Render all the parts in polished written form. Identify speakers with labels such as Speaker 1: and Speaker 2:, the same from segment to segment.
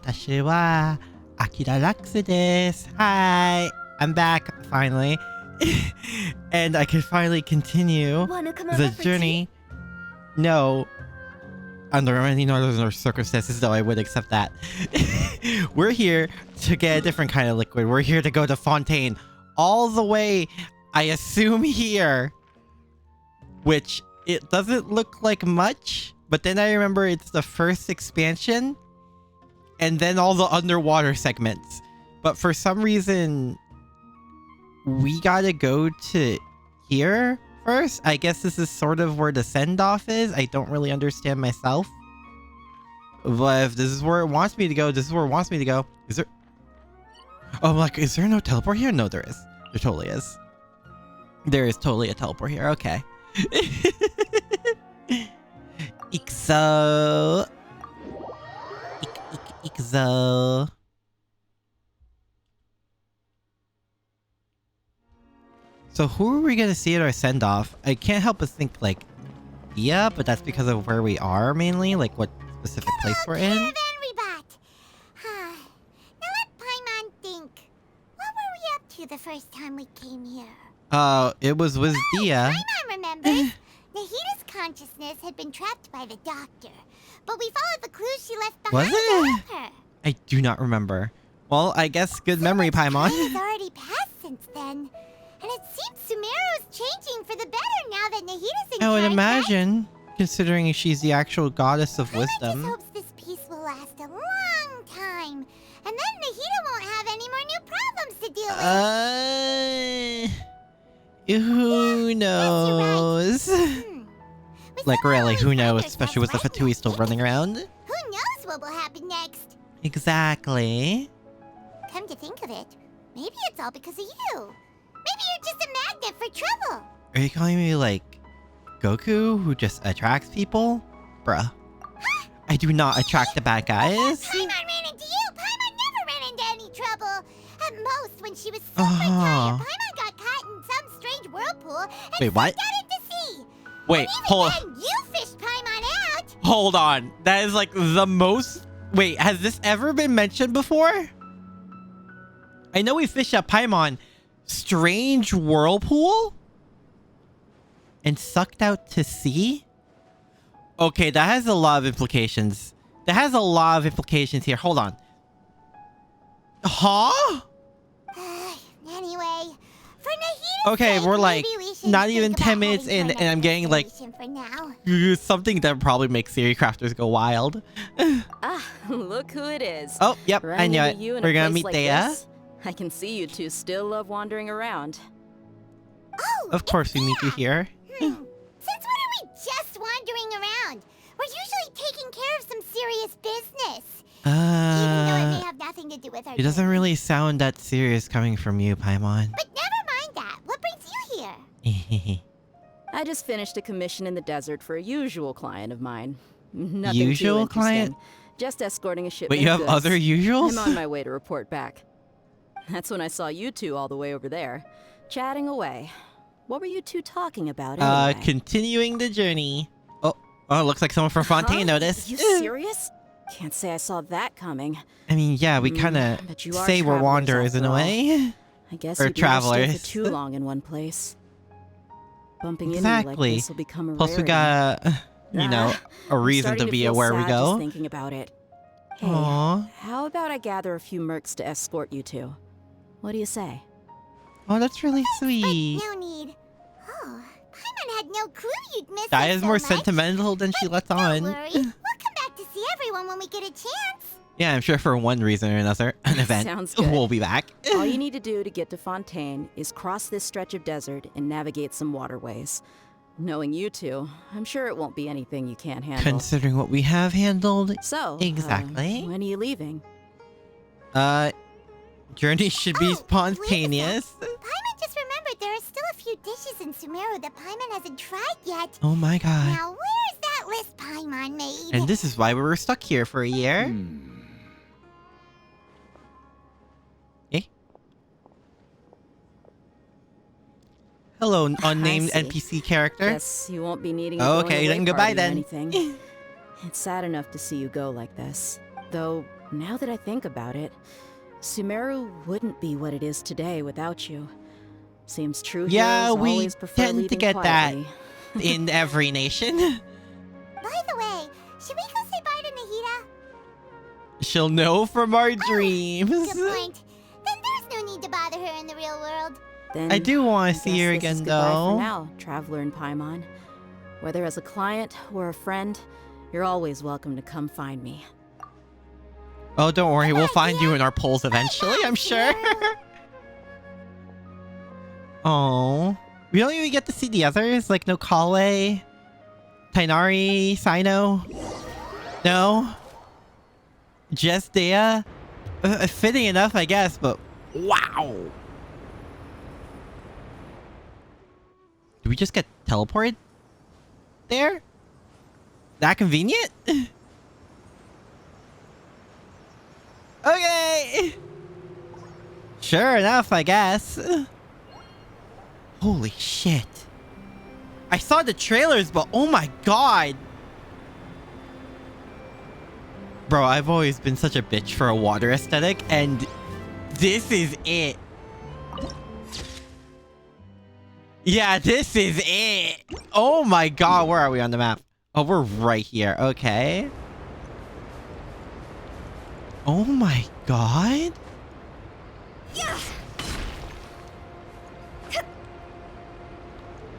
Speaker 1: Watashi wa Akira Lux desu. Hi, I'm back finally. And I can finally continue the journey. No, under any other circumstances, though, I would accept that. We're here to get a different kind of liquid. We're here to go to Fontaine. All the way, I assume, here. Which, it doesn't look like much. But then I remember it's the first expansion. And then all the underwater segments. But for some reason, we gotta go to here first. I guess this is sort of where the send-off is. I don't really understand myself. But if this is where it wants me to go, this is where it wants me to go. Is there... Oh, like, is there no teleport here? No, there is. There totally is. There is totally a teleport here. Okay. Ixo. Ixo. So who are we gonna see at our send-off? I can't help but think, like, yeah, but that's because of where we are, mainly. Like, what specific place we're in.
Speaker 2: Now let Paimon think. What were we up to the first time we came here?
Speaker 1: It was with Dia.
Speaker 2: Paimon remembers. Nahita's consciousness had been trapped by the doctor, but we followed the clues she left behind to help her.
Speaker 1: I do not remember. Well, I guess good memory, Paimon.
Speaker 2: Time has already passed since then. And it seems Sumeru's changing for the better now that Nahita's in charge.
Speaker 1: I would imagine, considering she's the actual goddess of wisdom.
Speaker 2: I just hopes this peace will last a long time. And then Nahita won't have any more new problems to deal with.
Speaker 1: Who knows?
Speaker 2: Right.
Speaker 1: Like, really, who knows? Especially with the Fatui still running around.
Speaker 2: Who knows what will happen next?
Speaker 1: Exactly.
Speaker 2: Come to think of it, maybe it's all because of you. Maybe you're just a magnet for trouble.
Speaker 1: Are you calling me, like, Goku, who just attracts people? Bruh. I do not attract the bad guys.
Speaker 2: Paimon ran into you. Paimon never ran into any trouble. At most, when she was super tired, Paimon got caught in some strange whirlpool and
Speaker 1: what?
Speaker 2: slipped out into sea.
Speaker 1: Wait, hold on.
Speaker 2: You fished Paimon out.
Speaker 1: Hold on. That is, like, the most... Wait, has this ever been mentioned before? I know we fished at Paimon. Strange whirlpool? And sucked out to sea? Okay, that has a lot of implications. That has a lot of implications here. Hold on. Huh?
Speaker 2: Anyway, for Nahita's
Speaker 1: okay,
Speaker 2: sake,
Speaker 1: we're like not even 10
Speaker 2: about
Speaker 1: minutes in,
Speaker 2: having
Speaker 1: and I'm getting like
Speaker 2: for now.
Speaker 1: something that probably makes theory crafters go wild.
Speaker 3: Look who it is.
Speaker 1: Oh, yep, I
Speaker 3: Running
Speaker 1: knew
Speaker 3: into
Speaker 1: it.
Speaker 3: you in
Speaker 1: We're
Speaker 3: a
Speaker 1: gonna
Speaker 3: place
Speaker 1: meet
Speaker 3: like
Speaker 1: Dea.
Speaker 3: this, I can see you two still love wandering around.
Speaker 2: Oh,
Speaker 1: Of course, we meet you here.
Speaker 2: Since when are we just wandering around? We're usually taking care of some serious business. Even though it may have nothing to do with our
Speaker 1: It doesn't
Speaker 2: journey.
Speaker 1: really sound that serious coming from you, Paimon.
Speaker 2: But never mind that. What brings you here?
Speaker 3: I just finished a commission in the desert for a usual client of mine. Nothing
Speaker 1: Usual
Speaker 3: too interesting.
Speaker 1: client?
Speaker 3: Just escorting a shipment
Speaker 1: Wait, you
Speaker 3: of
Speaker 1: have
Speaker 3: goods.
Speaker 1: other usuals?
Speaker 3: I'm on my way to report back. That's when I saw you two all the way over there, chatting away. What were you two talking about anyway?
Speaker 1: Continuing the journey. Oh, looks like someone from Fontaine noticed.
Speaker 3: You serious? Can't say I saw that coming.
Speaker 1: I mean, yeah, we kind of
Speaker 3: but you are
Speaker 1: say we're
Speaker 3: travelers
Speaker 1: wanderers in a
Speaker 3: after all.
Speaker 1: way.
Speaker 3: I guess
Speaker 1: Or
Speaker 3: you'd never stay
Speaker 1: travelers.
Speaker 3: for too long in one place. Bumping into
Speaker 1: Exactly.
Speaker 3: you like this will become a
Speaker 1: Plus, we
Speaker 3: rarity.
Speaker 1: got, you know, a reason
Speaker 3: Starting
Speaker 1: to be
Speaker 3: feel
Speaker 1: aware we
Speaker 3: sad
Speaker 1: go.
Speaker 3: Just thinking about it. Hey,
Speaker 1: Aww.
Speaker 3: how about I gather a few mercs to escort you two? What do you say?
Speaker 1: Oh, that's really sweet.
Speaker 2: No need. Oh, Paimon had no clue you'd miss
Speaker 1: That
Speaker 2: us
Speaker 1: is
Speaker 2: so
Speaker 1: more
Speaker 2: much.
Speaker 1: sentimental than she lets
Speaker 2: Don't
Speaker 1: on.
Speaker 2: worry. We'll come back to see everyone when we get a chance.
Speaker 1: Yeah, I'm sure for one reason or another, an event,
Speaker 3: Sounds good.
Speaker 1: we'll be back.
Speaker 3: All you need to do to get to Fontaine is cross this stretch of desert and navigate some waterways. Knowing you two, I'm sure it won't be anything you can't handle.
Speaker 1: Considering what we have handled,
Speaker 3: So,
Speaker 1: exactly.
Speaker 3: when are you leaving?
Speaker 1: journey should be spontaneous.
Speaker 2: Paimon just remembered there are still a few dishes in Sumeru that Paimon hasn't tried yet.
Speaker 1: Oh my god.
Speaker 2: Now, where's that list Paimon made?
Speaker 1: And this is why we were stuck here for a year. Eh? Hello, unnamed
Speaker 3: see.
Speaker 1: NPC character.
Speaker 3: Guess you won't be needing a
Speaker 1: Okay,
Speaker 3: going away
Speaker 1: then goodbye
Speaker 3: party or
Speaker 1: then.
Speaker 3: anything. It's sad enough to see you go like this. Though, Now that I think about it, Sumeru wouldn't be what it is today without you. Seems true
Speaker 1: Yeah,
Speaker 3: heroes
Speaker 1: we
Speaker 3: always prefer
Speaker 1: tend to
Speaker 3: leaving
Speaker 1: get
Speaker 3: quietly.
Speaker 1: that in every nation.
Speaker 2: By the way, should we go say bye to Nahida?
Speaker 1: She'll know from our dreams.
Speaker 2: Good point. Then there's no need to bother her in the real world.
Speaker 3: Then
Speaker 1: I do want
Speaker 3: I
Speaker 1: to see her
Speaker 3: guess this is
Speaker 1: again,
Speaker 3: goodbye
Speaker 1: though.
Speaker 3: for now, traveler in Paimon. Whether as a client or a friend, you're always welcome to come find me.
Speaker 1: Oh, don't worry. We'll find you in our polls eventually, I'm sure. Oh, we don't even get to see the others? Like no Kale, Tainari, Sino? No? Just Dea? Fitting enough, I guess, but wow. Did we just get teleported there? That convenient? Okay. Sure enough, I guess. Holy shit. I saw the trailers, but oh my god. Bro, I've always been such a bitch for a water aesthetic, and this is it. Yeah, this is it. Oh my god, where are we on the map? Oh, we're right here. Okay. Oh my god.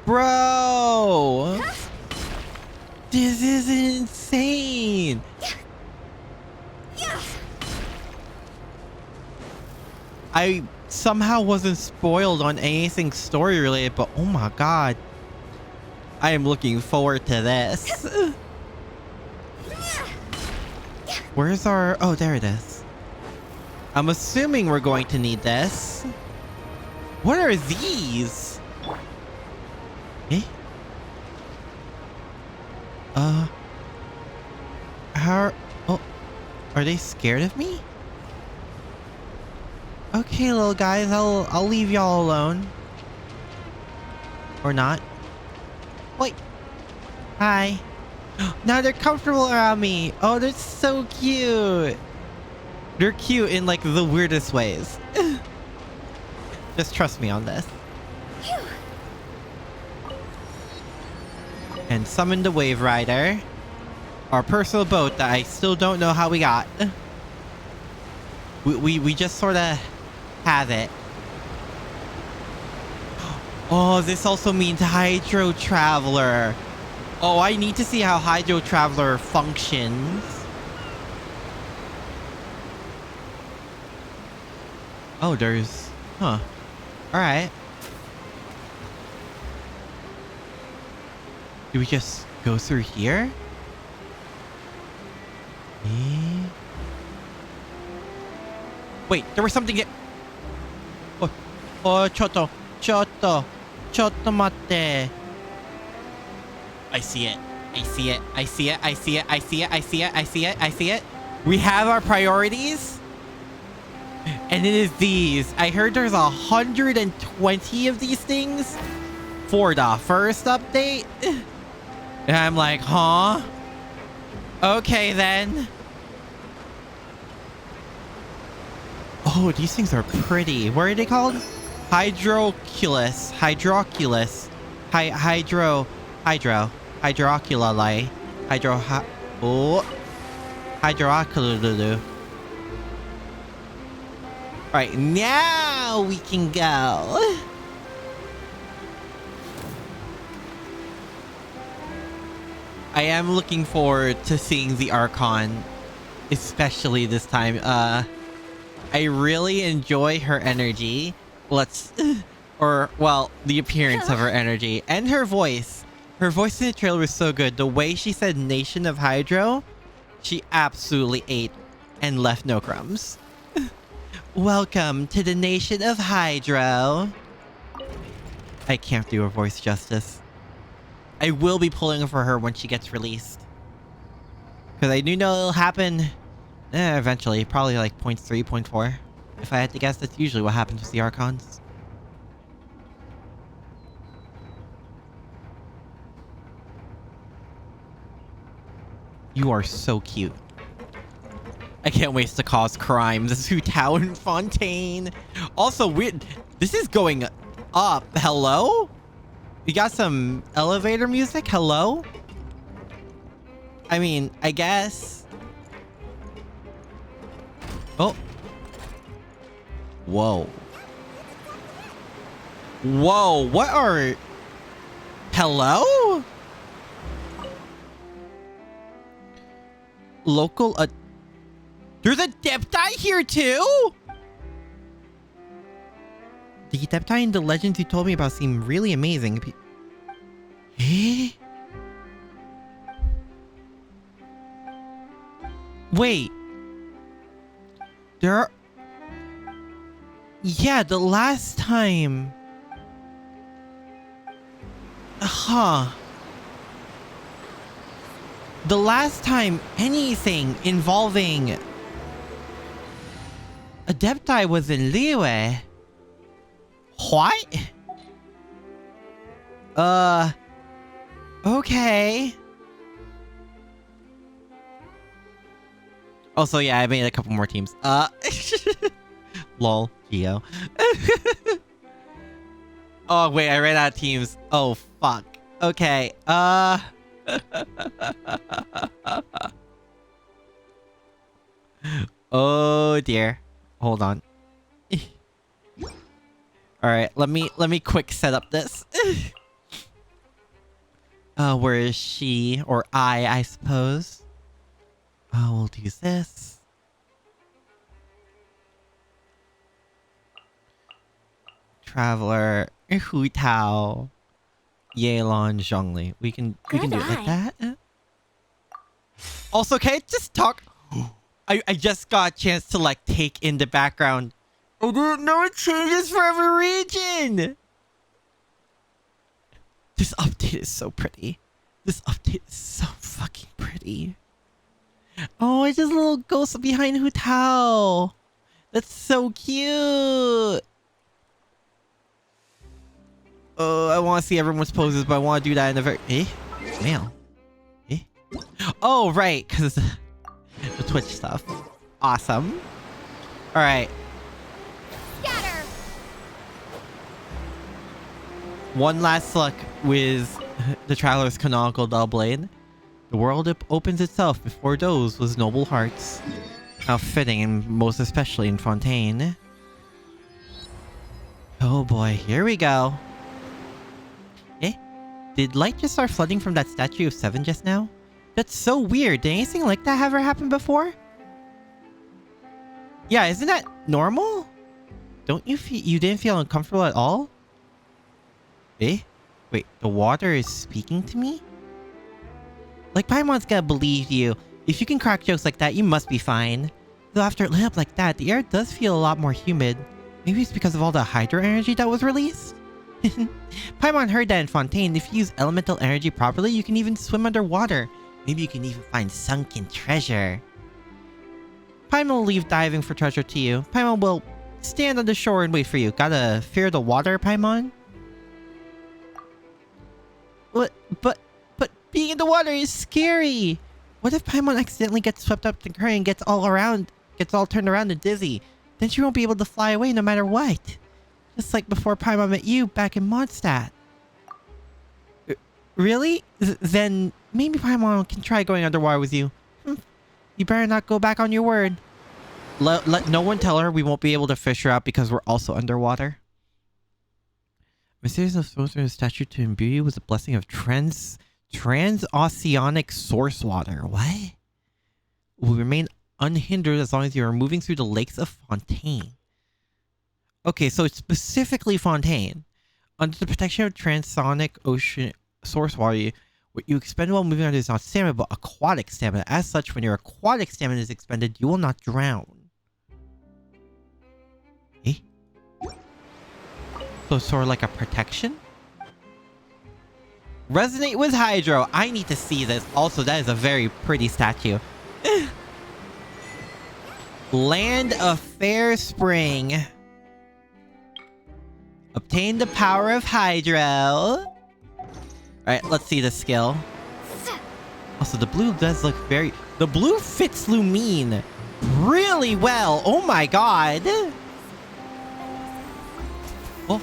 Speaker 1: Bro. This is insane. I somehow wasn't spoiled on anything story related, but oh my god. I am looking forward to this. Where's our... Oh, there it is. I'm assuming we're going to need this. What are these? Eh? How... Oh, are they scared of me? Okay, little guys, I'll leave y'all alone. Or not. Wait. Hi. Now they're comfortable around me. Oh, they're so cute. They're cute in like the weirdest ways. Just trust me on this. And summon the Wave Rider. Our personal boat that I still don't know how we got. We just sort of have it. Oh, this also means Hydro Traveler. Oh, I need to see how Hydro Traveler functions. Oh, there's... Huh. Alright. Do we just go through here? Eh? Wait, there was something... Oh, chotto. Matte. I see it. I see it. I see it. I see it. I see it. I see it. I see it. I see it. We have our priorities. And it is these. I heard there's 120 of these things for the first update. And I'm like, huh? Okay, then. Oh, these things are pretty. What are they called? Hydroculus. Hydroculus. Hydroculali. Hydrocululu. Alright, now we can go. I am looking forward to seeing the Archon, especially this time. I really enjoy her energy. Well, the appearance of her energy and her voice. Her voice in the trailer was so good. The way she said Nation of Hydro, she absolutely ate and left no crumbs. Welcome to the Nation of Hydro. I can't do her voice justice. I will be pulling for her when she gets released. Because I do know it'll happen eventually. Probably like 0.3, 0.4. If I had to guess, that's usually what happens with the Archons. You are so cute. I can't wait to cause crime. This is Hu Tao and Fontaine. Also, weird. This is going up. Hello? We got some elevator music. Hello? I mean, I guess. Oh. Whoa. Whoa, what are... Hello? Local... There's a Deptai here too? The Deptai and the legends you told me about seem really amazing. Eh? Wait. There are... Yeah, the last time... Huh. The last time anything involving Adepti was in Liyue. What? Okay. Also, yeah, I made a couple more teams. Lol, Geo. Oh, wait, I ran out of teams. Oh, fuck. Okay, oh, dear. Hold on. Alright, let me quick set up this. Where is she? Or I suppose. We'll do this. Traveler, Hu Tao, Yelan, Zhongli. We can do it like that. Also, can I just talk? I just got a chance to like take in the background. I didn't know it changes for every region. This update is so pretty. This update is so fucking pretty. Oh, it's just a little ghost behind Hu Tao. That's so cute. Oh, I want to see everyone's poses, but I want to do that in a very... Mail. Oh, right, because the Twitch stuff. Awesome. Alright.
Speaker 2: Scatter.
Speaker 1: One last look with the Traveler's Canonical Doublade. The world opens itself before those with noble hearts. How fitting, and most especially in Fontaine. Oh boy, here we go. Did light just start flooding from that statue of 7 just now? That's so weird. Did anything like that ever happen before? Yeah, isn't that normal? Don't you feel... You didn't feel uncomfortable at all? Wait, the water is speaking to me? Like, Paimon's gonna believe you. If you can crack jokes like that, you must be fine. Though after it lit up like that, the air does feel a lot more humid. Maybe it's because of all the hydro energy that was released? Paimon heard that in Fontaine, if you use elemental energy properly, you can even swim underwater. Maybe you can even find sunken treasure. Paimon will leave diving for treasure to you. Paimon will stand on the shore and wait for you. Gotta fear the water, Paimon? But being in the water is scary. What if Paimon accidentally gets swept up the current and gets all turned around and dizzy? Then she won't be able to fly away no matter what. Just like before Paimon met you back in Mondstadt. Really? Then maybe Paimon can try going underwater with you. You better not go back on your word. Let no one tell her we won't be able to fish her out because we're also underwater. Mysterious of statue to imbue you with the blessing of transoceanic source water. What? Will remain unhindered as long as you are moving through the lakes of Fontaine. Okay, so it's specifically Fontaine. Under the protection of transonic ocean source water, what you expend while moving under is not stamina, but aquatic stamina. As such, when your aquatic stamina is expended, you will not drown. So sort of like a protection? Resonate with Hydro. I need to see this. Also, that is a very pretty statue. Land of Fair Spring. Obtain the power of Hydro. Alright, let's see the skill. Also, the blue does look very... The blue fits Lumine. really well. Oh my god. Oh.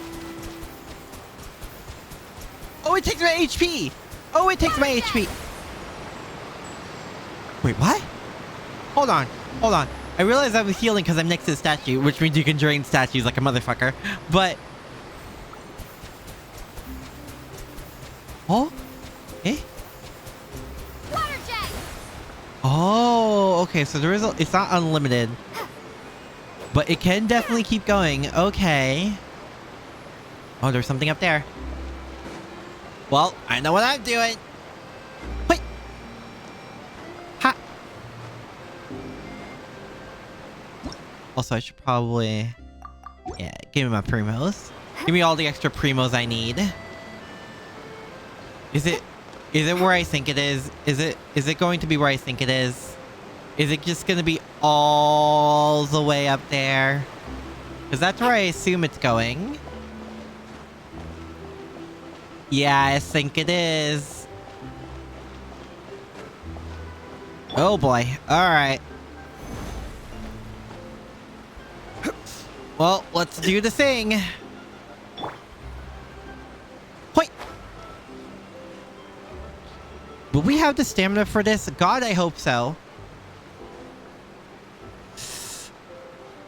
Speaker 1: Oh, it takes my HP. Oh, it takes my HP. Wait, what? Hold on. Hold on. I realized I was healing because I'm next to the statue, which means you can drain statues like a motherfucker. But... Oh? Eh?
Speaker 2: Water jet!
Speaker 1: Oh, okay. So there is it's not unlimited. But it can definitely keep going. Okay. Oh, there's something up there. Well, I know what I'm doing. Wait. Ha. Also, I should probably... Yeah, give me my primos. Give me all the extra primos I need. Is it where I think it is? Is it going to be where I think it is? Is it just going to be all the way up there? Because that's where I assume it's going. Yeah, I think it is. Oh boy. Alright. Well, let's do the thing. Hoi! Will we have the stamina for this? God, I hope so.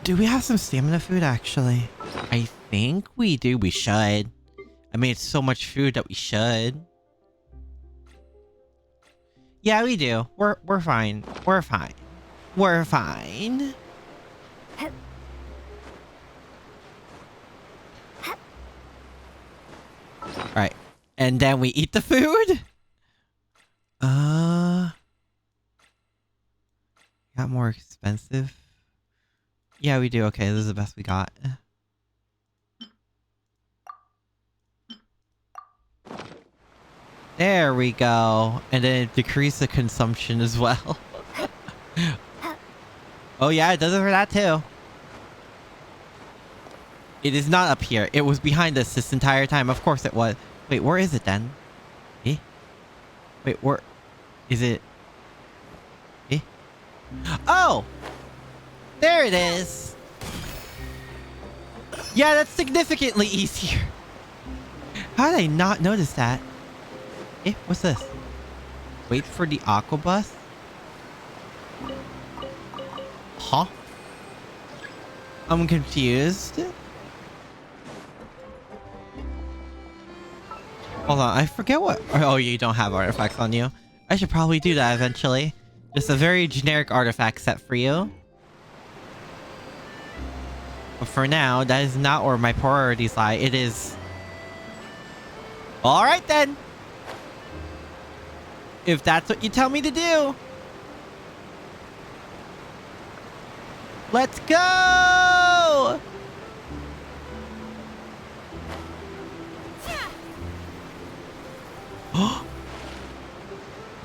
Speaker 1: Do we have some stamina food, actually? I think we do. We should. I mean, it's so much food that we should. Yeah, we do. We're fine. We're fine. We're fine. Alright. And then we eat the food? Got more expensive? Yeah, we do. Okay, this is the best we got. There we go. And then it decreased the consumption as well. Oh yeah, it does it for that too. It is not up here. It was behind us this entire time. Of course it was. Wait, where is it then? Eh? Wait, where... Is it... Eh? Oh! There it is! Yeah, that's significantly easier. How did I not notice that? Eh, what's this? Wait for the aquabus? Huh? I'm confused. Hold on, I forget what... Oh, you don't have artifacts on you. I should probably do that eventually. Just a very generic artifact set for you. But for now, that is not where my priorities lie. It is... Alright then! If that's what you tell me to do! Let's go!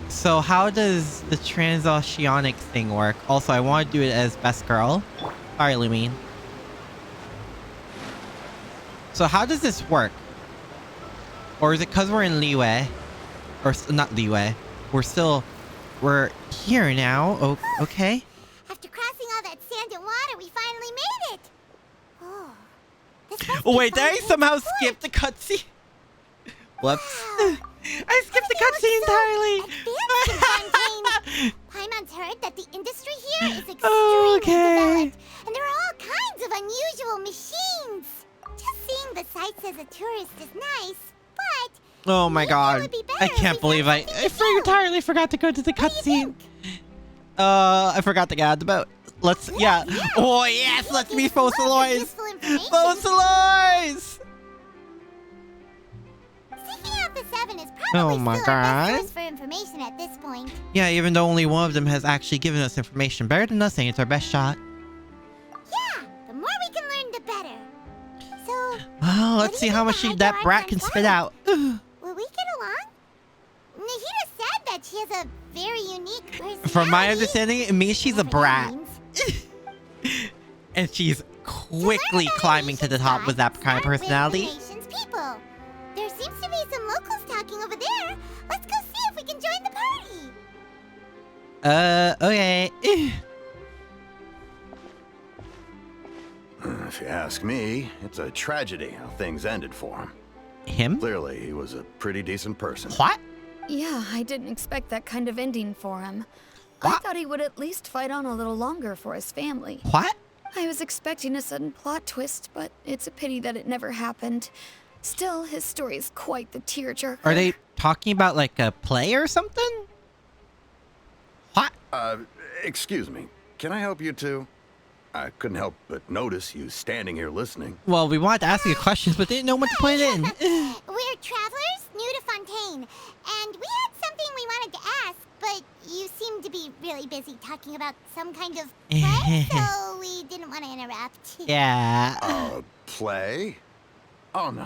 Speaker 1: So how does the transoceanic thing work? Also, I want to do it as best girl. Sorry, Lumine. So how does this work? Or is it because we're in leeway? Or not leeway. We're here now. Oh, okay.
Speaker 2: After crossing all that sand and water, we finally made it. Oh, this must
Speaker 1: Oh
Speaker 2: be
Speaker 1: wait, did I
Speaker 2: Fontaine's
Speaker 1: somehow
Speaker 2: fort.
Speaker 1: skip the cutscene? Whoops.
Speaker 2: Wow.
Speaker 1: I skipped the cutscene entirely.
Speaker 2: Advanced, Paimon's heard that the industry here is extremely developed, and there are all kinds of unusual machines. Just seeing the sights as a tourist is nice, but
Speaker 1: Oh my
Speaker 2: maybe it
Speaker 1: god.
Speaker 2: would be better
Speaker 1: I
Speaker 2: if
Speaker 1: can't
Speaker 2: we
Speaker 1: believe
Speaker 2: found something to do.
Speaker 1: entirely forgot to go to the
Speaker 2: What do you
Speaker 1: cutscene.
Speaker 2: think?
Speaker 1: I forgot to get out of the boat. Let's, yeah. Oh yes, let's be Fossilloys.
Speaker 2: Useful information.
Speaker 1: Fossilloys!
Speaker 2: Seeking out the seven is
Speaker 1: Oh
Speaker 2: probably
Speaker 1: my
Speaker 2: still our best
Speaker 1: God.
Speaker 2: source for information at this point.
Speaker 1: Yeah, even though only one of them has actually given us information. Better than nothing, it's our best shot.
Speaker 2: Yeah, the more we can learn, the better. So,
Speaker 1: Well,
Speaker 2: What
Speaker 1: let's
Speaker 2: do
Speaker 1: see
Speaker 2: you
Speaker 1: how
Speaker 2: think
Speaker 1: much
Speaker 2: the
Speaker 1: that
Speaker 2: Hydro
Speaker 1: brat
Speaker 2: Icons
Speaker 1: can spit
Speaker 2: like?
Speaker 1: out.
Speaker 2: will we get along? Nahida said that she has a very unique personality.
Speaker 1: From my understanding, it means she's a
Speaker 2: Whatever that
Speaker 1: brat.
Speaker 2: means.
Speaker 1: And she's
Speaker 2: To learn
Speaker 1: quickly
Speaker 2: about
Speaker 1: climbing to the
Speaker 2: Asian
Speaker 1: top with that
Speaker 2: gods,
Speaker 1: kind of
Speaker 2: start with
Speaker 1: personality.
Speaker 2: the nation's people. There seems to be some locals talking over there. Let's go see if we can join the party.
Speaker 1: Okay.
Speaker 4: if you ask me, it's a tragedy how things ended for him.
Speaker 1: Him?
Speaker 4: Clearly, he was a pretty decent person.
Speaker 1: What?
Speaker 5: Yeah, I didn't expect that kind of ending for him. I
Speaker 1: What?
Speaker 5: thought he would at least fight on a little longer for his family.
Speaker 1: What?
Speaker 5: I was expecting a sudden plot twist, but it's a pity that it never happened. Still, his story is quite the tearjerker.
Speaker 1: Are they talking about like a play or something? What?
Speaker 4: Excuse me. Can I help you two? I couldn't help but notice you standing here listening.
Speaker 1: Well, we wanted to ask you questions, but didn't know what to put it in.
Speaker 2: We're travelers new to Fontaine, and we had something we wanted to ask, but you seem to be really busy talking about some kind of play, so we didn't want to interrupt.
Speaker 1: Yeah.
Speaker 4: Play? Oh, no.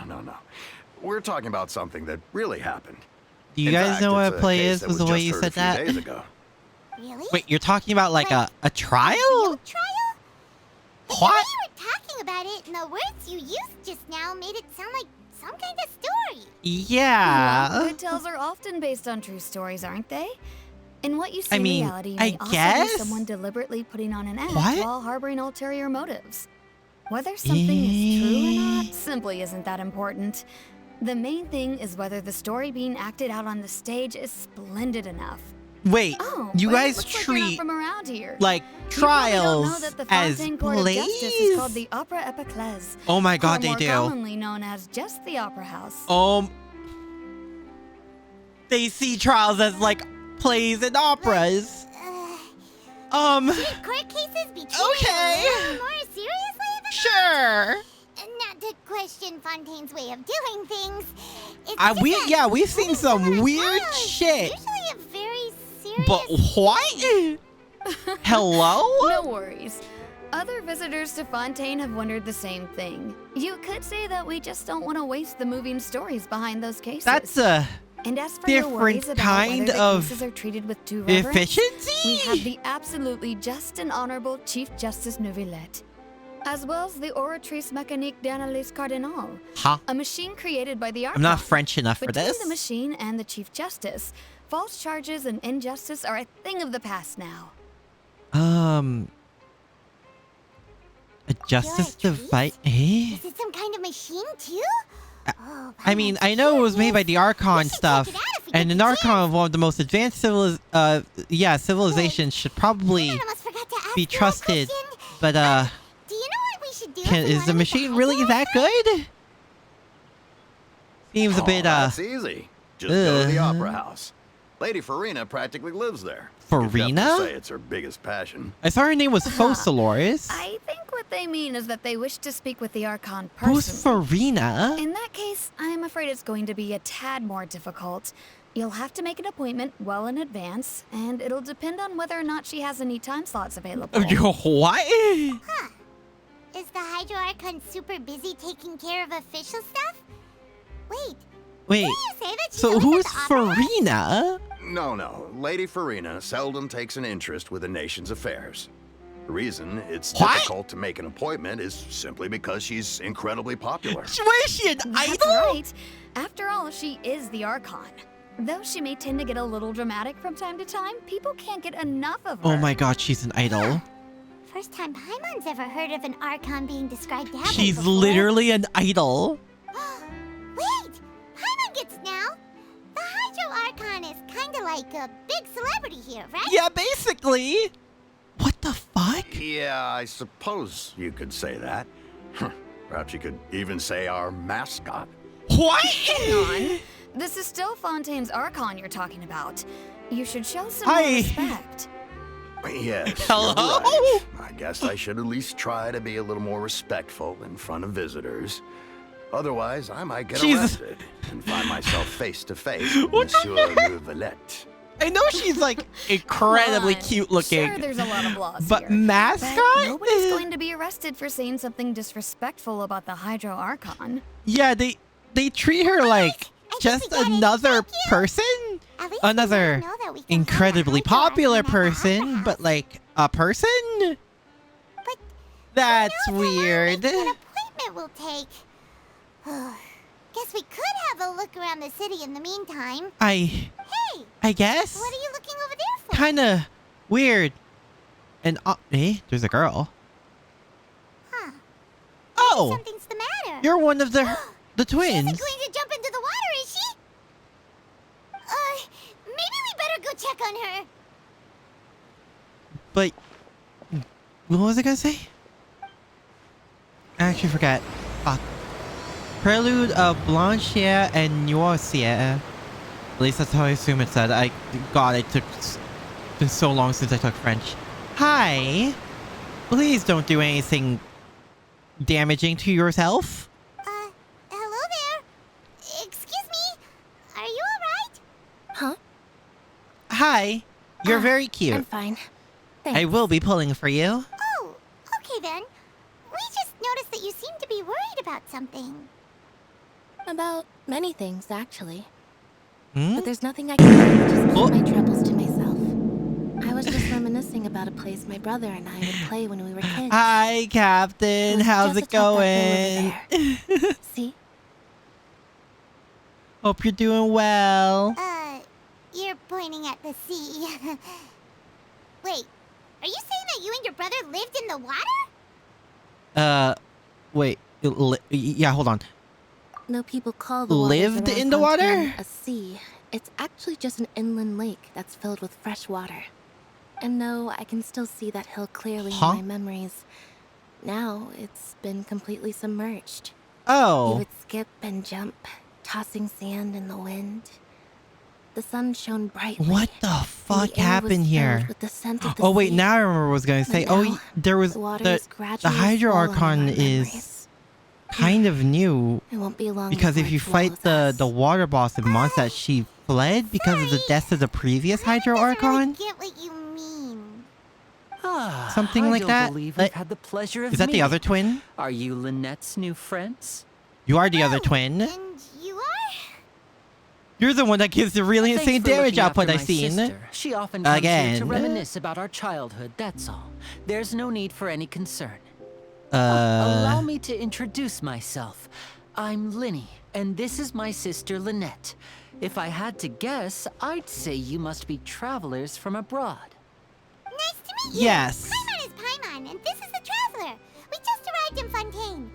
Speaker 4: We're talking about something that really happened.
Speaker 1: Do you
Speaker 4: In
Speaker 1: guys
Speaker 4: fact,
Speaker 1: know what
Speaker 4: it's
Speaker 1: a
Speaker 4: a
Speaker 1: play
Speaker 4: case
Speaker 1: is?
Speaker 4: that
Speaker 1: Was the way
Speaker 4: just
Speaker 1: you
Speaker 4: heard
Speaker 1: said
Speaker 4: a few
Speaker 1: that?
Speaker 4: days ago.
Speaker 2: Really?
Speaker 1: Wait, you're talking about like a trial?
Speaker 2: Real trial? The way
Speaker 1: What?
Speaker 2: you were talking about it and the words you used just now made it sound like some kind of story.
Speaker 1: Yeah.
Speaker 5: Good tales are often based on true stories, aren't they? In what you see
Speaker 1: I mean,
Speaker 5: in reality
Speaker 1: I
Speaker 5: may also
Speaker 1: guess.
Speaker 5: be someone deliberately putting on an act
Speaker 1: What?
Speaker 5: while harboring ulterior motives. Whether something is true or not simply isn't that important. The main thing is whether the story being acted out on the stage is splendid enough.
Speaker 1: Wait,
Speaker 5: Oh,
Speaker 1: you
Speaker 5: well,
Speaker 1: guys
Speaker 5: looks like you're not
Speaker 1: treat
Speaker 5: from around here.
Speaker 1: like
Speaker 5: You probably don't know
Speaker 1: trials
Speaker 5: that the
Speaker 1: as
Speaker 5: Fontaine Court of Justice is
Speaker 1: plays?
Speaker 5: called the Opera Epiclese.
Speaker 1: Oh my
Speaker 5: or
Speaker 1: god, they
Speaker 5: more
Speaker 1: do.
Speaker 5: commonly known as just the Opera House.
Speaker 1: They see trials as like plays and operas.
Speaker 2: Should court cases be treated
Speaker 1: Okay.
Speaker 2: a little more seriously than
Speaker 1: Sure.
Speaker 2: Not to question Fontaine's way of doing things. It's
Speaker 1: We've seen
Speaker 2: moving
Speaker 1: some
Speaker 2: someone
Speaker 1: weird
Speaker 2: out is
Speaker 1: shit.
Speaker 2: Usually a very serious.
Speaker 1: But what? Hello?
Speaker 5: No worries. Other visitors to Fontaine have wondered the same thing. You could say that we just don't want to waste the moving stories behind those cases.
Speaker 1: That's a
Speaker 5: and as for your
Speaker 1: different
Speaker 5: worries about
Speaker 1: kind
Speaker 5: whether the
Speaker 1: of
Speaker 5: cases are treated with due reverence,
Speaker 1: efficiency.
Speaker 5: we have the absolutely just and honorable Chief Justice Neuvillette, as well as the Oratrice Mécanique d'Analyse Cardinal,
Speaker 1: Huh?
Speaker 5: a machine created by the
Speaker 1: I'm not
Speaker 5: Archon.
Speaker 1: French enough for
Speaker 5: Between
Speaker 1: this.
Speaker 5: the machine and the Chief Justice, false charges and injustice are a thing of the past now.
Speaker 1: A justice
Speaker 2: You're a
Speaker 1: device.
Speaker 2: Is it some kind of machine too? Oh,
Speaker 1: I mean, I know it was made by the Archon stuff, and an Archon of one of the most advanced civilizations should probably
Speaker 2: almost forgot to ask
Speaker 1: be
Speaker 2: you a
Speaker 1: trusted.
Speaker 2: question.
Speaker 1: But
Speaker 2: Do you know what we should do? if we
Speaker 1: is
Speaker 2: wanna
Speaker 1: the
Speaker 2: meet
Speaker 1: machine really
Speaker 2: Hydra
Speaker 1: that good? Seems a bit
Speaker 4: That's easy. Just go to the
Speaker 1: Ugh.
Speaker 4: Opera House. Lady Farina practically lives there. You could
Speaker 1: Farina?
Speaker 4: definitely say it's her biggest passion.
Speaker 1: I saw her name was Focalors.
Speaker 5: I think what they mean is that they wish to speak with the Archon
Speaker 1: Who's
Speaker 5: personally.
Speaker 1: Farina?
Speaker 5: In that case, I'm afraid it's going to be a tad more difficult. You'll have to make an appointment well in advance, and it'll depend on whether or not she has any time slots available.
Speaker 1: What?
Speaker 2: Is the Hydro Archon super busy taking care of official stuff? Wait,
Speaker 1: Wait.
Speaker 2: did you say that she's
Speaker 1: So
Speaker 2: always
Speaker 1: who's
Speaker 2: at the Opera House?
Speaker 1: Farina?
Speaker 4: No. Lady Farina seldom takes an interest with the nation's affairs. The reason it's
Speaker 1: What?
Speaker 4: difficult to make an appointment is simply because she's incredibly popular.
Speaker 1: Was she an
Speaker 5: That's
Speaker 1: idol?
Speaker 5: right. After all, she is the Archon. Though she may tend to get a little dramatic from time to time, people can't get enough of her.
Speaker 1: Oh my god, she's an idol.
Speaker 2: First time Paimon's ever heard of an Archon being described that way
Speaker 1: She's
Speaker 2: before.
Speaker 1: literally an idol.
Speaker 2: Wait! Paimon gets now! The Hydro Archon is kinda like a big celebrity here, right?
Speaker 1: Yeah, basically. What the fuck?
Speaker 4: Yeah, I suppose you could say that. Perhaps you could even say our mascot.
Speaker 1: What?
Speaker 5: Hang on. This is still Fontaine's Archon you're talking about. You should show some more
Speaker 1: Hi.
Speaker 5: respect.
Speaker 4: Yes.
Speaker 1: Hello?
Speaker 4: You're right. I guess I should at least try to be a little more respectful in front of visitors. Otherwise, I might get
Speaker 1: Jesus.
Speaker 4: arrested and find myself face to face with Monsieur Neuvillette.
Speaker 1: I know she's like incredibly
Speaker 5: Come on.
Speaker 1: cute looking.
Speaker 5: Sure, there's a lot of laws
Speaker 1: But
Speaker 5: here.
Speaker 1: mascot?
Speaker 5: But nobody's going to be arrested for saying something disrespectful about the Hydro Archon.
Speaker 1: Yeah, they treat her like
Speaker 2: I
Speaker 1: just
Speaker 2: think we get it.
Speaker 1: another
Speaker 2: Thank you.
Speaker 1: person.
Speaker 2: At least we
Speaker 1: Another
Speaker 2: now know that we can
Speaker 1: incredibly
Speaker 2: find a Hydro
Speaker 1: popular
Speaker 2: Archon at the Opera
Speaker 1: person, but
Speaker 2: House.
Speaker 1: like a person?
Speaker 2: But
Speaker 1: That's
Speaker 2: who knows how long
Speaker 1: weird.
Speaker 2: an appointment will take. Guess we could have a look around the city in the meantime.
Speaker 1: I
Speaker 2: Hey,
Speaker 1: guess.
Speaker 2: what are you looking over there for?
Speaker 1: Kinda weird. And there's a girl.
Speaker 2: Huh.
Speaker 1: Oh!
Speaker 2: something's the matter.
Speaker 1: You're one of the
Speaker 2: She
Speaker 1: twins.
Speaker 2: isn't going to jump into the water, is she? Maybe we better go check on her.
Speaker 1: But what was I gonna say? I actually forgot. Fuck. Prelude of Blanchier and Noircier. At least that's how I assume it said. God, it took been so long since I took French. Hi. Please don't do anything damaging to yourself.
Speaker 2: Hello there. Excuse me. Are you alright?
Speaker 6: Huh?
Speaker 1: Hi. You're very cute.
Speaker 6: I'm fine. Thanks.
Speaker 1: I will be pulling for you.
Speaker 2: Oh, okay then. We just noticed that you seem to be worried about something.
Speaker 6: About many things, actually.
Speaker 1: Hmm?
Speaker 6: But there's nothing I can do. Just keep
Speaker 1: Oh.
Speaker 6: my troubles to myself. I was just reminiscing about a place my brother and I would play when we were kids.
Speaker 1: Hi, Captain.
Speaker 6: was
Speaker 1: How's
Speaker 6: just
Speaker 1: it
Speaker 6: atop that
Speaker 1: going?
Speaker 6: hill See?
Speaker 1: Hope you're doing well.
Speaker 2: You're pointing at the sea. Wait, are you saying that you and your brother lived in the water?
Speaker 1: Wait. Yeah, hold on.
Speaker 6: No, people call the waters
Speaker 1: Lived
Speaker 6: around
Speaker 1: in the
Speaker 6: Fontaine
Speaker 1: water?
Speaker 6: a sea. It's actually just an inland lake that's filled with fresh water. And no, I can still see that hill clearly
Speaker 1: Huh?
Speaker 6: in my memories. Now, it's been completely submerged. You
Speaker 1: Oh.
Speaker 6: would skip and jump, tossing sand in the wind. The sun shone brightly.
Speaker 1: What the
Speaker 6: and
Speaker 1: fuck
Speaker 6: the air was
Speaker 1: happened
Speaker 6: filled
Speaker 1: here?
Speaker 6: with the scent of the
Speaker 1: Oh wait,
Speaker 6: sea.
Speaker 1: now I remember what I was gonna
Speaker 6: But
Speaker 1: say.
Speaker 6: now,
Speaker 1: There was
Speaker 6: the water
Speaker 1: the
Speaker 6: is gradually
Speaker 1: Hydro
Speaker 6: swallowing
Speaker 1: Archon
Speaker 6: our
Speaker 1: is
Speaker 6: memories.
Speaker 1: kind of new
Speaker 6: It won't be long
Speaker 1: because if
Speaker 6: before
Speaker 1: you
Speaker 6: it
Speaker 1: fight
Speaker 6: swallows
Speaker 1: the
Speaker 6: us.
Speaker 1: water boss in Mondstadt, she fled because of the death of the previous Hydro
Speaker 2: I don't really
Speaker 1: Archon.
Speaker 2: get what you mean.
Speaker 1: Something like
Speaker 7: I
Speaker 1: that?
Speaker 7: don't believe we've had the pleasure of
Speaker 1: Is that the other
Speaker 7: meeting.
Speaker 1: twin?
Speaker 7: Are you Lynette's new friends?
Speaker 1: You are the other twin.
Speaker 2: And you are?
Speaker 1: You're the one that gives the really
Speaker 7: Thanks
Speaker 1: insane
Speaker 7: for
Speaker 1: damage
Speaker 7: looking after
Speaker 1: output I've
Speaker 7: my
Speaker 1: seen.
Speaker 7: sister. She often comes here
Speaker 1: Again.
Speaker 7: to reminisce about our childhood, that's all. There's no need for any concern.
Speaker 1: Uh.
Speaker 7: Allow me to introduce myself. I'm Linny, and this is my sister Lynette. If I had to guess, I'd say you must be travelers from abroad.
Speaker 2: Nice to meet you.
Speaker 1: Yes.
Speaker 2: Paimon is Paimon, and this is the Traveler. We just arrived in Fontaine.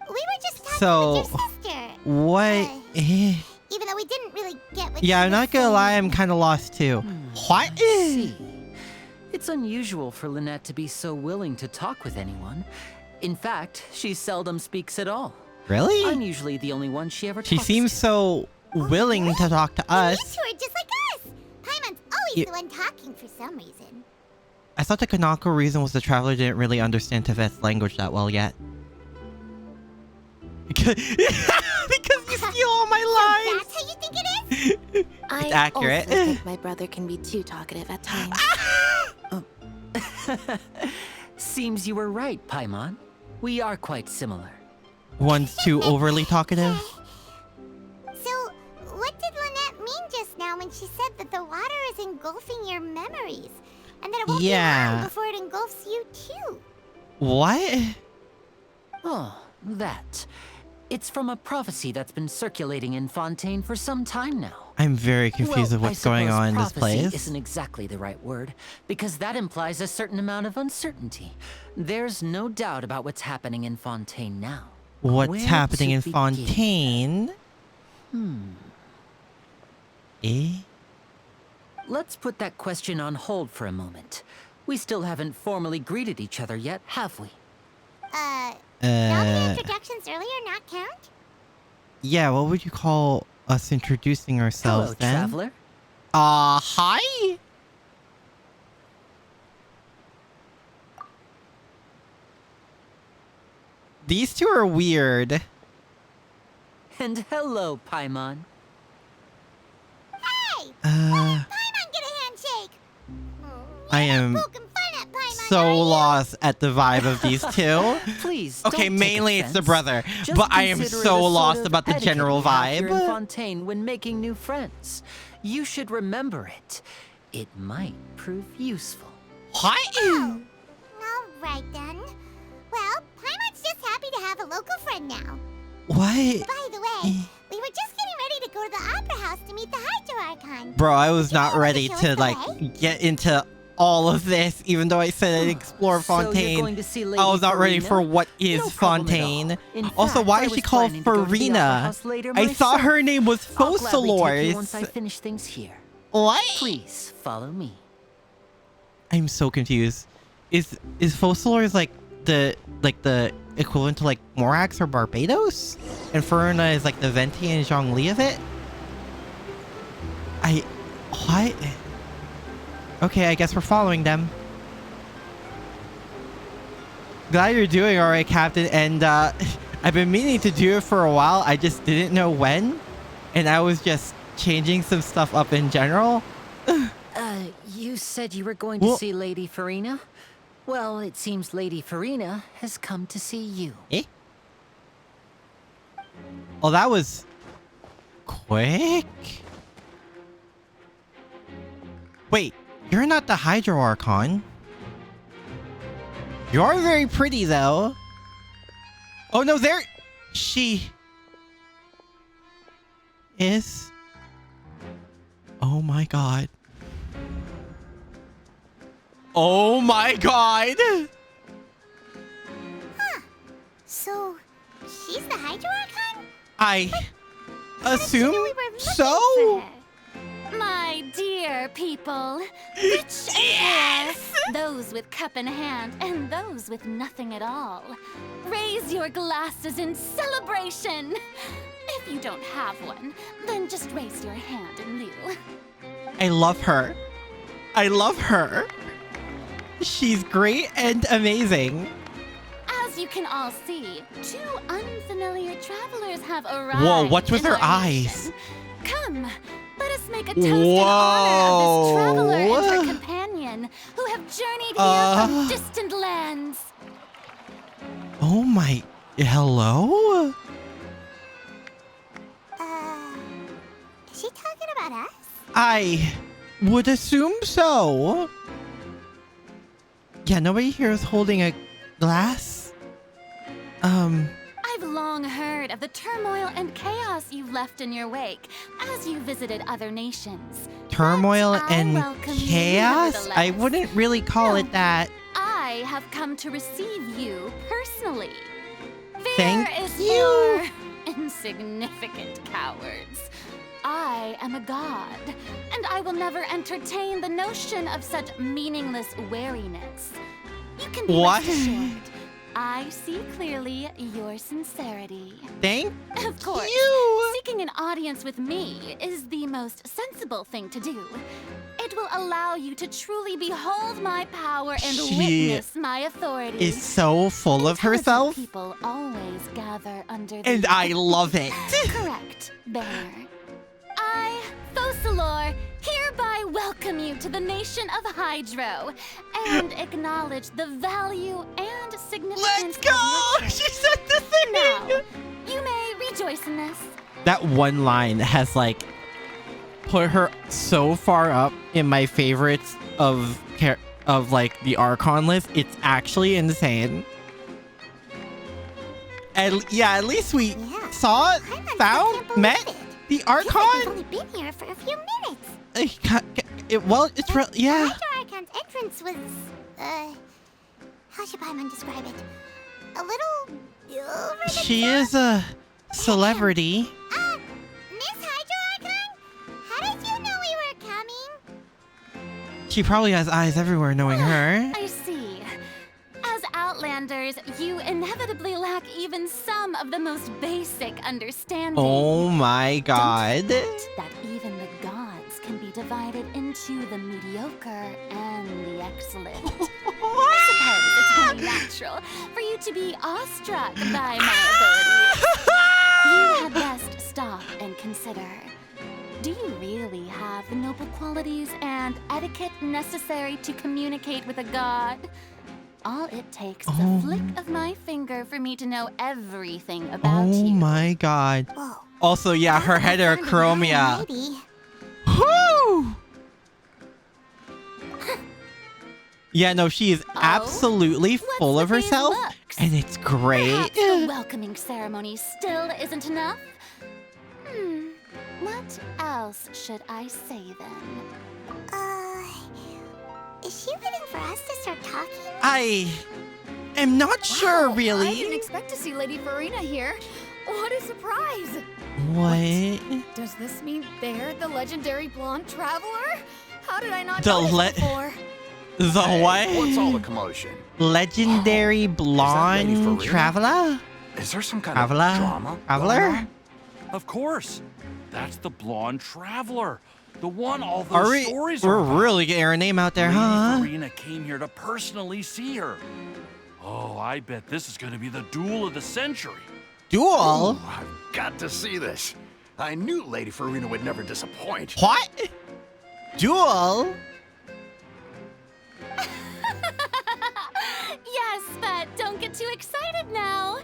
Speaker 2: We were just talking
Speaker 1: So,
Speaker 2: with your sister.
Speaker 1: What?
Speaker 2: Even though we didn't really get what
Speaker 1: Yeah,
Speaker 2: she
Speaker 1: I'm
Speaker 2: was
Speaker 1: not gonna lie,
Speaker 2: saying.
Speaker 1: I'm kind of lost too. What?
Speaker 7: See, it's unusual for Lynette to be so willing to talk with anyone. In fact, she seldom speaks at all.
Speaker 1: Really?
Speaker 7: I'm usually the only one she ever
Speaker 1: She
Speaker 7: talks
Speaker 1: seems
Speaker 7: to.
Speaker 1: so willing to talk to
Speaker 2: And
Speaker 1: us.
Speaker 2: you two are just like us. Paimon's always
Speaker 1: You-
Speaker 2: the one talking for some reason.
Speaker 1: I thought the canonical reason was the traveler didn't really understand Teyvat's language that well yet. Because you steal all my
Speaker 2: That's how you think it is?
Speaker 6: I
Speaker 1: accurate.
Speaker 6: also think my brother can be too talkative at times.
Speaker 7: Seems you were right, Paimon. We are quite similar.
Speaker 1: lies. One's too overly talkative.
Speaker 2: So, what did Lynette mean just now when she said that the water is engulfing your memories? And that it won't be
Speaker 1: Yeah.
Speaker 2: long before it engulfs you too?
Speaker 1: What?
Speaker 7: Oh, that. It's from a prophecy that's been circulating in Fontaine for some time now.
Speaker 1: I'm very confused
Speaker 7: Well,
Speaker 1: with what's going
Speaker 7: I suppose
Speaker 1: on in this
Speaker 7: prophecy
Speaker 1: place.
Speaker 7: isn't exactly the right word, because that implies a certain amount of uncertainty. There's no doubt about what's happening in Fontaine now.
Speaker 1: What's
Speaker 7: Where
Speaker 1: happening
Speaker 7: to
Speaker 1: in
Speaker 7: begin?
Speaker 1: Fontaine? Eh?
Speaker 7: Let's put that question on hold for a moment. We still haven't formally greeted each other yet, have we?
Speaker 2: All the introductions earlier not count?
Speaker 1: Yeah, what would you call us introducing ourselves
Speaker 7: Hello,
Speaker 1: then?
Speaker 7: traveler.
Speaker 1: Hi? These two are weird.
Speaker 7: And hello, Paimon.
Speaker 2: Hey!
Speaker 1: Uh,
Speaker 2: Paimon, get a handshake!
Speaker 1: I am
Speaker 2: Poking fun at Paimon, are
Speaker 1: so
Speaker 2: you?
Speaker 1: lost at the vibe of these two.
Speaker 7: Please.
Speaker 1: Okay,
Speaker 7: don't take
Speaker 1: mainly it's the
Speaker 7: offense.
Speaker 1: brother,
Speaker 7: Just
Speaker 1: but I am
Speaker 7: consider it
Speaker 1: so
Speaker 7: a sort
Speaker 1: lost
Speaker 7: of
Speaker 1: about the
Speaker 7: etiquette
Speaker 1: general
Speaker 7: we have here in
Speaker 1: vibe.
Speaker 7: Fontaine when making new friends. You should remember it. It might prove useful.
Speaker 1: What?
Speaker 2: Oh, all right then. Well, Paimon's just happy to have a local friend now.
Speaker 1: What?
Speaker 2: By the way, we were just getting ready to go to the Opera House to meet the Hydro Archon.
Speaker 1: Bro, I was not
Speaker 2: wanna
Speaker 1: ready
Speaker 2: show us
Speaker 1: to
Speaker 2: the
Speaker 1: like
Speaker 2: way?
Speaker 1: get into all of this, even though I said I'd explore Fontaine.
Speaker 7: So you're going to see Lady
Speaker 1: I was not ready
Speaker 7: Farina?
Speaker 1: for what is
Speaker 7: No problem at all.
Speaker 1: Fontaine.
Speaker 7: In
Speaker 1: Also,
Speaker 7: fact,
Speaker 1: why
Speaker 7: I
Speaker 1: is she
Speaker 7: was
Speaker 1: called
Speaker 7: planning to go to the Opera
Speaker 1: Farina?
Speaker 7: House later
Speaker 1: I thought
Speaker 7: myself.
Speaker 1: her name was
Speaker 7: I'll gladly take you
Speaker 1: Focalors.
Speaker 7: once I finish things here.
Speaker 1: What?
Speaker 7: Please follow me.
Speaker 1: I'm so confused. Is Focalors like the equivalent to like Morax or Barbados? And Farina is like the Venti and Zhongli of it? What? Okay, I guess we're following them. Glad you're doing all right, Captain. And I've been meaning to do it for a while. I just didn't know when. And I was just changing some stuff up in general.
Speaker 7: You said you were going to see Lady Farina? Well, it seems Lady Farina has come to see you.
Speaker 1: Eh? Oh, that was quick. Wait, you're not the Hydro Archon. You are very pretty, though. Oh, no, she is. Oh, my God. Oh, my God.
Speaker 2: Huh. So, she's the Hydro Archon?
Speaker 1: I assume
Speaker 2: We were looking
Speaker 1: so.
Speaker 2: for her.
Speaker 5: My dear people, rich and poor, those with cup in hand and those with nothing at all, raise your glasses in celebration. If you don't have one, then just raise your hand in lieu.
Speaker 1: I love her. I love her. She's great and amazing.
Speaker 5: As you can all see, two unfamiliar travelers have arrived.
Speaker 1: Whoa, what's with
Speaker 5: in
Speaker 1: her
Speaker 5: our
Speaker 1: eyes?
Speaker 5: nation. Come, let us make a toast in honor of this traveler and her companion who have journeyed here from distant lands.
Speaker 1: Oh my... Hello?
Speaker 2: Is she talking about us?
Speaker 1: I would assume so. Yeah, nobody here is holding a glass.
Speaker 5: I've long heard of the turmoil and chaos you've left in your wake as you visited other nations.
Speaker 1: Turmoil
Speaker 5: But I
Speaker 1: and
Speaker 5: welcome you
Speaker 1: chaos? I
Speaker 5: nevertheless.
Speaker 1: wouldn't really call it that.
Speaker 5: I have come to receive you personally.
Speaker 1: Thank
Speaker 5: Fear is
Speaker 1: you.
Speaker 5: your insignificant cowards. I am a god, and I will never entertain the notion of such meaningless wariness. You can be
Speaker 1: What?
Speaker 5: rest assured. I see clearly your sincerity.
Speaker 1: Thank
Speaker 5: Of course,
Speaker 1: you.
Speaker 5: seeking an audience with me is the most sensible thing to do. It will allow you to truly behold my power and
Speaker 1: She
Speaker 5: witness my authority.
Speaker 1: Is so full of
Speaker 5: Intelligent
Speaker 1: herself.
Speaker 5: People always gather under the
Speaker 1: And I love it.
Speaker 5: correct banner. I, Focalors, hereby welcome you to the nation of Hydro and acknowledge the value and significance
Speaker 1: Let's
Speaker 5: of
Speaker 1: go!
Speaker 5: your
Speaker 1: She
Speaker 5: trip.
Speaker 1: said the thing!
Speaker 5: Now, you may rejoice in this.
Speaker 1: That one line has like put her so far up in my favorites of like the Archon list. It's actually insane. At least we saw it,
Speaker 2: I
Speaker 1: found,
Speaker 2: can't believe
Speaker 1: met
Speaker 2: it.
Speaker 1: the
Speaker 2: Feels like we've
Speaker 1: Archon.
Speaker 2: only been here for a few minutes.
Speaker 1: Yeah.
Speaker 2: Hydro Archon's entrance was, how should Paimon describe it? A little over the
Speaker 1: She
Speaker 2: top?
Speaker 1: is a celebrity.
Speaker 2: Miss Hydro Archon? How did you know we were coming?
Speaker 1: She probably has eyes everywhere knowing her.
Speaker 5: I see. As Outlanders, you inevitably lack even some of the most basic understanding.
Speaker 1: Oh my god.
Speaker 5: Don't forget that even the gods can be divided into the mediocre and the excellent. I suppose it's only natural for you to be awestruck by my abilities. You had best stop and consider. Do you really have the noble qualities and etiquette necessary to communicate with a god? All it takes is a flick of my finger for me to know everything about
Speaker 1: Oh
Speaker 5: you.
Speaker 1: my god.
Speaker 2: Whoa.
Speaker 1: Also, yeah, her heterochromia.
Speaker 2: Maybe.
Speaker 1: Woo! Yeah, no, she is absolutely full of
Speaker 5: with these
Speaker 1: herself,
Speaker 5: looks?
Speaker 1: and it's great.
Speaker 5: Perhaps the welcoming ceremony still isn't enough? What else should I say then?
Speaker 2: Is she waiting for us to start talking?
Speaker 1: I am not sure,
Speaker 8: I
Speaker 1: really.
Speaker 8: didn't expect to see Lady Farina here. What a surprise!
Speaker 1: What?
Speaker 8: Does this mean they're the legendary blonde traveler? How did I not
Speaker 1: The
Speaker 8: know this before?
Speaker 1: The what?
Speaker 4: What's all the commotion?
Speaker 1: Legendary blonde
Speaker 4: Farina?
Speaker 1: traveler?
Speaker 4: Is there some kind
Speaker 1: Traveler?
Speaker 4: of drama?
Speaker 1: Traveler?
Speaker 4: going on?
Speaker 9: Of course. That's the blonde traveler. The one all
Speaker 1: Are
Speaker 9: those
Speaker 1: we?
Speaker 9: stories
Speaker 1: We're
Speaker 9: are about.
Speaker 1: really getting our name out there,
Speaker 9: Lady
Speaker 1: huh?
Speaker 9: Farina came here to personally see her. Oh, I bet this is going to be the duel of the century.
Speaker 1: Duel?
Speaker 4: Ooh, I've got to see this. I knew Lady Farina would never disappoint.
Speaker 1: What? Duel?
Speaker 5: Yes, but don't get too excited now.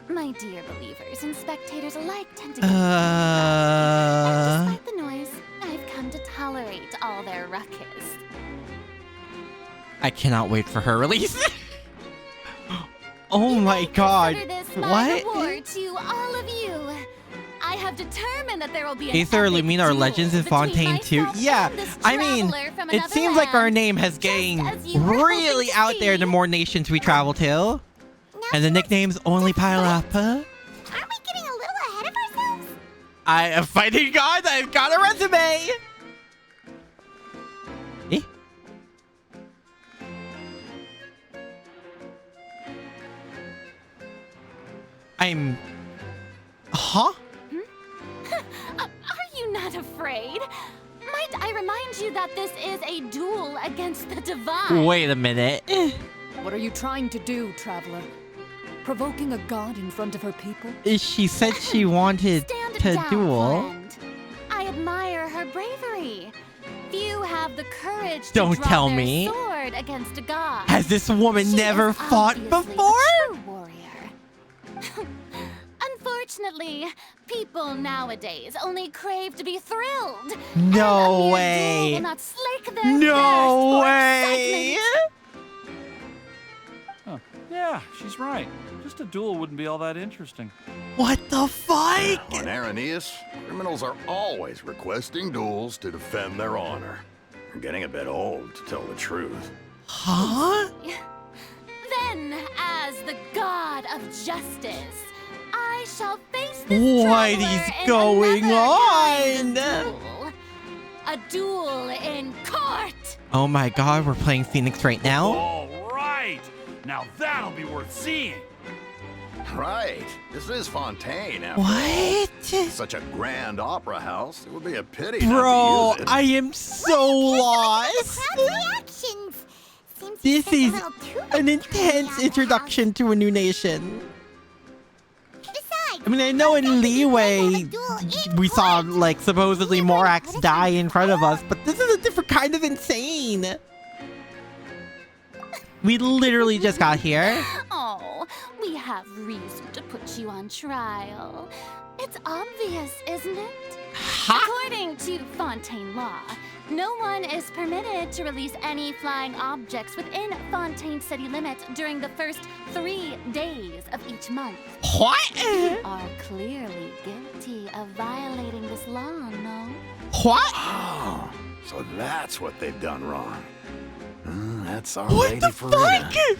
Speaker 5: My dear believers and spectators alike tend to get and despite the noise, I've come to tolerate all their ruckus.
Speaker 1: I cannot wait for her release. Oh my god.
Speaker 5: Consider this my
Speaker 1: What?
Speaker 5: reward to all of you. I have determined that there will be an
Speaker 1: Aether
Speaker 5: epic
Speaker 1: Lumina or
Speaker 5: duel
Speaker 1: Legends in
Speaker 5: between
Speaker 1: Fontaine too.
Speaker 5: myself
Speaker 1: Yeah,
Speaker 5: and this
Speaker 1: I mean,
Speaker 5: traveler from
Speaker 1: it
Speaker 5: another
Speaker 1: seems like our
Speaker 5: land.
Speaker 1: name has gained
Speaker 5: as you were hoping
Speaker 1: really
Speaker 5: to
Speaker 1: out there the
Speaker 5: see.
Speaker 1: more nations we travel to. And the nicknames only pile up.
Speaker 2: Aren't we getting a little ahead of ourselves?
Speaker 1: I am fighting God. I've got a resume. Eh? I'm... Huh?
Speaker 5: Are you not afraid? Might I remind you that this is a duel against the divine?
Speaker 1: Wait a minute.
Speaker 8: What are you trying to do, traveler? Provoking a god in front of her people?
Speaker 1: She said she wanted
Speaker 5: Stand
Speaker 1: to
Speaker 5: down,
Speaker 1: duel.
Speaker 5: friend. I admire her bravery. Few have the courage
Speaker 1: Don't
Speaker 5: to draw
Speaker 1: tell
Speaker 5: their
Speaker 1: me.
Speaker 5: sword against a god.
Speaker 1: Has this woman
Speaker 5: She
Speaker 1: never
Speaker 5: is
Speaker 1: fought
Speaker 5: obviously
Speaker 1: before?
Speaker 5: a true warrior. Unfortunately, people nowadays only crave to be thrilled.
Speaker 1: No
Speaker 5: and a mere
Speaker 1: way.
Speaker 5: duel will not slake their
Speaker 1: No
Speaker 5: thirst for
Speaker 1: way.
Speaker 5: excitement.
Speaker 9: Huh. Yeah, she's right. Just a duel wouldn't be all that interesting.
Speaker 1: What the fuck?
Speaker 4: On Araneus, criminals are always requesting duels to defend their honor. I'm getting a bit old, to tell the truth.
Speaker 1: Huh?
Speaker 5: Then, as the god of justice, I shall face this
Speaker 1: What
Speaker 5: traveler
Speaker 1: is
Speaker 5: in
Speaker 1: going
Speaker 5: another kind of
Speaker 1: on?
Speaker 5: duel. A duel in court.
Speaker 1: Oh my god, we're playing Phoenix right now?
Speaker 9: All right. Now that'll be worth seeing.
Speaker 4: Right. This is Fontaine, after all.
Speaker 1: What?
Speaker 4: Such a grand opera house. It would be a pity
Speaker 1: Bro,
Speaker 4: not to use it.
Speaker 1: I am so lost.
Speaker 2: Crowd's reactions. Seems
Speaker 1: This
Speaker 2: to take a
Speaker 1: is
Speaker 2: little too much
Speaker 1: an
Speaker 2: time
Speaker 1: intense
Speaker 2: on the
Speaker 1: introduction to a new nation.
Speaker 2: house. Besides,
Speaker 1: I mean, I know in Leeway we saw, like, supposedly Morax die in front of us, but this is a different kind of insane. We literally just got here.
Speaker 5: Oh, we have reason to put you on trial. It's obvious, isn't it?
Speaker 1: Ha!
Speaker 5: According to Fontaine law, no one is permitted to release any flying objects within Fontaine city limits during the first 3 days of each month.
Speaker 1: What?
Speaker 5: You are clearly guilty of violating this law, no?
Speaker 1: What?
Speaker 4: Oh, so that's what they've done wrong. That's our
Speaker 1: What
Speaker 4: Lady
Speaker 1: the
Speaker 4: Farina.
Speaker 1: fuck?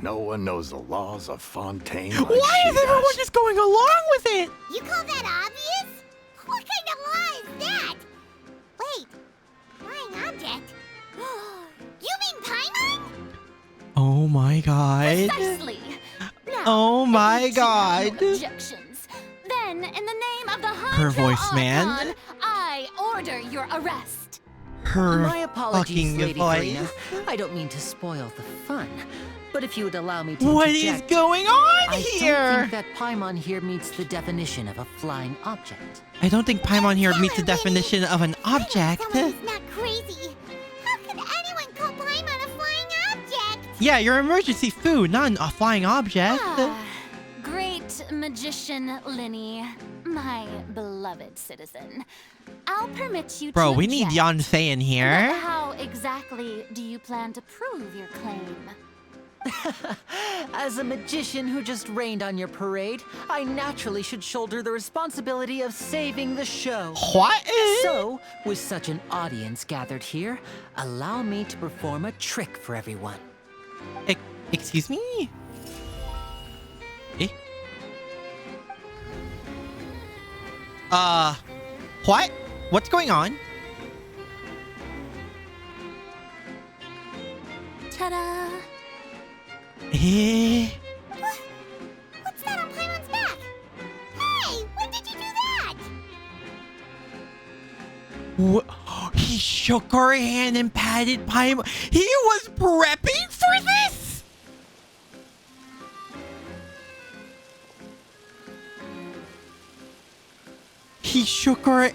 Speaker 4: No one knows the laws of Fontaine like
Speaker 1: Why
Speaker 4: she
Speaker 1: is everyone
Speaker 4: does.
Speaker 1: just going along with it?
Speaker 2: You call that obvious? What kind of law is that? Wait, flying object? You mean Paimon?
Speaker 1: Oh my god.
Speaker 5: Precisely. Now,
Speaker 1: Oh my
Speaker 5: if you have
Speaker 1: god.
Speaker 5: no objections, then in the name of the
Speaker 1: Her
Speaker 5: Hydra
Speaker 1: voice, man.
Speaker 5: Archon, I order your arrest.
Speaker 1: Her
Speaker 7: My apologies,
Speaker 1: fucking
Speaker 7: Lady
Speaker 1: voice.
Speaker 7: Farina. I don't mean to spoil the fun, but if you would allow me to
Speaker 1: What is
Speaker 7: interject,
Speaker 1: going on
Speaker 7: I
Speaker 1: here?
Speaker 7: don't think that Paimon here meets the definition of a flying object.
Speaker 1: I don't think Paimon here meets the definition of an object.
Speaker 2: Someone who's not crazy. How could anyone call Paimon a flying object?
Speaker 1: Yeah, your emergency food, not a flying object.
Speaker 5: Ah, great magician Linny, my beloved citizen. I'll permit you
Speaker 1: Bro,
Speaker 5: to
Speaker 1: we need
Speaker 5: object.
Speaker 1: Yonsei in
Speaker 5: But
Speaker 1: here.
Speaker 5: how exactly do you plan to prove your claim?
Speaker 7: As a magician who just rained on your parade, I naturally should shoulder the responsibility of saving the show.
Speaker 1: What?
Speaker 7: So, with such an audience gathered here, allow me to perform a trick for everyone.
Speaker 1: Excuse me? Eh? What? What's going on?
Speaker 6: Ta-da!
Speaker 1: Eh?
Speaker 2: What's that on Paimon's back? Hey, when did you do that?
Speaker 1: He shook her hand and patted Paimon. He was prepping for this? He shook her.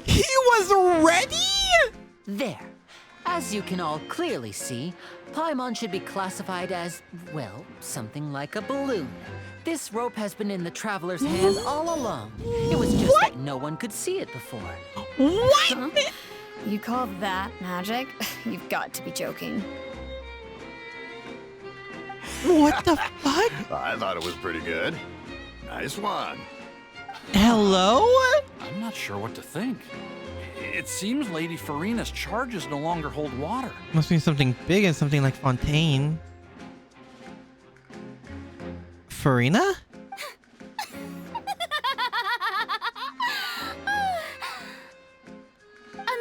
Speaker 1: He was ready?
Speaker 7: There. As you can all clearly see, Paimon should be classified as, well, something like a balloon. This rope has been in the traveler's hand all along. It was just that no one could see it before.
Speaker 1: What?
Speaker 10: Huh? You call that magic? You've got to be joking.
Speaker 1: What the fuck?
Speaker 4: I thought it was pretty good. Nice one.
Speaker 1: Hello?
Speaker 9: I'm not sure what to think. It seems Lady Farina's charges no longer hold water.
Speaker 1: Must be something big and something like Fontaine. Farina?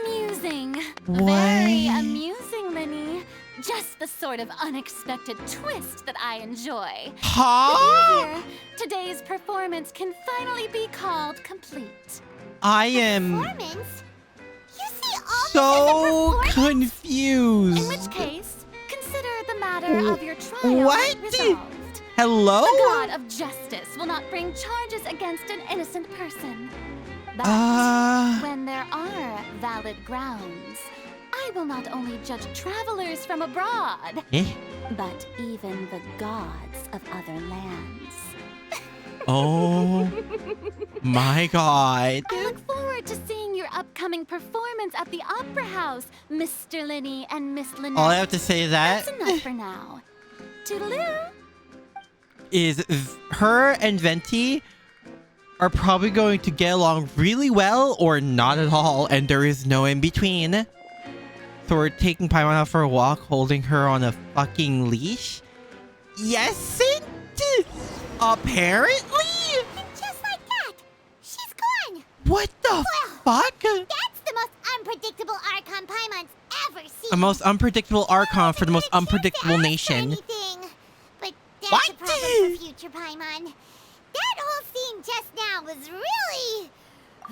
Speaker 5: Amusing.
Speaker 1: What?
Speaker 5: Very amusing, Linny. Just the sort of unexpected twist that I enjoy.
Speaker 1: Huh?
Speaker 5: Here, today's performance can finally be called complete.
Speaker 1: I am
Speaker 2: Performance? You see all
Speaker 1: so
Speaker 2: this as a performance?
Speaker 1: confused.
Speaker 5: In which case, consider the matter of your trial
Speaker 1: What?
Speaker 5: resolved.
Speaker 1: Hello?
Speaker 5: The god of justice will not bring charges against an innocent person. But when there are valid grounds, I will not only judge travelers from abroad, but even the gods of other lands.
Speaker 1: Oh my god.
Speaker 5: I look forward to seeing your upcoming performance at the Opera House, Mr. Linny and Miss Lynette.
Speaker 1: All I have to say
Speaker 5: That's enough for now. Toodaloo.
Speaker 1: is her and Venti are probably going to get along really well or not at all, and there is no in between. So we're taking Paimon out for a walk, holding her on a fucking leash. Yes, apparently.
Speaker 2: And just like that, she's gone.
Speaker 1: What the fuck?
Speaker 2: That's the most unpredictable Archon Paimon's ever seen.
Speaker 1: A most unpredictable Archon for the most unpredictable nation.
Speaker 2: But that's
Speaker 1: What?
Speaker 2: a problem for future Paimon. That whole scene just now was really...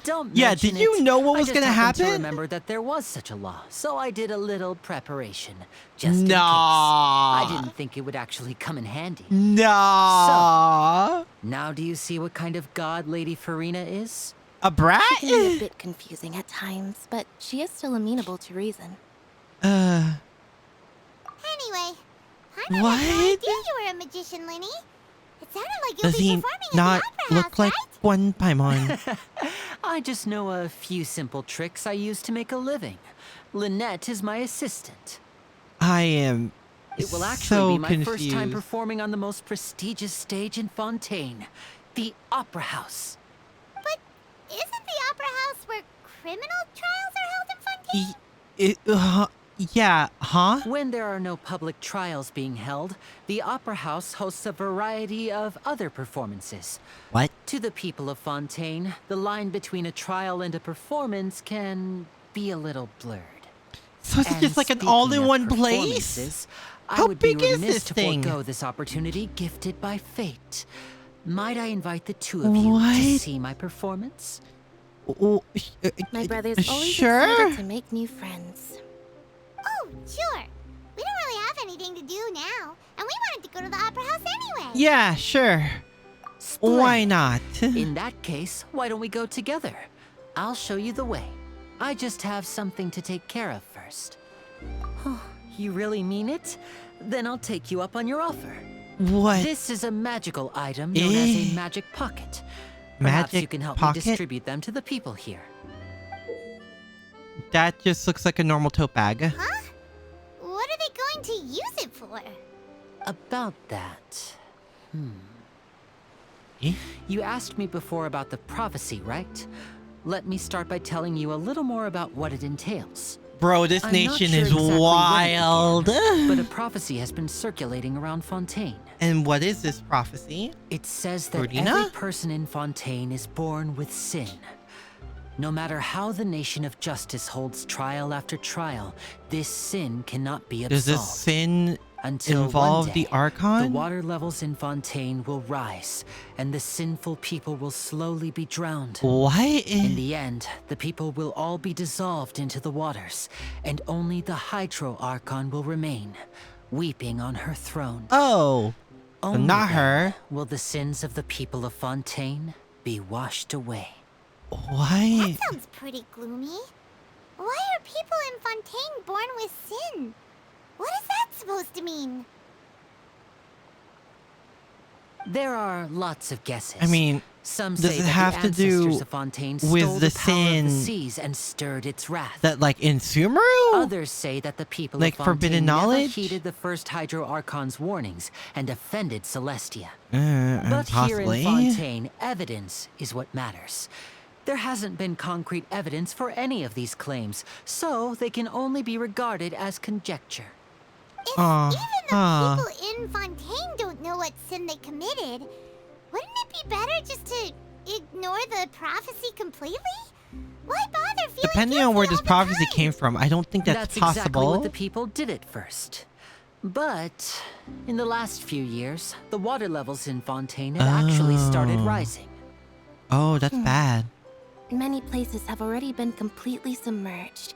Speaker 7: Don't
Speaker 1: Yeah,
Speaker 7: mention
Speaker 1: did you
Speaker 7: it.
Speaker 1: know what was
Speaker 7: I
Speaker 1: gonna
Speaker 7: just happened
Speaker 1: happen?
Speaker 7: to remember that there was such a law, so I did a little preparation, just in case.
Speaker 1: Nah.
Speaker 7: I didn't think it would actually come in handy.
Speaker 1: Nah.
Speaker 7: Now do you see what kind of god Lady Farina is?
Speaker 1: A brat?
Speaker 6: She can be a bit confusing at times, but she is still amenable to reason.
Speaker 2: Anyway, Paimon
Speaker 1: What?
Speaker 2: had no idea you were a magician, Linny. It sounded like you'll
Speaker 1: Does
Speaker 2: be
Speaker 1: he
Speaker 2: performing
Speaker 1: not
Speaker 2: at the Opera
Speaker 1: look
Speaker 2: House,
Speaker 1: like
Speaker 2: right?
Speaker 1: one Paimon?
Speaker 7: I just know a few simple tricks I use to make a living. Lynette is my assistant.
Speaker 1: I am
Speaker 7: It will actually
Speaker 1: so
Speaker 7: be my
Speaker 1: confused.
Speaker 7: first time performing on the most prestigious stage in Fontaine, the Opera House.
Speaker 2: But isn't the Opera House where criminal trials are held in Fontaine?
Speaker 1: Yeah, huh?
Speaker 7: When there are no public trials being held, the Opera House hosts a variety of other performances.
Speaker 1: What?
Speaker 7: To the people of Fontaine, the line between a trial and a performance can be a little blurred.
Speaker 1: So it's
Speaker 7: And
Speaker 1: just like an
Speaker 7: speaking of
Speaker 1: all-in-one place?
Speaker 7: performances, I
Speaker 1: How
Speaker 7: would be
Speaker 1: big is
Speaker 7: remiss
Speaker 1: this
Speaker 7: to
Speaker 1: thing?
Speaker 7: forego this opportunity gifted by fate. Might I invite the two of you to
Speaker 1: What?
Speaker 7: see my performance?
Speaker 6: My brother's always
Speaker 1: sure?
Speaker 6: excited to make new friends.
Speaker 2: Oh, sure. We don't really have anything to do now, and we wanted to go to the Opera House anyway.
Speaker 1: Yeah, sure. Why
Speaker 7: Splendid.
Speaker 1: not?
Speaker 7: In that case, why don't we go together? I'll show you the way. I just have something to take care of first. You really mean it? Then I'll take you up on your offer.
Speaker 1: What?
Speaker 7: This is a magical item known as a magic pocket. Perhaps you
Speaker 1: Magic
Speaker 7: can help
Speaker 1: pocket?
Speaker 7: me distribute them to the people here.
Speaker 1: That just looks like a normal tote bag.
Speaker 2: Huh? What are they going to use it for?
Speaker 7: about that.
Speaker 1: Eh?
Speaker 7: You asked me before about the prophecy, right? Let me start by telling you a little more about what it entails.
Speaker 1: Bro, this
Speaker 7: I'm
Speaker 1: nation
Speaker 7: not sure
Speaker 1: is
Speaker 7: exactly when it
Speaker 1: wild.
Speaker 7: began, but a prophecy has been circulating around Fontaine.
Speaker 1: And what is this prophecy?
Speaker 7: It says that
Speaker 1: Rudina?
Speaker 7: every person in Fontaine is born with sin. No matter how the nation of justice holds trial after trial, this sin cannot be absolved.
Speaker 1: Does this sin
Speaker 7: Until
Speaker 1: involve
Speaker 7: one day,
Speaker 1: the Archon?
Speaker 7: the water levels in Fontaine will rise, and the sinful people will slowly be drowned.
Speaker 1: What?
Speaker 7: In the end, the people will all be dissolved into the waters, and only the Hydro Archon will remain, weeping on her throne.
Speaker 1: Oh, so
Speaker 7: Only
Speaker 1: not
Speaker 7: then
Speaker 1: her.
Speaker 7: will the sins of the people of Fontaine be washed away.
Speaker 1: What?
Speaker 2: That sounds pretty gloomy. Why are people in Fontaine born with sin? What is that supposed to mean?
Speaker 7: There are lots of guesses.
Speaker 1: I mean,
Speaker 7: some
Speaker 1: does
Speaker 7: say
Speaker 1: it
Speaker 7: that
Speaker 1: have
Speaker 7: the
Speaker 1: to do
Speaker 7: ancestors of Fontaine
Speaker 1: with
Speaker 7: stole
Speaker 1: the
Speaker 7: the power of the
Speaker 1: sin
Speaker 7: seas and stirred its wrath.
Speaker 1: that, like, in Sumeru?
Speaker 7: Others say that the people
Speaker 1: Like
Speaker 7: of Fontaine
Speaker 1: forbidden
Speaker 7: never
Speaker 1: knowledge?
Speaker 7: heeded the first Hydro Archon's warnings and offended Celestia. But here in
Speaker 1: Possibly.
Speaker 7: Fontaine, evidence is what matters. There hasn't been concrete evidence for any of these claims, so they can only be regarded as conjecture.
Speaker 2: If even the people in Fontaine don't know what sin they committed, wouldn't it be better just to ignore the prophecy completely? Why bother feeling
Speaker 1: Depending on
Speaker 2: guilty
Speaker 1: where
Speaker 2: all
Speaker 1: this
Speaker 2: the
Speaker 1: prophecy
Speaker 2: time?
Speaker 1: came from, I don't think that's possible.
Speaker 7: Exactly what the people did at first. But in the last few years, the water levels in Fontaine had actually started rising.
Speaker 1: Oh, that's bad.
Speaker 6: Many places have already been completely submerged,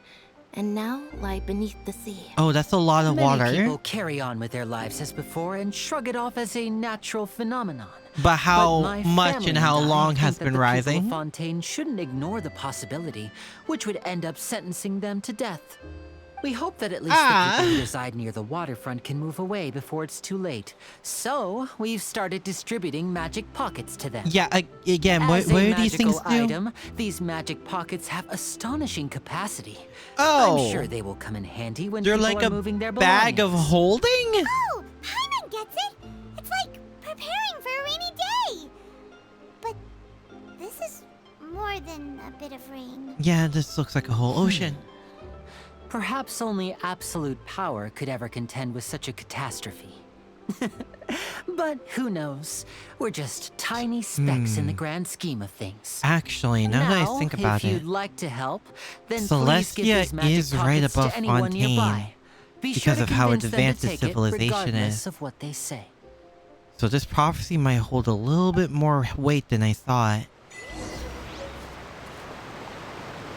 Speaker 6: and now lie beneath the sea.
Speaker 1: Oh, that's a lot of
Speaker 7: Many
Speaker 1: water.
Speaker 7: people carry on with their lives as before and shrug it off as a natural phenomenon.
Speaker 1: But how
Speaker 7: my
Speaker 1: much
Speaker 7: family
Speaker 1: and how
Speaker 7: I
Speaker 1: long
Speaker 7: think
Speaker 1: has
Speaker 7: that
Speaker 1: been
Speaker 7: the people
Speaker 1: rising?
Speaker 7: of Fontaine shouldn't ignore the possibility, which would end up sentencing them to death. We hope that at least the people who reside near the waterfront can move away before it's too late. So we've started distributing magic pockets to them.
Speaker 1: Yeah, again, what
Speaker 7: As a
Speaker 1: do these things
Speaker 7: magical
Speaker 1: do?
Speaker 7: item, these magic pockets have astonishing capacity.
Speaker 1: Oh.
Speaker 7: I'm sure they will come in handy when
Speaker 1: They're
Speaker 7: people
Speaker 1: like
Speaker 7: are
Speaker 1: a
Speaker 7: moving their
Speaker 1: bag of
Speaker 7: belongings.
Speaker 1: holding?
Speaker 2: Oh, Paimon gets it! It's like preparing for a rainy day! But this is more than a bit of rain.
Speaker 1: Yeah, this looks like a whole ocean.
Speaker 7: Perhaps only absolute power could ever contend with such a catastrophe. But who knows? We're just tiny specks in the grand scheme of things.
Speaker 1: Actually, now that I think about
Speaker 7: if you'd
Speaker 1: it,
Speaker 7: like to help, then please
Speaker 1: Celestia
Speaker 7: give these magic
Speaker 1: is right
Speaker 7: pockets
Speaker 1: above
Speaker 7: to anyone
Speaker 1: Fontaine
Speaker 7: nearby. Be
Speaker 1: because
Speaker 7: sure to
Speaker 1: of how
Speaker 7: convince them to
Speaker 1: advanced its
Speaker 7: take it
Speaker 1: civilization
Speaker 7: regardless
Speaker 1: is.
Speaker 7: of what they say.
Speaker 1: So this prophecy might hold a little bit more weight than I thought.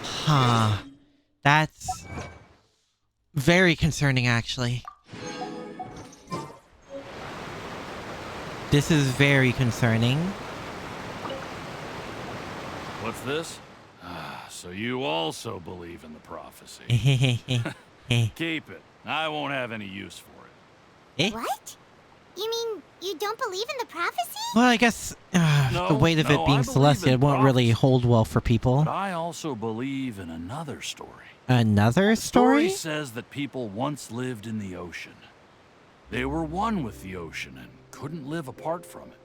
Speaker 1: Huh. That's very concerning, actually. This is very concerning.
Speaker 9: What's this? So you also believe in the prophecy. Keep it. I won't have any use for it.
Speaker 2: What? You mean you don't believe in the prophecy?
Speaker 1: Well, I guess the weight of it
Speaker 9: No,
Speaker 1: being
Speaker 9: I believe
Speaker 1: Celestia
Speaker 9: in
Speaker 1: won't really
Speaker 9: prophecy.
Speaker 1: hold well for people.
Speaker 9: But I also believe in another story.
Speaker 1: Another
Speaker 9: The story
Speaker 1: story?
Speaker 9: says that people once lived in the ocean. They were one with the ocean and couldn't live apart from it.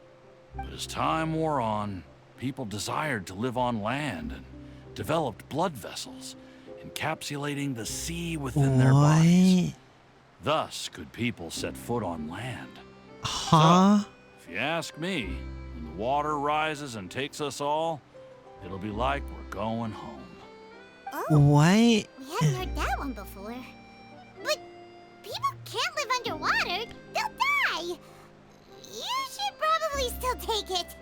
Speaker 9: But as time wore on, people desired to live on land and developed blood vessels, encapsulating the sea within their bodies. Thus could people set foot on land.
Speaker 1: Huh?
Speaker 9: So, if you ask me, when the water rises and takes us all, it'll be like we're going home.
Speaker 1: What?
Speaker 2: We hadn't heard that one before. But people can't live underwater. They'll die. You should probably still take it.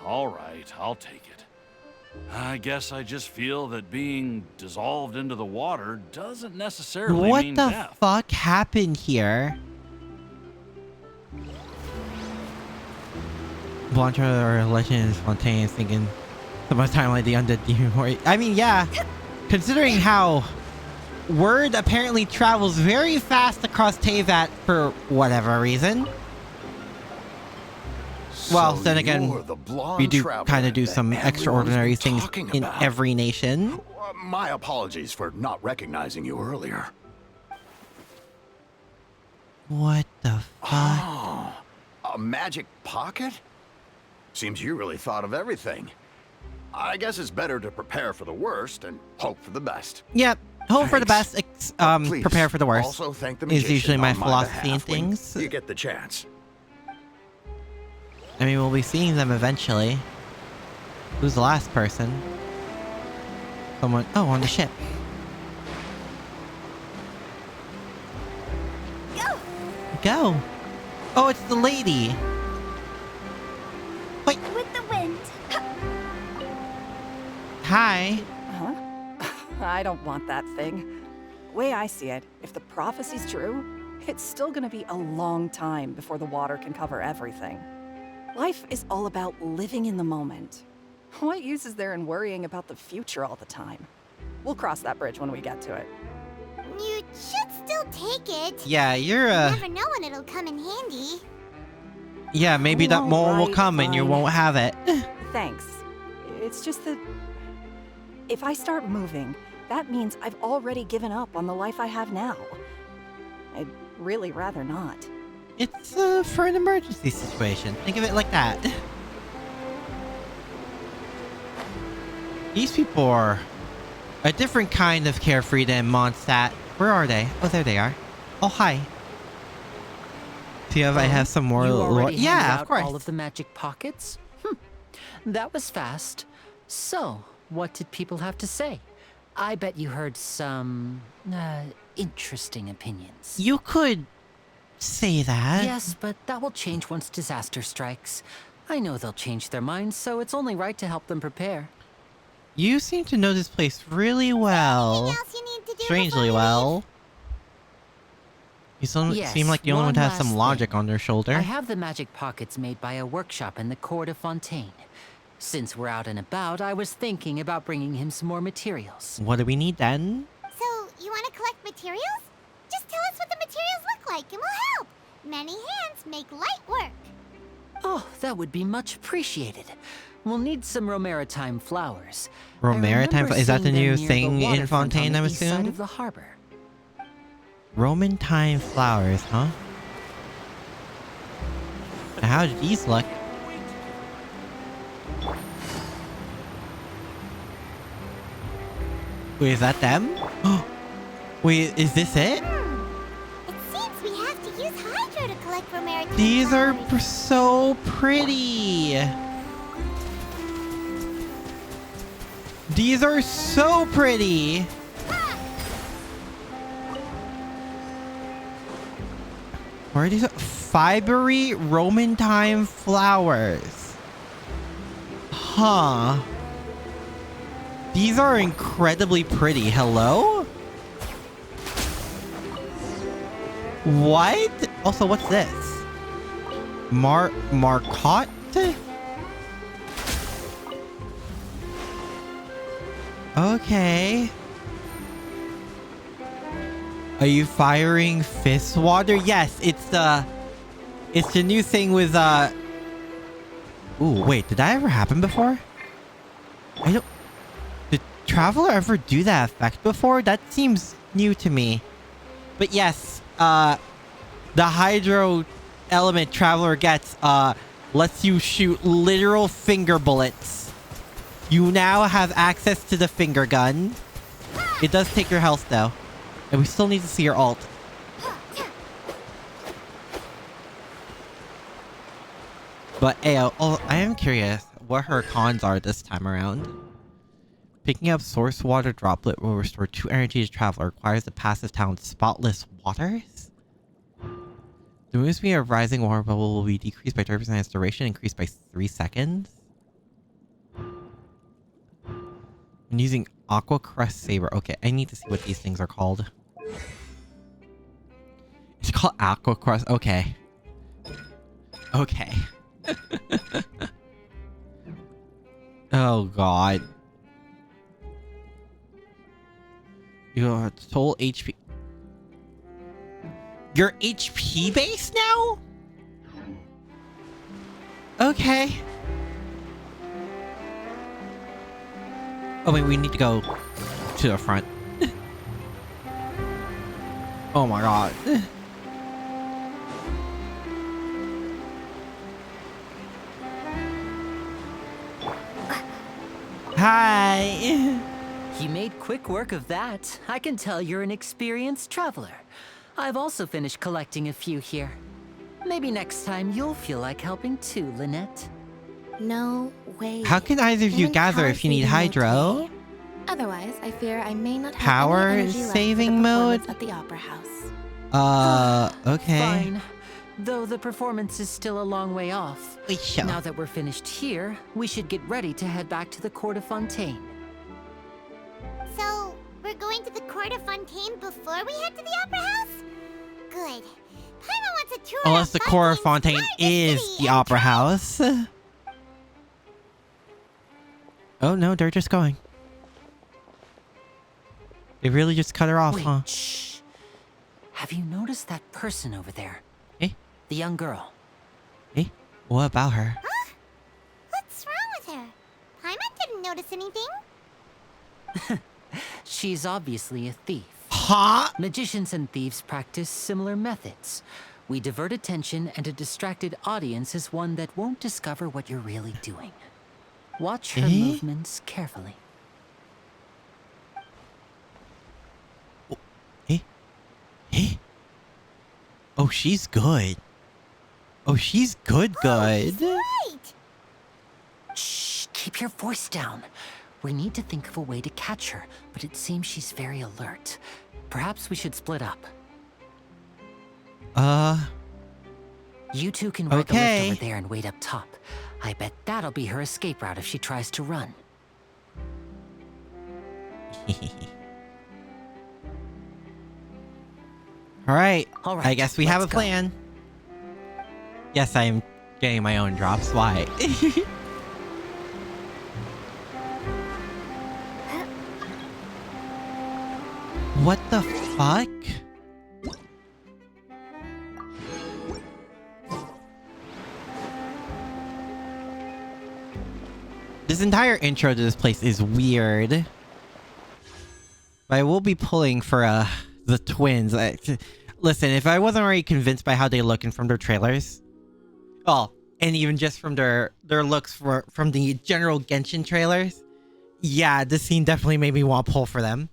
Speaker 9: All right, I'll take it. I guess I just feel that being dissolved into the water doesn't necessarily
Speaker 1: What
Speaker 9: mean
Speaker 1: the
Speaker 9: death.
Speaker 1: fuck happened here? Blanchard or Legend is Fontaine thinking so much time like the undead demon. I mean, yeah. Considering how word apparently travels very fast across Teyvat for whatever reason. Well,
Speaker 4: So
Speaker 1: then again,
Speaker 4: you're the blonde
Speaker 1: we do
Speaker 4: traveler
Speaker 1: kind of do
Speaker 4: that
Speaker 1: some
Speaker 4: everyone's
Speaker 1: extraordinary
Speaker 4: been
Speaker 1: things
Speaker 4: talking
Speaker 1: in
Speaker 4: about.
Speaker 1: every nation.
Speaker 4: My apologies for not recognizing you earlier.
Speaker 1: What the fuck?
Speaker 4: Oh, a magic pocket? Seems you really thought of everything. I guess it's better to prepare for the worst and hope for the best.
Speaker 1: Yep. Hope for the
Speaker 4: Thanks.
Speaker 1: best,
Speaker 4: Please,
Speaker 1: prepare for the worst.
Speaker 4: Also thank the
Speaker 1: Is
Speaker 4: magician
Speaker 1: usually my
Speaker 4: on
Speaker 1: philosophy in
Speaker 4: behalf when
Speaker 1: things.
Speaker 4: you get the chance.
Speaker 1: I mean, we'll be seeing them eventually. Who's the last person? Someone... Oh, on the ship.
Speaker 2: Go!
Speaker 1: Go! Oh, it's the lady! Wait!
Speaker 2: With the wind.
Speaker 1: Hi!
Speaker 11: Huh? I don't want that thing. Way I see it, if the prophecy's true, it's still gonna be a long time before the water can cover everything. Life is all about living in the moment. What use is there in worrying about the future all the time? We'll cross that bridge when we get to it.
Speaker 2: You should still take it.
Speaker 1: Yeah, you're
Speaker 2: You never know when it'll come in handy.
Speaker 1: Yeah, maybe that moment will
Speaker 11: Alright,
Speaker 1: come and you
Speaker 11: fine.
Speaker 1: won't have it.
Speaker 11: Thanks. It's just that if I start moving, that means I've already given up on the life I have now. I'd really rather not.
Speaker 1: It's for an emergency situation. Think of it like that. These people are a different kind of carefree than Mondstadt. Where are they? Oh, there they are. Oh, hi. See if I have some more
Speaker 7: You
Speaker 1: lore.
Speaker 7: already
Speaker 1: Yeah,
Speaker 7: handed
Speaker 1: of
Speaker 7: out
Speaker 1: course.
Speaker 7: all of the magic pockets? That was fast. So, what did people have to say? I bet you heard some interesting opinions.
Speaker 1: You could say that.
Speaker 7: Yes, but that will change once disaster strikes. I know they'll change their minds, so it's only right to help them prepare.
Speaker 1: You seem to know this place really well.
Speaker 2: Anything else you need to do
Speaker 1: Strangely
Speaker 2: before you
Speaker 1: well. You
Speaker 7: Yes,
Speaker 1: seem like the only one to have some
Speaker 7: last
Speaker 1: logic
Speaker 7: thing.
Speaker 1: on their shoulder.
Speaker 7: I have the magic pockets made by a workshop in the court of Fontaine. Since we're out and about, I was thinking about bringing him some more materials.
Speaker 1: What do we need then?
Speaker 2: So, you want to collect materials? Just tell us what the materials look like and we'll help. Many hands make light work.
Speaker 7: Oh, that would be much appreciated. We'll need some Romaritime flowers. I
Speaker 1: Romaritime?
Speaker 7: remember
Speaker 1: Is that the
Speaker 7: seeing them
Speaker 1: new
Speaker 7: near the
Speaker 1: thing in
Speaker 7: waterfront on
Speaker 1: Fontaine,
Speaker 7: the
Speaker 1: I'm
Speaker 7: east side
Speaker 1: assuming?
Speaker 7: of the harbor.
Speaker 1: Roman time flowers, huh? Now, how do these look? Wait, is that them? Wait, is this it?
Speaker 2: It seems we have to use Hydro to collect Romaritime
Speaker 1: These are
Speaker 2: flowers.
Speaker 1: so pretty. These are so pretty. Where are these? Fibery Roman time flowers. Huh. These are incredibly pretty. Hello? What? Also, what's this? Marcotte? Okay. Are you firing fist water? Yes, it's the new thing with Ooh, wait, did that ever happen before? Did Traveler ever do that effect before? That seems new to me. But yes, the hydro element Traveler gets lets you shoot literal finger bullets. You now have access to the finger gun. It does take your health though. And we still need to see your alt. But Ayo, I am curious what her cons are this time around. Picking up source water droplet will restore 2 energy to Traveler. Requires the passive talent Spotless Waters. The movement speed of rising water bubble will be decreased by 30% its duration, increased by 3 seconds. I'm using Aqua Crest Saber. Okay, I need to see what these things are called. It's called Aqua Crest. Okay. Okay. Oh god. You have total HP. You're HP based now? Okay. Oh wait, we need to go to the front. Oh my god. Hi.
Speaker 7: You made quick work of that. I can tell you're an experienced traveler. I've also finished collecting a few here. Maybe next time you'll feel like helping too, Lynette.
Speaker 6: No way.
Speaker 1: How can either of you
Speaker 6: Even
Speaker 1: gather if you need
Speaker 6: power
Speaker 1: hydro?
Speaker 6: saving okay. Otherwise, I fear I may not have
Speaker 1: Power
Speaker 6: any energy left for the
Speaker 1: saving mode?
Speaker 6: performance at the opera house.
Speaker 1: Okay.
Speaker 7: Fine. Though the performance is still a long way off.
Speaker 1: Sure.
Speaker 7: Now that we're finished here, we should get ready to head back to the court of Fontaine.
Speaker 2: So, we're going to the court of Fontaine before we head to the opera house? Good. Paimon wants a tour
Speaker 1: Unless
Speaker 2: of
Speaker 1: the court of Fontaine
Speaker 2: Fontaine's
Speaker 1: is
Speaker 2: gorgeous
Speaker 1: the
Speaker 2: city
Speaker 1: opera
Speaker 2: and
Speaker 1: house. Oh no, they're just going. They really just cut her off,
Speaker 7: Wait,
Speaker 1: huh?
Speaker 7: shh. Have you noticed that person over there?
Speaker 1: Eh?
Speaker 7: The young girl.
Speaker 1: Eh? What about her?
Speaker 2: Huh? What's wrong with her? Paimon didn't notice anything.
Speaker 7: She's obviously a thief.
Speaker 1: Huh?
Speaker 7: Magicians and thieves practice similar methods. We divert attention, and a distracted audience is one that won't discover what you're really doing. Watch her movements carefully.
Speaker 1: Oh, she's good. Oh, she's good.
Speaker 2: Right.
Speaker 7: Shh, keep your voice down. We need to think of a way to catch her, but it seems she's very alert. Perhaps we should split up. You two can ride the lift over there and wait up top. I bet that'll be her escape route if she tries to run.
Speaker 1: All right.
Speaker 7: All
Speaker 1: I guess we have a plan. Yes, I'm getting my own drops. Why? What the fuck? This entire intro to this place is weird. But I will be pulling for the twins. Listen, if I wasn't already convinced by how they look and from their trailers, oh, and even just from their looks from the general Genshin trailers, yeah, this scene definitely made me want to pull for them.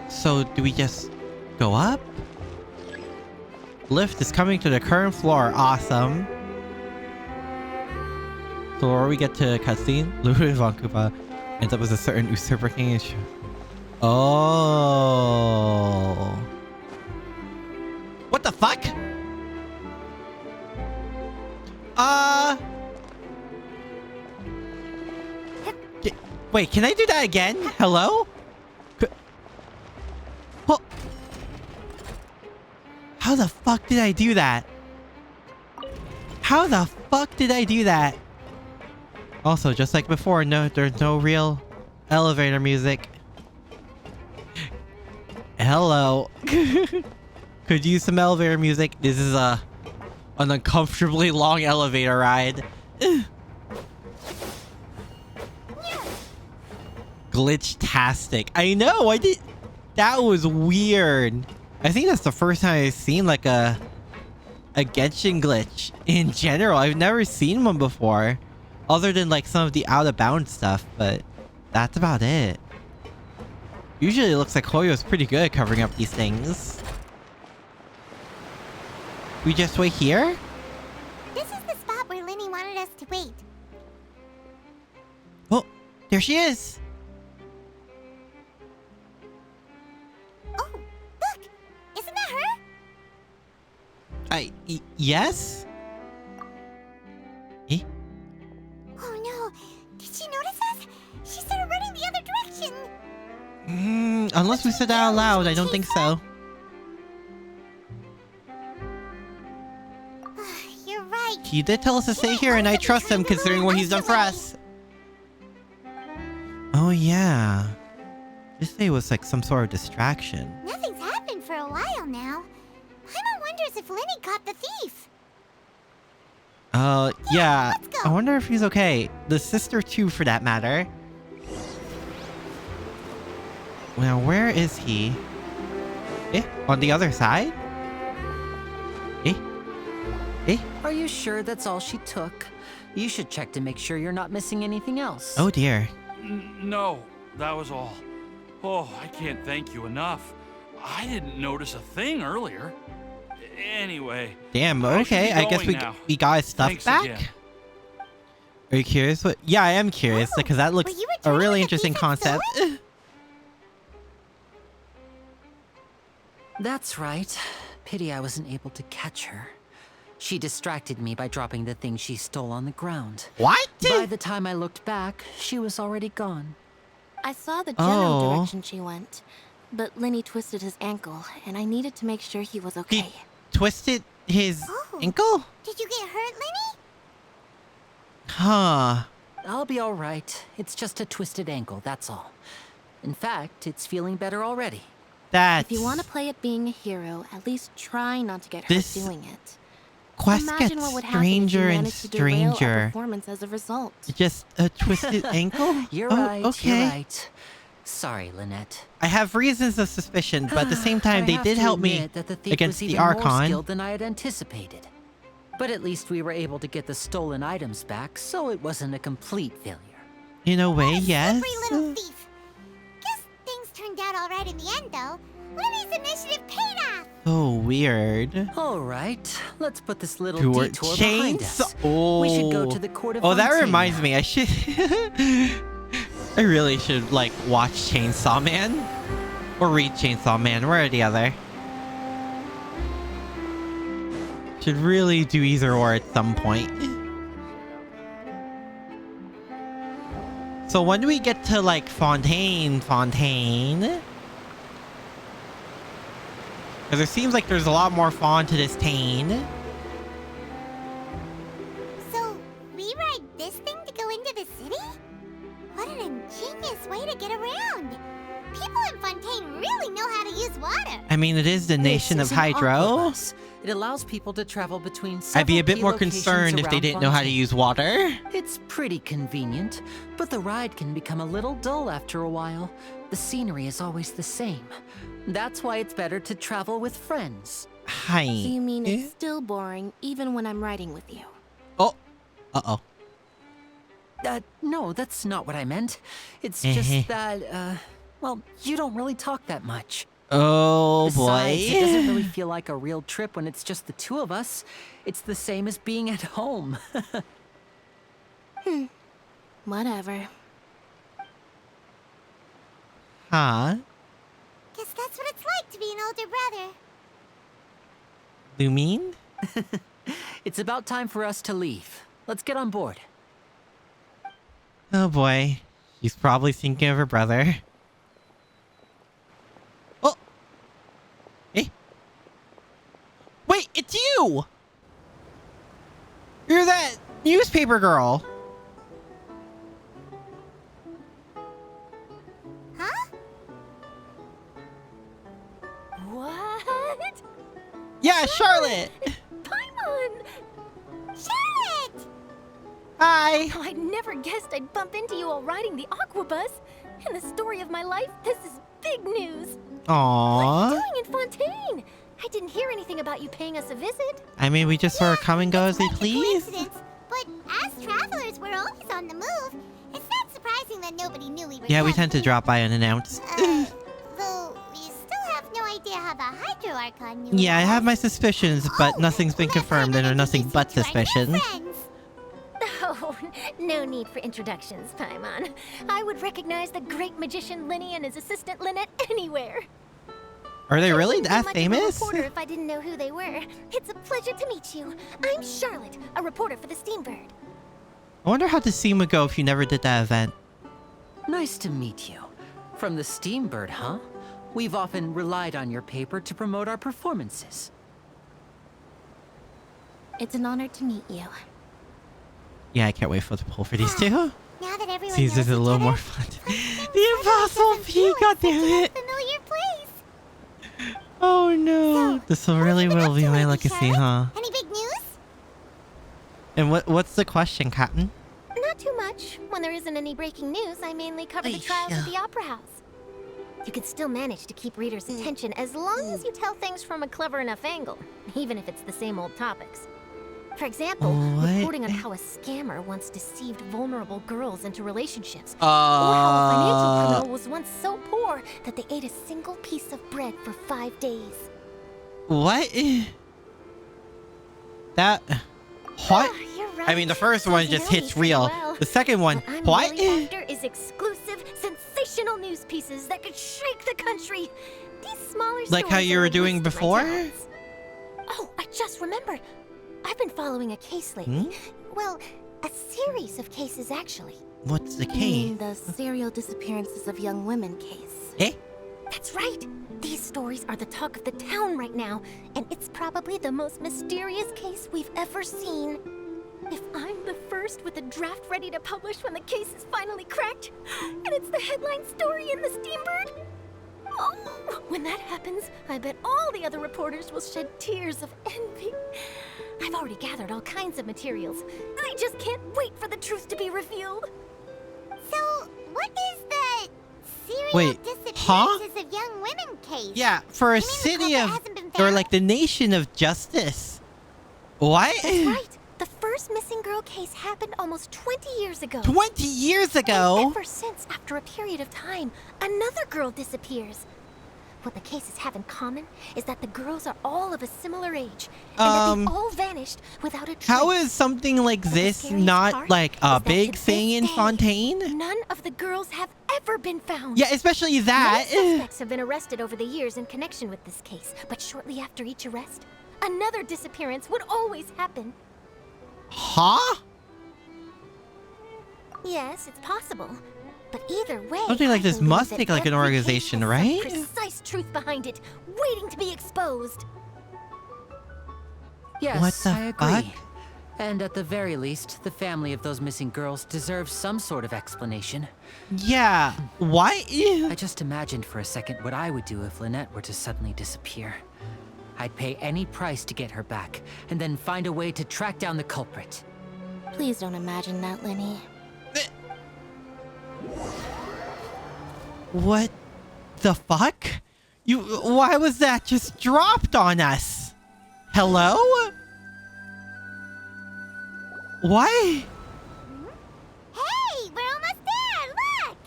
Speaker 1: So do we just go up? Lift is coming to the current floor. Awesome. So where we get to cutscene, Ludwig von Koopa ends up as a certain usurper king. Oh. What the fuck? Wait, can I do that again? Hello? How the fuck did I do that? How the fuck did I do that? Also, just like before, no, there's no real elevator music. Hello. Could use some elevator music. This is an uncomfortably long elevator ride. Glitch-tastic. I know, I did. That was weird. I think that's the first time I've seen like a Genshin glitch in general. I've never seen one before. Other than like some of the out of bounds stuff, but that's about it. Usually it looks like Hoyo's pretty good at covering up these things. We just wait here?
Speaker 2: This is the spot where Linny wanted us to wait.
Speaker 1: Oh, there she is.
Speaker 2: Oh, look! Isn't that her?
Speaker 1: Yes? Eh?
Speaker 2: Oh no! Did she notice us? She started running the other direction!
Speaker 1: Unless we said that out loud, I don't think so.
Speaker 2: You're right.
Speaker 1: He did tell us to stay here, and I trust him considering what he's done for us. Oh yeah. This day was like some sort of distraction.
Speaker 2: Nothing's happened for a while now. Paimon wonders if Linny caught the thief.
Speaker 1: Yeah.
Speaker 2: Let's go.
Speaker 1: I wonder if he's okay. The sister too, for that matter. Now, where is he? Eh? On the other side? Eh?
Speaker 7: Are you sure that's all she took? You should check to make sure you're not missing anything else.
Speaker 1: Oh dear.
Speaker 9: No, that was all. Oh, I can't thank you enough. I didn't notice a thing earlier. Anyway.
Speaker 1: Damn,
Speaker 9: I should be
Speaker 1: okay. I guess
Speaker 9: going now.
Speaker 1: we got his stuff
Speaker 9: Thanks
Speaker 1: back?
Speaker 9: again.
Speaker 1: Are you curious? What? Yeah, I am curious because that looks
Speaker 2: were you
Speaker 1: a
Speaker 2: returning
Speaker 1: really
Speaker 2: the
Speaker 1: interesting
Speaker 2: piece of
Speaker 1: concept.
Speaker 7: That's right. Pity I wasn't able to catch her. She distracted me by dropping the thing she stole on the ground.
Speaker 1: What?
Speaker 7: By the time I looked back, she was already gone.
Speaker 6: I saw the general
Speaker 1: Oh.
Speaker 6: direction she went, but Lenny twisted his ankle, and I needed to make sure he was okay.
Speaker 1: He twisted his
Speaker 2: Oh.
Speaker 1: ankle?
Speaker 2: Did you get hurt, Lenny?
Speaker 1: Huh.
Speaker 7: I'll be all right. It's just a twisted ankle, that's all. In fact, it's feeling better already.
Speaker 1: That's...
Speaker 6: If you want to play at being a hero, at least try not to get hurt
Speaker 1: This
Speaker 6: doing it.
Speaker 1: quest
Speaker 6: Imagine
Speaker 1: gets
Speaker 6: what would happen if you
Speaker 1: stranger and
Speaker 6: managed to derail our
Speaker 1: stranger.
Speaker 6: performance as a result.
Speaker 1: Just a twisted ankle?
Speaker 7: You're
Speaker 1: Oh,
Speaker 7: right,
Speaker 1: okay.
Speaker 7: you're right. Sorry, Lynette.
Speaker 1: I have reasons of suspicion, but at the same time,
Speaker 7: I
Speaker 1: they
Speaker 7: have
Speaker 1: did
Speaker 7: to
Speaker 1: help me
Speaker 7: admit that the thief
Speaker 1: against
Speaker 7: was
Speaker 1: the
Speaker 7: even more
Speaker 1: Archon.
Speaker 7: skilled than I had anticipated. But at least we were able to get the stolen items back, so it wasn't a complete failure.
Speaker 1: In a way, yes.
Speaker 2: Slippery little thief. Guess things turned out all right in the end, though. Lenny's initiative paid off.
Speaker 1: Oh, weird.
Speaker 7: All right, let's put this little
Speaker 1: Door
Speaker 7: detour behind
Speaker 1: chains?
Speaker 7: us.
Speaker 1: Oh.
Speaker 7: We should go to the court of
Speaker 1: Oh, that
Speaker 7: Fontaine
Speaker 1: reminds
Speaker 7: now.
Speaker 1: me. I should... I really should, like, watch Chainsaw Man. Or read Chainsaw Man. One or the other. Should really do either or at some point. So when do we get to, like, Fontaine? Because it seems like there's a lot more fawn to this Tane.
Speaker 2: So, we ride this thing to go into the city? What an ingenious way to get around. People in Fontaine really know how to use water.
Speaker 1: I mean, it is the nation
Speaker 7: This
Speaker 1: of
Speaker 7: is an
Speaker 1: Hydro.
Speaker 7: aquabus. It allows people to travel between
Speaker 1: I'd be a
Speaker 7: several
Speaker 1: bit
Speaker 7: key
Speaker 1: more
Speaker 7: locations
Speaker 1: concerned if they
Speaker 7: around
Speaker 1: didn't know how to
Speaker 7: Fontaine.
Speaker 1: use water.
Speaker 7: It's pretty convenient, but the ride can become a little dull after a while. The scenery is always the same. That's why it's better to travel with friends.
Speaker 1: Hi.
Speaker 6: So you mean it's still boring even when I'm riding with you?
Speaker 1: Oh. Uh-oh.
Speaker 7: No, that's not what I meant. It's just that, well, you don't really talk that much.
Speaker 1: Oh,
Speaker 7: Besides,
Speaker 1: boy.
Speaker 7: it doesn't really feel like a real trip when it's just the two of us. It's the same as being at home.
Speaker 6: Whatever.
Speaker 1: Huh?
Speaker 2: Guess that's what it's like to be an older brother.
Speaker 1: Lumine?
Speaker 7: It's about time for us to leave. Let's get on board.
Speaker 1: Oh, boy. She's probably thinking of her brother. Oh! Hey! Wait, it's you! You're that newspaper girl!
Speaker 2: Huh?
Speaker 5: What?
Speaker 1: Yeah, Charlotte!
Speaker 5: Paimon!
Speaker 2: Charlotte!
Speaker 1: Hi!
Speaker 5: Oh, I never guessed I'd bump into you while riding the aquabus. In the story of my life, this is big news. What are
Speaker 1: Aww.
Speaker 5: you doing in Fontaine? I didn't hear anything about you paying us a visit.
Speaker 1: I mean, we just sort of come and go as we
Speaker 2: Quite a
Speaker 1: please.
Speaker 2: coincidence, but as travelers, we're always on the move. It's not surprising that nobody knew we were
Speaker 1: Yeah, we
Speaker 2: coming.
Speaker 1: tend to drop by unannounced.
Speaker 2: Though we still have no idea how the Hydro Archon knew.
Speaker 1: Yeah, I
Speaker 2: about
Speaker 1: have
Speaker 2: us.
Speaker 1: my suspicions, but nothing's been
Speaker 2: Let's
Speaker 1: confirmed and are nothing
Speaker 2: introduce
Speaker 1: but
Speaker 2: you to our new
Speaker 1: suspicions.
Speaker 2: friends.
Speaker 5: Oh, no need for introductions, Paimon. I would recognize the great magician Lenny and his assistant Lynette anywhere.
Speaker 1: Are they really
Speaker 5: I wouldn't
Speaker 1: that
Speaker 5: be much of a
Speaker 1: famous?
Speaker 5: reporter if I didn't know who they were. It's a pleasure to meet you. I'm Charlotte, a reporter for the Steambird.
Speaker 1: I wonder how the scene would go if you never did that event.
Speaker 7: Nice to meet you. From the Steambird, huh? We've often relied on your paper to promote our performances.
Speaker 6: It's an honor to meet you.
Speaker 1: Yeah, I can't wait for the poll for these two.
Speaker 2: Now that everyone
Speaker 1: Seems
Speaker 2: knows
Speaker 1: it's a
Speaker 2: each
Speaker 1: little
Speaker 2: other,
Speaker 1: more fun. The Impossible P, goddammit!
Speaker 2: familiar place.
Speaker 1: Oh no.
Speaker 2: So,
Speaker 1: This will
Speaker 2: what have
Speaker 1: really
Speaker 2: you been
Speaker 1: will
Speaker 2: up
Speaker 1: be
Speaker 2: to
Speaker 1: my
Speaker 2: lately,
Speaker 1: legacy, huh?
Speaker 2: Charlotte? Any big news?
Speaker 1: And what's the question, Captain?
Speaker 5: Not too much. When there isn't any breaking news, I mainly cover the trials at the Opera House. You can still manage to keep readers' attention as long as you tell things from a clever enough angle, even if it's the same old topics.
Speaker 2: For example,
Speaker 1: What?
Speaker 2: reporting on how a scammer once deceived vulnerable girls into relationships. Or how a financial criminal was once so poor that they ate a single piece of bread for 5 days.
Speaker 1: What? That... What?
Speaker 2: You're right.
Speaker 1: I mean, the first one just
Speaker 2: You know
Speaker 1: hits
Speaker 2: me pretty
Speaker 1: real.
Speaker 2: well.
Speaker 1: The second one,
Speaker 2: What I'm
Speaker 1: what?
Speaker 2: really after is exclusive, sensational news pieces that could shake the country. These smaller
Speaker 1: Like how
Speaker 2: stories
Speaker 1: you
Speaker 2: are
Speaker 1: were
Speaker 2: a
Speaker 1: doing
Speaker 2: waste of my
Speaker 1: before?
Speaker 2: talents. Oh, I just remembered. I've been following a case lately. Well, a series of cases, actually.
Speaker 1: What's the
Speaker 6: You
Speaker 1: case?
Speaker 6: mean the serial disappearances of young women case?
Speaker 1: Eh?
Speaker 2: That's right. These stories are the talk of the town right now, and it's probably the most mysterious case we've ever seen. If I'm the first with a draft ready to publish when the case is finally cracked, and it's the headline story in the Steambird, oh, when that happens, I bet all the other reporters will shed tears of envy. I've already gathered all kinds of materials. I just can't wait for the truth to be revealed. So, what is the serial disappearances of young women case?
Speaker 1: Yeah, for a
Speaker 2: You mean the
Speaker 1: city
Speaker 2: culprit
Speaker 1: of...
Speaker 2: hasn't been
Speaker 1: Or
Speaker 2: found?
Speaker 1: like the nation of justice. What?
Speaker 2: That's right. The first missing girl case happened almost 20 years ago.
Speaker 1: 20 years
Speaker 2: And
Speaker 1: ago?
Speaker 2: ever since, after a period of time, another girl disappears. What the cases have in common is that the girls are all of a similar age, and that they all vanished without a trace.
Speaker 1: How is something like
Speaker 2: But the
Speaker 1: this
Speaker 2: scariest
Speaker 1: not
Speaker 2: part
Speaker 1: like
Speaker 2: is
Speaker 1: a
Speaker 2: that
Speaker 1: big
Speaker 2: to
Speaker 1: thing
Speaker 2: this
Speaker 1: in
Speaker 2: day,
Speaker 1: Fontaine?
Speaker 2: None of the girls have ever been found.
Speaker 1: Yeah, especially that.
Speaker 2: Many suspects have been arrested over the years in connection with this case, but shortly after each arrest, another disappearance would always happen.
Speaker 1: Huh?
Speaker 2: Yes, it's possible. But either way,
Speaker 1: Something like
Speaker 2: I
Speaker 1: this
Speaker 2: believe
Speaker 1: must
Speaker 2: that
Speaker 1: take like an
Speaker 2: every case
Speaker 1: organization,
Speaker 2: has
Speaker 1: right?
Speaker 2: some precise truth behind it, waiting to be exposed.
Speaker 7: Yes,
Speaker 1: What the
Speaker 7: I agree.
Speaker 1: fuck?
Speaker 7: And at the very least, the family of those missing girls deserves some sort of explanation.
Speaker 1: Yeah. What?
Speaker 7: I just imagined for a second what I would do if Lynette were to suddenly disappear. I'd pay any price to get her back, and then find a way to track down the culprit.
Speaker 6: Please don't imagine that, Lenny.
Speaker 1: What the fuck? Why was that just dropped on us? Hello? What?
Speaker 2: Hey, we're almost there, look!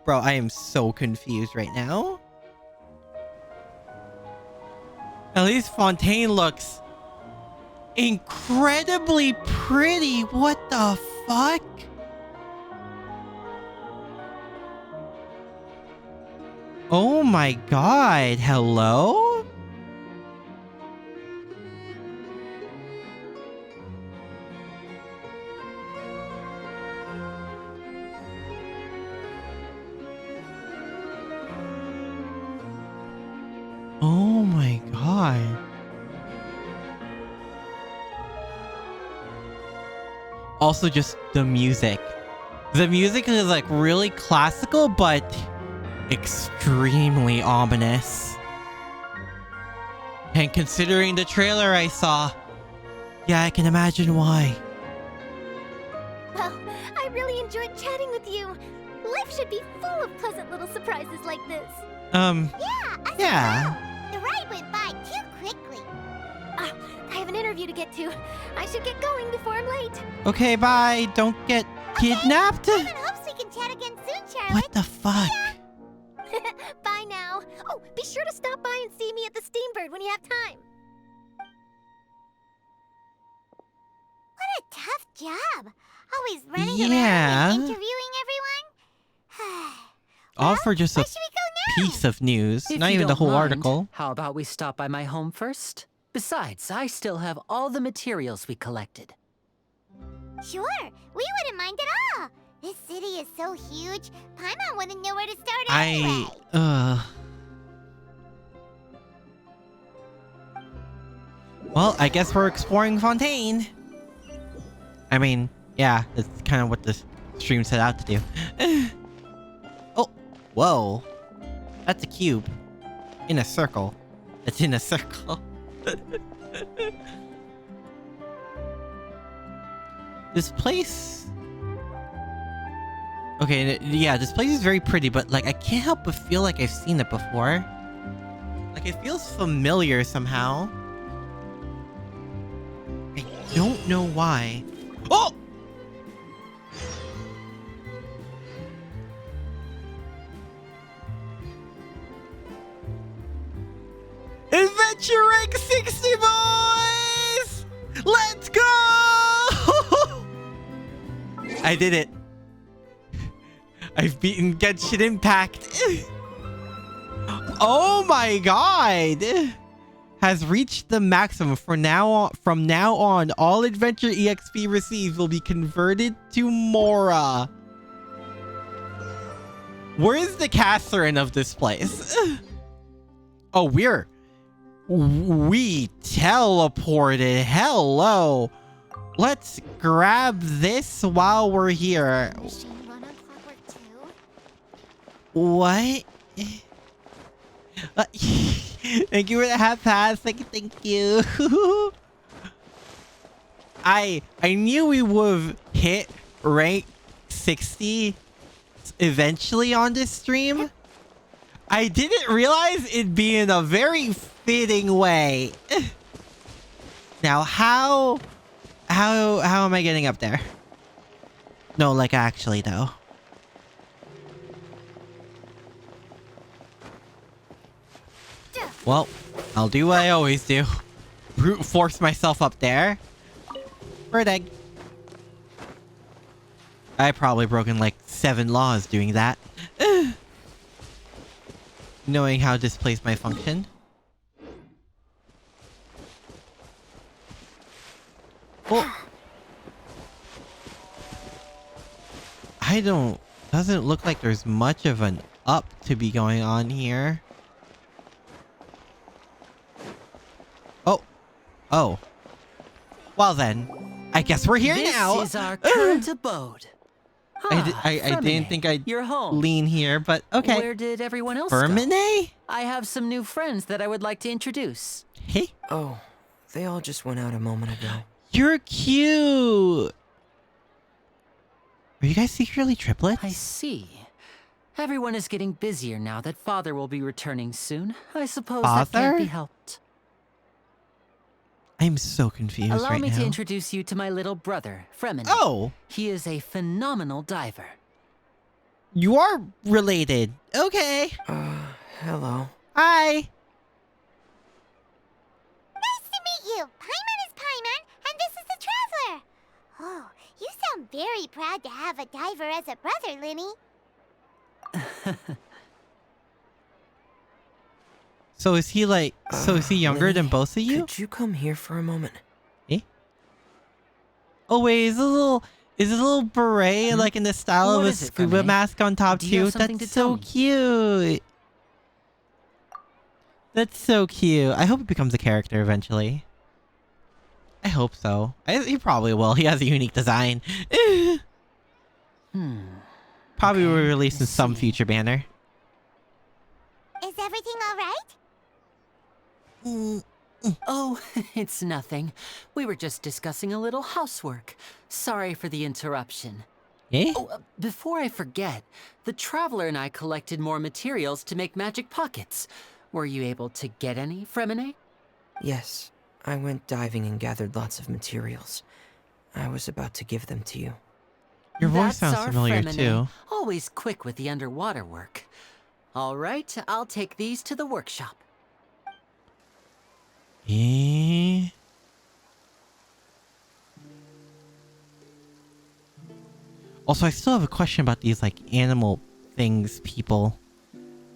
Speaker 1: Bro, I am so confused right now. At least Fontaine looks incredibly pretty. What the fuck? Oh my god, hello? Oh my god. Also just the music. The music is like really classical, but extremely ominous. And considering the trailer I saw, yeah, I can imagine why.
Speaker 2: Well, I really enjoyed chatting with you. Life should be full of pleasant little surprises like this.
Speaker 1: Yeah.
Speaker 2: The ride went by too quickly. I have an interview to get to. I should get going before I'm late.
Speaker 1: Okay, bye. Don't get kidnapped.
Speaker 2: Paimon hopes we can chat again soon, Charlotte.
Speaker 1: What the fuck?
Speaker 2: Bye now. Oh, be sure to stop by and see me at the Steambird when you have time. What a tough job. Always running around and interviewing everyone.
Speaker 1: All for just a piece of news.
Speaker 7: If
Speaker 1: Not
Speaker 7: you
Speaker 1: even the
Speaker 7: don't
Speaker 1: whole
Speaker 7: mind,
Speaker 1: article.
Speaker 7: How about we stop by my home first? Besides, I still have all the materials we collected.
Speaker 2: Sure, we wouldn't mind at all. This city is so huge, Paimon wouldn't know where to start anyway.
Speaker 1: Well, I guess we're exploring Fontaine. I mean, yeah, that's kind of what this stream set out to do. Oh, whoa. That's a cube. In a circle. It's in a circle. This place... Okay, yeah, this place is very pretty, but like, I can't help but feel like I've seen it before. Like, it feels familiar somehow. I don't know why. Oh! Adventure rank 60, boys! Let's go! I did it. I've beaten Genshin Impact. Oh my god! Has reached the maximum. From now on, all adventure EXP received will be converted to Mora. Where is the Catherine of this place? Oh, we teleported. Hello. Let's grab this while we're here. What? Thank you for the half pass. Thank you. I knew we would have hit rank 60 eventually on this stream. I didn't realize it'd be in a very fitting way. Now, how am I getting up there? No, like actually though. Well, I'll do what I always do. Brute force myself up there. Bird egg. I probably broken like 7 laws doing that. Knowing how displays my function. Well, doesn't look like there's much of an up to be going on here. Oh. Well then, I guess we're here now.
Speaker 7: This is our current abode.
Speaker 1: I didn't think I'd
Speaker 7: You're home.
Speaker 1: lean here, but okay.
Speaker 7: Where did everyone else go?
Speaker 1: Fermine?
Speaker 7: I have some new friends that I would like to introduce.
Speaker 1: Hey.
Speaker 12: Oh, they all just went out a moment ago.
Speaker 1: You're cute. Are you guys secretly triplets?
Speaker 7: I see. Everyone is getting busier now that Father will be returning soon. I suppose that can't be helped.
Speaker 1: I'm so confused right now.
Speaker 7: Allow me to introduce you to my little brother, Fremen.
Speaker 1: Oh!
Speaker 7: He is a phenomenal diver.
Speaker 1: You are related. Okay.
Speaker 12: Hello.
Speaker 1: Hi.
Speaker 2: Nice to meet you. Paimon is Paimon, and this is the Traveler. Oh, you sound very proud to have a diver as a brother, Linny.
Speaker 1: So is he like, is he younger
Speaker 12: Linny,
Speaker 1: than both of you?
Speaker 12: Could you come here for a moment?
Speaker 1: Eh? Oh wait, is a little beret like in the style of a scuba mask on top too? That's so cute. That's so cute. I hope it becomes a character eventually. I hope so. He probably will. He has a unique design. Probably will release in some future banner.
Speaker 2: Is everything all right?
Speaker 7: Oh, it's nothing. We were just discussing a little housework. Sorry for the interruption.
Speaker 1: Eh?
Speaker 7: Oh, before I forget, the Traveler and I collected more materials to make magic pockets. Were you able to get any, Fremine?
Speaker 12: Yes, I went diving and gathered lots of materials. I was about to give them to you.
Speaker 1: Your voice
Speaker 7: That's
Speaker 1: sounds
Speaker 7: our
Speaker 1: familiar
Speaker 7: Fremine.
Speaker 1: too.
Speaker 7: Always quick with the underwater work. All right, I'll take these to the workshop.
Speaker 1: Eh? Also, I still have a question about these like animal things, people.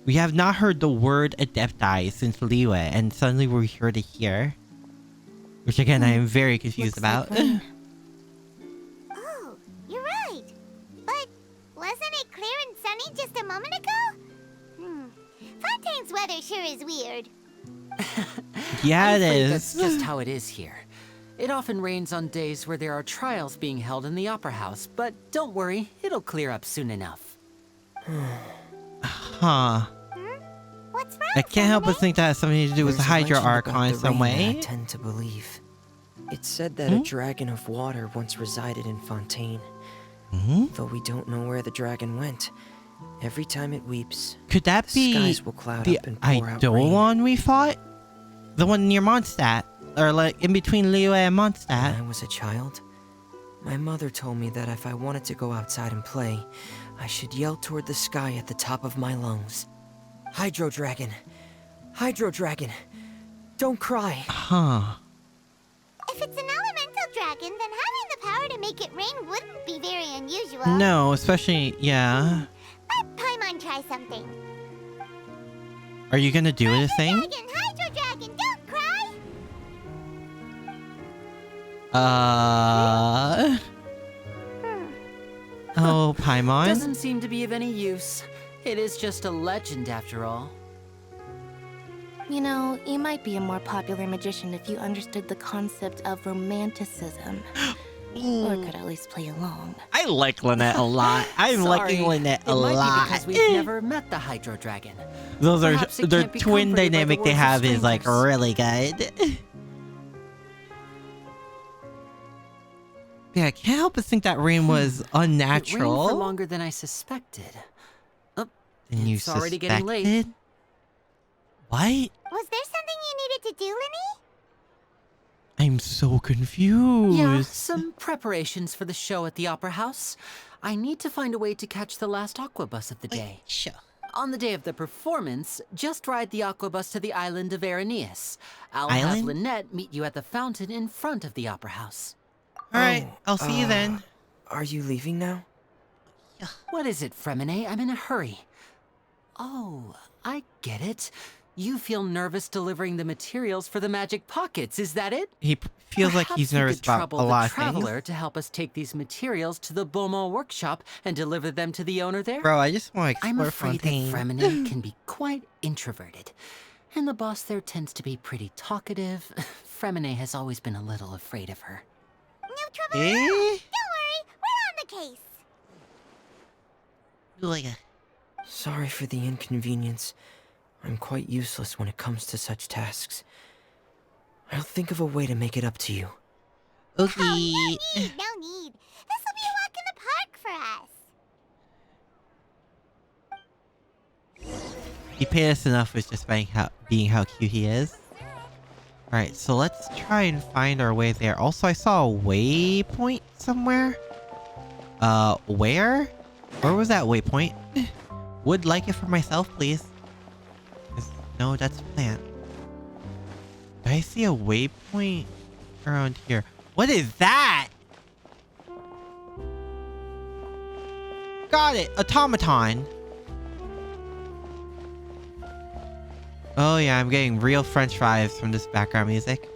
Speaker 1: We have not heard the word Adepti since Liyue, and suddenly we're here to hear. Which again, I am very confused about.
Speaker 2: Oh, you're right. But wasn't it clear and sunny just a moment ago? Fontaine's weather sure is weird.
Speaker 1: Yeah, it is.
Speaker 7: That's just how it is here. It often rains on days where there are trials being held in the Opera House, but don't worry, it'll clear up soon enough.
Speaker 1: Huh.
Speaker 2: What's wrong?
Speaker 1: I can't help but think that has something to do with the Hydra Archon in some way.
Speaker 12: I tend to believe. It said that a dragon of water once resided in Fontaine. Though we don't know where the dragon went. Every time it weeps,
Speaker 1: could that
Speaker 12: the
Speaker 1: be
Speaker 12: skies will cloud
Speaker 1: the
Speaker 12: up and pour out rain.
Speaker 1: Eidolon we fought? The one near Mondstadt? or like in between Liyue and Mondstadt.
Speaker 12: When I was a child, my mother told me that if I wanted to go outside and play, I should yell toward the sky at the top of my lungs. Hydro Dragon! Hydro Dragon! Don't cry!
Speaker 1: Huh.
Speaker 2: If it's an elemental dragon, then having the power to make it rain wouldn't be very unusual.
Speaker 1: No, especially, yeah.
Speaker 2: Let Paimon try something.
Speaker 1: Are you gonna do the thing?
Speaker 2: Hydro Dragon, don't cry!
Speaker 1: Oh, Paimon?
Speaker 7: Doesn't seem to be of any use. It is just a legend after all.
Speaker 6: You know, you might be a more popular magician if you understood the concept of romanticism. Or could at least play along.
Speaker 1: I like Lynette a lot. I'm liking Lynette a lot.
Speaker 7: It might be because we've never met the Hydro Dragon.
Speaker 1: Those are
Speaker 7: Perhaps it
Speaker 1: their
Speaker 7: can't be
Speaker 1: twin
Speaker 7: comforted by
Speaker 1: dynamic
Speaker 7: the
Speaker 1: they
Speaker 7: words of
Speaker 1: have is like
Speaker 7: strangers.
Speaker 1: really good. Yeah, I can't help but think that rain was
Speaker 7: It rained
Speaker 1: unnatural.
Speaker 7: for longer than I suspected. Oh,
Speaker 1: And you
Speaker 7: it's already getting late.
Speaker 1: suspected? What?
Speaker 2: Was there something you needed to do, Linny?
Speaker 1: I'm so confused.
Speaker 7: Yeah, some preparations for the show at the Opera House. I need to find a way to catch the last aqua bus of the day.
Speaker 1: Sure.
Speaker 7: On the day of the performance, just ride the aqua bus to the island of Aeneas. I'll have
Speaker 1: Island?
Speaker 7: Lynette meet you at the fountain in front of the Opera House.
Speaker 1: Alright, I'll see you then.
Speaker 12: Are you leaving now?
Speaker 7: What is it, Fremine? I'm in a hurry. Oh, I get it. You feel nervous delivering the materials for the magic pockets, is that it?
Speaker 1: He feels like he's
Speaker 7: Perhaps you
Speaker 1: nervous
Speaker 7: could
Speaker 1: about
Speaker 7: trouble
Speaker 1: a
Speaker 7: the
Speaker 1: lot of
Speaker 7: traveler
Speaker 1: things.
Speaker 7: to help us take these materials to the Beaumont workshop and deliver them to the owner there?
Speaker 1: Bro, I just want to
Speaker 7: I'm
Speaker 1: explore
Speaker 7: afraid
Speaker 1: Fontaine.
Speaker 7: that Fremine can be quite introverted. And the boss there tends to be pretty talkative. Fremine has always been a little afraid of her.
Speaker 2: No trouble at all.
Speaker 1: Eh?
Speaker 2: Don't worry, we're on the case.
Speaker 1: Like
Speaker 12: Sorry for the inconvenience. I'm quite useless when it comes to such tasks. I'll think of a way to make it up to you.
Speaker 1: Okay.
Speaker 2: Oh, no need. This will be a walk in the park for us.
Speaker 1: He paid us enough with just being how cute he is. Alright, so let's try and find our way there. Also, I saw a waypoint somewhere. Where? Where was that waypoint? Would like it for myself, please. No, that's plant. Do I see a waypoint around here? What is that? Got it! Automaton! Oh yeah, I'm getting real French vibes from this background music.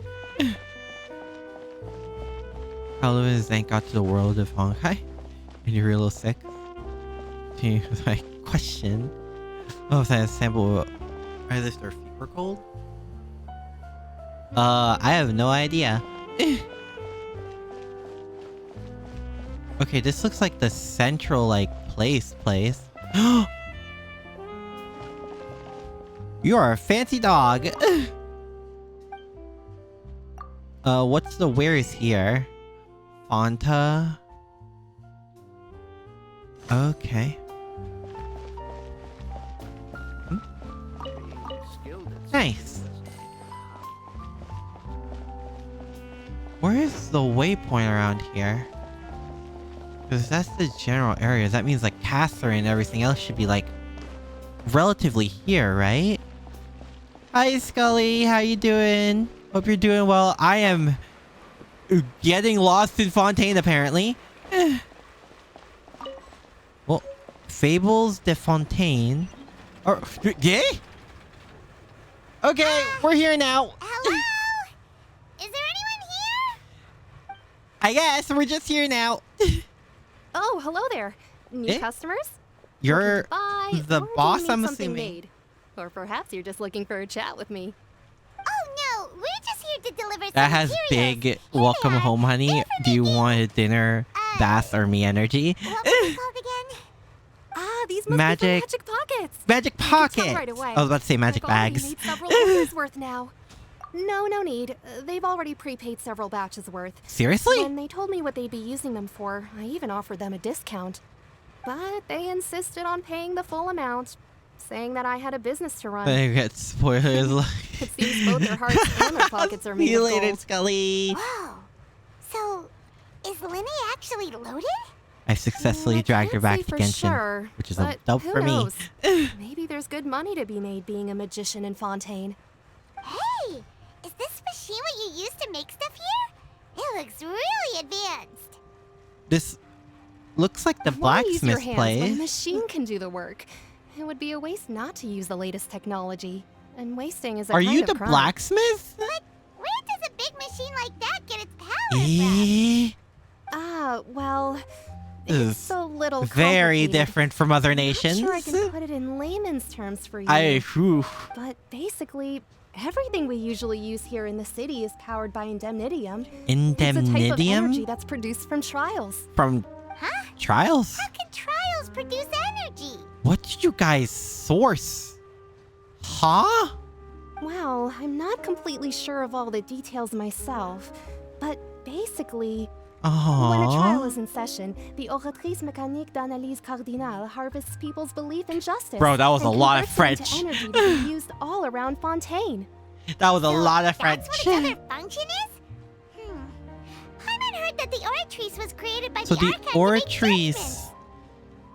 Speaker 1: How Lewin Zank got to the world of Honkai? And you're real sick? Like, question. Oh, if that sample... As if their feet were cold? I have no idea. Okay, this looks like the central, like, place. You are a fancy dog. What's the where's here? Fonta. Okay. Nice. Where is the waypoint around here? Because that's the general area. That means like Catherine and everything else should be like relatively here, right? Hi Scully, how you doing? Hope you're doing well. I am getting lost in Fontaine apparently. Well, Fables de Fontaine. Or yeah? Okay, we're here now.
Speaker 2: Hello? Is there anyone here?
Speaker 1: I guess we're just here now.
Speaker 6: Oh, hello there. New
Speaker 1: Eh?
Speaker 6: customers?
Speaker 1: You're
Speaker 6: Bye.
Speaker 1: the
Speaker 6: Or do
Speaker 1: boss,
Speaker 6: you need
Speaker 1: I'm
Speaker 6: something
Speaker 1: assuming.
Speaker 6: made? Or perhaps you're just looking for a chat with me.
Speaker 2: Oh no, we're just here to deliver some
Speaker 1: That has
Speaker 2: materials.
Speaker 1: big welcome home, honey. Do you want a dinner, bath, or me energy?
Speaker 2: What was it called again?
Speaker 6: Ah, these must
Speaker 1: Magic-
Speaker 6: be from Magic Pockets.
Speaker 1: Magic
Speaker 6: I can tell
Speaker 1: pocket.
Speaker 6: right away.
Speaker 1: I was about to say magic
Speaker 6: I've already
Speaker 1: bags.
Speaker 6: made several orders worth now. No need. They've already prepaid several batches worth.
Speaker 1: Seriously?
Speaker 6: When they told me what they'd be using them for, I even offered them a discount. But they insisted on paying the full amount.
Speaker 10: saying that I had a business to run.
Speaker 1: They get spoilers.
Speaker 10: It seems both their hearts and their pockets are made
Speaker 1: See you
Speaker 10: of
Speaker 1: later,
Speaker 10: gold.
Speaker 1: Scully.
Speaker 2: Whoa. So, is Linny actually loaded?
Speaker 1: I successfully dragged her back to Genshin,
Speaker 10: sure,
Speaker 1: which is a
Speaker 10: but
Speaker 1: dope
Speaker 10: who
Speaker 1: for
Speaker 10: knows?
Speaker 1: me.
Speaker 10: Maybe there's good money to be made being a magician in Fontaine.
Speaker 2: Hey, is this machine what you use to make stuff here? It looks really advanced.
Speaker 1: This looks like the
Speaker 10: Why use your
Speaker 1: blacksmith
Speaker 10: hands when a
Speaker 1: place.
Speaker 10: machine can do the work? It would be a waste not to use the latest technology. And wasting is a
Speaker 1: Are
Speaker 10: kind
Speaker 1: you
Speaker 10: of
Speaker 1: the
Speaker 10: crime.
Speaker 1: blacksmith?
Speaker 2: But where does a big machine like that get its power
Speaker 1: Eh?
Speaker 10: Well,
Speaker 1: This
Speaker 10: it's
Speaker 1: is
Speaker 10: so little
Speaker 1: very
Speaker 10: complicated.
Speaker 1: different from other
Speaker 10: I'm not
Speaker 1: nations.
Speaker 10: sure I can put it in layman's terms for you.
Speaker 1: Whew.
Speaker 10: But basically, everything we usually use here in the city is powered by indemnitium. It's a type of energy
Speaker 1: Indemnitium?
Speaker 10: that's produced from trials.
Speaker 1: From
Speaker 2: Huh?
Speaker 1: trials?
Speaker 2: How can trials produce energy?
Speaker 1: What did you guys source? Huh?
Speaker 10: Well, I'm not completely sure of all the details myself, but basically, when a trial is in session, the Oratrice Mécanique d'Analyse Cardinale harvests people's belief in justice.
Speaker 1: Bro, that was
Speaker 10: and
Speaker 1: a lot of
Speaker 10: converts it
Speaker 1: French.
Speaker 10: into energy to be used all around Fontaine.
Speaker 1: That was a
Speaker 2: So
Speaker 1: lot of French.
Speaker 2: That's what its other function is? Paimon heard that the Oratrice was created by
Speaker 1: So
Speaker 2: the
Speaker 1: the
Speaker 2: Archive to make
Speaker 1: Oratrice
Speaker 2: judgments.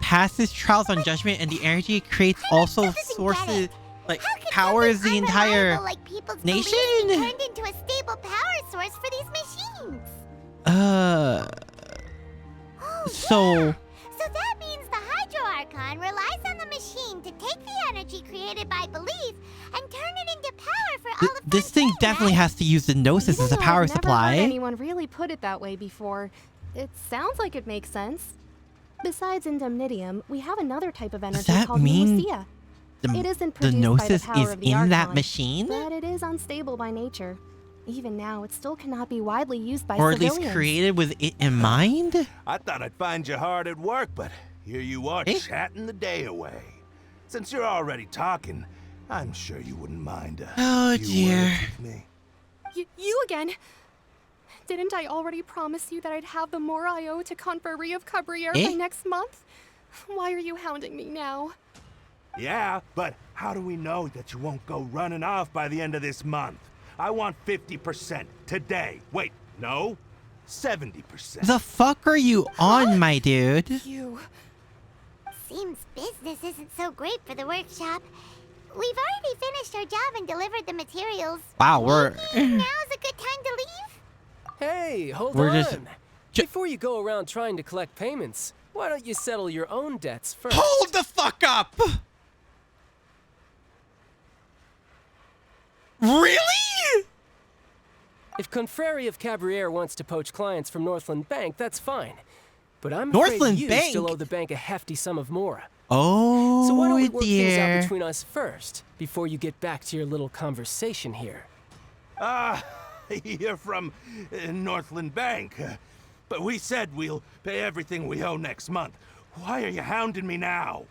Speaker 1: passes trials on judgment, and the energy it creates also
Speaker 2: doesn't get
Speaker 1: sources,
Speaker 2: it.
Speaker 1: like,
Speaker 2: How can
Speaker 1: powers
Speaker 2: something
Speaker 1: the entire
Speaker 2: unreliable like people's
Speaker 1: nation?
Speaker 2: beliefs be turned into a stable power source for these machines? Oh,
Speaker 1: So,
Speaker 2: yeah. So that means the Hydro Archon relies on the machine to take the energy created by belief and turn it into power for all of
Speaker 1: this thing
Speaker 2: Fontaine,
Speaker 1: definitely
Speaker 2: right?
Speaker 1: has to use the Gnosis as a
Speaker 10: Even though
Speaker 1: power
Speaker 10: I've never
Speaker 1: supply.
Speaker 10: heard anyone really put it that way before, it sounds like it makes sense. Besides indemnitium, we have another type of energy
Speaker 1: that
Speaker 10: called
Speaker 1: mean
Speaker 10: Musia.
Speaker 1: The,
Speaker 10: It isn't
Speaker 1: the
Speaker 10: produced by the
Speaker 1: Gnosis
Speaker 10: power
Speaker 1: is
Speaker 10: of the
Speaker 1: in that
Speaker 10: Archon,
Speaker 1: machine?
Speaker 10: but it is unstable by nature. Even now, it still cannot be widely used by
Speaker 1: Or at
Speaker 10: civilians.
Speaker 1: least created with it in mind?
Speaker 13: I thought I'd find you hard at work, but here you are
Speaker 1: Eh?
Speaker 13: chatting the day away. Since you're already talking, I'm sure you wouldn't mind a
Speaker 1: Oh,
Speaker 13: few
Speaker 1: dear.
Speaker 13: words with me.
Speaker 10: You again? Didn't I already promise you that I'd have the more I owe to Confrérie of Cabriere by
Speaker 1: Eh?
Speaker 10: next month? Why are you hounding me now?
Speaker 13: Yeah, but how do we know that you won't go running off by the end of this month? I want 50% today. Wait, no? 70%.
Speaker 1: The fuck are you on, my dude?
Speaker 10: You...
Speaker 2: Seems business isn't so great for the workshop. We've already finished our job and delivered the materials.
Speaker 1: Wow, we're...
Speaker 2: Maybe now's a good time to leave?
Speaker 14: Hey, hold
Speaker 1: We're
Speaker 14: on.
Speaker 1: just-
Speaker 14: Before you go around trying to collect payments, why don't you settle your own debts first?
Speaker 1: Hold the fuck up! Really?
Speaker 14: If Confrérie of Cabriere wants to poach clients from Northland Bank, that's fine. But I'm
Speaker 1: Northland
Speaker 14: afraid you
Speaker 1: Bank?
Speaker 14: still owe the bank a hefty sum of mora.
Speaker 1: Oh,
Speaker 14: So why don't we work things out
Speaker 1: dear.
Speaker 14: between us first, before you get back to your little conversation here?
Speaker 13: You're from Northland Bank. But we said we'll pay everything we owe next month. Why are you hounding me now?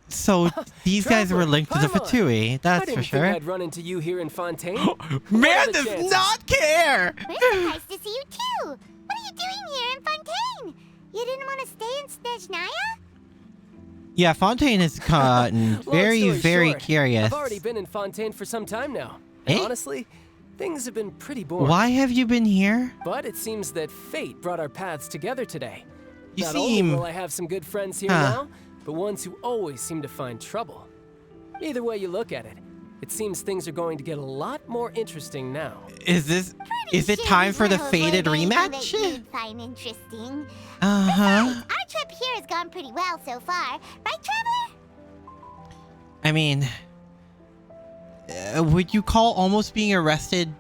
Speaker 1: So these guys were
Speaker 14: Traveler,
Speaker 1: linked to the
Speaker 14: Paimon.
Speaker 1: Fatui,
Speaker 14: I
Speaker 1: that's
Speaker 14: didn't
Speaker 1: for sure.
Speaker 14: think I'd run into you here in Fontaine. What
Speaker 1: Man
Speaker 14: are the
Speaker 1: does
Speaker 14: chances?
Speaker 1: not care!
Speaker 2: We're surprised to see you too. What are you doing here in Fontaine? You didn't want to stay in Snezhnaya?
Speaker 1: Yeah, Fontaine has gotten
Speaker 14: Long
Speaker 1: very,
Speaker 14: story
Speaker 1: very
Speaker 14: short,
Speaker 1: curious.
Speaker 14: I've already been in Fontaine for some time now. And
Speaker 1: Eh?
Speaker 14: honestly, things have been pretty boring.
Speaker 1: Why have you been here?
Speaker 14: But it seems that fate brought our paths together today.
Speaker 1: You
Speaker 14: Not
Speaker 1: seem...
Speaker 14: only will I have some good friends here
Speaker 1: Huh.
Speaker 14: now, but ones who always seem to find trouble. Either way you look at it, it seems things are going to get a lot more interesting now.
Speaker 1: Is this... Is it
Speaker 2: Sure,
Speaker 1: time for the
Speaker 2: we'll
Speaker 1: fated
Speaker 2: avoid anything that
Speaker 1: rematch?
Speaker 2: you'd find interesting.
Speaker 1: Uh-huh.
Speaker 2: Besides, our trip here has gone pretty well so far. Right, Traveler?
Speaker 1: I mean... would you call almost being arrested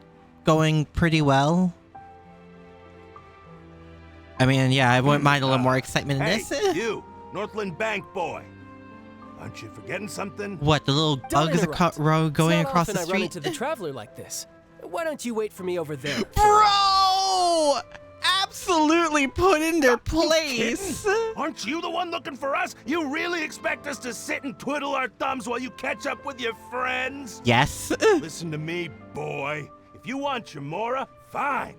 Speaker 1: going pretty well? I mean, yeah, I wouldn't mind a little more excitement in
Speaker 13: Hey,
Speaker 1: this.
Speaker 13: you, Northland Bank boy. Aren't you forgetting something?
Speaker 1: What, the little
Speaker 14: Don't
Speaker 1: bugs
Speaker 14: interrupt.
Speaker 1: road going
Speaker 14: it's not
Speaker 1: across
Speaker 14: often
Speaker 1: the
Speaker 14: I run
Speaker 1: street?
Speaker 14: into the Traveler like this. Why don't you wait for me over there?
Speaker 1: Bro! Absolutely put in their place.
Speaker 13: Kidding? Aren't you the one looking for us? You really expect us to sit and twiddle our thumbs while you catch up with your friends?
Speaker 1: Yes.
Speaker 13: Listen to me, boy. If you want your mora, fine.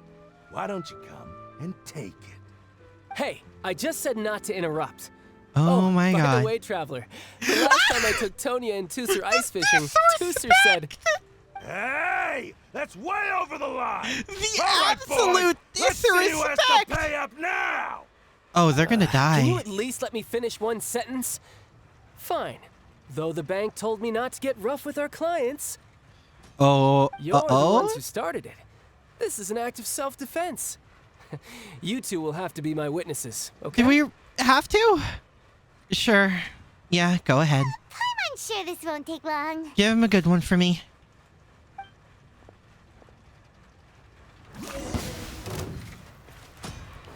Speaker 13: Why don't you come and take it?
Speaker 14: Hey, I just said not to interrupt.
Speaker 1: Oh my
Speaker 14: by
Speaker 1: god.
Speaker 14: the way, Traveler, the last time I took Tonya and Tusser ice fishing, Tusser said...
Speaker 13: Hey! That's way over the line!
Speaker 1: The
Speaker 13: All right,
Speaker 1: absolute
Speaker 13: boys, let's see who has to
Speaker 1: disrespect!
Speaker 13: pay up now!
Speaker 1: Oh, they're gonna die.
Speaker 14: Can you at least let me finish one sentence? Fine. Though the bank told me not to get rough with our clients.
Speaker 1: Oh,
Speaker 14: You're the ones who started it. This is an act of self-defense. You two will have to be my witnesses, okay?
Speaker 1: Do we have to? Sure. Yeah, go ahead.
Speaker 2: I'm sure this won't take long.
Speaker 1: Give him a good one for me.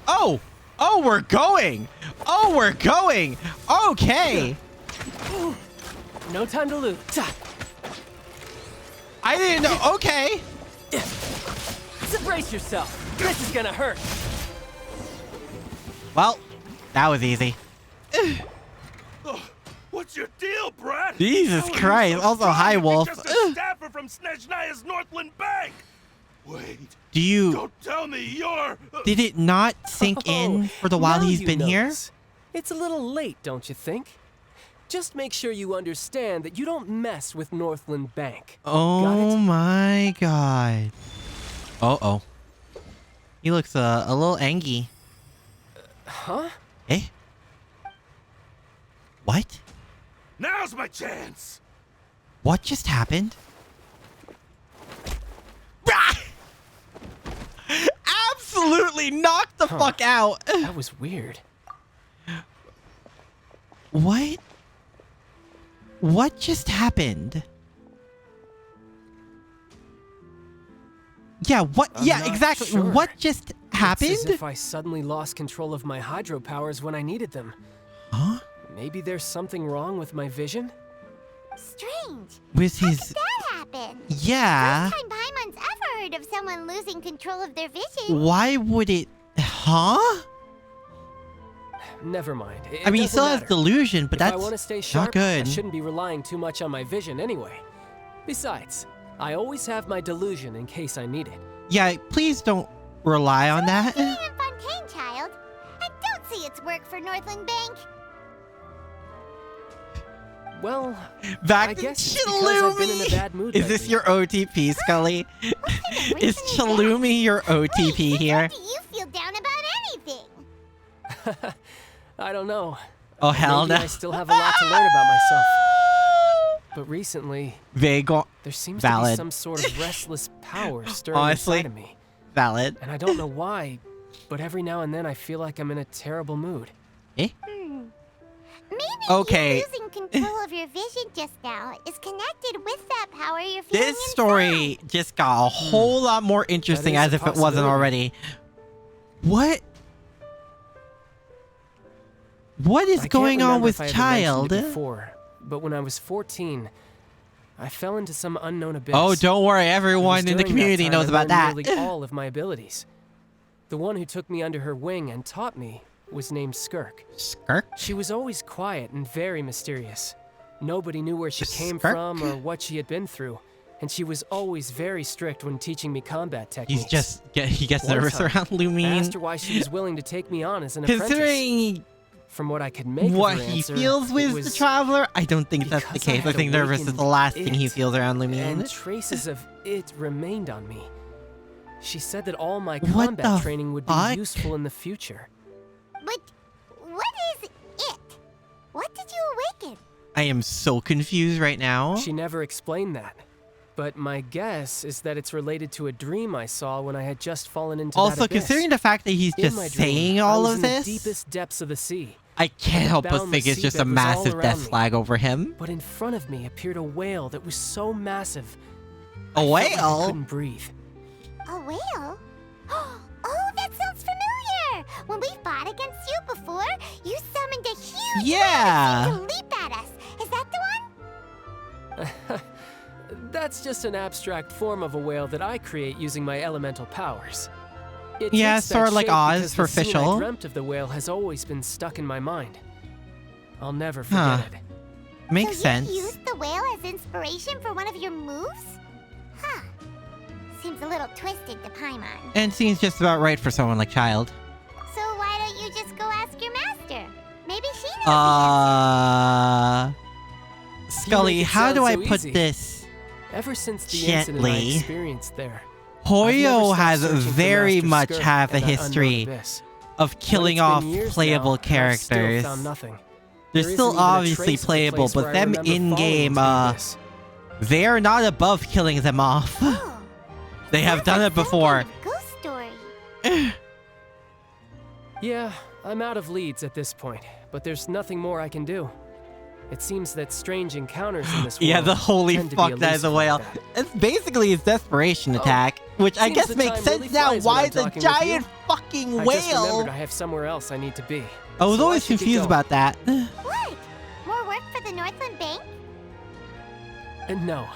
Speaker 1: Oh! Oh, we're going! Oh, we're going! Okay!
Speaker 14: No time to lose.
Speaker 1: I didn't know. Okay!
Speaker 14: So brace yourself. This is gonna hurt.
Speaker 1: Well, that was easy.
Speaker 13: What's your deal, Brad?
Speaker 1: Jesus
Speaker 13: How are you
Speaker 1: Christ.
Speaker 13: so
Speaker 1: Also,
Speaker 13: strong
Speaker 1: hi,
Speaker 13: to be
Speaker 1: Wolf.
Speaker 13: Just a staffer from Snezhnaya's Northland Bank. Wait.
Speaker 1: Do you...
Speaker 13: Don't tell me you're...
Speaker 1: Did it not sink in for the while
Speaker 14: now
Speaker 1: he's
Speaker 14: you
Speaker 1: been here?
Speaker 14: notice. It's a little late, don't you think? Just make sure you understand that you don't mess with Northland Bank.
Speaker 1: Oh my god. Uh-oh. He looks a little angry.
Speaker 14: Huh?
Speaker 1: Eh? What?
Speaker 13: Now's my chance.
Speaker 1: What just happened? Absolutely knocked the fuck out.
Speaker 14: That was weird.
Speaker 1: What? What just happened? Yeah, what?
Speaker 14: I'm
Speaker 1: Yeah,
Speaker 14: not
Speaker 1: exactly.
Speaker 14: sure.
Speaker 1: What just happened?
Speaker 14: It's as if I suddenly lost control of my hydro powers when I needed them.
Speaker 1: Huh?
Speaker 14: Maybe there's something wrong with my vision?
Speaker 2: Strange.
Speaker 1: With
Speaker 2: How
Speaker 1: his...
Speaker 2: could that happen?
Speaker 1: Yeah.
Speaker 2: First time Paimon's ever heard of someone losing control of their vision.
Speaker 1: Why would it... Huh?
Speaker 14: Never mind. It
Speaker 1: I mean, he
Speaker 14: doesn't
Speaker 1: still has
Speaker 14: matter.
Speaker 1: delusion, but
Speaker 14: If I
Speaker 1: that's
Speaker 14: want to stay sharp,
Speaker 1: not good.
Speaker 14: I shouldn't be relying too much on my vision anyway. Besides, I always have my delusion in case I need it.
Speaker 1: Yeah, please don't rely on that.
Speaker 2: Being in Fontaine, child. I don't see its work for Northland Bank.
Speaker 14: Well,
Speaker 1: Back
Speaker 14: I
Speaker 1: to
Speaker 14: guess it's because I've been in a bad mood
Speaker 1: Is this
Speaker 14: lately.
Speaker 1: your OTP, Scully? Is Chalumi your OTP here?
Speaker 2: Do you feel down about anything?
Speaker 14: I don't know.
Speaker 1: Oh, hell
Speaker 14: Maybe
Speaker 1: no.
Speaker 14: I still have a lot to learn about myself. But recently,
Speaker 1: Vago.
Speaker 14: there seems to
Speaker 1: Valid.
Speaker 14: be some sort of restless power stirring
Speaker 1: Honestly,
Speaker 14: inside of me.
Speaker 1: valid.
Speaker 14: And I don't know why, but every now and then I feel like I'm in a terrible mood.
Speaker 1: Eh?
Speaker 2: Maybe
Speaker 1: Okay.
Speaker 2: you losing control of your vision just now is connected with that power you're feeling
Speaker 1: This story just got a whole lot more interesting
Speaker 14: That
Speaker 1: as
Speaker 14: is
Speaker 1: if
Speaker 14: a
Speaker 1: it wasn't already. What? What is
Speaker 14: I can't
Speaker 1: going on
Speaker 14: remember
Speaker 1: with
Speaker 14: if I ever
Speaker 1: Child?
Speaker 14: mentioned it before, but when I was 14, I fell into some unknown abyss.
Speaker 1: Oh, don't worry.
Speaker 14: It was
Speaker 1: Everyone in the
Speaker 14: during that
Speaker 1: community
Speaker 14: time
Speaker 1: knows
Speaker 14: I
Speaker 1: about
Speaker 14: learned
Speaker 1: that.
Speaker 14: Nearly all of my abilities. The one who took me under her wing and taught me was named Skirk.
Speaker 1: Skirk?
Speaker 14: She was always quiet and very mysterious. Nobody knew where she came
Speaker 1: Skirk?
Speaker 14: from or what she had been through, and she was always very strict when teaching me combat techniques.
Speaker 1: He gets
Speaker 14: One
Speaker 1: nervous
Speaker 14: time,
Speaker 1: around
Speaker 14: I
Speaker 1: Lumine.
Speaker 14: asked her why she was willing to take me on as an apprentice.
Speaker 1: Considering
Speaker 14: From what I could make
Speaker 1: what
Speaker 14: of her
Speaker 1: he
Speaker 14: answer,
Speaker 1: feels
Speaker 14: it
Speaker 1: with the
Speaker 14: was
Speaker 1: Traveler, I don't think that's the
Speaker 14: because I
Speaker 1: case. I
Speaker 14: had
Speaker 1: think nervous is the
Speaker 14: awakened
Speaker 1: last thing he
Speaker 14: it,
Speaker 1: feels around
Speaker 14: and
Speaker 1: Lumine.
Speaker 14: traces of it remained on me. She said that all my
Speaker 1: What
Speaker 14: combat
Speaker 1: the
Speaker 14: training would be
Speaker 1: fuck?
Speaker 14: useful in the future.
Speaker 2: But what is it? What did you awaken?
Speaker 1: I am so confused right now.
Speaker 14: She never explained that. But my guess is that it's related to a dream I saw when I had just fallen into that
Speaker 1: Also,
Speaker 14: abyss.
Speaker 1: considering the fact that he's
Speaker 14: In
Speaker 1: just
Speaker 14: my dream,
Speaker 1: saying
Speaker 14: I
Speaker 1: all
Speaker 14: was
Speaker 1: of
Speaker 14: in
Speaker 1: this,
Speaker 14: the deepest depths of the sea.
Speaker 1: I can't help but
Speaker 14: boundless
Speaker 1: think it's just a
Speaker 14: seabed was all
Speaker 1: massive
Speaker 14: around
Speaker 1: death
Speaker 14: me.
Speaker 1: flag over him.
Speaker 14: But in front of me appeared a whale that was so massive.
Speaker 1: A
Speaker 14: I felt like I
Speaker 1: whale?
Speaker 14: couldn't breathe.
Speaker 2: A whale? Oh, that sounds familiar! When we fought against you before, you summoned a huge
Speaker 1: Yeah.
Speaker 2: whale to leap at us. Is that the one?
Speaker 14: That's just an abstract form of a whale that I create using my elemental powers. It
Speaker 1: Yeah,
Speaker 14: takes that
Speaker 1: sort of like
Speaker 14: shape
Speaker 1: Oz
Speaker 14: because
Speaker 1: for
Speaker 14: the scene
Speaker 1: official.
Speaker 14: I dreamt of the whale has always been stuck in my mind. I'll never forget it.
Speaker 1: Makes
Speaker 2: so
Speaker 1: sense.
Speaker 2: You used the whale as inspiration for one of your moves? Huh. Seems a little twisted to Paimon.
Speaker 1: And seems just about right for someone like Child.
Speaker 2: So why don't you just go ask your master? Maybe she
Speaker 1: Scully, how do I put this
Speaker 14: Ever since the incident I
Speaker 1: gently?
Speaker 14: experienced there,
Speaker 1: Hoyo has
Speaker 14: searching for
Speaker 1: very
Speaker 14: Master
Speaker 1: much
Speaker 14: Skirt
Speaker 1: have a
Speaker 14: in that
Speaker 1: history
Speaker 14: unknown abyss.
Speaker 1: of killing
Speaker 14: But it's
Speaker 1: off
Speaker 14: been years
Speaker 1: playable
Speaker 14: now, and I've still
Speaker 1: characters.
Speaker 14: found nothing.
Speaker 1: They're
Speaker 14: There
Speaker 1: still
Speaker 14: isn't even a
Speaker 1: obviously
Speaker 14: trace of the
Speaker 1: playable,
Speaker 14: place
Speaker 1: but
Speaker 14: where I
Speaker 1: them
Speaker 14: remember
Speaker 1: in-game,
Speaker 14: falling into the abyss.
Speaker 1: they are not above killing them off. They have done it before.
Speaker 2: Ghost story.
Speaker 14: Yeah, I'm out of leads at this point, but there's nothing more I can do. It seems that strange encounters in this world
Speaker 1: Yeah, the holy
Speaker 14: tend to be
Speaker 1: fuck, that is a
Speaker 14: elusive
Speaker 1: whale.
Speaker 14: like that.
Speaker 1: It's basically his desperation attack, which I
Speaker 14: seems
Speaker 1: guess
Speaker 14: the
Speaker 1: makes
Speaker 14: time
Speaker 1: sense
Speaker 14: really
Speaker 1: now.
Speaker 14: flies when
Speaker 1: Why
Speaker 14: I'm
Speaker 1: it's a
Speaker 14: talking with
Speaker 1: giant
Speaker 14: you.
Speaker 1: fucking
Speaker 14: I just
Speaker 1: whale?
Speaker 14: remembered I have somewhere else I need to be.
Speaker 1: I was
Speaker 14: So
Speaker 1: always
Speaker 14: should get
Speaker 1: confused
Speaker 14: going.
Speaker 1: about that.
Speaker 2: What? More work for the Northland Bank?
Speaker 14: And no,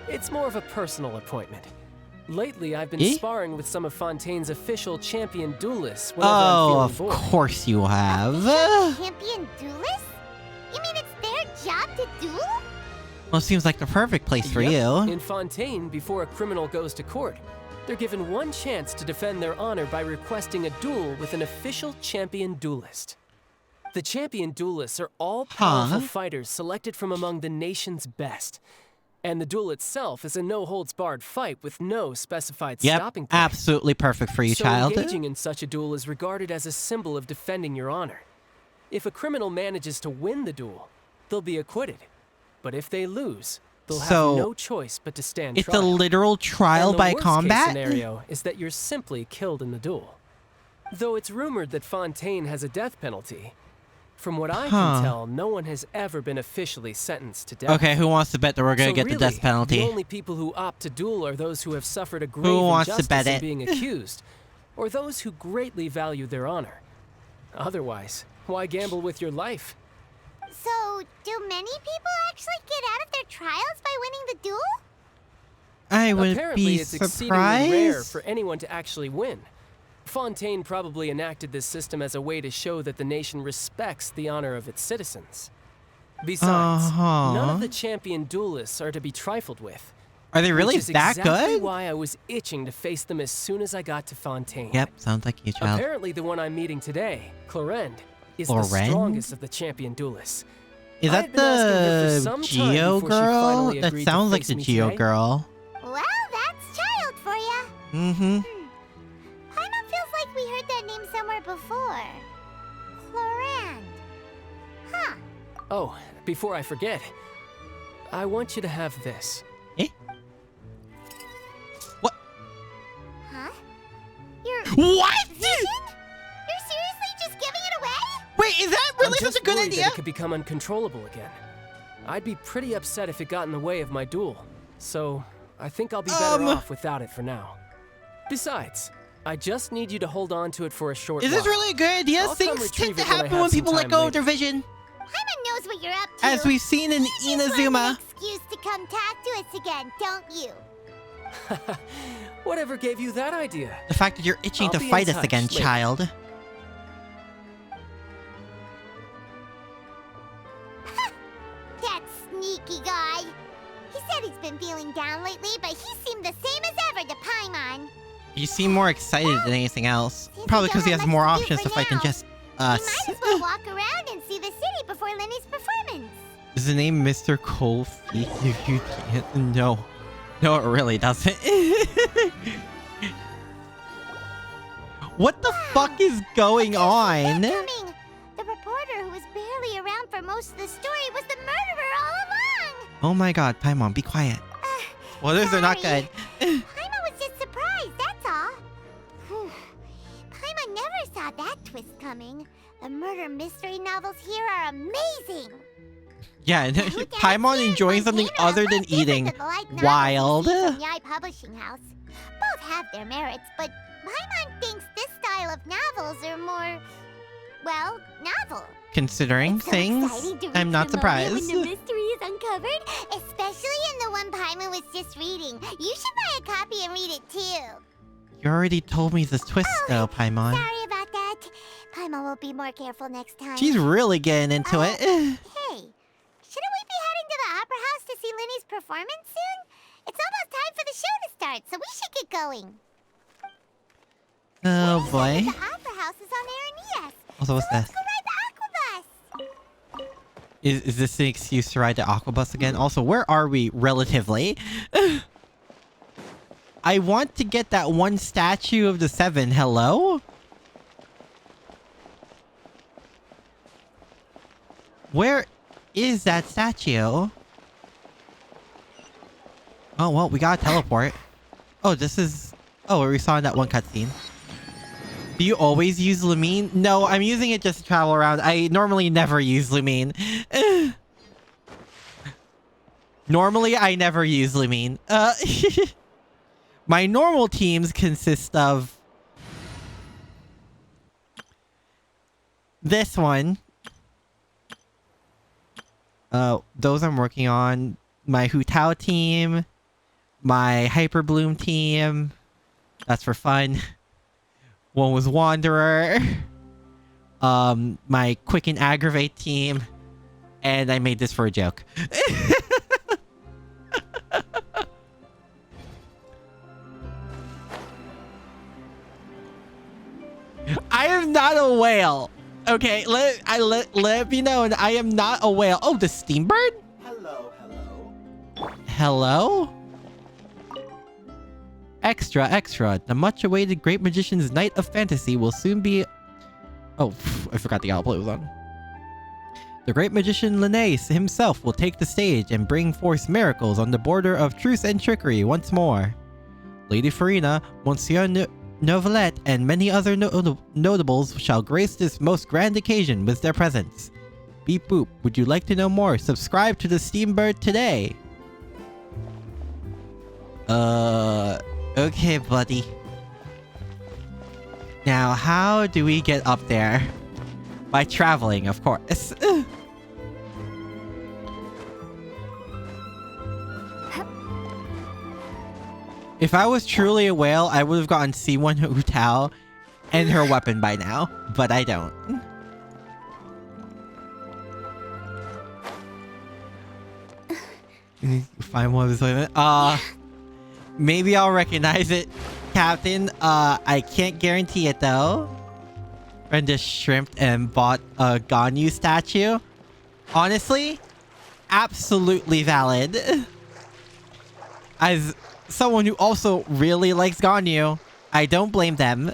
Speaker 14: it's more of a personal appointment. Lately, I've been
Speaker 1: Eh?
Speaker 14: sparring with some of Fontaine's official champion duelists whenever I'm
Speaker 1: Oh,
Speaker 14: feeling
Speaker 1: of
Speaker 14: bored.
Speaker 1: course you have.
Speaker 2: Champion duelist? You mean it's their job to duel?
Speaker 1: Well, it seems like the perfect place for
Speaker 14: Yep.
Speaker 1: you.
Speaker 14: In Fontaine, before a criminal goes to court, they're given one chance to defend their honor by requesting a duel with an official champion duelist. The champion duelists are all powerful fighters selected from among the nation's best. And the duel itself is a no-holds-barred fight with no specified
Speaker 1: Yep,
Speaker 14: stopping point.
Speaker 1: absolutely perfect for you,
Speaker 14: So
Speaker 1: child.
Speaker 14: engaging in such a duel is regarded as a symbol of defending your honor. If a criminal manages to win the duel, they'll be acquitted. But if they lose, they'll
Speaker 1: So,
Speaker 14: have no choice but to stand
Speaker 1: It's
Speaker 14: trial.
Speaker 1: a literal trial
Speaker 14: And the
Speaker 1: by
Speaker 14: worst
Speaker 1: combat?
Speaker 14: case scenario is that you're simply killed in the duel. Though it's rumored that Fontaine has a death penalty, from what I
Speaker 1: Huh.
Speaker 14: can tell, no one has ever been officially sentenced to death.
Speaker 1: Okay, who wants to bet that we're gonna
Speaker 14: So
Speaker 1: get the
Speaker 14: really,
Speaker 1: death penalty?
Speaker 14: The only people who opt to duel are those who have suffered a grave
Speaker 1: wants to
Speaker 14: injustice
Speaker 1: bet
Speaker 14: in
Speaker 1: it?
Speaker 14: being accused, or those who greatly value their honor. Otherwise, why gamble with your life?
Speaker 2: So, do many people actually get out of their trials by winning the duel?
Speaker 1: I would
Speaker 14: Apparently,
Speaker 1: be
Speaker 14: it's exceedingly rare
Speaker 1: surprised.
Speaker 14: for anyone to actually win. Fontaine probably enacted this system as a way to show that the nation respects the honor of its citizens. Besides, none of the champion duelists are to be trifled with.
Speaker 1: Are they really
Speaker 14: which is
Speaker 1: that
Speaker 14: exactly
Speaker 1: good?
Speaker 14: why I was itching to face them as soon as I got to Fontaine.
Speaker 1: Yep, sounds like you, child.
Speaker 14: Apparently, the one I'm meeting today, Clorend, is the
Speaker 1: Clorend?
Speaker 14: strongest of the champion duelists.
Speaker 1: Is
Speaker 14: I
Speaker 1: that
Speaker 14: had been asking her for
Speaker 1: the
Speaker 14: some time
Speaker 1: Geo
Speaker 14: before she
Speaker 1: girl?
Speaker 14: finally
Speaker 1: That
Speaker 14: agreed to
Speaker 1: sounds like
Speaker 14: face
Speaker 1: the
Speaker 14: me
Speaker 1: Geo
Speaker 14: today.
Speaker 1: girl.
Speaker 2: Well, that's child for ya.
Speaker 1: Mm-hmm.
Speaker 2: Paimon feels like we heard that name somewhere before. Clorand. Huh.
Speaker 14: Oh, before I forget, I want you to have this.
Speaker 1: Eh? What?
Speaker 2: Huh? You're...
Speaker 1: What?
Speaker 2: Vision? You're seriously just giving it away?
Speaker 1: Wait, is that really
Speaker 14: I'm
Speaker 1: such
Speaker 14: just
Speaker 1: a good
Speaker 14: worried
Speaker 1: idea?
Speaker 14: that it could become uncontrollable again. I'd be pretty upset if it got in the way of my duel, so I think I'll be better off without it for now. Besides, I just need you to hold on to it for a short
Speaker 1: Is
Speaker 14: while.
Speaker 1: this really a good idea?
Speaker 14: I'll come
Speaker 1: Things
Speaker 14: retrieve
Speaker 1: tend to
Speaker 14: it when I
Speaker 1: happen
Speaker 14: have
Speaker 1: when
Speaker 14: some
Speaker 1: people let
Speaker 14: time
Speaker 1: go of
Speaker 14: later.
Speaker 1: their vision.
Speaker 2: Paimon knows what you're up to.
Speaker 1: As we've seen in
Speaker 2: You just want
Speaker 1: Inazuma.
Speaker 2: an excuse to come talk to us again, don't you?
Speaker 14: Whatever gave you that idea?
Speaker 1: The fact that you're itching
Speaker 14: I'll
Speaker 1: to
Speaker 14: be in
Speaker 1: fight us
Speaker 14: touch
Speaker 1: again,
Speaker 14: later.
Speaker 1: child.
Speaker 2: That sneaky guy. He said he's been feeling down lately, but he seemed the same as ever to Paimon.
Speaker 1: You seem more excited than anything else. Probably because he has more options to fight than just us.
Speaker 2: Might as well walk around and see the city before Lenny's performance.
Speaker 1: Is the name Mr. Cold Feet? You can't. No. No, it really doesn't. What the fuck is going on?
Speaker 2: Coming. The reporter who was barely around for most of the story was the murderer all along.
Speaker 1: Oh my god, Paimon, be quiet. Spoilers are not good.
Speaker 2: Paimon was just surprised, that's all. Whew. Paimon never saw that twist coming. The murder mystery novels here are amazing.
Speaker 1: Yeah, Paimon enjoying something other than eating. Wild.
Speaker 2: From Yai Publishing House. Both have their merits, but Paimon thinks this style of novels are more, well, novel.
Speaker 1: Considering things,
Speaker 2: Exciting to reach
Speaker 1: I'm not
Speaker 2: the moment
Speaker 1: surprised.
Speaker 2: when the mystery is uncovered, especially in the one Paimon was just reading. You should buy a copy and read it too.
Speaker 1: You already told me the twist though, Paimon.
Speaker 2: Sorry about that. Paimon will be more careful next time.
Speaker 1: She's really getting into it.
Speaker 2: Hey, shouldn't we be heading to the Opera House to see Linny's performance soon? It's almost time for the show to start, so we should get going.
Speaker 1: Oh boy.
Speaker 2: The Opera House is on Aranillas.
Speaker 1: Also, what's
Speaker 2: Let's
Speaker 1: this?
Speaker 2: go ride the Aquabus.
Speaker 1: Is this an excuse to ride the aquabus again? Also, where are we relatively? I want to get that one statue of the 7. Hello? Where is that statue? Oh, well, we gotta teleport. Oh, this is... Oh, we saw in that one cutscene. Do you always use Lumine? No, I'm using it just to travel around. I normally never use Lumine. Normally, I never use Lumine. My normal teams consist of... this one. Those I'm working on. My Hu Tao team. My Hyper Bloom team. That's for fun. One was Wanderer. My Quick and Aggravate team. And I made this for a joke. I am not a whale. Okay, let me know. I am not a whale. Oh, the Steambird?
Speaker 15: Hello.
Speaker 1: Hello? Extra. The much-awaited Great Magician's Night of Fantasy will soon be... Oh, I forgot the outplay was on. The Great Magician Linnaeus himself will take the stage and bring forth miracles on the border of truth and trickery once more. Lady Farina, Monsieur Novelette, and many other notables shall grace this most grand occasion with their presence. Beep boop. Would you like to know more? Subscribe to the Steambird today. Okay, buddy. Now, how do we get up there? By traveling, of course. If I was truly a whale, I would have gotten C1 Hu Tao and her weapon by now. But I don't. Find one of his women. Maybe I'll recognize it, Captain. I can't guarantee it though. Friend just shrimped and bought a Ganyu statue. Honestly, absolutely valid. As someone who also really likes Ganyu, I don't blame them.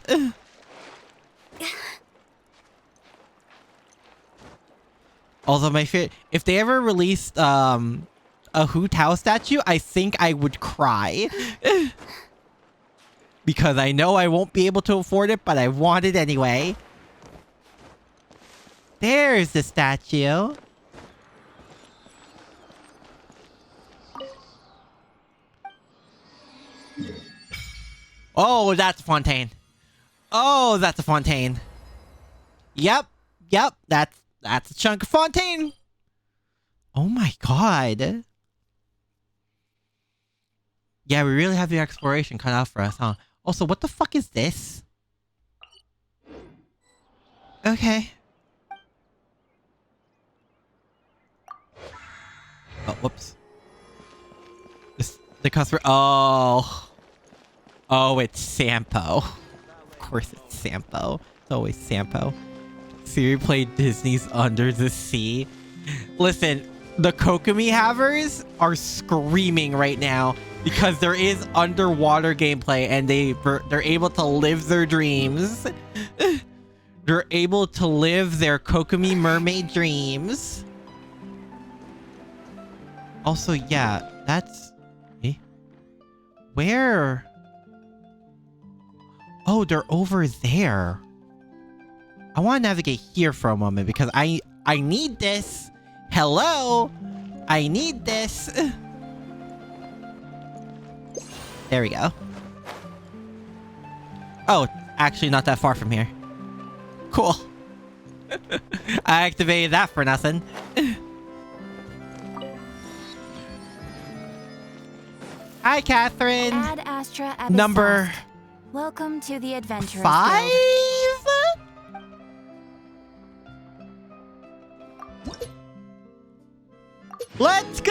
Speaker 1: Although my favorite, if they ever released a Hu Tao statue, I think I would cry. Because I know I won't be able to afford it, but I want it anyway. There's the statue. Oh, that's Fontaine. Oh, that's a Fontaine. Yep. That's a chunk of Fontaine. Oh my god. Yeah, we really have the exploration cut out for us, huh? Also, what the fuck is this? Okay. Oh, whoops. The customer... Oh, it's Sampo. Of course it's Sampo. It's always Sampo. Siri played Disney's Under the Sea. Listen, the Kokomi havers are screaming right now because there is underwater gameplay and they're able to live their dreams. They're able to live their Kokomi mermaid dreams. Also, yeah, that's... Eh? Where? Oh, they're over there. I want to navigate here for a moment because I need this. Hello? I need this. There we go. Oh, actually not that far from here. Cool. I activated that for nothing. Hi, Catherine.
Speaker 6: Ad Astra Abyssal.
Speaker 1: Number...
Speaker 6: Welcome to the Adventurers
Speaker 1: 5? Let's go!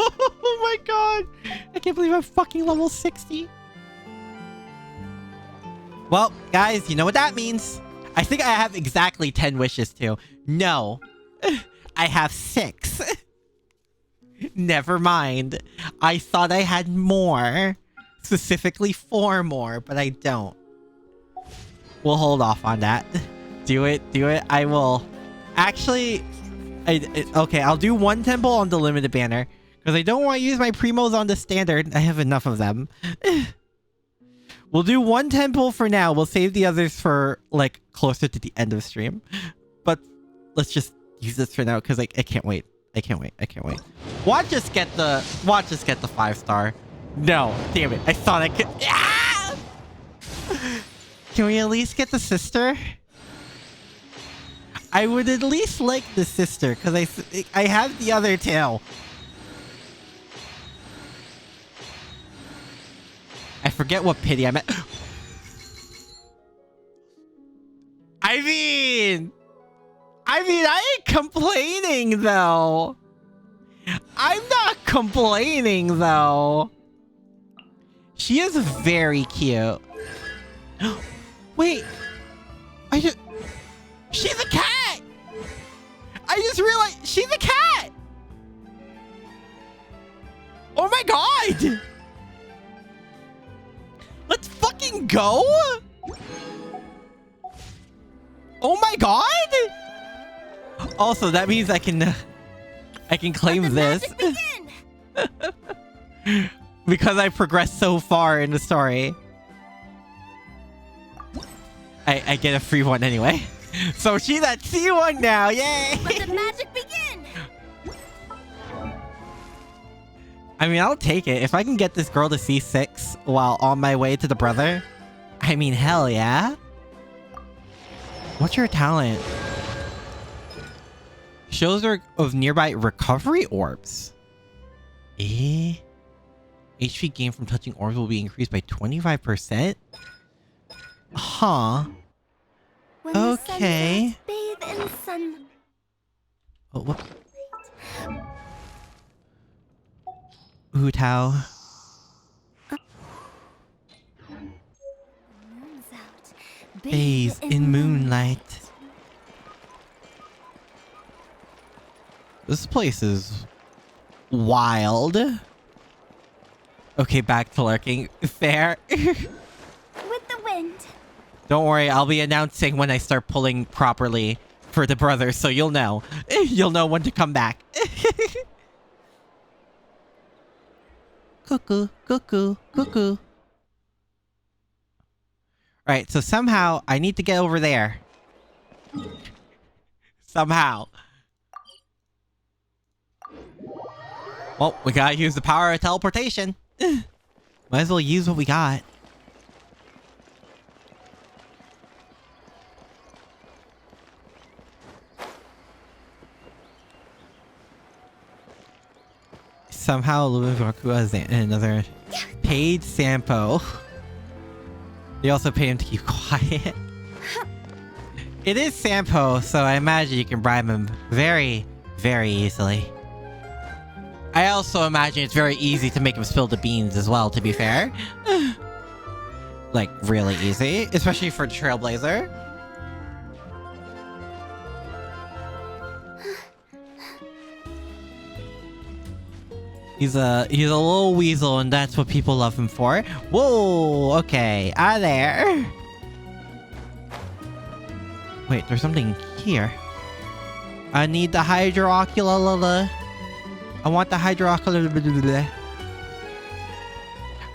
Speaker 1: Oh my god. I can't believe I'm fucking level 60. Well, guys, you know what that means. I think I have exactly 10 wishes too. No. I have 6. Never mind. I thought I had more. Specifically 4 more, but I don't. We'll hold off on that. Do it. I will. Actually, okay, I'll do 1 temple on the limited banner. Because I don't want to use my primos on the standard. I have enough of them. We'll do 1 temple for now. We'll save the others for, like, closer to the end of the stream. But let's just use this for now because I can't wait. I can't wait. Watch us get the 5-star. No, damn it. I thought I could. Ah! Can we at least get the sister? I would at least like the sister because I have the other tail. I forget what pity I meant. I mean, I ain't complaining though. I'm not complaining though. She is very cute. Wait, she's a cat. I just realized she's a cat. Oh my god. Let's fucking go. Oh my god. Also, that means I can claim this. Because I progressed so far in the story. I get a free one anyway. So she's at C1 now, yay!
Speaker 2: Let the magic begin!
Speaker 1: I mean, I'll take it. If I can get this girl to C6 while on my way to the brother, I mean, hell yeah. What's your talent? Shows her of nearby recovery orbs. HP gain from touching orbs will be increased by 25%? Huh.
Speaker 2: When
Speaker 1: okay.
Speaker 2: The sun sets, bathe in sun.
Speaker 1: Oh, what? Hu Tao.
Speaker 2: Moon's out.
Speaker 1: Bathe in moonlight. This place is wild. Okay, back to lurking. Fair.
Speaker 2: With the wind.
Speaker 1: Don't worry, I'll be announcing when I start pulling properly for the brother, so you'll know. You'll know when to come back. Cuckoo, cuckoo, cuckoo. Alright, so somehow I need to get over there. Somehow. Well, we gotta use the power of teleportation. Might as well use what we got. Somehow Lumivaku has another paid Sampo. They also pay him to keep quiet. It is Sampo, so I imagine you can bribe him very, very easily. I also imagine it's very easy to make him spill the beans as well, to be fair. Like, really easy. Especially for the Trailblazer. He's a little weasel, and that's what people love him for. Whoa, okay, out of there. Wait, there's something here. I need the Hydrocula. I want the Hydrocula.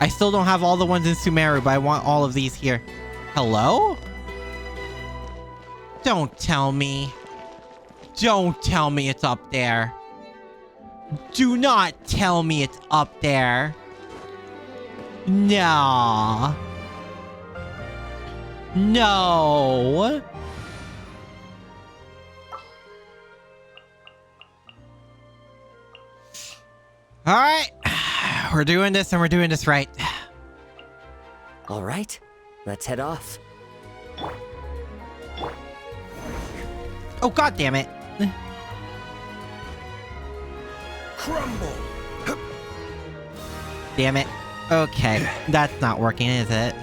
Speaker 1: I still don't have all the ones in Sumeru, but I want all of these here. Hello? Don't tell me. Don't tell me it's up there. Do not tell me it's up there. No. No. Alright. We're doing this and we're doing this right.
Speaker 7: Alright, let's head off.
Speaker 1: Oh, god damn it.
Speaker 13: Crumble.
Speaker 1: Damn it. Okay, that's not working, is it?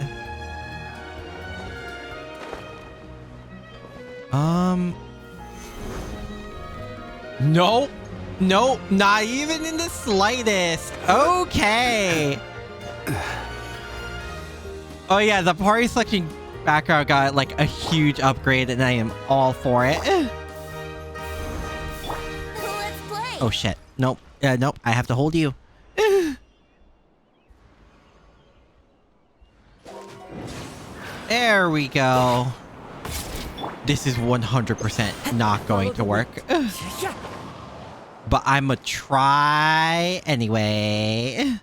Speaker 1: Nope. Nope. Not even in the slightest. Okay. Oh yeah, the party selection background got like a huge upgrade and I am all for it.
Speaker 2: Let's play.
Speaker 1: Oh shit. Nope. Nope. I have to hold you. There we go. This is 100% not going to work. But I'ma try anyway.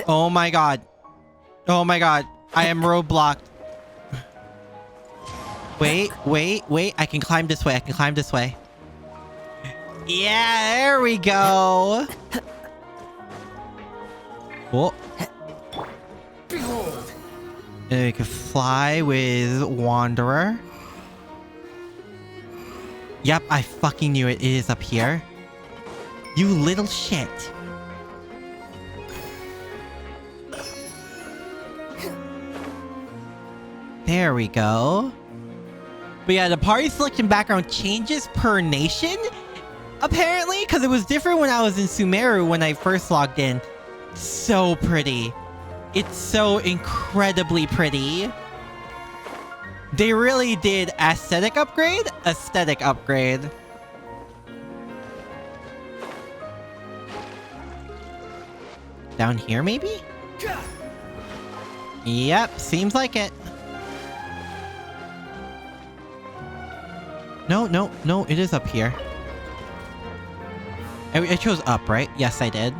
Speaker 1: Oh my god. Oh my god. I am roadblocked. Wait. I can climb this way. Yeah, there we go. Oh. And we can fly with Wanderer. Yep, I fucking knew it. It is up here. You little shit. There we go. But yeah, the party selection background changes per nation, apparently, because it was different when I was in Sumeru when I first logged in. So pretty. It's so incredibly pretty. They really did aesthetic upgrade. Down here, maybe? Yep, seems like it. No, it is up here. I chose up, right? Yes, I did.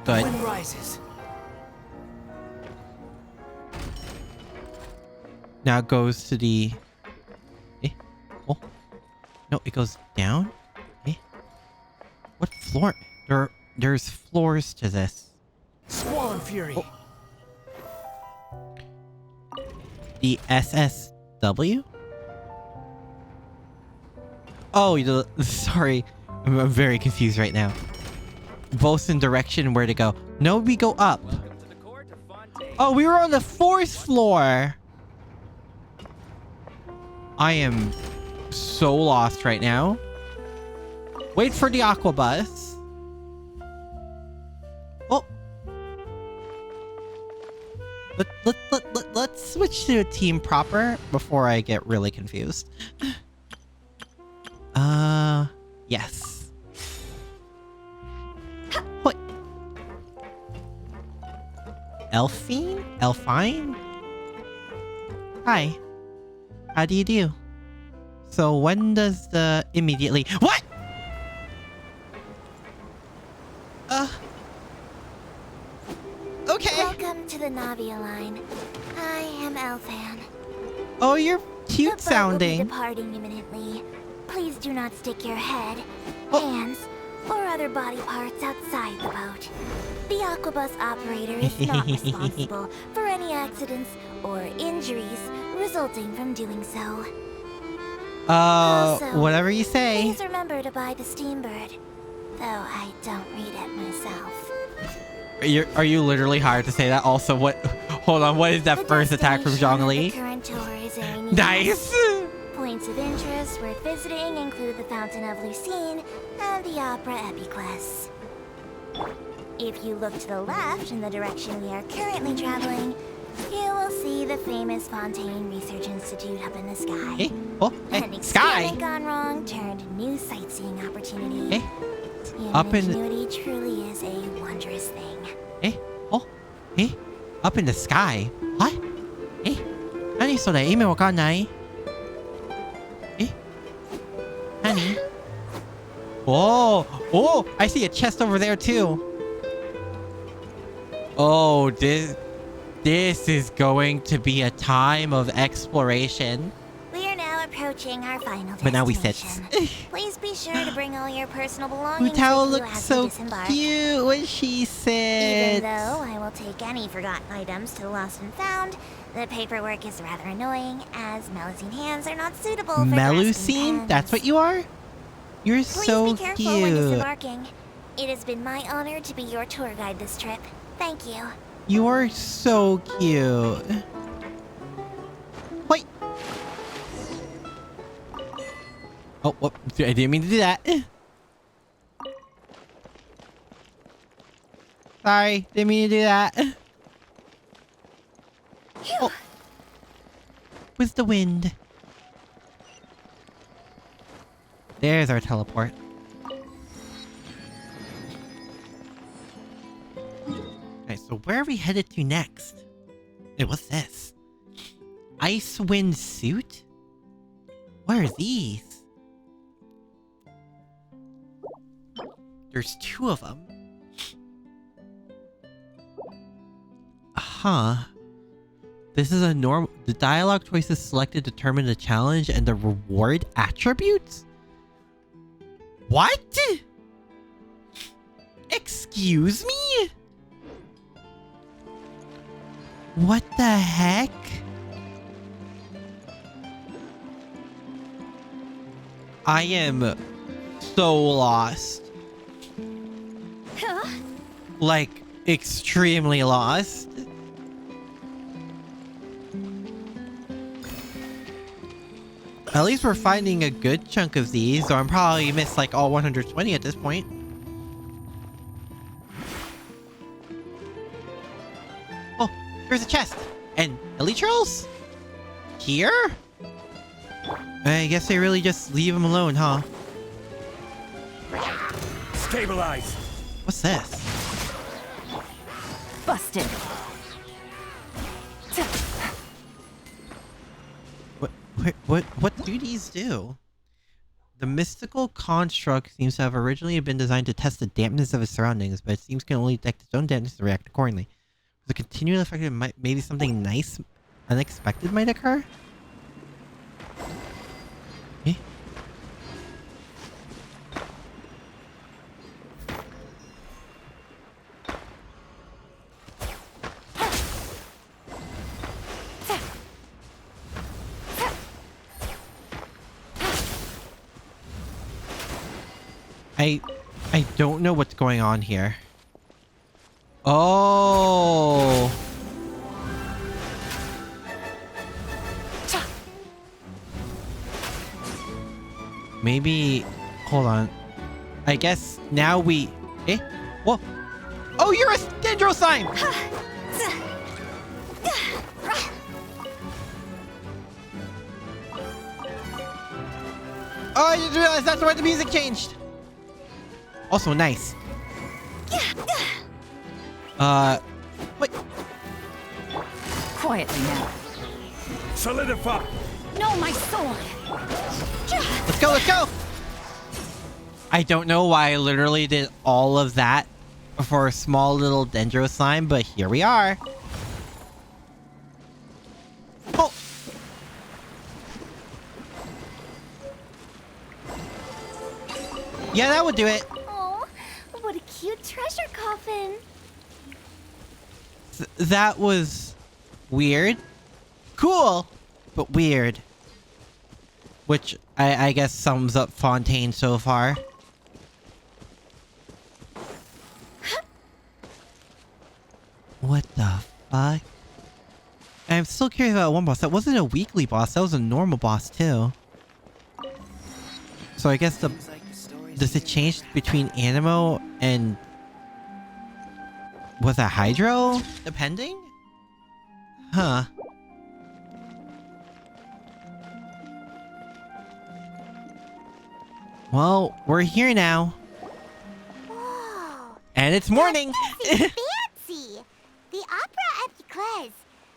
Speaker 1: Good.
Speaker 14: Wind rises.
Speaker 1: Now it goes to the... Oh. No, it goes down? What floor? There's floors to this.
Speaker 14: Squall Fury.
Speaker 1: Oh. The SSW? Oh, sorry. I'm very confused right now. Both in direction where to go. No, we go up. Oh, we were on the 4th floor. I am so lost right now. Wait for the aqua bus. Oh. Let's switch to a team proper before I get really confused. Yes. What? Elfine? Hi. How do you do? So when does the immediately... What? Okay.
Speaker 2: Welcome to the Navia line. I am Elfan.
Speaker 1: Oh, you're cute sounding.
Speaker 2: The boat will be departing imminently. Please do not stick your head, hands, or other body parts outside the boat. The Aquabus operator is not responsible for any accidents or injuries resulting from doing so. Also,
Speaker 1: whatever you say.
Speaker 2: Please remember to buy the Steambird, though I don't read it myself.
Speaker 1: Are you literally hired to say that? Also, what? Hold on, what is that first attack from Zhongli? Nice!
Speaker 2: Points of interest worth visiting include the Fountain of Lucine and the Opera Epiclès. If you look to the left in the direction we are currently traveling, you will see the famous Fontaine Research Institute up in the sky. An
Speaker 1: sky?
Speaker 2: experiment gone wrong turned new sightseeing opportunity. Human
Speaker 1: Up in
Speaker 2: ingenuity truly is a wondrous thing.
Speaker 1: Up in the sky? What? 何それ？意味わかんない？何？ Oh, I see a chest over there too. Oh, this is going to be a time of exploration.
Speaker 2: We are now approaching our final destination.
Speaker 1: But now we sit.
Speaker 2: Please be sure to bring all your personal belongings
Speaker 1: Utao
Speaker 2: with you
Speaker 1: looks
Speaker 2: as
Speaker 1: so
Speaker 2: you disembark.
Speaker 1: cute when she sits.
Speaker 2: Even though I will take any forgotten items to the lost and found, the paperwork is rather annoying, as Melusine hands are not suitable for
Speaker 1: Melusine? That's what you are? You're
Speaker 2: Please
Speaker 1: so
Speaker 2: be careful when
Speaker 1: cute.
Speaker 2: disembarking. It has been my honor to be your tour guide this trip. Thank you.
Speaker 1: You are so cute. Wait. Oh, whoop. I didn't mean to do that. Sorry, didn't mean to do that. Oh. With the wind. There's our teleport. Okay, so where are we headed to next? Wait, what's this? Ice wind suit? What are these? There's 2 of them. Huh. This is a norm. The dialogue choices selected determine the challenge and the reward attributes? What? Excuse me? What the heck? I am so lost.
Speaker 2: Huh?
Speaker 1: Like, extremely lost. At least we're finding a good chunk of these, so I'm probably missed like all 120 at this point. Oh, here's a chest. And elytrals? Here? I guess they really just leave them alone, huh?
Speaker 13: Stabilize.
Speaker 1: What's this?
Speaker 5: Busted.
Speaker 1: What do these do? The mystical construct seems to have originally been designed to test the dampness of its surroundings, but it seems can only detect its own dampness to react accordingly. The continual effect of maybe something nice, unexpected might occur? Eh? I don't know what's going on here. Oh. Maybe, hold on. I guess now we, eh? Whoa. Oh, you're a dendrosign! Oh, I didn't realize that's why the music changed. Also nice. Wait.
Speaker 5: Quietly now.
Speaker 13: Solidify.
Speaker 5: No, my sword.
Speaker 1: Let's go, let's go! I don't know why I literally did all of that for a small little dendro slime, but here we are. Oh! Yeah, that would do it.
Speaker 2: Oh, what a cute treasure coffin.
Speaker 1: That was weird. Cool, but weird. Which I guess sums up Fontaine so far. What the fuck? I'm still curious about one boss. That wasn't a weekly boss. That was a normal boss too. So I guess does it change between Animo and was it Hydro? Depending? Huh. Well, we're here now.
Speaker 2: Whoa.
Speaker 1: And it's morning!
Speaker 2: Fancy! The opera at Eclairs.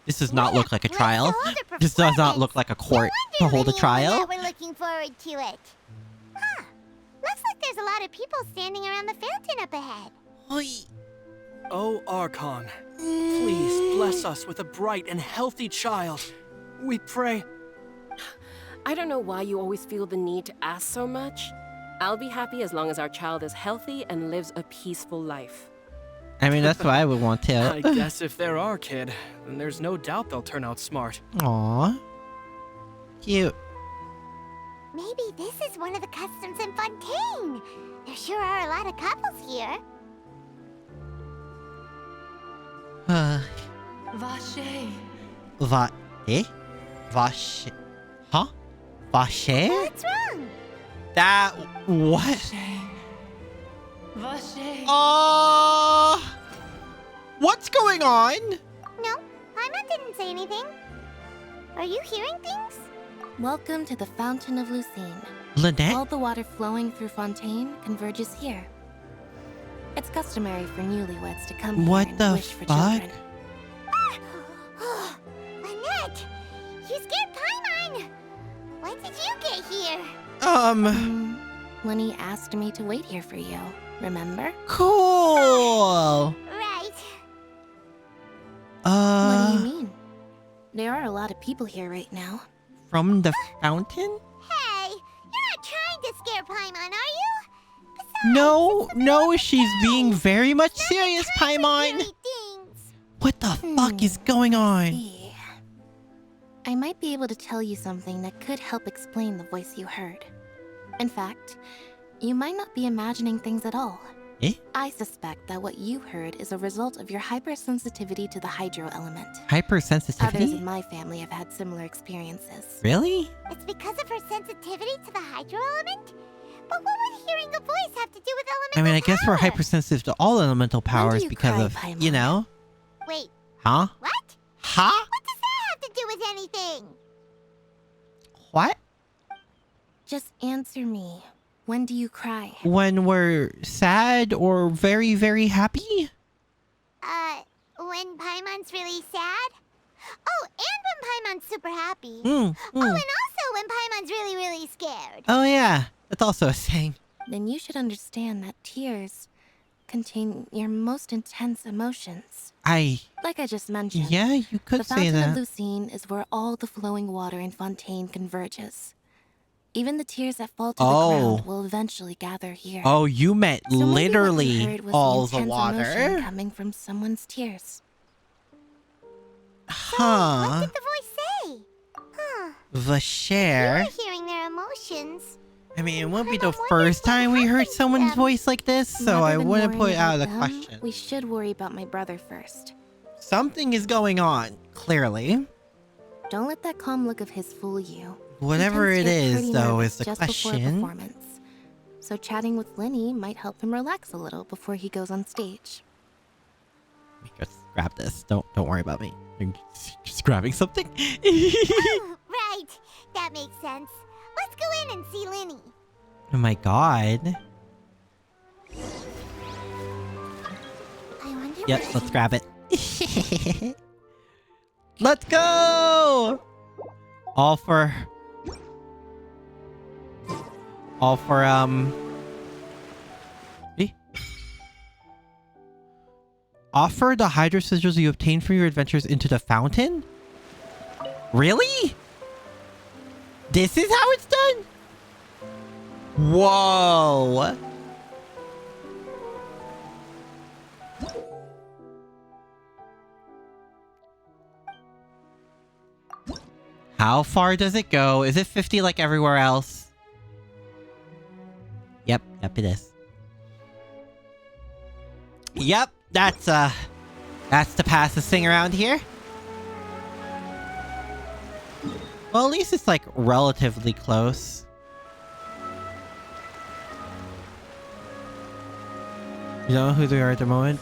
Speaker 1: This does not look like a trial. This does not look like a court to hold a trial.
Speaker 2: We're looking forward to it. Huh. Looks like there's a lot of people standing around the fountain up ahead.
Speaker 15: Oh, Archon, please bless us with a bright and healthy child. We pray.
Speaker 16: I don't know why you always feel the need to ask so much. I'll be happy as long as our child is healthy and lives a peaceful life.
Speaker 1: I mean, that's what I would want too.
Speaker 15: I guess if they're our kid, then there's no doubt they'll turn out smart.
Speaker 1: Aww. Cute.
Speaker 2: Maybe this is one of the customs in Fontaine. There sure are a lot of couples here.
Speaker 6: Vache.
Speaker 1: Vache? Huh? Vache?
Speaker 2: What's wrong?
Speaker 1: That... what?
Speaker 6: Vache.
Speaker 1: What's going on?
Speaker 2: No, Paimon didn't say anything. Are you hearing things?
Speaker 6: Welcome to the Fountain of Lucine.
Speaker 1: Lynette?
Speaker 6: All the water flowing through Fontaine converges here. It's customary for newlyweds to come here and wish for children.
Speaker 2: Lynette! You scared Paimon! When did you get here?
Speaker 6: Lenny asked me to wait here for you, remember?
Speaker 1: Cool!
Speaker 2: Right.
Speaker 6: What do you mean? There are a lot of people here right now.
Speaker 1: From the fountain?
Speaker 2: Hey, you're not trying to scare Paimon, are you? Besides,
Speaker 1: No, she's being very much serious, Paimon! What the fuck is going on?
Speaker 6: I might be able to tell you something that could help explain the voice you heard. In fact, you might not be imagining things at all.
Speaker 1: Eh?
Speaker 6: I suspect that what you heard is a result of your hypersensitivity to the hydro element.
Speaker 1: Hypersensitivity?
Speaker 6: Others in my family have had similar experiences.
Speaker 1: Really?
Speaker 2: It's because of her sensitivity to the hydro element? But what would hearing a voice have to do with elemental
Speaker 1: I mean, I guess we're
Speaker 2: power?
Speaker 1: hypersensitive to all elemental powers
Speaker 6: you
Speaker 1: because
Speaker 6: cry,
Speaker 1: of,
Speaker 6: Paimon?
Speaker 1: you know?
Speaker 2: Wait,
Speaker 1: Huh?
Speaker 2: what?
Speaker 1: Huh?
Speaker 2: What does that have to do with anything?
Speaker 1: What?
Speaker 6: Just answer me. When do you cry?
Speaker 1: When we're sad or very, very happy?
Speaker 2: When Paimon's really sad? Oh, and when Paimon's super happy.
Speaker 1: Mm.
Speaker 2: Oh, and also when Paimon's really, really scared.
Speaker 1: Oh yeah, that's also a saying.
Speaker 6: Then you should understand that tears contain your most intense emotions. Like I just mentioned.
Speaker 1: Yeah, you could
Speaker 6: the
Speaker 1: say
Speaker 6: Fountain
Speaker 1: that.
Speaker 6: of Lucine is where all the flowing water in Fontaine converges. Even the tears that fall to the ground will eventually gather here.
Speaker 1: Oh, you meant
Speaker 6: So maybe what you
Speaker 1: literally
Speaker 6: heard was
Speaker 1: all
Speaker 6: the
Speaker 1: the
Speaker 6: intense
Speaker 1: water?
Speaker 6: emotion coming from someone's tears.
Speaker 1: Huh.
Speaker 2: What did the voice say? Huh.
Speaker 1: The share.
Speaker 2: You were hearing their emotions.
Speaker 1: I mean, it wouldn't be the first time we heard someone's voice like this, so
Speaker 6: Rather
Speaker 1: I
Speaker 6: than
Speaker 1: wouldn't put
Speaker 6: worrying
Speaker 1: it out of the
Speaker 6: about them,
Speaker 1: question.
Speaker 6: We should worry about my brother first.
Speaker 1: Something is going on, clearly.
Speaker 6: Don't let that calm look of his fool you.
Speaker 1: Whatever
Speaker 6: He
Speaker 1: it
Speaker 6: tends to get
Speaker 1: is,
Speaker 6: pretty
Speaker 1: though,
Speaker 6: nervous
Speaker 1: is the
Speaker 6: just before a
Speaker 1: question.
Speaker 6: performance. So chatting with Lenny might help him relax a little before he goes on stage.
Speaker 1: Let me just grab this. Don't worry about me. I'm just grabbing something.
Speaker 2: Oh, right. That makes sense. Let's go in and see Linny.
Speaker 1: Oh my god.
Speaker 2: I wonder
Speaker 1: Yep, let's grab it. Let's go! All for offer the hydro sigils you obtained from your adventures into the fountain? Really? This is how it's done? Whoa. How far does it go? Is it 50 like everywhere else? Yep, it is. Yep, that's to pass this thing around here. Well, at least it's like relatively close. You don't know who they are at the moment?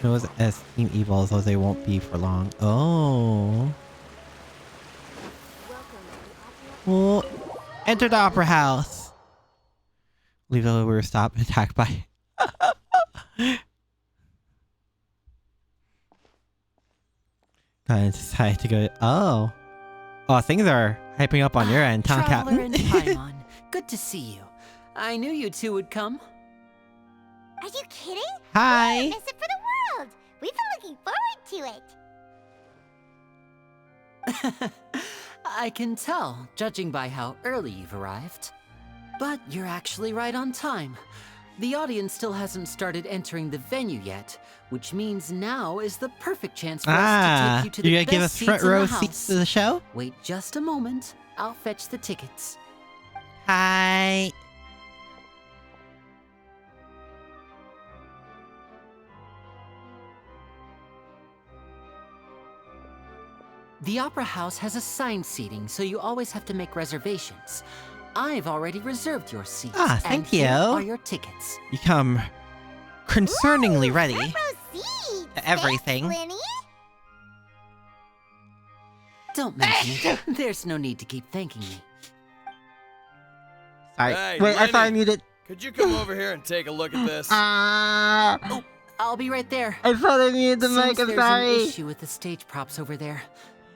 Speaker 1: Knows as Team Evil, so they won't be for long. Oh. Well, enter the opera house. Leave the Uber stop and attack by. I decided to go. Oh, things are hyping up on your end, huh,
Speaker 7: Traveler
Speaker 1: Captain?
Speaker 7: and Paimon, good to see you. I knew you two would come.
Speaker 2: Are you kidding?
Speaker 1: Hi.
Speaker 2: We miss it for the world. We've been looking forward to it.
Speaker 7: I can tell, judging by how early you've arrived. But you're actually right on time. The audience still hasn't started entering the venue yet, which means now is the perfect chance for us to take you to the
Speaker 1: you're gonna
Speaker 7: best
Speaker 1: give us front
Speaker 7: seats in
Speaker 1: row
Speaker 7: the
Speaker 1: seats
Speaker 7: house.
Speaker 1: to the show?
Speaker 7: Wait just a moment. I'll fetch the tickets.
Speaker 1: Hi.
Speaker 7: The Opera House has assigned seating, so you always have to make reservations. I've already reserved your seats.
Speaker 1: Ah, thank
Speaker 7: and here
Speaker 1: you.
Speaker 7: are your tickets.
Speaker 1: You come concerningly ready
Speaker 2: Proceed.
Speaker 1: to everything.
Speaker 2: Thanks, Linny.
Speaker 7: Don't mention it. There's no need to keep thanking me.
Speaker 1: Sorry.
Speaker 17: Hey,
Speaker 1: Wait, I thought I
Speaker 17: Lenny,
Speaker 1: needed...
Speaker 17: Could you come over here and take a look at this?
Speaker 7: Oh, I'll be right there.
Speaker 1: I thought I needed the mic,
Speaker 7: Seems
Speaker 1: I'm
Speaker 7: there's
Speaker 1: sorry.
Speaker 7: an issue with the stage props over there.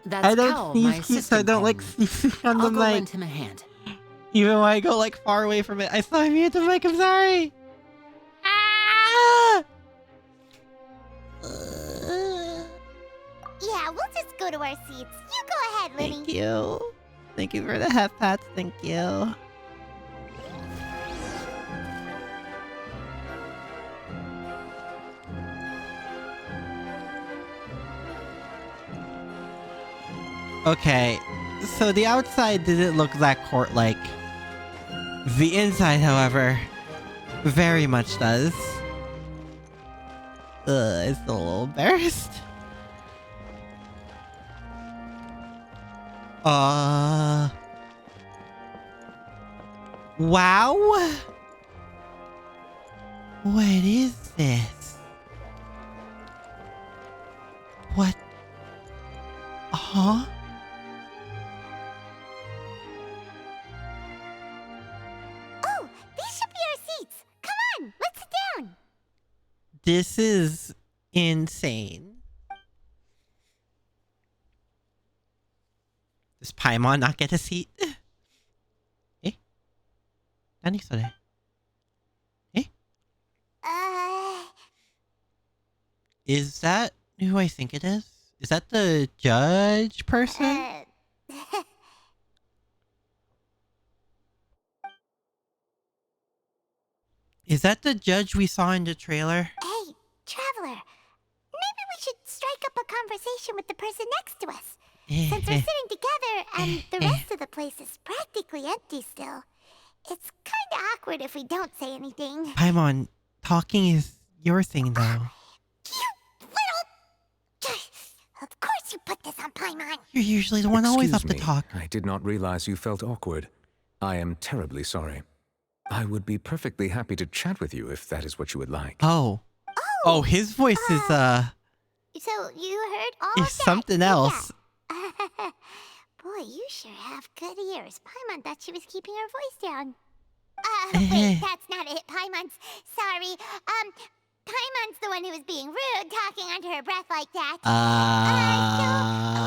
Speaker 7: That's
Speaker 1: I don't
Speaker 7: Cal, my
Speaker 1: sneeze cute, so I
Speaker 7: assistant.
Speaker 1: don't like
Speaker 7: called me.
Speaker 1: sneezing on the
Speaker 7: I'll go
Speaker 1: mic.
Speaker 7: lend him a hand.
Speaker 1: Even when I go like far away from it. I thought I muted the mic, I'm sorry. Ah!
Speaker 2: Yeah, we'll just go to our seats. You go ahead, Linny.
Speaker 1: Thank you. Thank you for the half pats, thank you. Okay, so the outside didn't look that court-like. The inside, however, very much does. I'm still a little embarrassed. Wow. What is this? What? Huh?
Speaker 2: Oh, these should be our seats. Come on, let's sit down.
Speaker 1: This is insane. Does Paimon not get a seat? Eh? Nani sore? Eh? Is that who I think it is? Is that the judge person? Is that the judge we saw in the trailer?
Speaker 2: Hey, Traveler. Maybe we should strike up a conversation with the person next to us. Since we're sitting together and the rest of the place is practically empty still, it's kind of awkward if we don't say anything.
Speaker 1: Paimon, talking is your thing, though.
Speaker 2: Of course you put this on Paimon.
Speaker 1: You're usually the one always up to
Speaker 18: Excuse me,
Speaker 1: talk.
Speaker 18: I did not realize you felt awkward. I am terribly sorry. I would be perfectly happy to chat with you if that is what you would like.
Speaker 1: Oh. Oh, his voice is,
Speaker 2: So you heard all
Speaker 1: is something else.
Speaker 2: Boy, you sure have good ears. Paimon thought she was keeping her voice down. Wait, that's not it. Paimon's sorry. Paimon's the one who was being rude, talking under her breath like that.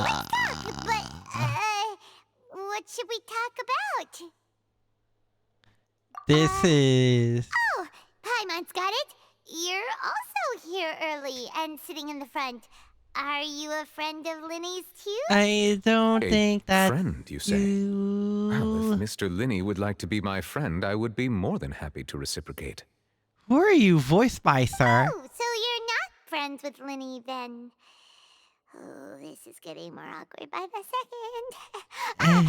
Speaker 2: Let's talk, but, what should we talk about?
Speaker 1: This is...
Speaker 2: Oh, Paimon's got it. You're also here early and sitting in the front. Are you a friend of Linny's too?
Speaker 1: I don't think that...
Speaker 18: Friend, you say? Well, if Mr. Linny would like to be my friend, I would be more than happy to reciprocate.
Speaker 1: Who are you voiced by, sir?
Speaker 2: Oh, so you're not friends with Linny then? Oh, this is getting more awkward by the second.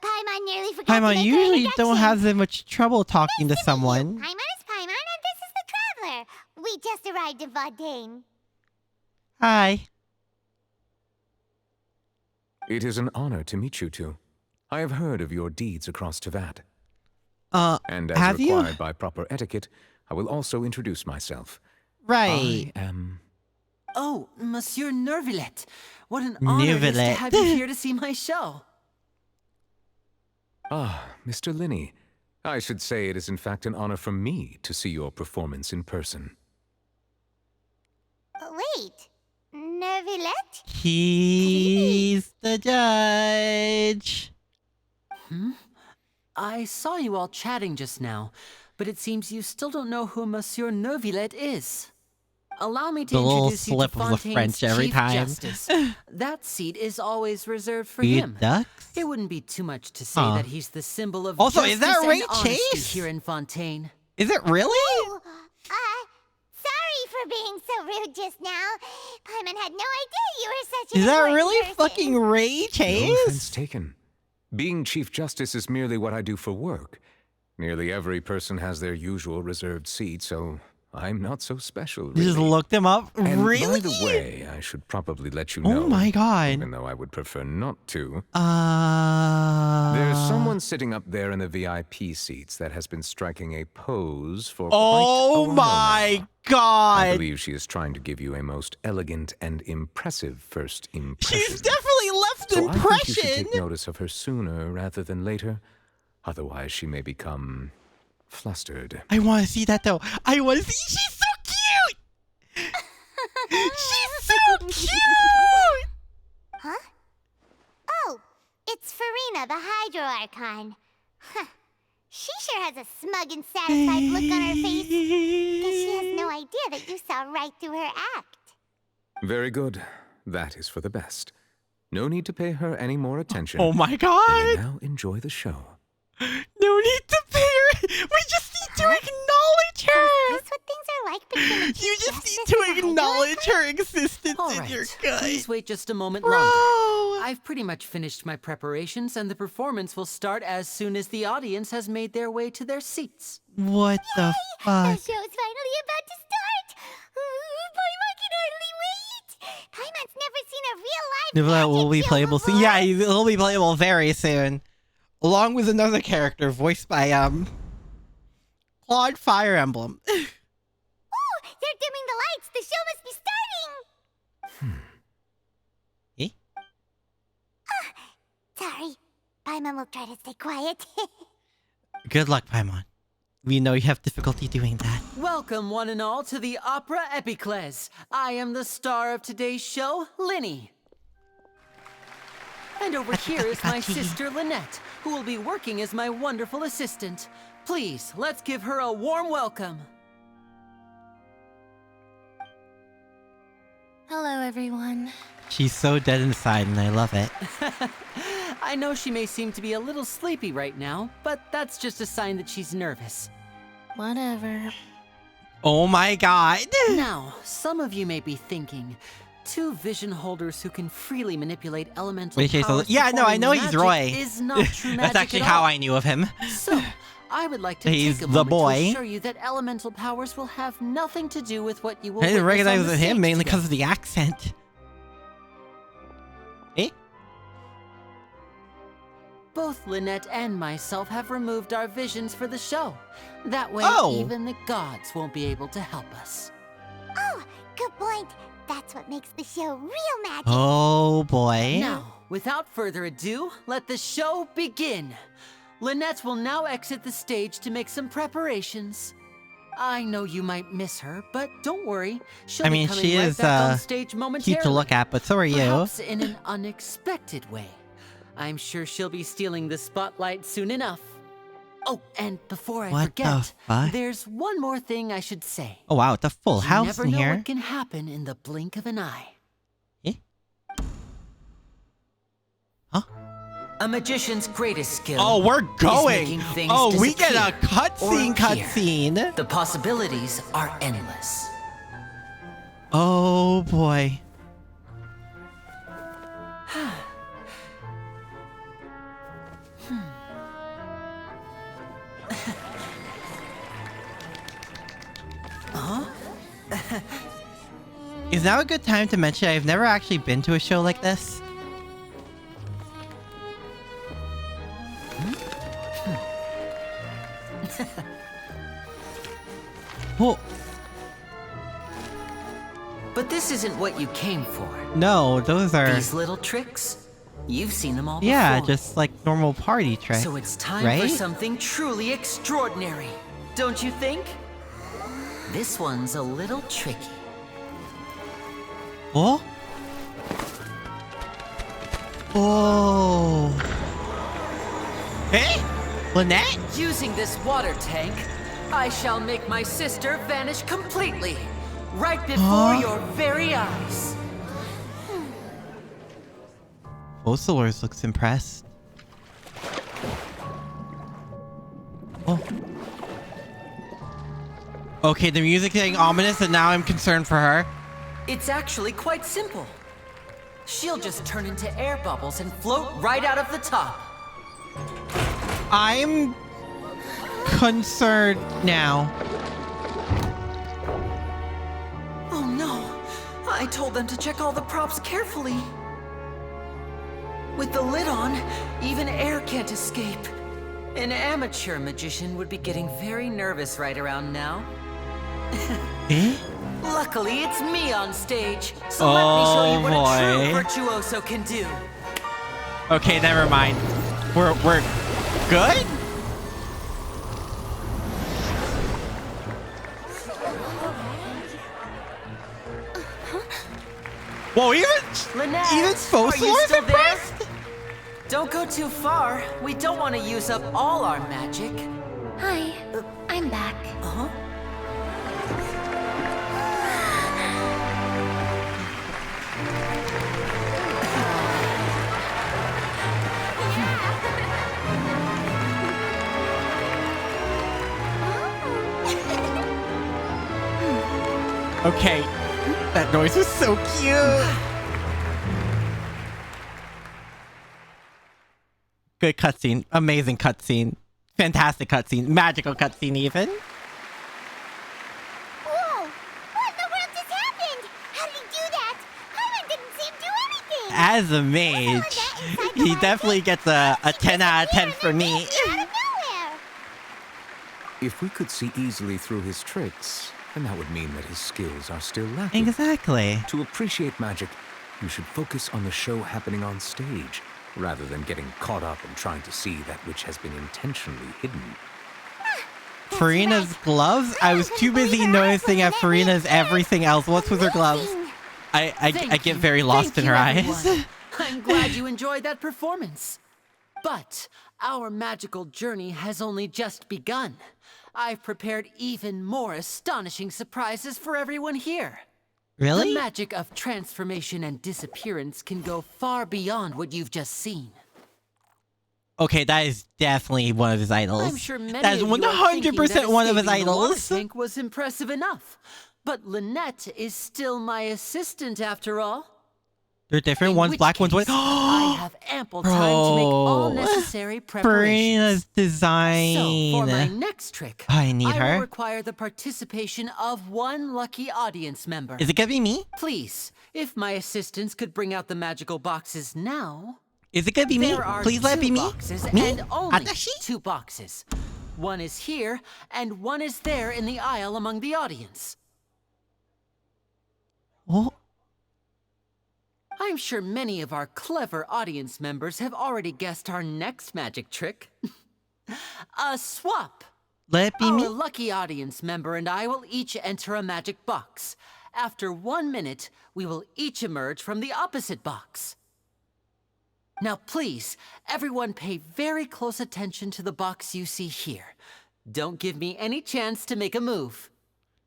Speaker 2: Paimon nearly forgot to
Speaker 1: Paimon,
Speaker 2: make
Speaker 1: you
Speaker 2: her
Speaker 1: usually
Speaker 2: introduction.
Speaker 1: don't have that much trouble talking to someone.
Speaker 2: Paimon is Paimon, and this is the Traveler. We just arrived in Fontaine.
Speaker 1: Hi.
Speaker 18: It is an honor to meet you two. I have heard of your deeds across Teyvat. And as
Speaker 1: have you?
Speaker 18: required by proper etiquette, I will also introduce myself.
Speaker 1: Right.
Speaker 18: I am...
Speaker 7: Oh, Monsieur Nervillet. What an honor it is to have you here to see my show.
Speaker 18: Ah, Mr. Linny. I should say it is in fact an honor for me to see your performance in person.
Speaker 2: Wait, Nervillet?
Speaker 1: He's the judge.
Speaker 7: I saw you all chatting just now, but it seems you still don't know who Monsieur Nervillet is. Allow me to
Speaker 1: The little
Speaker 7: introduce you to
Speaker 1: slip of the
Speaker 7: Fontaine's
Speaker 1: French every
Speaker 7: Chief
Speaker 1: time.
Speaker 7: Justice. That seat is always reserved for
Speaker 1: He
Speaker 7: him.
Speaker 1: ducks?
Speaker 7: It wouldn't be too much to say
Speaker 1: Huh.
Speaker 7: that he's the symbol of
Speaker 1: Also,
Speaker 7: justice
Speaker 1: is that
Speaker 7: and
Speaker 1: Ray
Speaker 7: honesty
Speaker 1: Chase?
Speaker 7: here in Fontaine.
Speaker 1: Is it really?
Speaker 2: Oh, sorry for being so rude just now. Paimon had no idea you were such an
Speaker 1: Is that
Speaker 2: important
Speaker 1: really
Speaker 2: person.
Speaker 1: fucking Ray
Speaker 18: No
Speaker 1: Chase?
Speaker 18: offense taken. Being Chief Justice is merely what I do for work. Nearly every person has their usual reserved seat, so I'm not so special,
Speaker 1: You
Speaker 18: really.
Speaker 1: just looked him up?
Speaker 18: And
Speaker 1: Really?
Speaker 18: by the way, I should probably let you know.
Speaker 1: Oh my god.
Speaker 18: Even though I would prefer not to.
Speaker 1: There's
Speaker 18: someone sitting up there in the VIP seats that has been striking a pose for
Speaker 1: Oh
Speaker 18: quite a while
Speaker 1: my
Speaker 18: now.
Speaker 1: god.
Speaker 18: I believe she is trying to give you a most elegant and impressive first impression.
Speaker 1: She's definitely left
Speaker 18: So I think you should
Speaker 1: impression.
Speaker 18: take notice of her sooner rather than later. Otherwise, she may become flustered.
Speaker 1: I want to see that though. I want to see. She's so cute. She's so cute.
Speaker 2: Huh? Oh, it's Farina, the Hydro Archon. Huh. She sure has a smug and satisfied look on her face. Guess she has no idea that you saw right through her act.
Speaker 18: Very good. That is for the best. No need to pay her any more attention.
Speaker 1: Oh my
Speaker 18: You
Speaker 1: god.
Speaker 18: may now enjoy the show.
Speaker 1: No need to pay her. We just need to acknowledge her.
Speaker 2: Is this what things are like between the
Speaker 1: You just need to acknowledge her existence
Speaker 7: All
Speaker 1: in
Speaker 7: right,
Speaker 1: your gut.
Speaker 7: please wait just a moment
Speaker 1: Bro.
Speaker 7: longer. I've pretty much finished my preparations, and the performance will start as soon as the audience has made their way to their seats.
Speaker 1: What the
Speaker 2: The
Speaker 1: fuck?
Speaker 2: show's finally about to start. Paimon can hardly wait. Paimon's never seen a real live
Speaker 1: Never that will be
Speaker 2: show
Speaker 1: playable soon.
Speaker 2: before.
Speaker 1: Yeah, he'll be playable very soon. Along with another character voiced by Claude Fire Emblem.
Speaker 2: Ooh, they're dimming the lights. The show must be starting.
Speaker 1: Eh?
Speaker 2: Sorry. Paimon will try to stay quiet.
Speaker 1: Good luck, Paimon. We know you have difficulty doing that.
Speaker 7: Welcome, one and all, to the Opera Epiclese. I am the star of today's show, Linny. And over here is my sister, Lynette, who will be working as my wonderful assistant. Please, let's give her a warm welcome.
Speaker 6: Hello, everyone.
Speaker 1: She's so dead inside, and I love it.
Speaker 7: I know she may seem to be a little sleepy right now, but that's just a sign that she's nervous.
Speaker 6: Whatever.
Speaker 1: Oh my god.
Speaker 7: Now, some of you may be thinking, two vision holders who can freely manipulate elemental
Speaker 1: Wait, okay, so
Speaker 7: powers
Speaker 1: yeah, no, I
Speaker 7: performing
Speaker 1: know he's
Speaker 7: magic
Speaker 1: Roy.
Speaker 7: is not true magic
Speaker 1: That's actually
Speaker 7: at
Speaker 1: how
Speaker 7: all.
Speaker 1: I knew of him.
Speaker 7: So, I would like to
Speaker 1: He's
Speaker 7: take a
Speaker 1: the
Speaker 7: moment
Speaker 1: boy.
Speaker 7: to assure you that elemental powers will have nothing to do with what you will
Speaker 1: I didn't
Speaker 7: witness on
Speaker 1: recognize
Speaker 7: the
Speaker 1: him
Speaker 7: stage
Speaker 1: mainly
Speaker 7: today.
Speaker 1: because of the accent. Eh?
Speaker 7: Both Lynette and myself have removed our visions for the show. That way,
Speaker 1: Oh.
Speaker 7: even the gods won't be able to help us.
Speaker 2: Oh, good point. That's what makes the show real magic.
Speaker 1: Oh boy.
Speaker 7: Now, without further ado, let the show begin. Lynette will now exit the stage to make some preparations. I know you might miss her, but don't worry. She'll
Speaker 1: I
Speaker 7: be
Speaker 1: mean,
Speaker 7: coming
Speaker 1: she
Speaker 7: right
Speaker 1: is
Speaker 7: back on stage momentarily.
Speaker 1: cute to look at, but so are you.
Speaker 7: Perhaps in an unexpected way. I'm sure she'll be stealing the spotlight soon enough. Oh, and before I
Speaker 1: What the
Speaker 7: forget,
Speaker 1: fuck?
Speaker 7: there's one more thing I should say.
Speaker 1: Oh wow, it's a full
Speaker 7: You
Speaker 1: house
Speaker 7: never
Speaker 1: in
Speaker 7: know
Speaker 1: here.
Speaker 7: what can happen in the blink of an eye.
Speaker 1: Eh?
Speaker 7: Huh? A magician's greatest skill.
Speaker 1: Oh, we're
Speaker 7: is
Speaker 1: going.
Speaker 7: making things
Speaker 1: Oh, we get a
Speaker 7: disappear or
Speaker 1: cutscene.
Speaker 7: The possibilities are endless.
Speaker 1: Oh boy.
Speaker 7: Huh?
Speaker 1: Is now a good time to mention I've never actually been to a show like this? Well,
Speaker 7: But this isn't what you came for.
Speaker 1: no, those are...
Speaker 7: These little tricks, you've seen them all
Speaker 1: Yeah,
Speaker 7: before.
Speaker 1: just like normal party tricks.
Speaker 7: So it's time
Speaker 1: right?
Speaker 7: for something truly extraordinary, don't you think? This one's a little tricky.
Speaker 1: Oh? Oh. Hey? Lynette?
Speaker 7: Using this water tank, I shall make my sister vanish completely, right before your very eyes.
Speaker 1: Fossilors looks impressed. Oh. Okay, the music getting ominous and now I'm concerned for her.
Speaker 7: It's actually quite simple. She'll just turn into air bubbles and float right out of the top.
Speaker 1: I'm concerned now.
Speaker 19: Oh no! I told them to check all the props carefully. With the lid on, even air can't escape.
Speaker 7: An amateur magician would be getting very nervous right around now.
Speaker 1: Eh?
Speaker 7: Luckily, it's me on stage, so let me show you what a true virtuoso can do.
Speaker 1: Okay, never mind. We're good? Whoa, even Fosor is impressed?
Speaker 7: Don't go too far. We don't want to use up all our magic.
Speaker 6: Hi, I'm back.
Speaker 7: Uh-huh.
Speaker 1: Okay, that noise was so cute. Good cutscene, amazing cutscene, fantastic cutscene, magical cutscene even.
Speaker 2: Whoa! What in the world just happened? How did he do that? Paimon didn't see him do anything!
Speaker 1: As a mage, he definitely gets a 10 out of 10 for me.
Speaker 18: If we could see easily through his tricks, then that would mean that his skills are still lacking.
Speaker 1: Exactly.
Speaker 18: To appreciate magic, you should focus on the show happening on stage, rather than getting caught up in trying to see that which has been intentionally hidden.
Speaker 1: Farina's gloves? I was too busy noticing at Farina's everything else. What's with her gloves? I get very lost in her eyes.
Speaker 7: I'm glad you enjoyed that performance. But our magical journey has only just begun. I've prepared even more astonishing surprises for everyone here.
Speaker 1: Really?
Speaker 7: The magic of transformation and disappearance can go far beyond what you've just seen.
Speaker 1: Okay, that is definitely one of his idols.
Speaker 7: I'm sure many
Speaker 1: that is
Speaker 7: of you are thinking
Speaker 1: 100%
Speaker 7: that
Speaker 1: one of his
Speaker 7: escaping the water
Speaker 1: idols.
Speaker 7: tank was impressive enough. But Lynette is still my assistant after all.
Speaker 1: They're different. One's black, one's white.
Speaker 7: I have ample time to make all necessary preparations.
Speaker 1: Farina's design.
Speaker 7: So, for my next trick,
Speaker 1: I need
Speaker 7: I
Speaker 1: her.
Speaker 7: will require the participation of one lucky audience member.
Speaker 1: Is it gonna be me?
Speaker 7: Please, if my assistants could bring out the magical boxes now.
Speaker 1: Is it gonna be me?
Speaker 7: There are
Speaker 1: Please let it be me.
Speaker 7: Boxes
Speaker 1: Me?
Speaker 7: and only
Speaker 1: Atashi?
Speaker 7: 2 boxes. One is here, and one is there in the aisle among the audience.
Speaker 1: Oh.
Speaker 7: I'm sure many of our clever audience members have already guessed our next magic trick. A swap.
Speaker 1: Let it be
Speaker 7: Our
Speaker 1: me.
Speaker 7: lucky audience member and I will each enter a magic box. After 1 minute, we will each emerge from the opposite box. Now please, everyone pay very close attention to the box you see here. Don't give me any chance to make a move.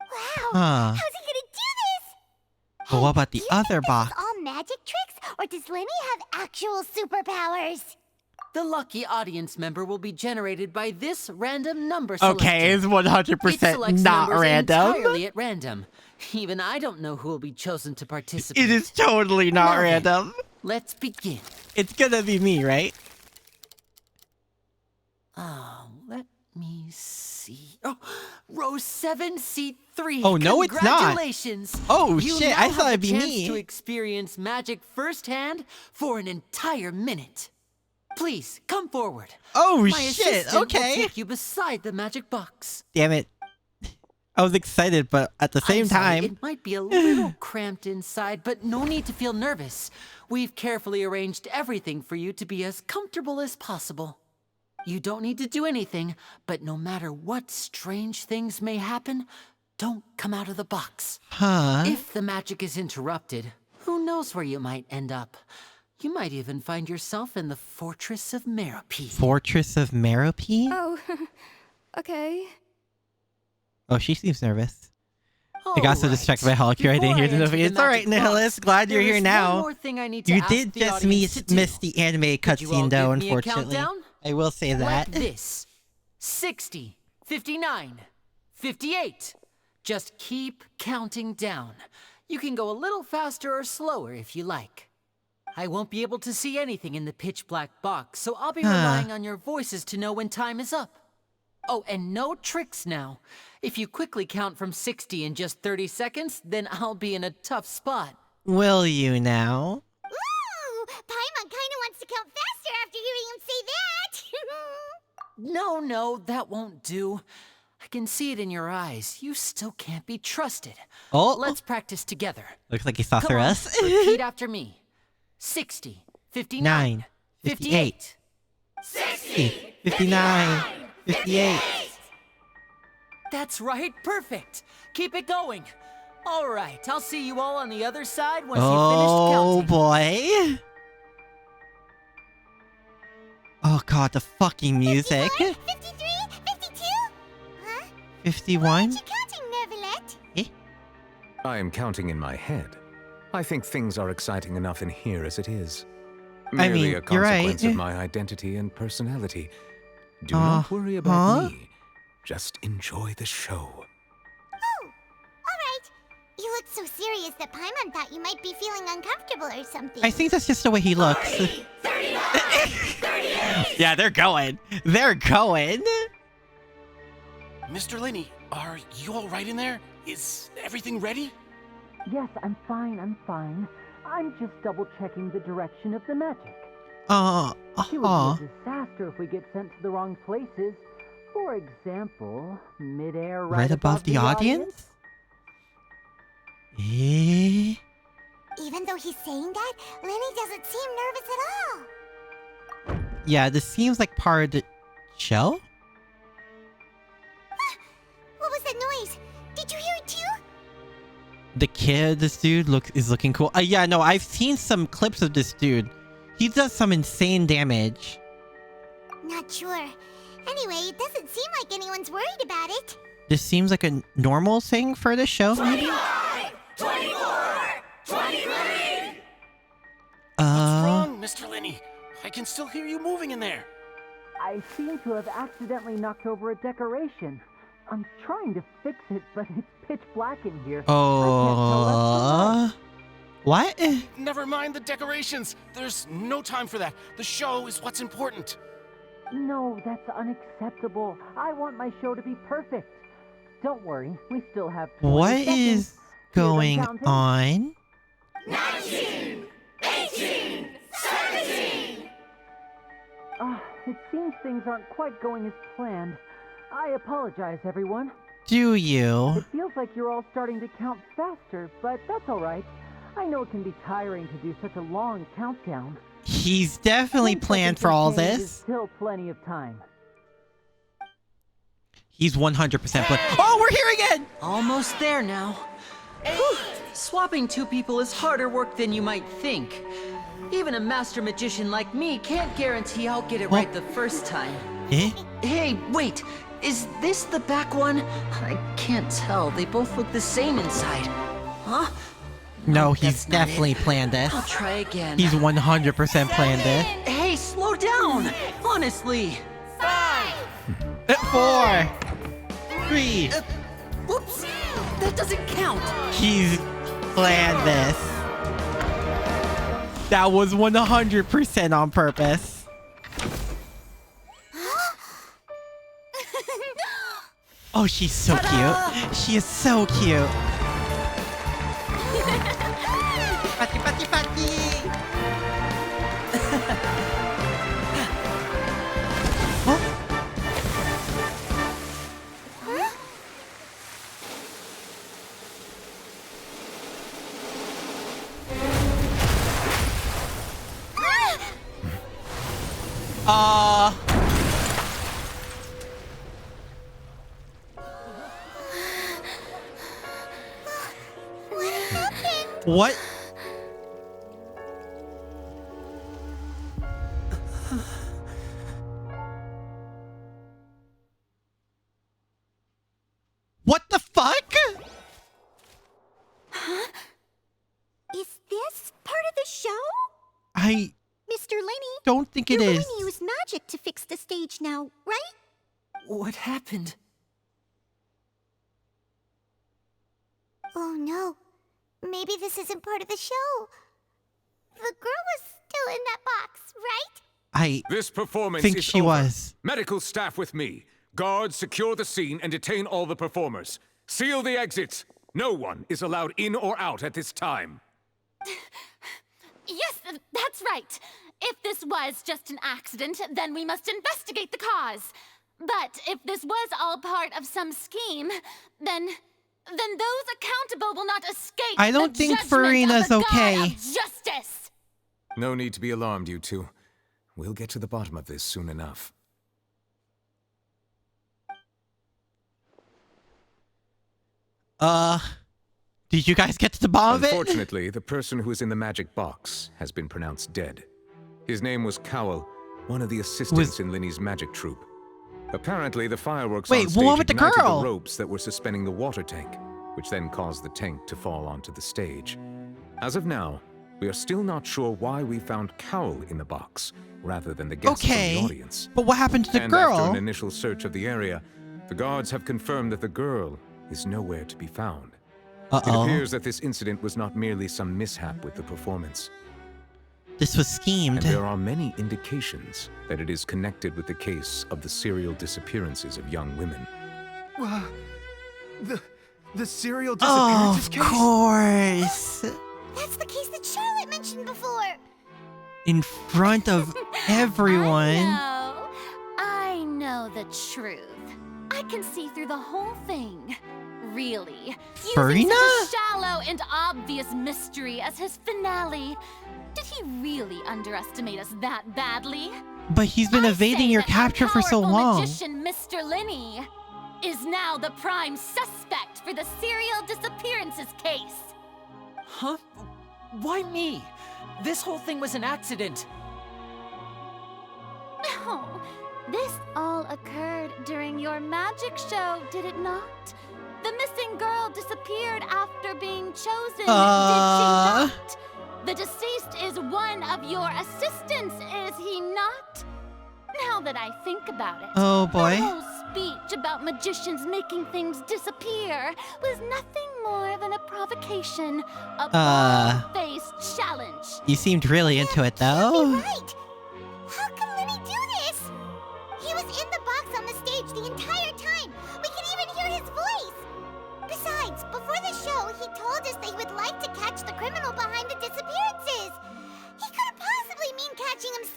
Speaker 2: Wow!
Speaker 1: Huh.
Speaker 2: How's he gonna do this?
Speaker 1: But what about the other
Speaker 2: This
Speaker 1: box?
Speaker 2: is all magic tricks, or does Lenny have actual superpowers?
Speaker 7: The lucky audience member will be generated by this random number selector.
Speaker 1: Okay, it's
Speaker 7: It
Speaker 1: 100%
Speaker 7: selects
Speaker 1: not
Speaker 7: numbers
Speaker 1: random.
Speaker 7: entirely at random. Even I don't know who will be chosen to participate.
Speaker 1: It is totally not
Speaker 7: Now then,
Speaker 1: random.
Speaker 7: let's begin.
Speaker 1: It's gonna be me, right?
Speaker 7: Oh, let me see. Oh, row 7, seat 3.
Speaker 1: Oh, no, it's not.
Speaker 7: Congratulations.
Speaker 1: Oh,
Speaker 7: You
Speaker 1: shit,
Speaker 7: now
Speaker 1: I
Speaker 7: have
Speaker 1: thought
Speaker 7: the
Speaker 1: it'd be
Speaker 7: chance
Speaker 1: me.
Speaker 7: to experience magic firsthand for an entire minute. Please, come forward.
Speaker 1: Oh,
Speaker 7: My
Speaker 1: shit,
Speaker 7: assistant
Speaker 1: okay.
Speaker 7: will take you beside the magic box.
Speaker 1: Damn it. I was excited, but at the same
Speaker 7: I'm sorry,
Speaker 1: time...
Speaker 7: it might be a little cramped inside, but no need to feel nervous. We've carefully arranged everything for you to be as comfortable as possible. You don't need to do anything, but no matter what strange things may happen, don't come out of the box.
Speaker 1: Huh?
Speaker 7: If the magic is interrupted, who knows where you might end up? You might even find yourself in the Fortress of Meropide.
Speaker 1: Fortress of Meropide?
Speaker 10: Oh, okay.
Speaker 1: Oh, she seems nervous. I got so distracted by Holocure, I didn't hear the notification. It's alright, Nihilus. Glad you're here now. You did just miss the anime cutscene, though, unfortunately. I will say that.
Speaker 7: Like this. 60, 59, 58. Just keep counting down. You can go a little faster or slower if you like. I won't be able to see anything in the pitch black box, so I'll be relying on your voices to know when time is up. Oh, and no tricks now. If you quickly count from 60 in just 30 seconds, then I'll be in a tough spot.
Speaker 1: Will you now?
Speaker 2: Ooh, Paimon kinda wants to count faster after hearing him say that.
Speaker 7: No, that won't do. I can see it in your eyes. You still can't be trusted.
Speaker 1: Oh.
Speaker 7: Let's practice together.
Speaker 1: Looks like he saw through us.
Speaker 7: Repeat after me. 60, 59, 58.
Speaker 1: 60, 59, 58.
Speaker 7: That's right, perfect. Keep it going. All right, I'll see you all on the other side once you've finished
Speaker 1: Oh
Speaker 7: counting.
Speaker 1: boy. Oh god, the fucking music.
Speaker 2: 53, 52? Huh?
Speaker 1: 51?
Speaker 2: What counting, Neverlet?
Speaker 18: I am counting in my head. I think things are exciting enough in here as it is. Merely a
Speaker 1: you're right.
Speaker 18: consequence of my identity and personality. Do not worry about me. Just enjoy the show.
Speaker 2: Oh, alright. You look so serious that Paimon thought you might be feeling uncomfortable or something.
Speaker 1: I think that's just the way he looks.
Speaker 2: 40, 39, 38.
Speaker 1: Yeah, they're going. They're going.
Speaker 17: Mr. Linney, are you all right in there? Is everything ready?
Speaker 7: Yes, I'm fine. I'm just double-checking the direction of the magic. It would be a disaster if we get sent to the wrong places. For example, midair
Speaker 1: right above the audience?
Speaker 2: Even though he's saying that, Lenny doesn't seem nervous at all.
Speaker 1: Yeah, this seems like part of the show?
Speaker 2: What was that noise? Did you hear it too?
Speaker 1: The kid, this dude is looking cool. Yeah, no, I've seen some clips of this dude. He does some insane damage.
Speaker 2: Not sure. Anyway, it doesn't seem like anyone's worried about it.
Speaker 1: This seems like a normal thing for the show, maybe?
Speaker 17: 24, 23. What's wrong, Mr. Linney? I can still hear you moving in there.
Speaker 7: I seem to have accidentally knocked over a decoration. I'm trying to fix it, but it's pitch black in here.
Speaker 1: What?
Speaker 17: Never mind the decorations. There's no time for that. The show is what's important.
Speaker 7: No, that's unacceptable. I want my show to be perfect. Don't worry, we still have 20
Speaker 1: What
Speaker 7: seconds.
Speaker 1: is going on?
Speaker 2: 19, 18, 17.
Speaker 7: It seems things aren't quite going as planned. I apologize, everyone.
Speaker 1: Do you?
Speaker 7: It feels like you're all starting to count faster, but that's all right. I know it can be tiring to do such a long countdown.
Speaker 1: He's definitely planned for all this.
Speaker 7: Still plenty of time.
Speaker 1: He's 100% planned. Oh, we're here again!
Speaker 7: Almost there now. Whew. Swapping two people is harder work than you might think. Even a master magician like me can't guarantee I'll get it right the first time. Hey, wait. Is this the back one? I can't tell. They both look the same inside. Huh?
Speaker 1: No, he's definitely planned this.
Speaker 7: I'll try again.
Speaker 1: He's 100% planned this.
Speaker 7: Hey, slow down! Honestly.
Speaker 2: 5,
Speaker 1: 4, 3.
Speaker 7: Whoops! That doesn't count.
Speaker 1: He's planned this. That was 100% on purpose. Oh, she's so cute. She is so cute. Patty, patty, patty. What? What the fuck?
Speaker 2: Huh? Is this part of the show?
Speaker 1: I
Speaker 2: Mr. Linney,
Speaker 1: don't think it
Speaker 2: you're
Speaker 1: is.
Speaker 2: going to use magic to fix the stage now, right?
Speaker 7: What happened?
Speaker 2: Oh no. Maybe this isn't part of the show. The girl was still in that box, right?
Speaker 1: I
Speaker 18: This performance
Speaker 1: think
Speaker 18: is
Speaker 1: she
Speaker 18: over.
Speaker 1: was.
Speaker 18: Medical staff with me. Guards, secure the scene and detain all the performers. Seal the exits. No one is allowed in or out at this time.
Speaker 5: Yes, that's right. If this was just an accident, then we must investigate the cause. But if this was all part of some scheme, then those accountable will not escape.
Speaker 1: I don't
Speaker 5: the
Speaker 1: think
Speaker 5: judgment
Speaker 1: Farina's
Speaker 5: of the
Speaker 1: okay.
Speaker 5: God of justice.
Speaker 18: No need to be alarmed, you two. We'll get to the bottom of this soon enough.
Speaker 1: Did you guys get to the bottom of it?
Speaker 18: Unfortunately, the person who is in the magic box has been pronounced dead. His name was Cowell, one of the assistants in Linny's magic troupe. Apparently, the fireworks on stage
Speaker 1: what with the
Speaker 18: ignited
Speaker 1: girl?
Speaker 18: the ropes that were suspending the water tank, which then caused the tank to fall onto the stage. As of now, we are still not sure why we found Cowell in the box, rather than the guests from the audience.
Speaker 1: But what happened to the
Speaker 18: And
Speaker 1: girl?
Speaker 18: after an initial search of the area, the guards have confirmed that the girl is nowhere to be found. It appears that this incident was not merely some mishap with the performance.
Speaker 1: This was schemed.
Speaker 18: And there are many indications that it is connected with the case of the serial disappearances of young women.
Speaker 17: The serial disappearances case?
Speaker 1: Of course.
Speaker 2: That's the case that Charlotte mentioned before.
Speaker 1: In front of everyone.
Speaker 5: I know the truth. I can see through the whole thing. Really.
Speaker 1: Farina?
Speaker 5: Using such a shallow and obvious mystery as his finale. Did he really underestimate us that badly?
Speaker 1: But he's been evading your capture for so long.
Speaker 5: Magician Mr. Linney is now the prime suspect for the serial disappearances case.
Speaker 7: Huh? Why me? This whole thing was an accident.
Speaker 5: No, this all occurred during your magic show, did it not? The missing girl disappeared after being chosen, did she not? The deceased is one of your assistants, is he not? Now that I think about it,
Speaker 1: oh boy.
Speaker 5: the whole speech about magicians making things disappear was nothing more than a provocation, a bald-faced challenge.
Speaker 1: You seemed really into it, though.
Speaker 2: Right. How can Linny do this? He was in the box on the stage the entire time. We can even hear his voice. Besides, before the show, he told us that he would like to catch the criminal behind the disappearances. He couldn't possibly mean catching himself.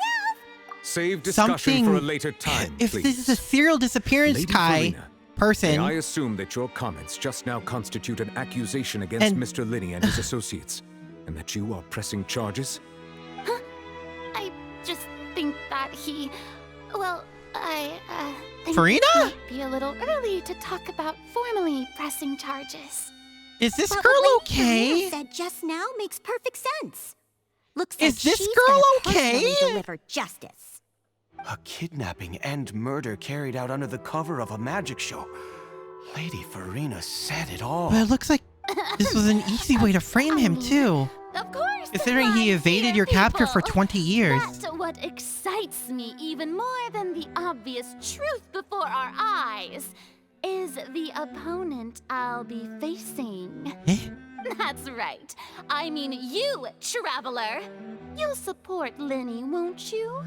Speaker 18: Save discussion for a later time,
Speaker 1: If
Speaker 18: please.
Speaker 1: this is a serial disappearance
Speaker 18: Lady Farina,
Speaker 1: person.
Speaker 18: May I assume that your comments just now constitute an accusation against Mr. Linney and his associates, and that you are pressing charges?
Speaker 5: Huh? I just think that he... Well, I think
Speaker 1: Farina?
Speaker 5: it might be a little early to talk about formally pressing charges.
Speaker 1: Is this
Speaker 2: But
Speaker 1: girl
Speaker 2: what Lady
Speaker 1: okay?
Speaker 2: Farina said just now makes perfect sense. Looks
Speaker 1: Is
Speaker 2: like
Speaker 1: this
Speaker 2: she's
Speaker 1: girl
Speaker 2: gonna
Speaker 1: okay?
Speaker 2: personally deliver justice.
Speaker 17: A kidnapping and murder carried out under the cover of a magic show. Lady Farina said it all.
Speaker 1: But it looks like this was an easy way to frame him, too.
Speaker 5: Of course.
Speaker 1: Considering he evaded your capture for 20 years.
Speaker 5: But what excites me even more than the obvious truth before our eyes is the opponent I'll be facing. That's right. I mean you, Traveler. You'll support Linny, won't you?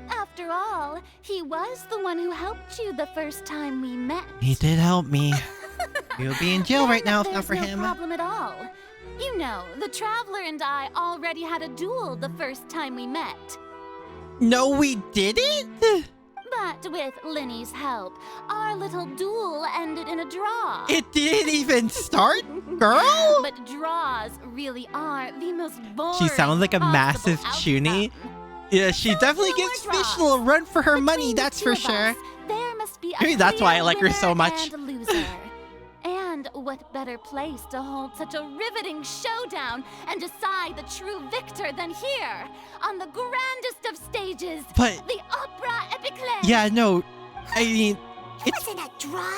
Speaker 5: After all, he was the one who helped you the first time we met.
Speaker 1: He did help me. You'll be in jail right now if not for
Speaker 5: There's
Speaker 1: him.
Speaker 5: no problem at all. You know, the Traveler and I already had a duel the first time we met.
Speaker 1: No, we didn't?
Speaker 5: But with Linny's help, our little duel ended in a draw.
Speaker 1: It didn't even start, girl?
Speaker 5: But draws really are the most boring.
Speaker 1: She sounds like a
Speaker 5: possible
Speaker 1: massive
Speaker 5: outcome.
Speaker 1: chunie. Yeah, she definitely gives Fish a little run for her money, that's for sure.
Speaker 5: There must be a
Speaker 1: Maybe that's why I
Speaker 5: clear
Speaker 1: like her so
Speaker 5: winner
Speaker 1: much.
Speaker 5: and loser. And what better place to hold such a riveting showdown and decide the true victor than here, on the grandest of stages,
Speaker 1: But-
Speaker 5: the Opera Epiclese.
Speaker 1: Yeah, no, I mean,
Speaker 2: It wasn't a draw.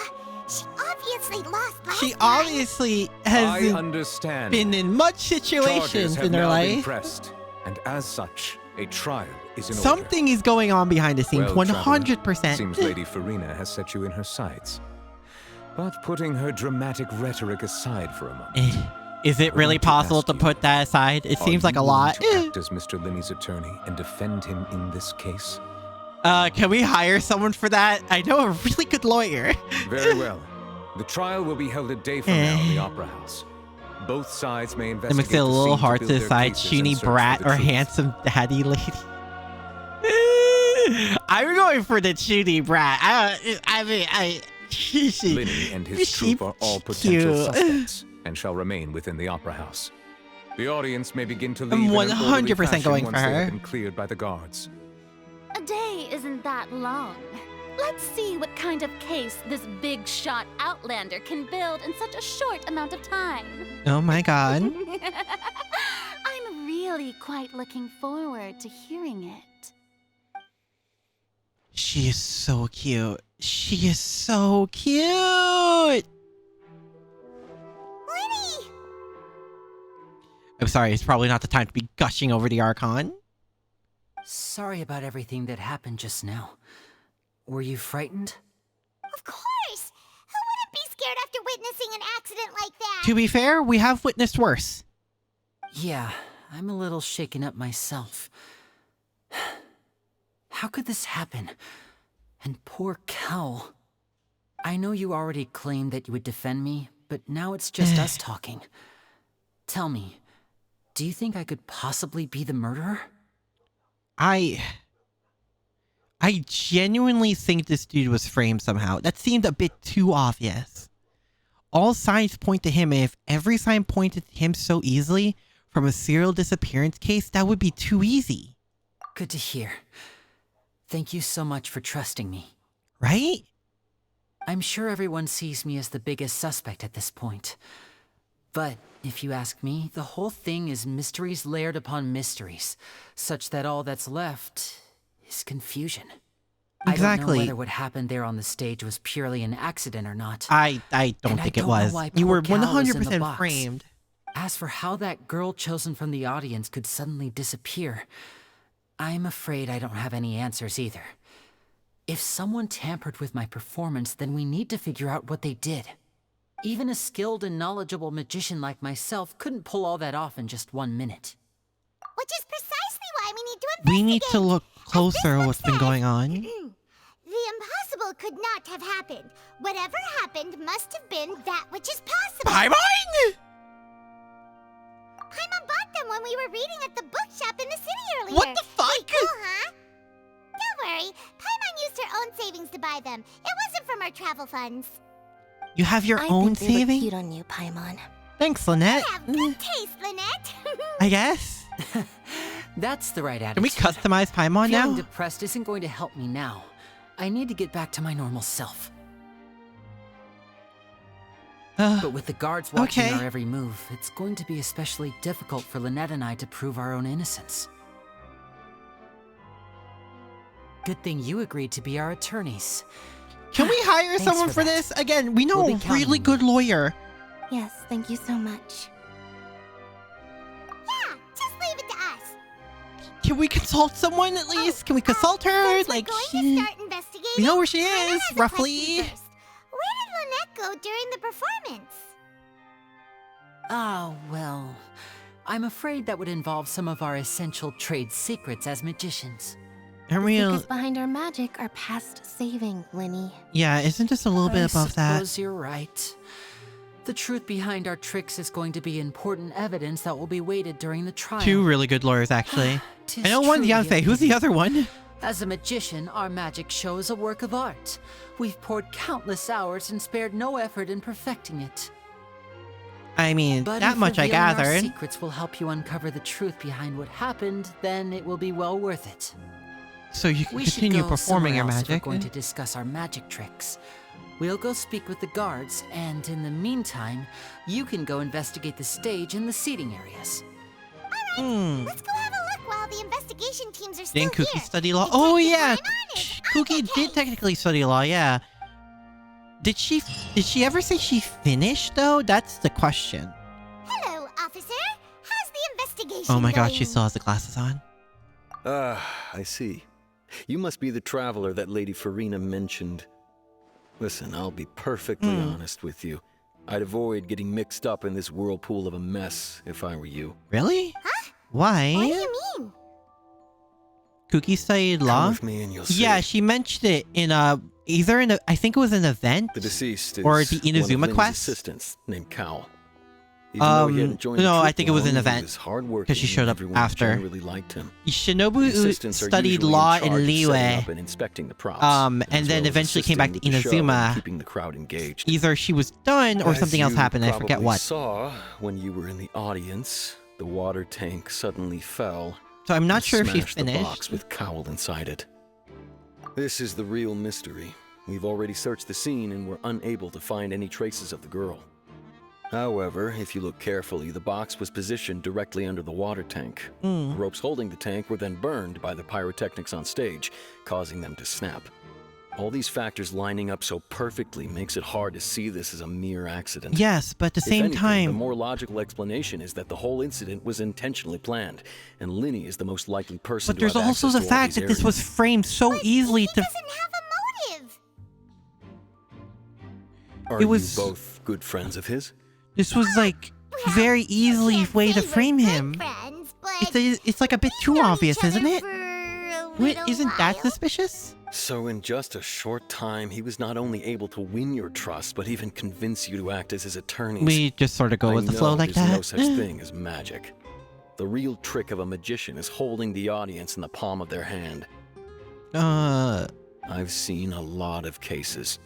Speaker 2: She obviously lost last
Speaker 1: she
Speaker 2: time.
Speaker 1: obviously
Speaker 18: I
Speaker 1: hasn't
Speaker 18: understand.
Speaker 1: been in much
Speaker 18: Charges
Speaker 1: situations
Speaker 18: have
Speaker 1: in her
Speaker 18: now been
Speaker 1: life.
Speaker 18: pressed, and as such, a trial is in order.
Speaker 1: Something is going on behind the scenes,
Speaker 18: Well, Traveler,
Speaker 1: 100%.
Speaker 18: seems Lady Farina has set you in her sights. But putting her dramatic rhetoric aside for a moment.
Speaker 1: Is it really possible to put that aside? It seems like a lot.
Speaker 18: To act as Mr. Linney's attorney and defend him in this case?
Speaker 1: Can we hire someone for that? I know a really good lawyer.
Speaker 18: Very well. The trial will be held a day from now in the Opera House. Both sides may
Speaker 1: It
Speaker 18: investigate
Speaker 1: makes it a little hard to
Speaker 18: build their
Speaker 1: decide
Speaker 18: cases and
Speaker 1: Shuni
Speaker 18: search
Speaker 1: brat
Speaker 18: for the
Speaker 1: or
Speaker 18: truth.
Speaker 1: handsome daddy lady. I'm going for the Shuni brat.
Speaker 18: Linny and his troop are all potential suspects and shall remain within the Opera House. The audience may begin to leave
Speaker 1: I'm
Speaker 18: in an orderly
Speaker 1: 100%
Speaker 18: fashion
Speaker 1: going
Speaker 18: once
Speaker 1: for
Speaker 18: they
Speaker 1: her.
Speaker 18: have been cleared by the guards.
Speaker 5: A day isn't that long. Let's see what kind of case this big shot Outlander can build in such a short amount of time.
Speaker 1: Oh my god.
Speaker 5: I'm really quite looking forward to hearing it.
Speaker 1: She is so cute. She is so cute.
Speaker 2: Linny!
Speaker 1: I'm sorry, it's probably not the time to be gushing over the Archon.
Speaker 7: Sorry about everything that happened just now. Were you frightened?
Speaker 2: Of course! Who wouldn't be scared after witnessing an accident like that?
Speaker 1: To be fair, we have witnessed worse.
Speaker 7: Yeah, I'm a little shaken up myself. How could this happen? And poor Cal. I know you already claimed that you would defend me, but now it's just us talking. Tell me, do you think I could possibly be the murderer?
Speaker 1: I genuinely think this dude was framed somehow. That seemed a bit too obvious. All signs point to him, and if every sign pointed to him so easily from a serial disappearance case, that would be too easy.
Speaker 7: Good to hear. Thank you so much for trusting me.
Speaker 1: Right?
Speaker 7: I'm sure everyone sees me as the biggest suspect at this point. But if you ask me, the whole thing is mysteries layered upon mysteries, such that all that's left is confusion. I don't know whether what happened there on the stage was purely an accident or not.
Speaker 1: I don't think it was. You were 100% framed.
Speaker 7: As for how that girl chosen from the audience could suddenly disappear, I'm afraid I don't have any answers either. If someone tampered with my performance, then we need to figure out what they did. Even a skilled and knowledgeable magician like myself couldn't pull all that off in just 1 minute.
Speaker 2: Which is precisely why we need to investigate.
Speaker 1: We need to look closer at what's been going on.
Speaker 2: The impossible could not have happened. Whatever happened must have been that which is possible.
Speaker 1: Paimon!
Speaker 2: Paimon bought them when we were reading at the bookshop in the city earlier.
Speaker 1: What the fuck?
Speaker 2: Pretty cool, huh? Don't worry. Paimon used her own savings to buy them. It wasn't from our travel funds.
Speaker 1: You have your own
Speaker 6: think they look
Speaker 1: saving?
Speaker 6: cute on you, Paimon.
Speaker 1: Thanks, Lynette.
Speaker 2: You have good taste, Lynette.
Speaker 1: I guess.
Speaker 7: That's the right attitude.
Speaker 1: Can we customize Paimon
Speaker 7: Feeling
Speaker 1: now?
Speaker 7: depressed isn't going to help me now. I need to get back to my normal self. But with the guards watching our every move, it's going to be especially difficult for Lynette and I to prove our own innocence. Good thing you agreed to be our attorneys.
Speaker 1: Can we hire
Speaker 7: Thanks
Speaker 1: someone for
Speaker 7: that.
Speaker 1: this? Again, we know
Speaker 7: We'll
Speaker 1: a
Speaker 7: be counting
Speaker 1: really
Speaker 7: on
Speaker 1: good lawyer.
Speaker 6: Yes, thank you so much.
Speaker 2: Yeah, just leave it to us.
Speaker 1: Can we consult someone at least? Can we consult her?
Speaker 2: Since
Speaker 1: Like,
Speaker 2: we're going to start investigating,
Speaker 1: we know where she
Speaker 2: Paimon
Speaker 1: is,
Speaker 2: has a
Speaker 1: roughly.
Speaker 2: question first. Where did Lynette go during the performance?
Speaker 7: Ah, well, I'm afraid that would involve some of our essential trade secrets as magicians.
Speaker 1: Aren't we?
Speaker 6: Secrets behind our magic are past saving, Linny.
Speaker 1: Yeah, isn't this a little bit above
Speaker 7: I
Speaker 1: that?
Speaker 7: suppose you're right. The truth behind our tricks is going to be important evidence that will be weighted during the trial.
Speaker 1: Two really good lawyers, actually.
Speaker 7: Tis
Speaker 1: I know one's
Speaker 7: truly a
Speaker 1: Yonsei. Who's the other one?
Speaker 7: As a magician, our magic show is a work of art. We've poured countless hours and spared no effort in perfecting it.
Speaker 1: I mean,
Speaker 7: But
Speaker 1: that
Speaker 7: if
Speaker 1: much I
Speaker 7: revealing our
Speaker 1: gathered.
Speaker 7: secrets will help you uncover the truth behind what happened, then it will be well worth it.
Speaker 1: So you can
Speaker 7: We
Speaker 1: continue
Speaker 7: should go
Speaker 1: performing your
Speaker 7: somewhere else if
Speaker 1: magic.
Speaker 7: We're going to discuss our magic tricks. We'll go speak with the guards, and in the meantime, you can go investigate the stage and the seating areas.
Speaker 1: Hmm.
Speaker 2: Let's go have a look while the investigation teams are still
Speaker 1: Didn't Cookie
Speaker 2: here.
Speaker 1: study law? Oh yeah, Cookie did technically study law. Yeah. Did she ever say she finished though? That's the question.
Speaker 2: Hello, officer. How's the investigation
Speaker 1: Oh my god,
Speaker 2: going?
Speaker 1: she still has the glasses on.
Speaker 20: I see. You must be the traveler that Lady Farina mentioned. Listen, I'll be perfectly honest with you. I'd avoid getting mixed up in this whirlpool of a mess if I were you.
Speaker 1: Really?
Speaker 2: Huh?
Speaker 1: Why?
Speaker 2: What do you mean?
Speaker 1: Kuki studied law?
Speaker 20: With me and you'll see.
Speaker 1: Yeah, she mentioned it in either in I think it was an event.
Speaker 20: The deceased is
Speaker 1: or the Inazuma
Speaker 20: one of
Speaker 1: quest.
Speaker 20: Assistants named Cal. Even though he hadn't joined the
Speaker 1: No, I
Speaker 20: troop
Speaker 1: think it was an
Speaker 20: long, he
Speaker 1: event
Speaker 20: was hardworking
Speaker 1: because she showed
Speaker 20: and
Speaker 1: up
Speaker 20: everyone
Speaker 1: after.
Speaker 20: generally liked him.
Speaker 1: Shinobu
Speaker 20: Assistants are
Speaker 1: studied
Speaker 20: usually
Speaker 1: law
Speaker 20: in
Speaker 1: in
Speaker 20: charge of setting
Speaker 1: Liyue.
Speaker 20: up and inspecting the props,
Speaker 1: And
Speaker 20: as
Speaker 1: then
Speaker 20: well as
Speaker 1: eventually came back to
Speaker 20: assisting with the show and
Speaker 1: Inazuma.
Speaker 20: keeping the crowd engaged.
Speaker 1: Either she was done or
Speaker 20: As
Speaker 1: something else
Speaker 20: you
Speaker 1: happened. I forget
Speaker 20: probably
Speaker 1: what.
Speaker 20: saw when you were in the audience, the water tank suddenly fell.
Speaker 1: So I'm not
Speaker 20: and
Speaker 1: sure if she
Speaker 20: smashed the
Speaker 1: finished.
Speaker 20: box with Cowl inside it. This is the real mystery. We've already searched the scene and were unable to find any traces of the girl. However, if you look carefully, the box was positioned directly under the water tank. The ropes holding the tank were then burned by the pyrotechnics on stage, causing them to snap. All these factors lining up so perfectly makes it hard to see this as a mere accident.
Speaker 1: Yes, but at the
Speaker 20: If
Speaker 1: same
Speaker 20: anything,
Speaker 1: time,
Speaker 20: the more logical explanation is that the whole incident was intentionally planned, and Linny is the most likely person
Speaker 1: but
Speaker 20: to have
Speaker 1: there's also
Speaker 20: access
Speaker 1: the
Speaker 20: to all
Speaker 1: fact
Speaker 20: these
Speaker 1: that this was
Speaker 20: areas.
Speaker 1: framed so easily to.
Speaker 20: Are
Speaker 1: it was-
Speaker 20: you both good friends of his?
Speaker 1: This was like very easily way to frame him. It's like a bit too obvious, isn't it? Isn't that suspicious?
Speaker 20: So in just a short time, he was not only able to win your trust, but even convince you to act as his attorneys.
Speaker 1: We just sort of go with the flow like
Speaker 20: there's
Speaker 1: that.
Speaker 20: no such thing as magic. The real trick of a magician is holding the audience in the palm of their hand. I've seen a lot of cases,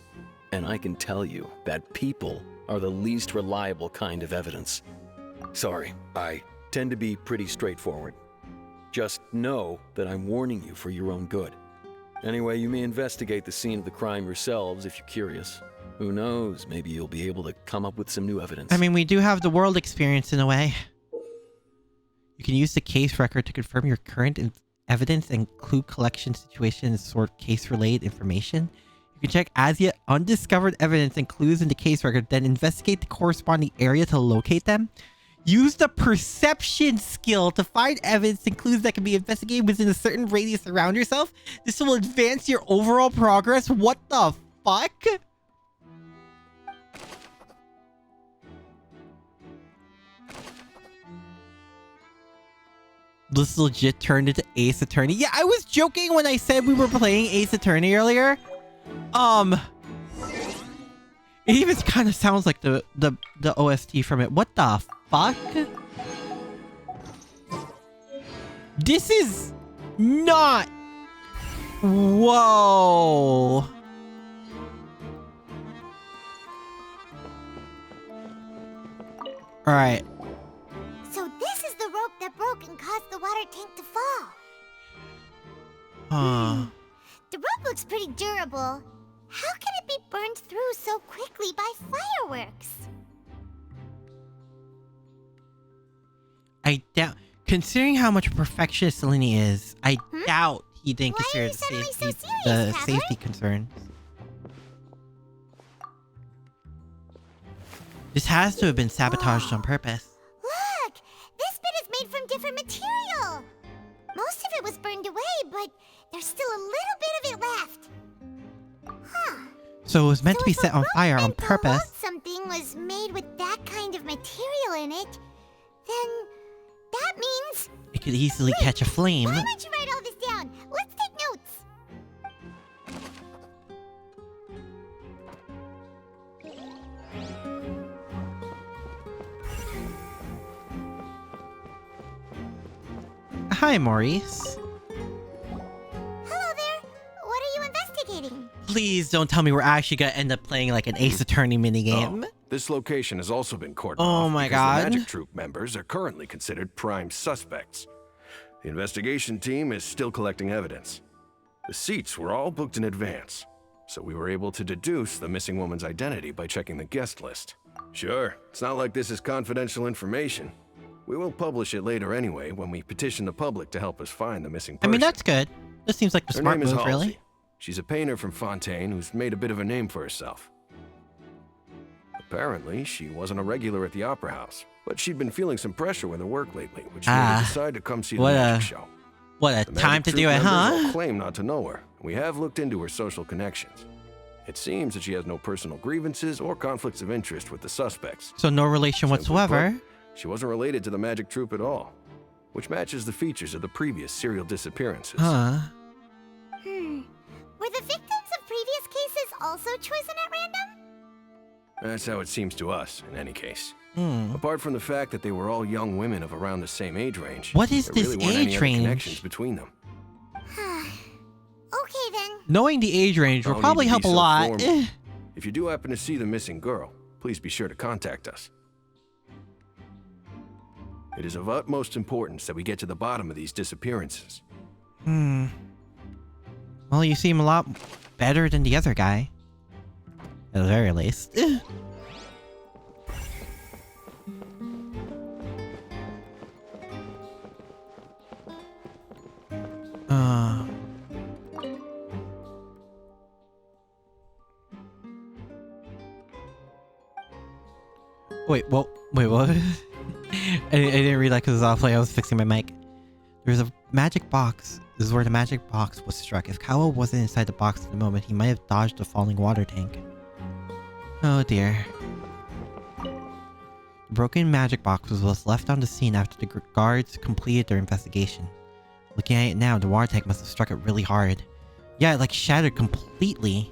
Speaker 20: and I can tell you that people are the least reliable kind of evidence. Sorry, I tend to be pretty straightforward. Just know that I'm warning you for your own good. Anyway, you may investigate the scene of the crime yourselves if you're curious. Who knows, maybe you'll be able to come up with some new evidence.
Speaker 1: I mean, we do have the world experience in a way. You can use the case record to confirm your current evidence and clue collection situation and sort case-related information. You can check as yet undiscovered evidence and clues in the case record, then investigate the corresponding area to locate them. Use the perception skill to find evidence and clues that can be investigated within a certain radius around yourself. This will advance your overall progress. What the fuck? This legit turned into Ace Attorney. Yeah, I was joking when I said we were playing Ace Attorney earlier. It even kind of sounds like the OST from it. What the fuck? This is not. Whoa. All right.
Speaker 2: So this is the rope that broke and caused the water tank to fall. The rope looks pretty durable. How can it be burned through so quickly by fireworks?
Speaker 1: I doubt, considering how much perfectionist Selene is, I doubt he didn't consider the safety concerns. This has to have been sabotaged on purpose.
Speaker 2: Look! This bit is made from different material! Most of it was burned away, but there's still a little bit of it left. Huh.
Speaker 1: So it was meant to be set on fire on purpose.
Speaker 2: If something was made with that kind of material in it, then that means...
Speaker 1: It could easily catch a flame.
Speaker 2: Why don't you write all this down? Let's take notes.
Speaker 1: Hi, Maurice.
Speaker 2: Hello there. What are you investigating?
Speaker 1: Please don't tell me we're actually gonna end up playing like an Ace Attorney minigame.
Speaker 21: Oh, this location has also been cordoned
Speaker 1: Oh
Speaker 21: off
Speaker 1: my
Speaker 21: because
Speaker 1: God.
Speaker 21: the Magic Troop members are currently considered prime suspects. The investigation team is still collecting evidence. The seats were all booked in advance, so we were able to deduce the missing woman's identity by checking the guest list. Sure, it's not like this is confidential information. We will publish it later anyway when we petition the public to help us find the missing
Speaker 1: I
Speaker 21: person.
Speaker 1: mean, that's good. This seems like the
Speaker 21: Her
Speaker 1: smart
Speaker 21: name is
Speaker 1: move,
Speaker 21: Halsey.
Speaker 1: really.
Speaker 21: She's a painter from Fontaine who's made a bit of a name for herself. Apparently, she wasn't a regular at the Opera House, but she'd been feeling some pressure with her work lately, which made her decide to come see the
Speaker 1: what
Speaker 21: magic
Speaker 1: a-
Speaker 21: show.
Speaker 1: What a
Speaker 21: The
Speaker 1: time
Speaker 21: Magic
Speaker 1: to
Speaker 21: Troop
Speaker 1: do it,
Speaker 21: members
Speaker 1: huh?
Speaker 21: all claim not to know her. We have looked into her social connections. It seems that she has no personal grievances or conflicts of interest with the suspects.
Speaker 1: So no relation
Speaker 21: Simply
Speaker 1: whatsoever.
Speaker 21: put, she wasn't related to the Magic Troop at all. which matches the features of the previous serial disappearances.
Speaker 1: Huh.
Speaker 2: Were the victims of previous cases also chosen at random?
Speaker 21: That's how it seems to us, in any case.
Speaker 1: Hmm.
Speaker 21: Apart from the fact that they were all young women of around the same age range.
Speaker 1: What is
Speaker 21: there
Speaker 1: this
Speaker 21: really weren't any
Speaker 1: age
Speaker 21: other
Speaker 1: range?
Speaker 21: connections between them.
Speaker 2: Okay then.
Speaker 1: Knowing the age range will
Speaker 21: Don't
Speaker 1: probably
Speaker 21: need to
Speaker 1: help
Speaker 21: be
Speaker 1: a
Speaker 21: so
Speaker 1: lot.
Speaker 21: formal. If you do happen to see the missing girl, please be sure to contact us. It is of utmost importance that we get to the bottom of these disappearances.
Speaker 1: Well, you seem a lot better than the other guy. At the very least. Wait, what? I didn't realize because it was offline. I was fixing my mic. There's a magic box. This is where the magic box was struck. If Cowell wasn't inside the box at the moment, he might have dodged the falling water tank. Oh dear. The broken magic box was left on the scene after the guards completed their investigation. Looking at it now, the water tank must have struck it really hard. Yeah, it like shattered completely.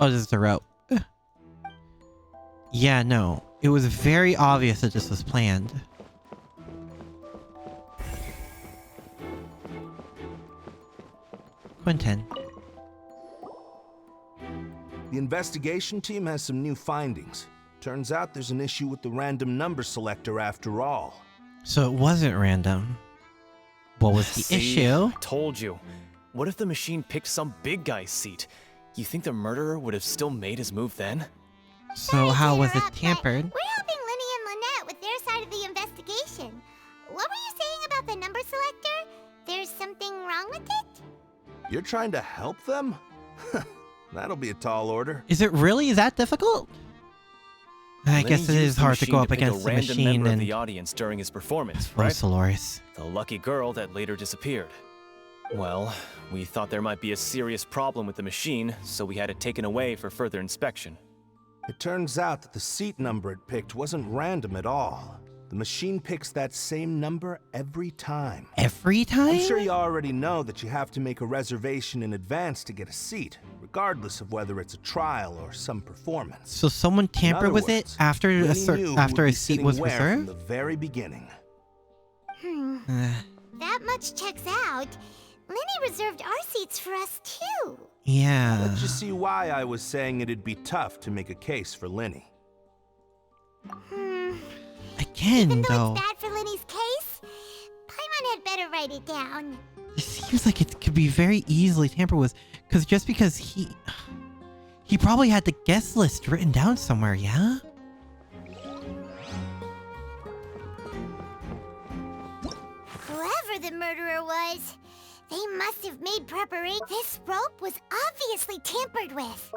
Speaker 1: Oh, this is the rope. Yeah, no. It was very obvious that this was planned. Quentin.
Speaker 13: The investigation team has some new findings. Turns out there's an issue with the random number selector after all.
Speaker 1: So it wasn't random. What was the issue?
Speaker 3: I told you. What if the machine picked some big guy's seat? You think the murderer would have still made his move then?
Speaker 1: So how was it tampered?
Speaker 2: We're helping Linny and Lynette with their side of the investigation. What were you saying about the number selector? There's something wrong with it?
Speaker 13: You're trying to help them? That'll be a tall order.
Speaker 1: Is it really that difficult? I
Speaker 3: Lenny
Speaker 1: guess it
Speaker 3: used
Speaker 1: is
Speaker 3: the
Speaker 1: hard to go
Speaker 3: machine
Speaker 1: up
Speaker 3: pick
Speaker 1: against
Speaker 3: a
Speaker 1: the
Speaker 3: random
Speaker 1: machine
Speaker 3: member of
Speaker 1: and
Speaker 3: the audience during his performance,
Speaker 1: oh,
Speaker 3: right?
Speaker 1: Solaris.
Speaker 3: The lucky girl that later disappeared. Well, we thought there might be a serious problem with the machine, so we had it taken away for further inspection.
Speaker 13: It turns out that the seat number it picked wasn't random at all. The machine picks that same number every time.
Speaker 1: Every time?
Speaker 13: I'm sure you already know that you have to make a reservation in advance to get a seat, regardless of whether it's a trial or some performance.
Speaker 1: So someone tampered with it after a seat was reserved?
Speaker 13: From the very beginning.
Speaker 2: That much checks out. Linny reserved our seats for us too.
Speaker 1: Yeah.
Speaker 13: Let you see why I was saying it'd be tough to make a case for Linny.
Speaker 1: Again,
Speaker 2: Even though
Speaker 1: though.
Speaker 2: it's bad for Linny's case, Paimon had better write it down.
Speaker 1: It seems like it could be very easily tampered with, because he probably had the guest list written down somewhere, yeah?
Speaker 2: Whoever the murderer was, they must have made preparation. This rope was obviously tampered with.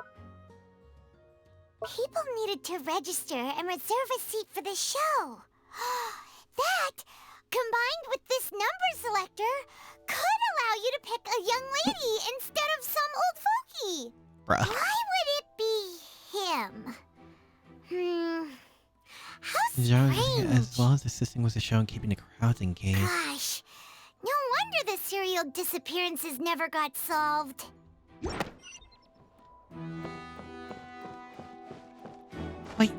Speaker 2: People needed to register and reserve a seat for the show. That, combined with this number selector, could allow you to pick a young lady instead of some old fogey.
Speaker 1: Bruh.
Speaker 2: Why would it be him? How strange.
Speaker 1: As well as assisting with the show and keeping the crowds engaged.
Speaker 2: Gosh, no wonder the serial disappearances never got solved.
Speaker 1: Wait.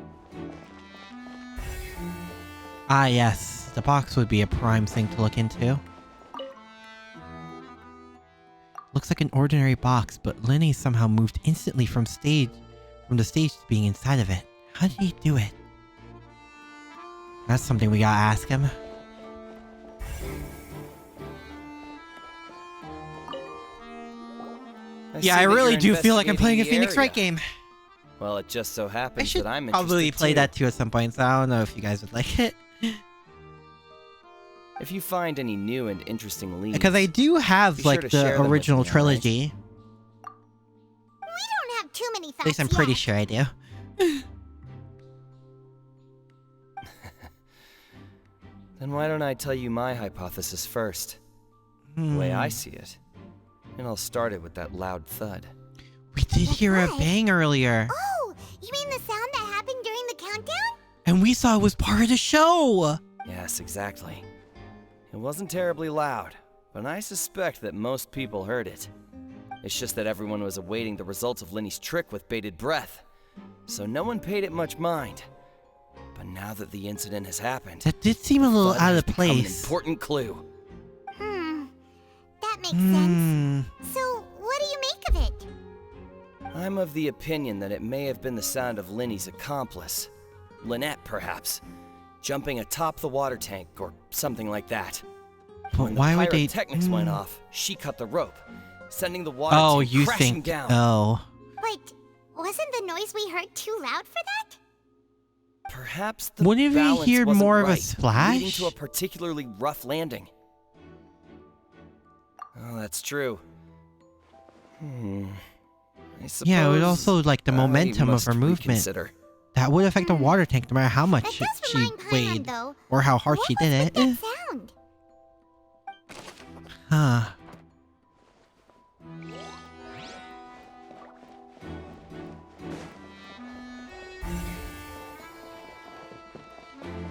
Speaker 1: Ah, yes. The box would be a prime thing to look into. Looks like an ordinary box, but Linny somehow moved instantly from the stage to being inside of it. How did he do it? That's something we gotta ask him. I really do feel like I'm playing a Phoenix Wright game.
Speaker 22: Well, it just so happens
Speaker 1: I should
Speaker 22: that I'm
Speaker 1: probably
Speaker 22: interested
Speaker 1: play
Speaker 22: too.
Speaker 1: that too at some point, so I don't know if you guys would like it.
Speaker 22: If you find any new and interesting leads,
Speaker 1: Because I do have,
Speaker 22: be
Speaker 1: like,
Speaker 22: sure to share
Speaker 1: the
Speaker 22: them with
Speaker 1: original
Speaker 22: me, all right?
Speaker 1: trilogy.
Speaker 2: We don't have too many
Speaker 1: At least I'm
Speaker 2: facts
Speaker 1: pretty
Speaker 2: yet.
Speaker 1: sure I do.
Speaker 22: Then why don't I tell you my hypothesis first? The way I see it. And I'll start it with that loud thud.
Speaker 1: We did hear a bang earlier.
Speaker 2: Oh, you mean the sound that happened during the countdown?
Speaker 1: And we saw it was part of the show.
Speaker 22: Yes, exactly. It wasn't terribly loud, but I suspect that most people heard it. It's just that everyone was awaiting the results of Linny's trick with bated breath, so no one paid it much mind. But now that the incident has happened,
Speaker 1: that did seem a little out of place.
Speaker 22: An important clue.
Speaker 2: That makes sense. So, what do you make of it?
Speaker 22: I'm of the opinion that it may have been the sound of Linny's accomplice. Lynette, perhaps. Jumping atop the water tank or something like that.
Speaker 1: But
Speaker 22: when
Speaker 1: why
Speaker 22: the
Speaker 1: would they...
Speaker 22: pyrotechnics went off, she cut the rope, sending the water tank crashing down.
Speaker 2: But wasn't the noise we heard too loud for that?
Speaker 22: Perhaps the
Speaker 1: Wouldn't we
Speaker 22: balance
Speaker 1: hear
Speaker 22: wasn't
Speaker 1: more of a
Speaker 22: right,
Speaker 1: splash?
Speaker 22: leading to a particularly rough landing. Oh, that's true. I suppose
Speaker 1: Yeah, it would also like the momentum of her movement. That would affect the water tank no matter how much she weighed or how hard she did it.
Speaker 2: That sound?
Speaker 1: Huh.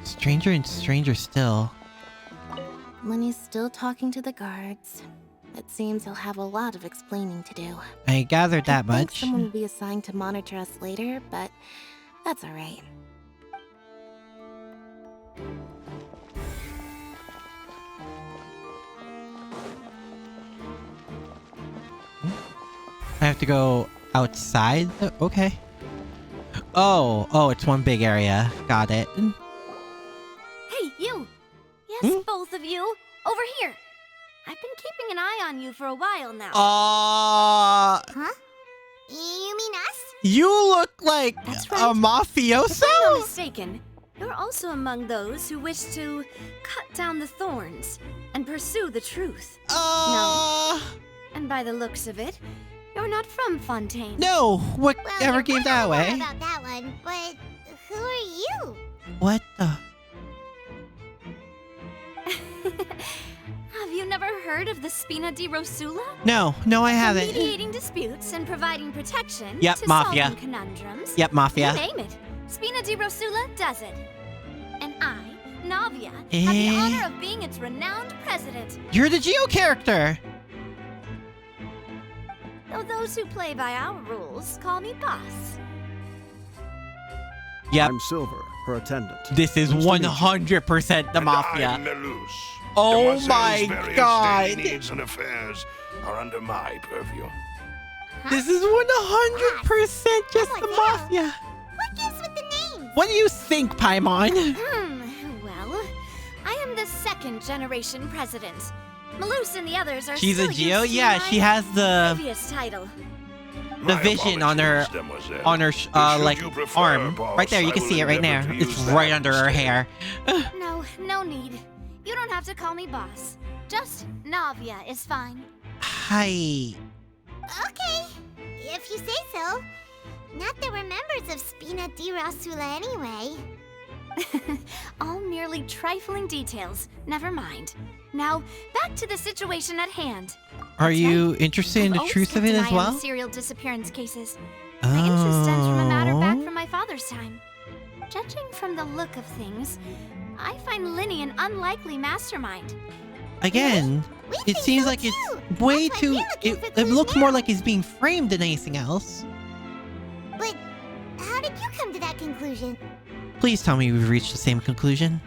Speaker 1: Stranger and stranger still.
Speaker 6: Lenny's still talking to the guards. It seems he'll have a lot of explaining to do.
Speaker 1: I gathered that
Speaker 6: I think
Speaker 1: much.
Speaker 6: someone will be assigned to monitor us later, but that's alright.
Speaker 1: I have to go outside? Okay. Oh, it's one big area. Got it.
Speaker 5: Hey, you! Yes, both of you! Over here! I've been keeping an eye on you for a while now.
Speaker 2: Huh? You mean us?
Speaker 1: You look like a mafioso?
Speaker 5: If I'm not mistaken, you're also among those who wish to cut down the thorns and pursue the truth. No. And by the looks of it, you're not from Fontaine.
Speaker 1: No! Whatever gave that away?
Speaker 2: About that one, but who are you?
Speaker 1: What the?
Speaker 5: Have you never heard of the Spina di Rosula?
Speaker 1: No, I haven't.
Speaker 5: Mediating disputes and providing protection
Speaker 1: Yep,
Speaker 5: to
Speaker 1: mafia.
Speaker 5: solving conundrums.
Speaker 1: Yep, mafia.
Speaker 5: You name it. Spina di Rosula does it. And I, Navia, have the honor of being its renowned president.
Speaker 1: You're the Geo character!
Speaker 5: Though those who play by our rules call me boss.
Speaker 1: Yep.
Speaker 4: I'm Silver, her attendant.
Speaker 1: This is 100% the mafia.
Speaker 13: I'm Melus.
Speaker 1: Oh my
Speaker 13: various
Speaker 1: god!
Speaker 13: daily needs and affairs are under my purview.
Speaker 1: This is 100% just the mafia.
Speaker 2: What gives with the name?
Speaker 1: What do you think, Paimon?
Speaker 5: Well, I am the second generation president. Malus and the others are
Speaker 1: She's a
Speaker 5: still
Speaker 1: Geo?
Speaker 5: used to
Speaker 1: Yeah,
Speaker 5: my
Speaker 1: she has the
Speaker 5: previous title.
Speaker 1: vision on her like arm. Right there, you can see it right there. It's right under her hair.
Speaker 5: No need. You don't have to call me boss. Just Navia is fine.
Speaker 1: Hi.
Speaker 2: Okay, if you say so. Not that we're members of Spina di Rosula anyway.
Speaker 5: All merely trifling details. Never mind. Now, back to the situation at hand.
Speaker 1: Are you interested in the truth of it as well?
Speaker 5: Serial disappearance cases. My interest stems from a matter back from my father's time. Judging from the look of things, I find Linny an unlikely mastermind.
Speaker 1: Again, it seems like it's way too... It looks more like he's being framed than anything else.
Speaker 2: But how did you come to that conclusion?
Speaker 1: Please tell me we've reached the same conclusion.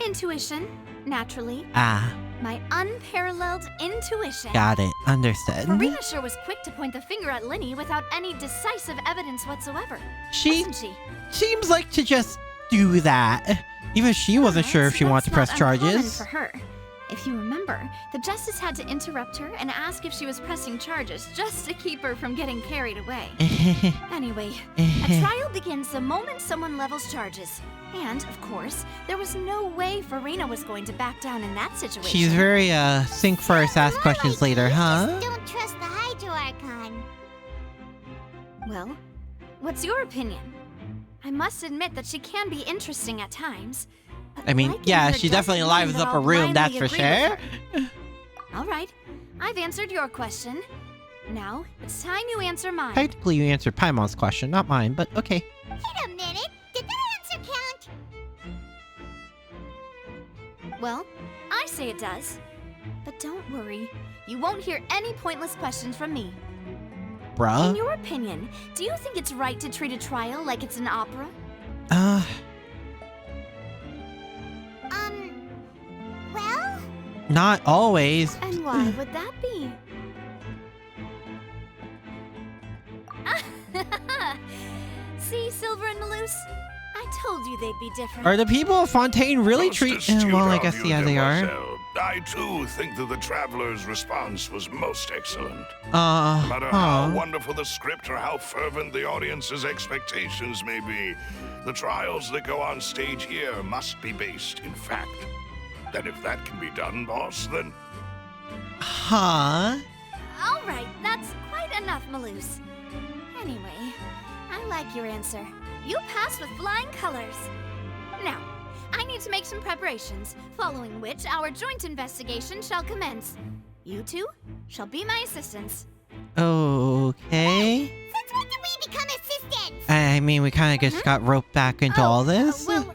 Speaker 5: Intuition, naturally.
Speaker 1: Ah,
Speaker 5: My unparalleled intuition.
Speaker 1: got it. Understood.
Speaker 5: Farina sure was quick to point the finger at Linny without any decisive evidence whatsoever. Wasn't she?
Speaker 1: Seems like to just do that. Even she wasn't sure if she wanted to press charges.
Speaker 5: For her. If you remember, the justice had to interrupt her and ask if she was pressing charges just to keep her from getting carried away. Anyway, a trial begins the moment someone levels charges. And, of course, there was no way Farina was going to back down in that situation.
Speaker 1: She's very, think first, ask questions later, huh?
Speaker 2: Don't trust the Hydro Archon.
Speaker 5: Well, what's your opinion? I must admit that she can be interesting at times.
Speaker 1: I mean, yeah, she definitely livens up a room, that's for sure.
Speaker 5: All right, I've answered your question.
Speaker 4: Now, it's time you answer mine.
Speaker 1: Technically, you answered Paimon's question, not mine, but okay.
Speaker 2: Wait a minute. Did that answer count?
Speaker 4: Well, I say it does. But don't worry. You won't hear any pointless questions from me.
Speaker 1: Bruh?
Speaker 4: In your opinion, do you think it's right to treat a trial like it's an opera?
Speaker 2: Well?
Speaker 1: Not always.
Speaker 4: And why would that be? See, Silver and Maloose? I told you they'd be different.
Speaker 1: Are the people of Fontaine really well, I guess, yeah, they are.
Speaker 8: I too think that the traveler's response was most excellent. No matter how wonderful the script or how fervent the audience's expectations may be, the trials that go on stage here must be based in fact. And if that can be done, boss, then...
Speaker 1: Huh?
Speaker 4: All right, that's quite enough, Maloose. Anyway, I like your answer. You passed with flying colors. Now, I need to make some preparations, following which our joint investigation shall commence. You two shall be my assistants.
Speaker 1: Okay.
Speaker 2: Since when did we become assistants?
Speaker 1: I mean, we kind of just got roped back into all this.
Speaker 4: Well,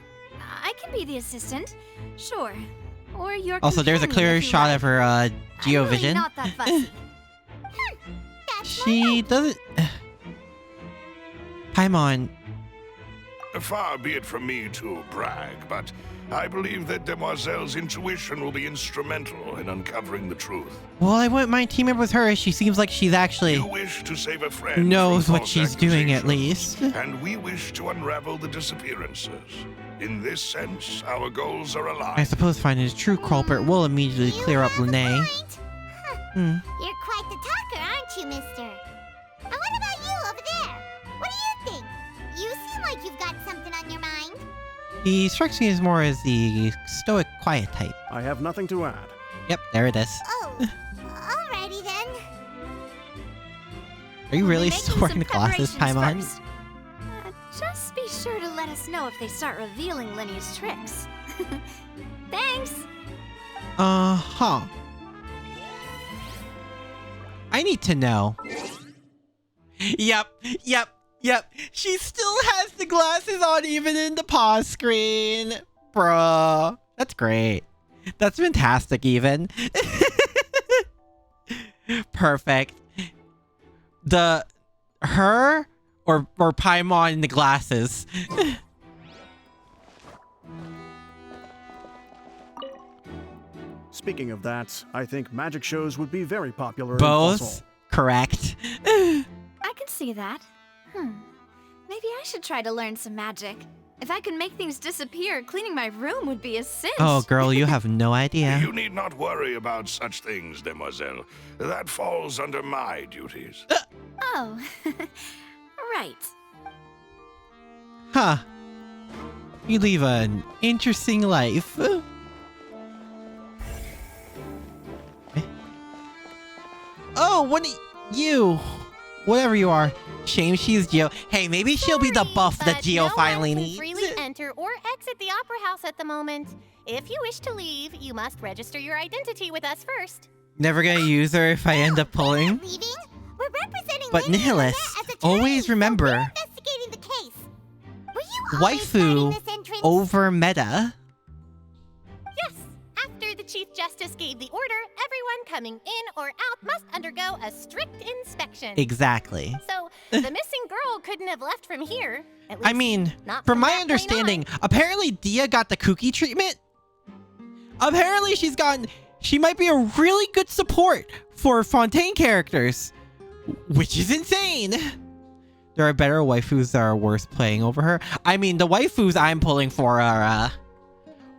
Speaker 4: I can be the assistant, sure. Or your
Speaker 1: Also, there's a clear shot of her geovision.
Speaker 4: Really not that fussy.
Speaker 1: She doesn't. Paimon.
Speaker 8: Far be it from me to brag, but I believe that Demoiselle's intuition will be instrumental in uncovering the truth.
Speaker 1: Well, I wouldn't mind teaming up with her. She seems like she's actually
Speaker 8: You wish to save a friend
Speaker 1: knows
Speaker 8: from
Speaker 1: what
Speaker 8: false
Speaker 1: she's doing at least.
Speaker 8: And we wish to unravel the disappearances. In this sense, our goals are aligned.
Speaker 1: I suppose finding the true culprit will immediately clear up Lene.
Speaker 2: You're quite the talker, aren't you, mister? And what about you over there? What do you think? You seem like you've got something on your mind.
Speaker 1: He strikes me as more as the stoic, quiet type.
Speaker 23: I have nothing to add.
Speaker 1: Yep, there it is.
Speaker 2: Oh, alrighty then.
Speaker 1: Are you really still wearing the glasses, Paimon?
Speaker 4: Just be sure to let us know if they start revealing Lenny's tricks. Thanks!
Speaker 1: Uh-huh. I need to know. Yep. She still has the glasses on even in the pause screen. Bruh. That's great. That's fantastic even. Perfect. Her or Paimon in the glasses.
Speaker 23: Speaking of that, I think magic shows would be very popular.
Speaker 1: Both? Correct.
Speaker 4: I can see that. Maybe I should try to learn some magic. If I could make things disappear, cleaning my room would be a cinch.
Speaker 1: Oh, girl, you have no idea.
Speaker 8: You need not worry about such things, Demoiselle. That falls under my duties.
Speaker 4: Oh, right.
Speaker 1: Huh. You leave an interesting life. Oh, what you? Whatever you are. Shame she's Geo. Hey, maybe she'll be the buff that Geo finally needs.
Speaker 24: Freely enter or exit the Opera House at the moment. If you wish to leave, you must register your identity with us first.
Speaker 1: Never gonna use her if I end up pulling.
Speaker 2: We're representing
Speaker 1: But Nihilus, always remember,
Speaker 2: investigating the case. Were you
Speaker 1: waifu over meta.
Speaker 24: Yes. After the Chief Justice gave the order, everyone coming in or out must undergo a strict inspection.
Speaker 1: Exactly.
Speaker 24: So, the missing girl couldn't have left from here.
Speaker 1: I mean, from my understanding, apparently Dia got the Kuki treatment. Apparently she might be a really good support for Fontaine characters, which is insane. There are better waifus that are worth playing over her. I mean, the waifus I'm pulling for are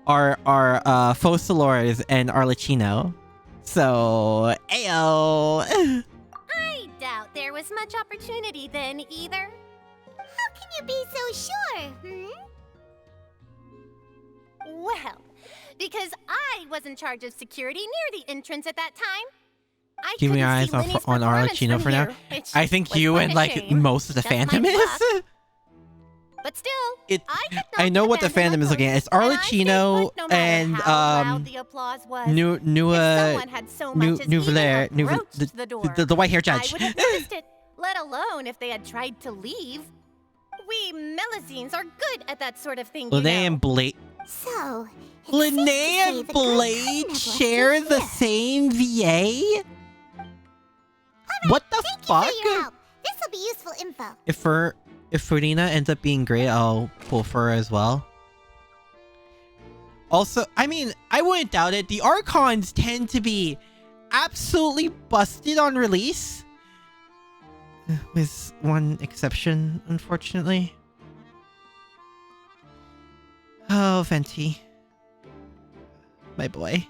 Speaker 1: Focalors and Arlecchino. So, ayo.
Speaker 24: I doubt there was much opportunity then either.
Speaker 2: How can you be so sure,
Speaker 24: Well, because I was in charge of security near the entrance at that time.
Speaker 1: Keeping your eyes on Arlecchino for now. I think you and like most of the Phantom is.
Speaker 24: But still,
Speaker 1: I know what the fandom is looking at. It's Arlecchino and the white hair judge.
Speaker 24: I would have noticed it, let alone if they had tried to leave. We Melusines are good at that sort of thing,
Speaker 1: Lene and Blade.
Speaker 2: So,
Speaker 1: Lene and Blade share the same VA? What the fuck?
Speaker 2: This will be useful info.
Speaker 1: If Farina ends up being great, I'll pull for her as well. Also, I mean, I wouldn't doubt it. The Archons tend to be absolutely busted on release. With one exception, unfortunately. Oh, Venti. My boy.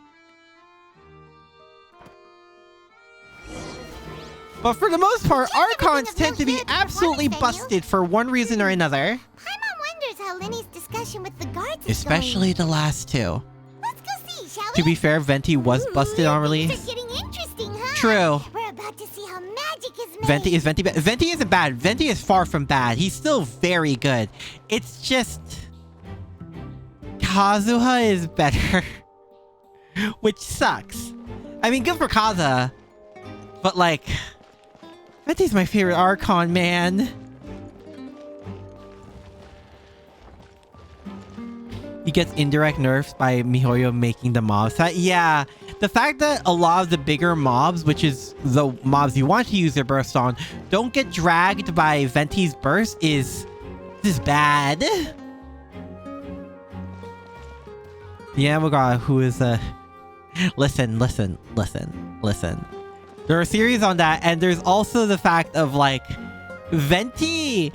Speaker 1: But for the most part, Archons tend to be absolutely busted for one reason or another.
Speaker 2: Paimon wonders how Lenny's discussion with the guards is
Speaker 1: Especially the last two.
Speaker 2: Let's go see, shall we?
Speaker 1: To be fair, Venti was busted on release.
Speaker 2: Things are getting interesting, huh?
Speaker 1: True.
Speaker 2: We're about to see how magic is made.
Speaker 1: Venti bad? Venti isn't bad. Venti is far from bad. He's still very good. It's just Kazuha is better. Which sucks. I mean, good for Kazuha. But like, Venti's my favorite Archon, man. He gets indirect nerfs by MiHoYo making the mobs. Yeah, the fact that a lot of the bigger mobs, which is the mobs you want to use their burst on, don't get dragged by Venti's burst is bad. Yeah, my god, who is Listen. There are theories on that, and there's also the fact of like Venti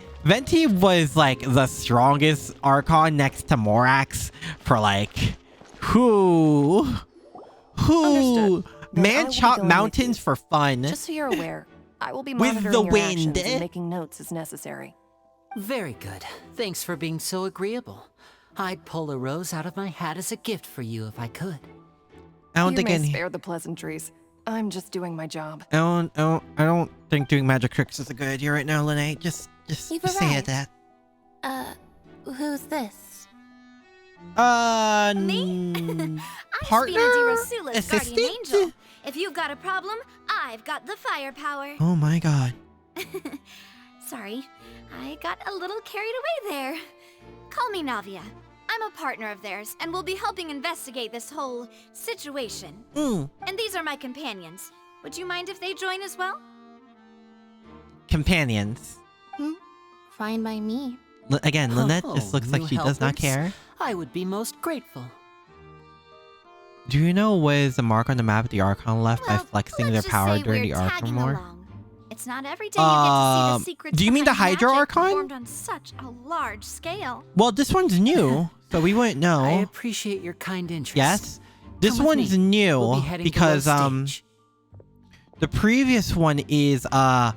Speaker 1: was like the strongest Archon next to Morax for like who man chop mountains for fun.
Speaker 9: Just so you're aware, I will be
Speaker 1: with
Speaker 9: monitoring
Speaker 1: the
Speaker 9: your
Speaker 1: wind
Speaker 9: actions and making notes as necessary.
Speaker 7: Very good. Thanks for being so agreeable. I'd pull a rose out of my hat as a gift for you if I could.
Speaker 1: I don't
Speaker 9: you
Speaker 1: think
Speaker 9: may spare the pleasantries. I'm just doing my job.
Speaker 1: I don't think doing magic tricks is a good idea right now, Lene. Just
Speaker 6: You've
Speaker 1: say
Speaker 6: arrived.
Speaker 1: that.
Speaker 6: Who's this?
Speaker 4: I'm
Speaker 1: partner?
Speaker 4: Rasula's
Speaker 1: Assistant?
Speaker 4: guardian angel. If you've got a problem, I've got the firepower.
Speaker 1: Oh my god.
Speaker 4: Sorry, I got a little carried away there. Call me Navia. I'm a partner of theirs, and will be helping investigate this whole situation. And these are my companions. Would you mind if they join as well?
Speaker 1: Companions.
Speaker 6: Fine by me.
Speaker 1: Again, Lynette just looks like she does not care.
Speaker 7: I would be most grateful.
Speaker 1: Do you know what is the mark on the map the Archon left by flexing their power during the Archon War?
Speaker 4: It's not every day you get to see the secrets
Speaker 1: do you mean the
Speaker 4: behind
Speaker 1: Hydra
Speaker 4: magic
Speaker 1: Archon?
Speaker 4: performed on such a large scale.
Speaker 1: Well, this one's new, so we wouldn't know.
Speaker 7: I appreciate your kind interest.
Speaker 1: Yes? This
Speaker 7: Come with
Speaker 1: one's
Speaker 7: me.
Speaker 1: new
Speaker 7: We'll be heading
Speaker 1: because
Speaker 7: below stage.
Speaker 1: the previous one is out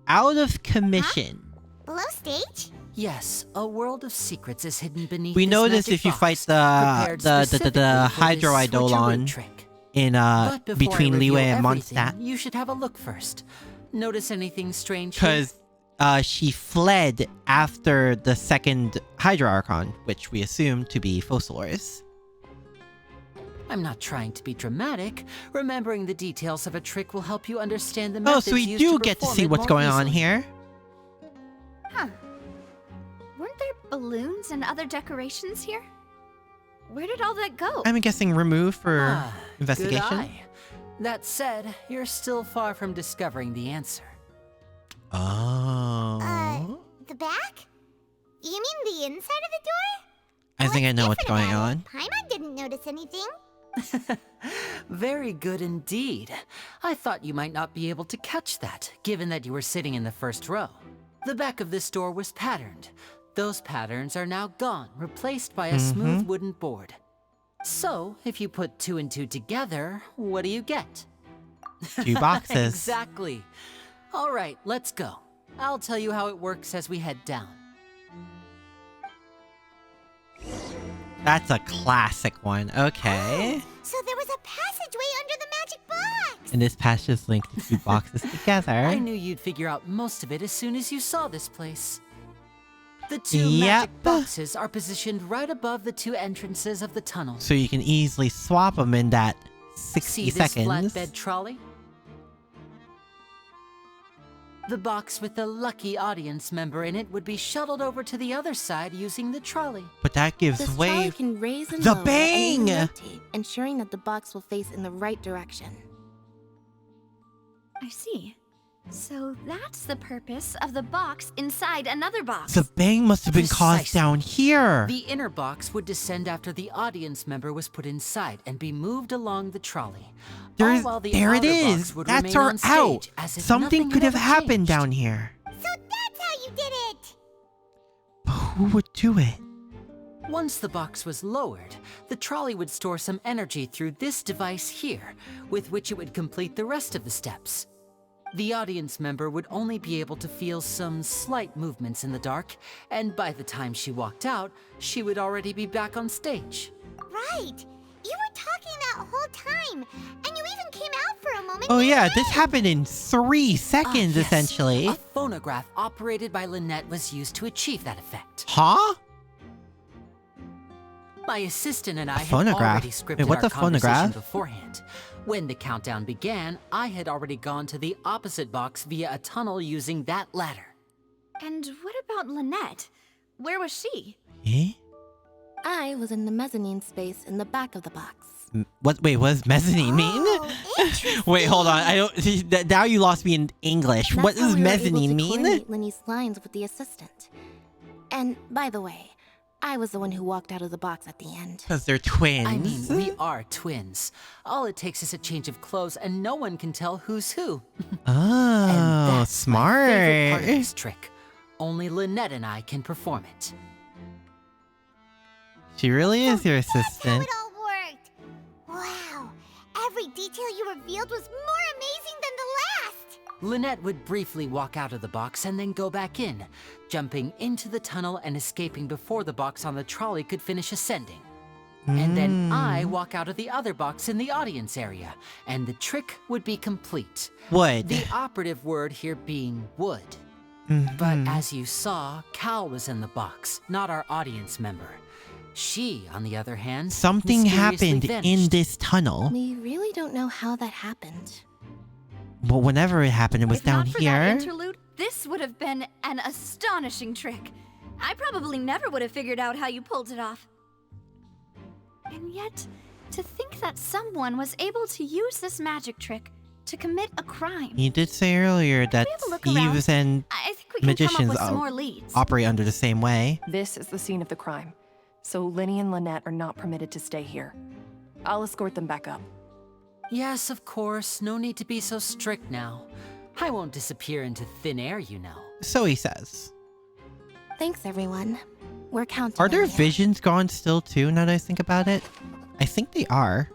Speaker 1: of commission.
Speaker 2: Below stage?
Speaker 7: Yes, a world of secrets is hidden beneath
Speaker 1: We
Speaker 7: this
Speaker 1: know this
Speaker 7: magic
Speaker 1: if you
Speaker 7: box,
Speaker 1: fight
Speaker 7: prepared
Speaker 1: the
Speaker 7: specifically for
Speaker 1: Hydro
Speaker 7: this switcheroo
Speaker 1: Eidolon
Speaker 7: trick.
Speaker 1: in
Speaker 7: But before
Speaker 1: between
Speaker 7: I reveal
Speaker 1: Liyue and
Speaker 7: everything,
Speaker 1: Mondstadt.
Speaker 7: You should have a look first. Notice anything strange? here?
Speaker 1: Because she fled after the second Hydra Archon, which we assume to be Focalors.
Speaker 7: I'm not trying to be dramatic. Remembering the details of a trick will help you understand the
Speaker 1: Oh,
Speaker 7: methods
Speaker 1: so we
Speaker 7: used
Speaker 1: do
Speaker 7: to
Speaker 1: get to
Speaker 7: perform
Speaker 1: see
Speaker 7: it
Speaker 1: what's
Speaker 7: more
Speaker 1: going on
Speaker 7: easily.
Speaker 1: here.
Speaker 4: Huh. Weren't there balloons and other decorations here? Where did all that go?
Speaker 1: I'm guessing remove for
Speaker 7: Ah,
Speaker 1: investigation.
Speaker 7: Good eye. That said, you're still far from discovering the answer.
Speaker 1: Oh.
Speaker 2: The back? You mean the inside of the door?
Speaker 1: I think I know what's going on.
Speaker 2: Paimon didn't notice anything.
Speaker 7: Very good indeed. I thought you might not be able to catch that, given that you were sitting in the first row. The back of this door was patterned. Those patterns are now gone, replaced by a smooth wooden board. So, if you put 2 and 2 together, what do you get?
Speaker 1: 2 boxes.
Speaker 7: Exactly. All right, let's go. I'll tell you how it works as we head down.
Speaker 1: That's a classic one. Okay.
Speaker 2: So there was a passageway under the magic box.
Speaker 1: And this passage links the 2 boxes together.
Speaker 7: I knew you'd figure out most of it as soon as you saw this place. The two magic boxes are positioned right above the two entrances of the tunnel.
Speaker 1: So you can easily swap them in that 60 seconds.
Speaker 7: See this flatbed trolley? The box with the lucky audience member in it would be shuttled over to the other side using the trolley.
Speaker 1: But that gives
Speaker 6: this
Speaker 1: way...
Speaker 6: trolley can raise and
Speaker 1: the
Speaker 6: lower
Speaker 1: bang!
Speaker 6: And even rotate, ensuring that the box will face in the right direction.
Speaker 4: I see. So that's the purpose of the box inside another box.
Speaker 1: The bang must have been caused down here.
Speaker 7: The inner box would descend after the audience member was put inside and be moved along the trolley.
Speaker 1: There it is. That's our out. Something could have happened down here.
Speaker 2: So that's how you did it!
Speaker 1: But who would do it?
Speaker 7: Once the box was lowered, the trolley would store some energy through this device here, with which it would complete the rest of the steps. The audience member would only be able to feel some slight movements in the dark, and by the time she walked out, she would already be back on stage.
Speaker 2: Right! You were talking that whole time, and you even came out for a moment.
Speaker 1: Oh yeah, this happened in 3 seconds,
Speaker 7: yes.
Speaker 1: essentially.
Speaker 7: A phonograph operated by Lynette was used to achieve that effect.
Speaker 1: Huh?
Speaker 7: My assistant and I had
Speaker 1: phonograph?
Speaker 7: already scripted
Speaker 1: Wait, what's
Speaker 7: our
Speaker 1: a
Speaker 7: conversation
Speaker 1: phonograph?
Speaker 7: beforehand. When the countdown began, I had already gone to the opposite box via a tunnel using that ladder.
Speaker 4: And what about Lynette? Where was she?
Speaker 1: Eh?
Speaker 6: I was in the mezzanine space in the back of the box.
Speaker 1: Wait, what does mezzanine mean? Wait, hold on. I don't. Now you lost me in English.
Speaker 6: That's
Speaker 1: what
Speaker 6: how
Speaker 1: does
Speaker 6: we were able
Speaker 1: mezzanine
Speaker 6: to
Speaker 1: mean?
Speaker 6: coordinate Lenny's lines with the assistant. And by the way, I was the one who walked out of the box at the end.
Speaker 1: Because they're twins.
Speaker 7: I mean, we are twins. All it takes is a change of clothes, and no one can tell who's who.
Speaker 1: Oh,
Speaker 7: and that's
Speaker 1: smart.
Speaker 7: my favorite part of this trick. Only Lynette and I can perform it.
Speaker 1: She really is your
Speaker 2: That's how
Speaker 1: assistant.
Speaker 2: it all worked! Wow! Every detail you revealed was more amazing than the last!
Speaker 7: Lynette would briefly walk out of the box and then go back in, jumping into the tunnel and escaping before the box on the trolley could finish ascending. And then I walk out of the other box in the audience area, and the trick would be complete.
Speaker 1: Would.
Speaker 7: The operative word here being would. But as you saw, Cal was in the box, not our audience member. She, on the other hand,
Speaker 1: Something happened
Speaker 7: mysteriously
Speaker 1: in
Speaker 7: vanished.
Speaker 1: this tunnel.
Speaker 6: We really don't know how that happened.
Speaker 1: But whenever it happened, it was
Speaker 4: If
Speaker 1: down
Speaker 4: not for
Speaker 1: here.
Speaker 4: that interlude, this would have been an astonishing trick. I probably never would have figured out how you pulled it off. And yet, to think that someone was able to use this magic trick to commit a crime.
Speaker 1: You did say earlier that
Speaker 4: have a look
Speaker 1: thieves
Speaker 4: around?
Speaker 1: and
Speaker 4: I think we can come up
Speaker 1: magicians
Speaker 4: with some more leads.
Speaker 1: operate under the same way.
Speaker 9: This is the scene of the crime, so Lenny and Lynette are not permitted to stay here. I'll escort them back up.
Speaker 7: Yes, of course. No need to be so strict now. I won't disappear into thin air, you know.
Speaker 1: So he says.
Speaker 6: Thanks, everyone. We're counting
Speaker 1: Are
Speaker 6: on
Speaker 1: their
Speaker 6: you.
Speaker 1: visions gone still too, now that I think about it? I think they are.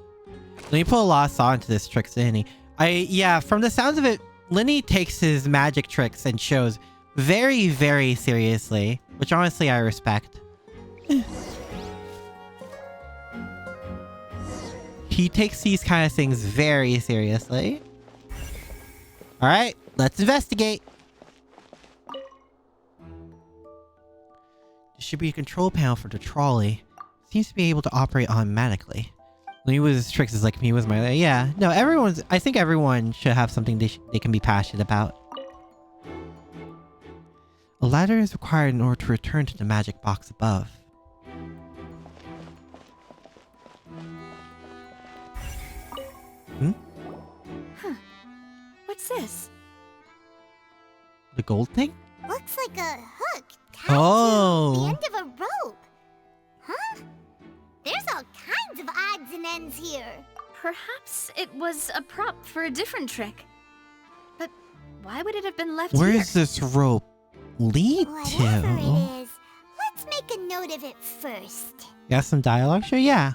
Speaker 1: Let me put a lot of thought into this trick, Lenny. Yeah, from the sounds of it, Lenny takes his magic tricks and shows very, very seriously, which honestly I respect. He takes these kind of things very seriously. Alright, let's investigate. There should be a control panel for the trolley. Seems to be able to operate automatically. When he was his tricks is like me was my... Yeah, no, I think everyone should have something they can be passionate about. A ladder is required in order to return to the magic box above.
Speaker 4: What's this?
Speaker 1: The gold thing?
Speaker 2: Looks like a hook tied
Speaker 1: Oh.
Speaker 2: to the end of a rope. Huh? There's all kinds of odds and ends here.
Speaker 4: Perhaps it was a prop for a different trick. But why would it have been left
Speaker 1: Where
Speaker 4: here?
Speaker 1: does this rope lead
Speaker 2: Whatever
Speaker 1: to?
Speaker 2: it is, let's make a note of it first.
Speaker 1: Got some dialogue? Sure, yeah.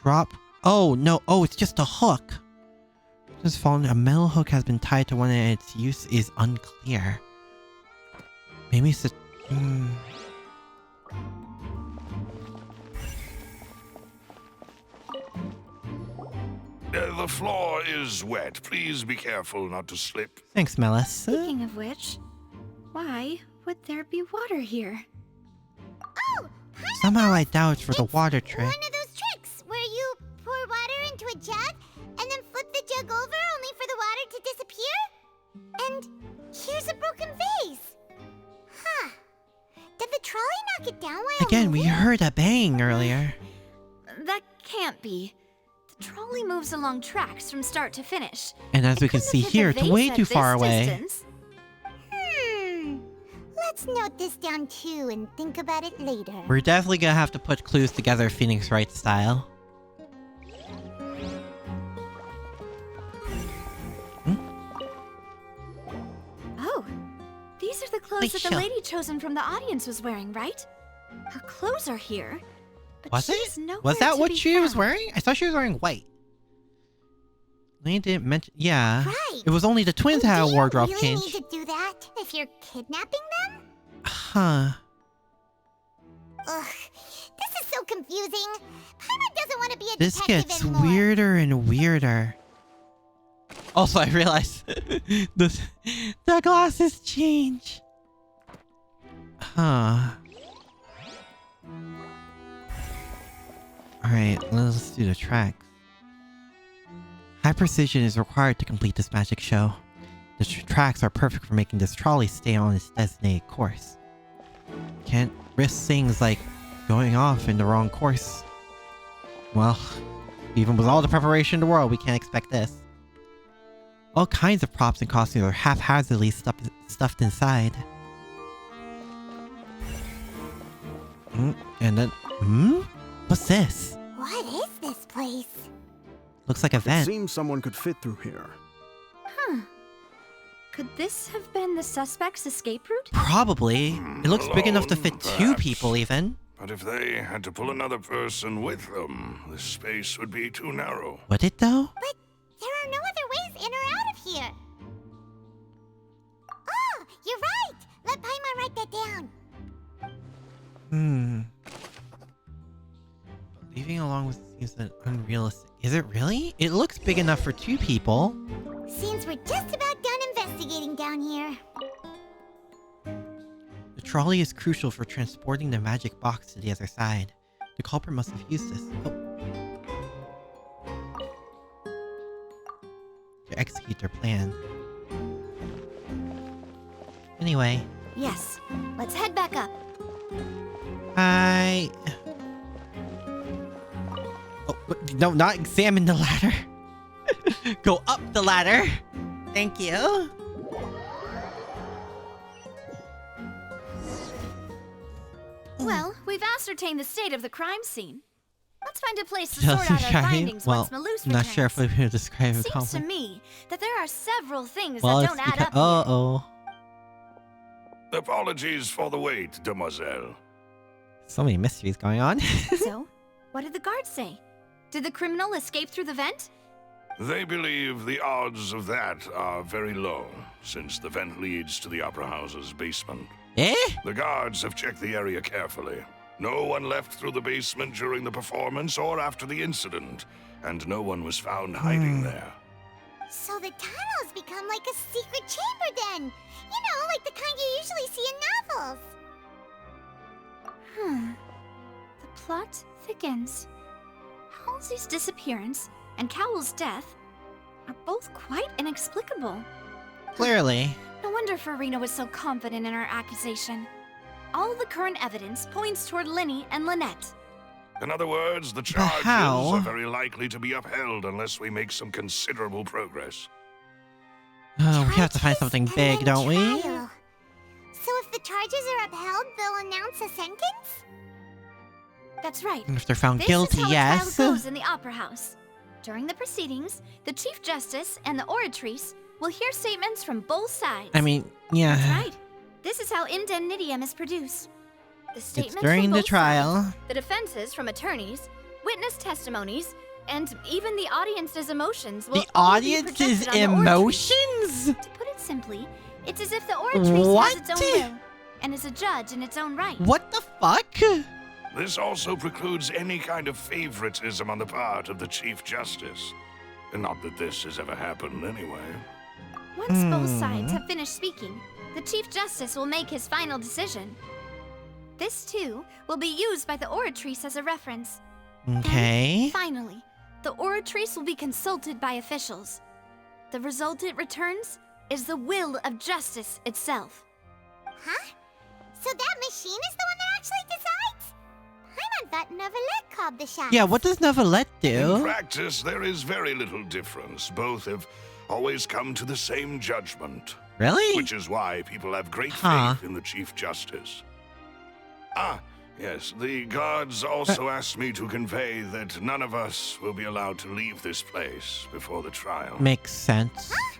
Speaker 1: Drop. Oh, no. Oh, it's just a hook. Just fallen. A metal hook has been tied to one and its use is unclear. Maybe it's a...
Speaker 8: The floor is wet. Please be careful not to slip.
Speaker 1: Thanks, Melis.
Speaker 4: Speaking of which, why would there be water here?
Speaker 2: Oh!
Speaker 1: Somehow I doubt it's for the water trick.
Speaker 2: One of those tricks where you pour water into a jug and then flip the jug over only for the water to disappear? And here's a broken vase. Huh. Did the trolley knock it down while
Speaker 1: Again, we
Speaker 2: moving?
Speaker 1: heard a bang earlier.
Speaker 4: That can't be. The trolley moves along tracks from start to finish.
Speaker 1: And as we can see here, it's way too far away.
Speaker 4: Distance.
Speaker 2: Let's note this down too and think about it later.
Speaker 1: We're definitely gonna have to put clues together Phoenix Wright style.
Speaker 4: Oh, these are the clothes that the lady chosen from the audience was wearing, right? Her clothes are here. But
Speaker 1: Was
Speaker 4: she's
Speaker 1: it?
Speaker 4: nowhere
Speaker 1: Was that
Speaker 4: to
Speaker 1: what
Speaker 4: be
Speaker 1: she was
Speaker 4: found.
Speaker 1: wearing? I thought she was wearing white. Lane didn't mention. Yeah.
Speaker 2: Right.
Speaker 1: It was only the twins
Speaker 2: And
Speaker 1: had a
Speaker 2: do
Speaker 1: wardrobe
Speaker 2: you really
Speaker 1: change.
Speaker 2: need to do that if you're kidnapping them?
Speaker 1: Huh.
Speaker 2: Ugh, this is so confusing. Paimon doesn't want to be a
Speaker 1: This
Speaker 2: detective
Speaker 1: gets
Speaker 2: anymore.
Speaker 1: weirder and weirder. Also, I realized the glasses change. Huh. Alright, let's do the tracks. High precision is required to complete this magic show. The tracks are perfect for making this trolley stay on its designated course. Can't risk things like going off in the wrong course. Well, even with all the preparation in the world, we can't expect this. All kinds of props and costumes are haphazardly stuffed inside. And then, what's this?
Speaker 2: What is this place?
Speaker 1: Looks like a
Speaker 23: It
Speaker 1: vent.
Speaker 23: seems someone could fit through here.
Speaker 4: Huh. Could this have been the suspect's escape route?
Speaker 1: Probably. It looks big enough to
Speaker 8: Alone,
Speaker 1: fit two
Speaker 8: perhaps.
Speaker 1: people even.
Speaker 8: But if they had to pull another person with them, the space would be too narrow.
Speaker 1: Would it though?
Speaker 2: But there are no other ways in or out of here. Oh, you're right. Let Paimon write that down.
Speaker 1: Leaving along with seems unrealistic. Is it really? It looks big enough for two people.
Speaker 2: Seems we're just about done investigating down here.
Speaker 1: The trolley is crucial for transporting the magic box to the other side. The culprit must have used this. To execute their plan. Anyway.
Speaker 4: Yes. Let's head back up.
Speaker 1: No, not examine the ladder. Go up the ladder. Thank you.
Speaker 4: Well, we've ascertained the state of the crime scene. Let's find a place to
Speaker 1: Chelsea
Speaker 4: sort out our
Speaker 1: Shaheen?
Speaker 4: findings
Speaker 1: Well,
Speaker 4: once Malus
Speaker 1: I'm not
Speaker 4: returns.
Speaker 1: sure if we're going to describe it
Speaker 4: Seems to
Speaker 1: confidently.
Speaker 4: me that there are several things
Speaker 1: Well,
Speaker 4: that
Speaker 1: it's
Speaker 4: don't add
Speaker 1: because.
Speaker 4: up here.
Speaker 1: Uh-oh.
Speaker 8: Apologies for the wait, demoiselle.
Speaker 1: So many mysteries going on.
Speaker 4: So, what did the guards say? Did the criminal escape through the vent?
Speaker 8: They believe the odds of that are very low, since the vent leads to the Opera House's basement.
Speaker 1: Eh?
Speaker 8: The guards have checked the area carefully. No one left through the basement during the performance or after the incident, and no one was found hiding there.
Speaker 2: So the tunnels become like a secret chamber then. You know, like the kind you usually see in novels.
Speaker 4: The plot thickens. Halsey's disappearance and Cowell's death are both quite inexplicable.
Speaker 1: Clearly.
Speaker 4: No wonder Farina was so confident in her accusation. All the current evidence points toward Linny and Lynette.
Speaker 8: In other words, the charges
Speaker 1: how?
Speaker 8: are very likely to be upheld unless we make some considerable progress.
Speaker 1: Oh, we have to find something big, don't we?
Speaker 2: Trial. So if the charges are upheld, they'll announce a sentence?
Speaker 4: That's right.
Speaker 1: And if they're found
Speaker 4: This
Speaker 1: guilty,
Speaker 4: is how
Speaker 1: yes.
Speaker 4: a trial goes in the Opera House. During the proceedings, the Chief Justice and the Oratrice will hear statements from both sides.
Speaker 1: I mean, yeah.
Speaker 4: That's right. This is how indemnitium is produced. The statements
Speaker 1: during
Speaker 4: from
Speaker 1: the
Speaker 4: both
Speaker 1: trial.
Speaker 4: sides, the defenses from attorneys, witness testimonies, and even the audience's emotions will
Speaker 1: The
Speaker 4: all be
Speaker 1: audience's
Speaker 4: projected on the Oratrice.
Speaker 1: emotions?
Speaker 4: To put it simply, it's as if the Oratrice
Speaker 1: What?
Speaker 4: has its own will and is a judge in its own right.
Speaker 1: What the fuck?
Speaker 8: This also precludes any kind of favoritism on the part of the Chief Justice. And not that this has ever happened anyway.
Speaker 4: Once both sides have finished speaking, the Chief Justice will make his final decision. This, too, will be used by the Oratrice as a reference.
Speaker 1: Okay.
Speaker 4: And finally, the Oratrice will be consulted by officials. The result it returns is the will of justice itself.
Speaker 2: Huh? So that machine is the one that actually decides? Paimon thought Neuvillette called the shots.
Speaker 1: Yeah, what does Neuvillette do?
Speaker 8: In practice, there is very little difference. Both have always come to the same judgment.
Speaker 1: Really?
Speaker 8: Which is why people have great faith in the Chief Justice. Ah, yes, the guards also asked me to convey that none of us will be allowed to leave this place before the trial.
Speaker 1: Makes sense.
Speaker 2: Huh?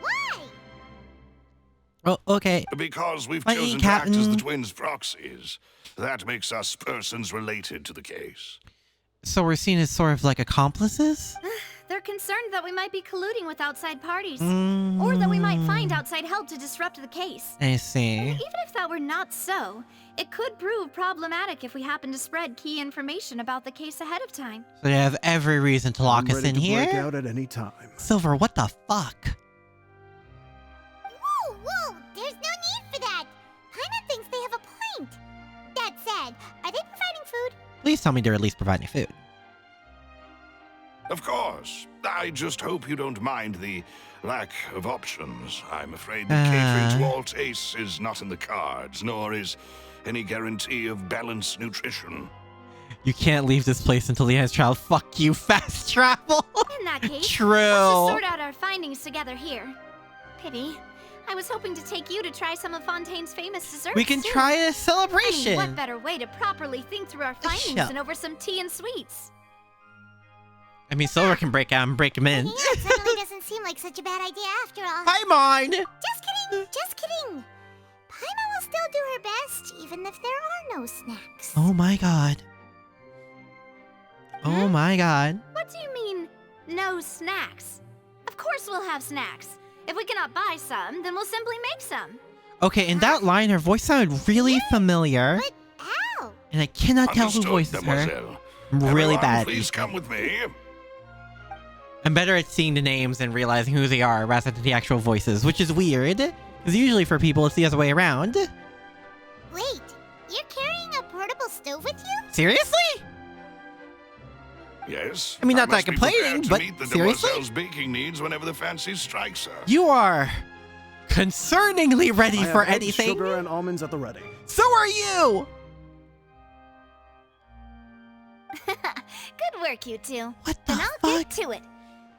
Speaker 2: Why?
Speaker 1: Oh, okay.
Speaker 8: Because we've
Speaker 1: Bye,
Speaker 8: chosen to act as the
Speaker 1: Captain.
Speaker 8: twins' proxies. That makes us persons related to the case.
Speaker 1: So we're seen as sort of like accomplices?
Speaker 4: They're concerned that we might be colluding with outside parties, or that we might find outside help to disrupt the case.
Speaker 1: I see.
Speaker 4: And even if that were not so, it could prove problematic if we happen to spread key information about the case ahead of time.
Speaker 1: So they have every reason to lock us in here?
Speaker 23: Break out at any time.
Speaker 1: Silver, what the fuck?
Speaker 2: Whoa, there's no need for that. Paimon thinks they have a point. That said, are they providing food?
Speaker 1: Please tell me they're at least providing food.
Speaker 8: Of course. I just hope you don't mind the lack of options. I'm afraid that catering to all tastes is not in the cards, nor is any guarantee of balanced nutrition.
Speaker 1: You can't leave this place until the end of trial. Fuck you, fast travel.
Speaker 4: In that case,
Speaker 1: True.
Speaker 4: let's just sort out our findings together here. Pity. I was hoping to take you to try some of Fontaine's famous desserts.
Speaker 1: We can
Speaker 4: too.
Speaker 1: try a celebration.
Speaker 4: I mean, what better way to properly think through our findings
Speaker 1: Shut.
Speaker 4: than over some tea and sweets?
Speaker 1: I mean, Silver can break out and break him in.
Speaker 2: Yeah, it certainly doesn't seem like such a bad idea after all.
Speaker 1: Paimon!
Speaker 2: Just kidding. Paimon will still do her best, even if there are no snacks.
Speaker 1: Oh my god. Oh my god.
Speaker 4: What do you mean, no snacks? Of course we'll have snacks. If we cannot buy some, then we'll simply make some.
Speaker 1: Okay, in that line, her voice sounded really familiar.
Speaker 2: But how?
Speaker 1: And I cannot tell who
Speaker 8: Understood,
Speaker 1: voices her.
Speaker 8: mademoiselle.
Speaker 1: I'm really
Speaker 8: Everyone,
Speaker 1: bad.
Speaker 8: Please come with me.
Speaker 1: I'm better at seeing the names and realizing who they are rather than the actual voices, which is weird. Because usually for people, it's the other way around.
Speaker 2: Wait, you're carrying a portable stove with you?
Speaker 1: Seriously?
Speaker 8: Yes.
Speaker 1: I mean, not that
Speaker 8: must be
Speaker 1: complaining,
Speaker 8: prepared to
Speaker 1: but
Speaker 8: meet the
Speaker 1: seriously?
Speaker 8: demoiselle's baking needs whenever the fancy strikes her.
Speaker 1: You are concerningly ready
Speaker 23: I
Speaker 1: for
Speaker 23: have eggs,
Speaker 1: anything.
Speaker 23: sugar and almonds at the ready.
Speaker 1: So are you!
Speaker 4: Good work, you two.
Speaker 1: What the
Speaker 4: Then I'll get to it.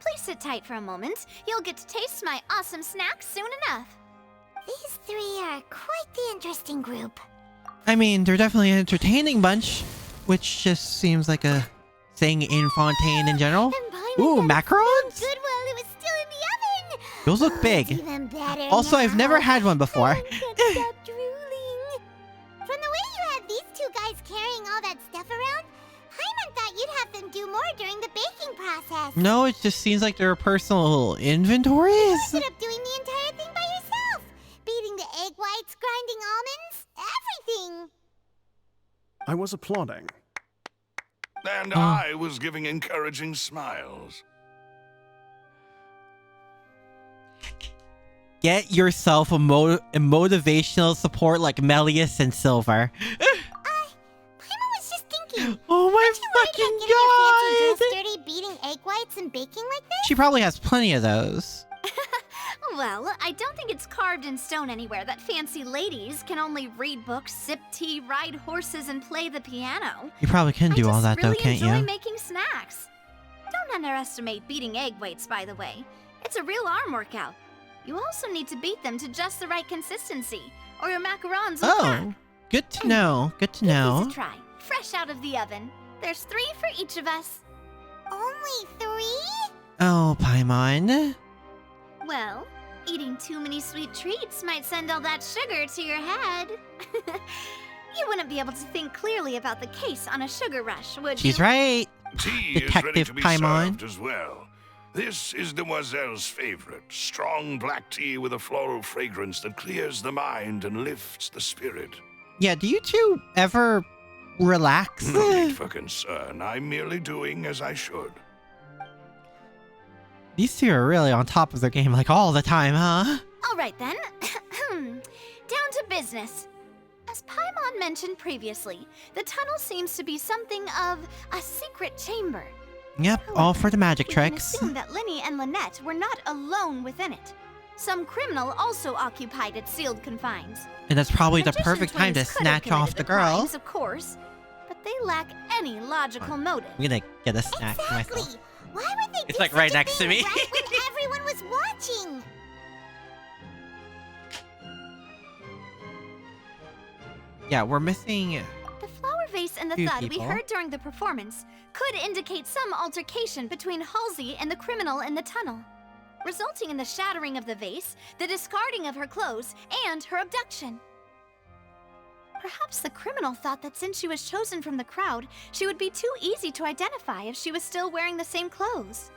Speaker 4: Please sit tight for a moment. You'll get to taste my awesome snacks soon enough.
Speaker 2: These three are quite the interesting group.
Speaker 1: I mean, they're definitely an entertaining bunch, which just seems like a thing in Fontaine in general. Ooh, macarons?
Speaker 2: Good while it was still in the oven.
Speaker 1: Those look big.
Speaker 2: Even better
Speaker 1: Also,
Speaker 2: now.
Speaker 1: I've never had one before.
Speaker 2: I can't stop drooling. From the way you had these two guys carrying all that stuff around, Paimon thought you'd have them do more during the baking process.
Speaker 1: No, it just seems like there are personal inventories.
Speaker 2: You ended up doing the entire thing by yourself. Beating the egg whites, grinding almonds, everything.
Speaker 23: I was applauding.
Speaker 8: And I was giving encouraging smiles.
Speaker 1: Get yourself a motivational support like Melius and Silver.
Speaker 2: Paimon was just thinking.
Speaker 1: Oh my
Speaker 2: fucking god! Fancy dress dirty, beating egg whites and baking like this?
Speaker 1: She probably has plenty of those.
Speaker 4: Well, I don't think it's carved in stone anywhere that fancy ladies can only read books, sip tea, ride horses, and play the piano.
Speaker 1: You probably can do all that though, can't
Speaker 4: I enjoy
Speaker 1: you?
Speaker 4: making snacks. Don't underestimate beating egg whites, by the way. It's a real arm workout. You also need to beat them to just the right consistency, or your macarons will crack.
Speaker 1: Oh, good to know. Good to
Speaker 4: Give
Speaker 1: know.
Speaker 4: these a try, fresh out of the oven. There's 3 for each of us.
Speaker 2: Only 3?
Speaker 1: Oh, Paimon.
Speaker 4: Well, eating too many sweet treats might send all that sugar to your head. You wouldn't be able to think clearly about the case on a sugar rush, would you?
Speaker 1: She's right.
Speaker 8: Tea is ready
Speaker 1: Detective
Speaker 8: to be
Speaker 1: Paimon.
Speaker 8: served as well. This is Demoiselle's favorite. Strong black tea with a floral fragrance that clears the mind and lifts the spirit.
Speaker 1: Yeah, do you two ever relax?
Speaker 8: No need for concern. I'm merely doing as I should.
Speaker 1: These two are really on top of their game like all the time, huh?
Speaker 4: All right then. Down to business. As Paimon mentioned previously, the tunnel seems to be something of a secret chamber.
Speaker 1: Yep, all for the magic
Speaker 4: We can
Speaker 1: tricks.
Speaker 4: assume that Linny and Lynette were not alone within it. Some criminal also occupied its sealed confines.
Speaker 1: And that's probably the
Speaker 4: Magician
Speaker 1: perfect time to
Speaker 4: twins could have
Speaker 1: snatch off
Speaker 4: committed
Speaker 1: the
Speaker 4: the
Speaker 1: girl.
Speaker 4: crimes, of course, but they lack any logical motive.
Speaker 1: I'm gonna get a snack for myself.
Speaker 2: Why would they
Speaker 1: It's
Speaker 2: do
Speaker 1: like right
Speaker 2: such a
Speaker 1: next to
Speaker 2: thing
Speaker 1: me.
Speaker 2: right when everyone was watching?
Speaker 1: Yeah, we're missing.
Speaker 4: The flower vase and the
Speaker 1: Few
Speaker 4: thud we
Speaker 1: people.
Speaker 4: heard during the performance could indicate some altercation between Halsey and the criminal in the tunnel, resulting in the shattering of the vase, the discarding of her clothes, and her abduction. Perhaps the criminal thought that since she was chosen from the crowd, she would be too easy to identify if she was still wearing the same clothes.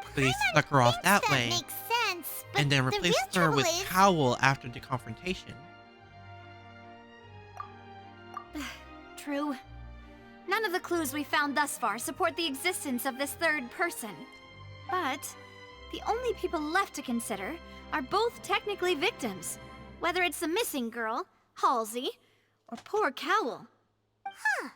Speaker 1: So they stuck her off that way,
Speaker 2: Makes sense, but
Speaker 1: and then
Speaker 2: the real
Speaker 1: replaced her
Speaker 2: trouble
Speaker 1: with
Speaker 2: is,
Speaker 1: Cowl after the confrontation.
Speaker 4: True. None of the clues we found thus far support the existence of this third person. But the only people left to consider are both technically victims, whether it's the missing girl, Halsey, or poor Cowl.
Speaker 2: Huh.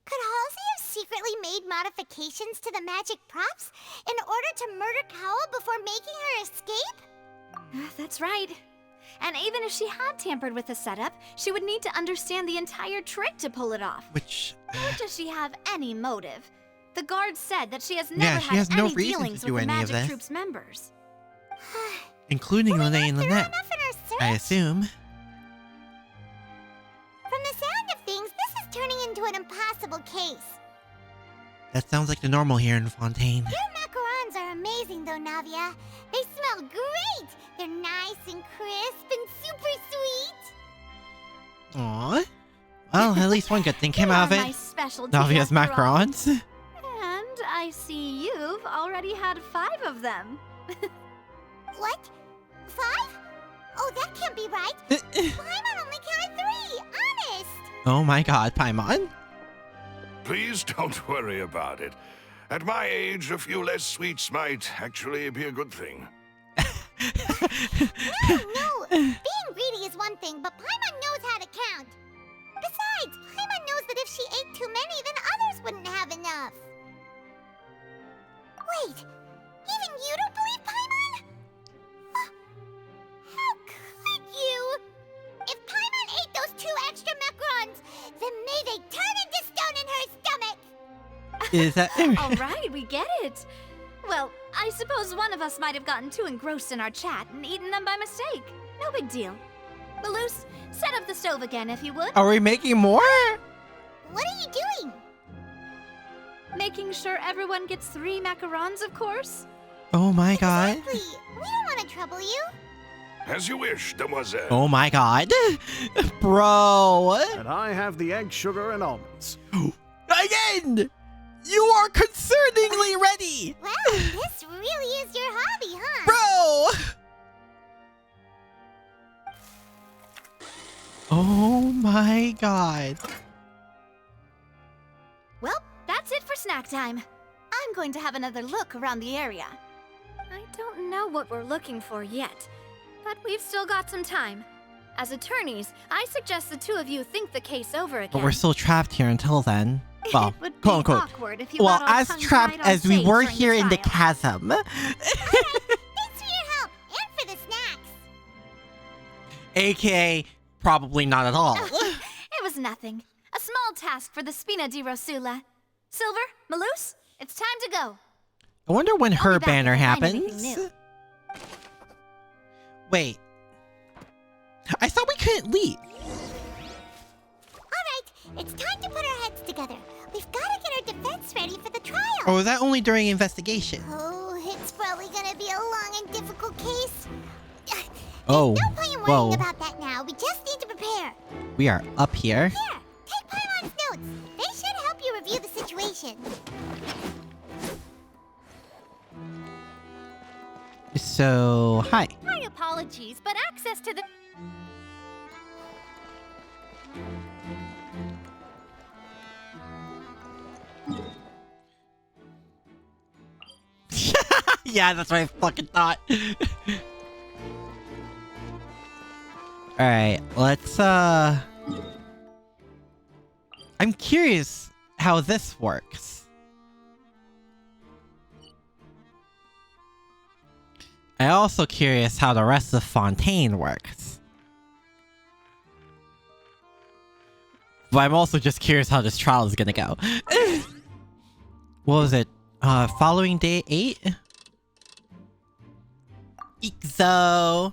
Speaker 2: Could Halsey have secretly made modifications to the magic props in order to murder Cowl before making her escape?
Speaker 4: That's right. And even if she had tampered with the setup, she would need to understand the entire trick to pull it off.
Speaker 1: Which...
Speaker 4: Nor does she have any motive. The guard said that she has never
Speaker 1: Yeah, she has
Speaker 4: had
Speaker 1: no
Speaker 4: any
Speaker 1: reason to
Speaker 4: dealings
Speaker 1: do
Speaker 4: with the
Speaker 1: any of
Speaker 4: magic
Speaker 1: this.
Speaker 4: troops members.
Speaker 1: Including Renee and Lynette, I assume.
Speaker 2: From the sound of things, this is turning into an impossible case.
Speaker 1: That sounds like the normal here in Fontaine.
Speaker 2: Your macarons are amazing, though, Navia. They smell great. They're nice and crisp and super sweet.
Speaker 1: Aww. Well, at least one good thing came out of
Speaker 4: My
Speaker 1: it.
Speaker 4: specialty
Speaker 1: Navia's
Speaker 4: after all.
Speaker 1: macarons.
Speaker 4: And I see you've already had 5 of them.
Speaker 2: What? 5? Oh, that can't be right. Paimon only counted 3. Honest.
Speaker 1: Oh my god, Paimon.
Speaker 8: Please don't worry about it. At my age, a few less sweets might actually be a good thing.
Speaker 2: No. Being greedy is one thing, but Paimon knows how to count. Besides, Paimon knows that if she ate too many, then others wouldn't have enough. Wait, even you don't believe Paimon? How could you? If Paimon ate those 2 extra macarons, then may they turn into stone in her stomach.
Speaker 1: Is that...
Speaker 4: All right, we get it. Well, I suppose one of us might have gotten too engrossed in our chat and eaten them by mistake. No big deal. Maloose, set up the stove again if you would.
Speaker 1: Are we making more?
Speaker 2: What are you doing?
Speaker 4: Making sure everyone gets 3 macarons, of course.
Speaker 1: Oh my god.
Speaker 2: Exactly. We don't want to trouble you.
Speaker 8: As you wish, demoiselle.
Speaker 1: Oh my god. Bro.
Speaker 23: And I have the egg, sugar, and almonds.
Speaker 1: Again! You are concerningly ready!
Speaker 2: Wow, this really is your hobby, huh?
Speaker 1: Bro! Oh my god.
Speaker 4: Well, that's it for snack time. I'm going to have another look around the area. I don't know what we're looking for yet, but we've still got some time. As attorneys, I suggest the 2 of you think the case over again.
Speaker 1: But we're still trapped here until then. Well,
Speaker 4: It would be
Speaker 1: quote unquote.
Speaker 4: awkward if you
Speaker 1: Well,
Speaker 4: got all
Speaker 1: as
Speaker 4: tongue-tied
Speaker 1: trapped
Speaker 4: on
Speaker 1: as we
Speaker 4: stage
Speaker 1: were
Speaker 4: during
Speaker 1: here in the
Speaker 4: trial.
Speaker 1: chasm.
Speaker 2: Thanks for your help and for the snacks.
Speaker 1: AKA, probably not at all.
Speaker 4: It was nothing. A small task for the Spina di Rosula. Silver, Maloose, it's time to go.
Speaker 1: I wonder when
Speaker 4: I'll
Speaker 1: her
Speaker 4: be back
Speaker 1: banner
Speaker 4: if I find anything
Speaker 1: happens.
Speaker 4: new.
Speaker 1: Wait. I thought we couldn't leave.
Speaker 2: Alright, it's time to put our heads together. We've got to get our defense ready for the trial.
Speaker 1: Or was that only during investigation?
Speaker 2: Oh, it's probably gonna be a long and difficult case.
Speaker 1: Oh,
Speaker 2: No point in
Speaker 1: whoa.
Speaker 2: worrying about that now. We just need to prepare.
Speaker 1: We are up here.
Speaker 2: Here, take Paimon's notes. They should help you review the situation.
Speaker 1: So, hi.
Speaker 2: My apologies, but access to the...
Speaker 1: Yeah, that's what I fucking thought. Alright, let's, I'm curious how this works. I'm also curious how the rest of Fontaine works. But I'm also just curious how this trial is gonna go. What was it? Following day 8? So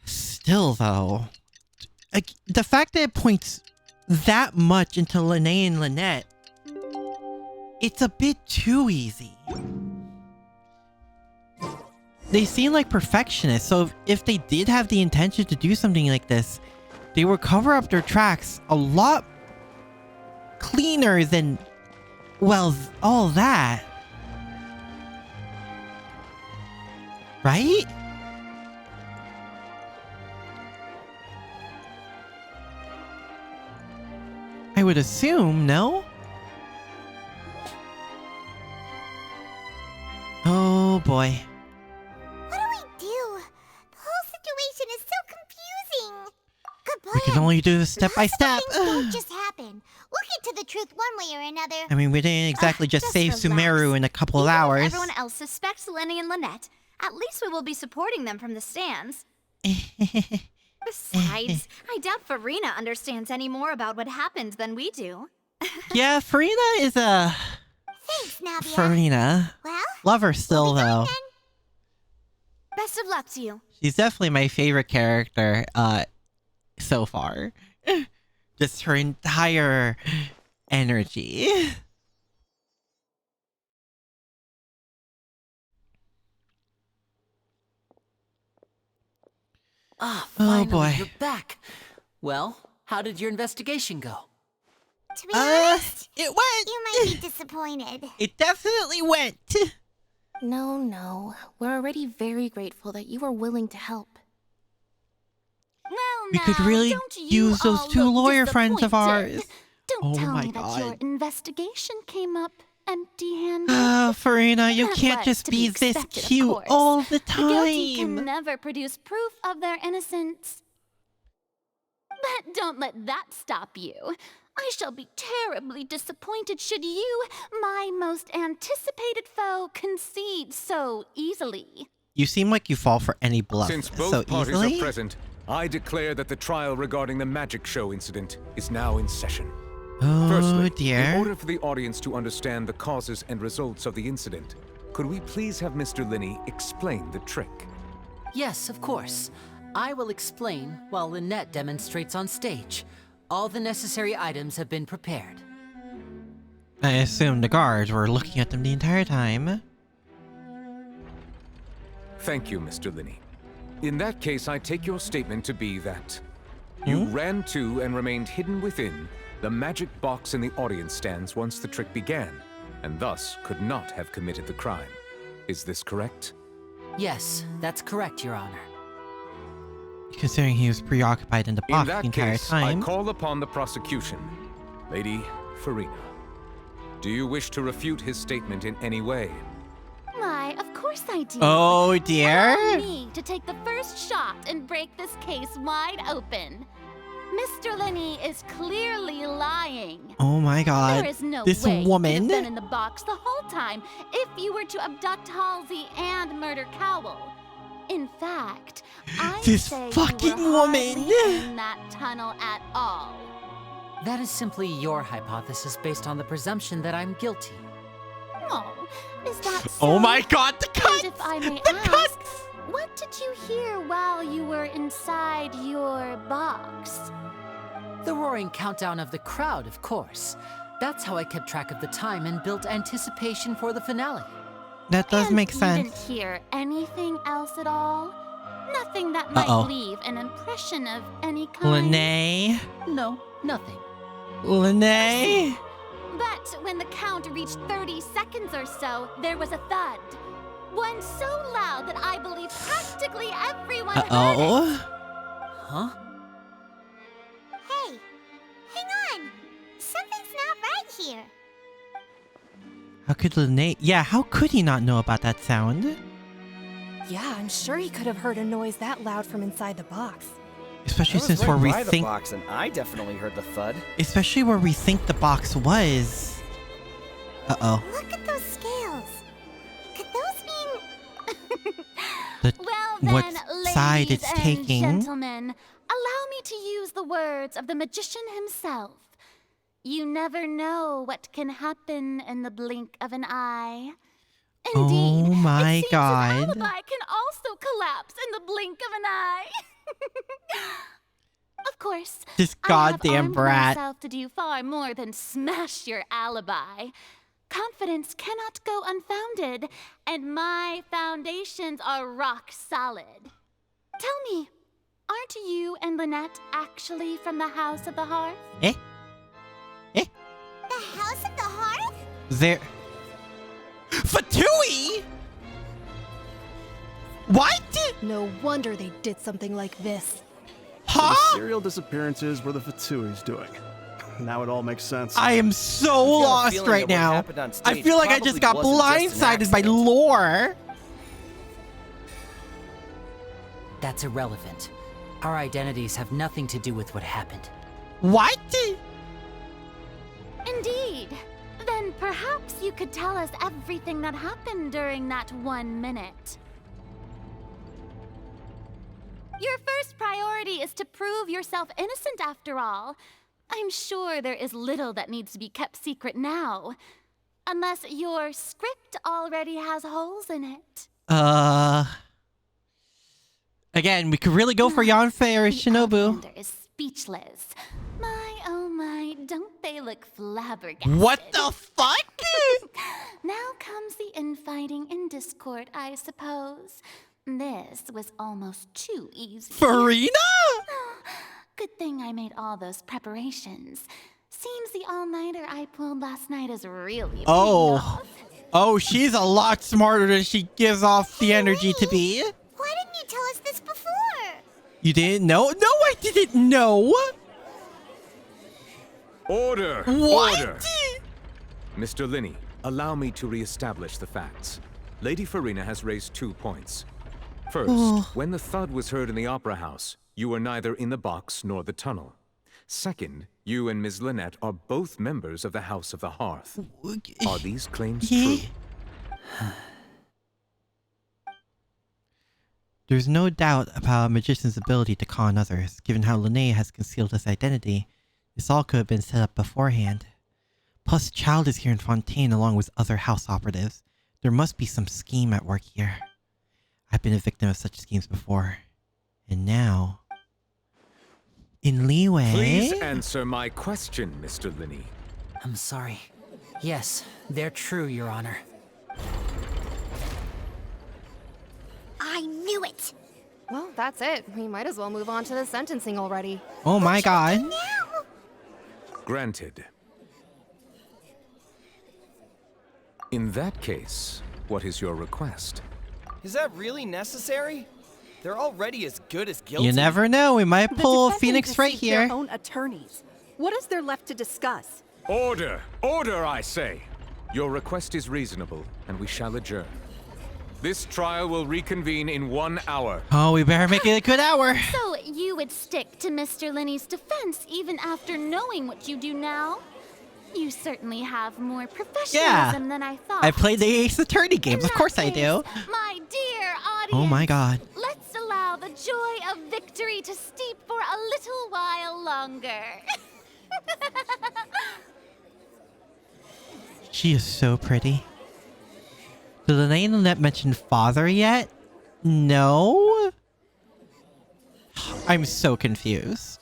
Speaker 1: still though, like, the fact that it points that much into Lene and Lynette, it's a bit too easy. They seem like perfectionists, so if they did have the intention to do something like this, they would cover up their tracks a lot cleaner than, well, all that. Right? I would assume, no? Oh boy.
Speaker 2: What do we do? The whole situation is so confusing. Good plan.
Speaker 1: We can only do this step by step.
Speaker 2: Things don't just happen. We'll get to the truth one way or another.
Speaker 1: I mean, we didn't exactly just save
Speaker 4: relax.
Speaker 1: Sumeru in a couple of
Speaker 4: Even if
Speaker 1: hours.
Speaker 4: everyone else suspects Lenny and Lynette, at least we will be supporting them from the stands. Besides, I doubt Farina understands any more about what happened than we do.
Speaker 1: Yeah, Farina is a...
Speaker 2: Thanks, Navia.
Speaker 1: Farina.
Speaker 2: Well,
Speaker 1: love her still, though.
Speaker 4: Best of luck to you.
Speaker 1: She's definitely my favorite character, so far. Just her entire energy.
Speaker 7: Ah, finally,
Speaker 1: oh boy.
Speaker 7: You're back. Well, how did your investigation go?
Speaker 2: To be honest,
Speaker 1: it went.
Speaker 2: You might be disappointed.
Speaker 1: It definitely went.
Speaker 6: No. We're already very grateful that you were willing to help.
Speaker 4: Well,
Speaker 1: We could really use those two lawyer friends of ours.
Speaker 5: Don't tell
Speaker 1: my
Speaker 5: me that your
Speaker 1: God.
Speaker 5: investigation came up empty-handed.
Speaker 1: Farina, you
Speaker 5: That
Speaker 1: can't
Speaker 5: was
Speaker 1: just
Speaker 5: to
Speaker 1: be this
Speaker 5: expected, of
Speaker 1: cute
Speaker 5: course.
Speaker 1: all the
Speaker 5: The guilty can
Speaker 1: time.
Speaker 5: never produce proof of their innocence. But don't let that stop you. I shall be terribly disappointed should you, my most anticipated foe, concede so easily.
Speaker 1: You seem like you fall for any bluff
Speaker 18: Since both
Speaker 1: so
Speaker 18: parties
Speaker 1: easily.
Speaker 18: are present, I declare that the trial regarding the magic show incident is now in session.
Speaker 1: Oh
Speaker 18: Firstly,
Speaker 1: dear.
Speaker 18: in order for the audience to understand the causes and results of the incident, could we please have Mr. Linney explain the trick?
Speaker 7: Yes, of course. I will explain while Lynette demonstrates on stage. All the necessary items have been prepared.
Speaker 1: I assume the guards were looking at them the entire time.
Speaker 18: Thank you, Mr. Linney. In that case, I take your statement to be that you ran to and remained hidden within the magic box in the audience stands once the trick began, and thus could not have committed the crime. Is this correct?
Speaker 7: Yes, that's correct, Your Honor.
Speaker 1: Considering he was preoccupied in the box
Speaker 18: In
Speaker 1: the
Speaker 18: that
Speaker 1: entire
Speaker 18: case,
Speaker 1: time.
Speaker 18: I call upon the prosecution. Lady Farina, do you wish to refute his statement in any way?
Speaker 5: Why, of course I do.
Speaker 1: Oh dear.
Speaker 5: Allow me to take the first shot and break this case wide open. Mr. Linney is clearly lying.
Speaker 1: Oh my God.
Speaker 5: There is no
Speaker 1: this
Speaker 5: way
Speaker 1: woman.
Speaker 5: you could have been in the box the whole time if you were to abduct Halsey and murder Cowell. In fact, I
Speaker 1: This
Speaker 5: say
Speaker 1: fucking
Speaker 5: you were
Speaker 1: woman.
Speaker 5: hardly in that tunnel at all.
Speaker 7: That is simply your hypothesis based on the presumption that I'm guilty.
Speaker 5: Oh, is that so?
Speaker 1: Oh my God, the cuts!
Speaker 5: And if I may
Speaker 1: The
Speaker 5: ask,
Speaker 1: cuts!
Speaker 5: what did you hear while you were inside your box?
Speaker 7: The roaring countdown of the crowd, of course. That's how I kept track of the time and built anticipation for the finale.
Speaker 1: That does make
Speaker 5: You
Speaker 1: sense.
Speaker 5: didn't hear anything else at all? Nothing that might leave an impression of any kind?
Speaker 1: Lene.
Speaker 7: No, nothing.
Speaker 1: Lene.
Speaker 5: But when the count reached 30 seconds or so, there was a thud. One so loud that I believe practically everyone heard it.
Speaker 7: Huh?
Speaker 2: Hey, hang on. Something's not right here.
Speaker 1: How could Lene? Yeah, how could he not know about that sound?
Speaker 10: Yeah, I'm sure he could have heard a noise that loud from inside the box.
Speaker 1: Especially
Speaker 22: I was
Speaker 1: since
Speaker 22: right
Speaker 1: where we
Speaker 22: by the
Speaker 1: think...
Speaker 22: box, and I definitely heard the thud.
Speaker 1: Especially where we think the box was. Uh-oh.
Speaker 2: Look at those scales. Could those mean...
Speaker 5: Well then,
Speaker 1: what side
Speaker 5: ladies
Speaker 1: it's
Speaker 5: and
Speaker 1: taking?
Speaker 5: gentlemen, allow me to use the words of the magician himself. You never know what can happen in the blink of an eye. Indeed,
Speaker 1: Oh my
Speaker 5: it seems
Speaker 1: god.
Speaker 5: His alibi can also collapse in the blink of an eye. Of course,
Speaker 1: This
Speaker 5: I
Speaker 1: goddamn
Speaker 5: have armed
Speaker 1: brat.
Speaker 5: myself to do far more than smash your alibi. Confidence cannot go unfounded, and my foundations are rock solid. Tell me, aren't you and Lynette actually from the House of the Hearth?
Speaker 1: Eh?
Speaker 2: The House of the Hearth?
Speaker 1: There... Fatui? What?
Speaker 10: No wonder they did something like this.
Speaker 23: So the serial disappearances were the Fatui's doing. Now it all makes sense.
Speaker 1: I am so lost right now. I feel like I just got blindsided by lore.
Speaker 7: That's irrelevant. Our identities have nothing to do with what happened.
Speaker 1: What?
Speaker 5: Indeed. Then perhaps you could tell us everything that happened during that 1 minute. Your first priority is to prove yourself innocent after all. I'm sure there is little that needs to be kept secret now. Unless your script already has holes in it.
Speaker 1: Again, we could really go for Yanfei or Shinobu.
Speaker 5: Outlander is speechless. My, oh my, don't they look flabbergasted?
Speaker 1: What the fuck?
Speaker 5: Now comes the infighting and discord, I suppose. This was almost too easy.
Speaker 1: Farina?
Speaker 5: Good thing I made all those preparations. Seems the all-nighter I pulled last night is really paying off.
Speaker 1: Oh, she's a lot smarter than she gives off the energy to be.
Speaker 2: Why didn't you tell us this before?
Speaker 1: You didn't know? No, I didn't know.
Speaker 18: Order!
Speaker 1: What?
Speaker 18: Order! Mr. Linney, allow me to re-establish the facts. Lady Farina has raised 2 points. First, when the thud was heard in the Opera House, you were neither in the box nor the tunnel. Second, you and Ms. Lynette are both members of the House of the Hearth. Are these claims true?
Speaker 1: There's no doubt about a magician's ability to con others, given how Linné has concealed his identity. This all could have been set up beforehand. Plus, Child is here in Fontaine along with other house operatives. There must be some scheme at work here. I've been a victim of such schemes before. And now... in leeway...
Speaker 18: Please answer my question, Mr. Linney.
Speaker 7: I'm sorry. Yes, they're true, Your Honor.
Speaker 2: I knew it!
Speaker 10: Well, that's it. We might as well move on to the sentencing already.
Speaker 1: Oh my god.
Speaker 18: Granted. In that case, what is your request?
Speaker 22: Is that really necessary? They're already as good as guilty.
Speaker 1: You never know, we might pull
Speaker 11: The
Speaker 1: Phoenix
Speaker 11: defendants
Speaker 1: right
Speaker 11: seek their
Speaker 1: here.
Speaker 11: own attorneys. What is there left to discuss?
Speaker 18: Order! Order, I say! Your request is reasonable, and we shall adjourn. This trial will reconvene in 1 hour.
Speaker 1: Oh, we better make it a good hour.
Speaker 5: So you would stick to Mr. Linney's defense even after knowing what you do now? You certainly have more professionalism than I thought.
Speaker 1: I played the Ace Attorney games, of course I do.
Speaker 5: My dear audience,
Speaker 1: Oh my god.
Speaker 5: let's allow the joy of victory to steep for a little while longer.
Speaker 1: She is so pretty. Did Lynette and Lynette mention father yet? No? I'm so confused.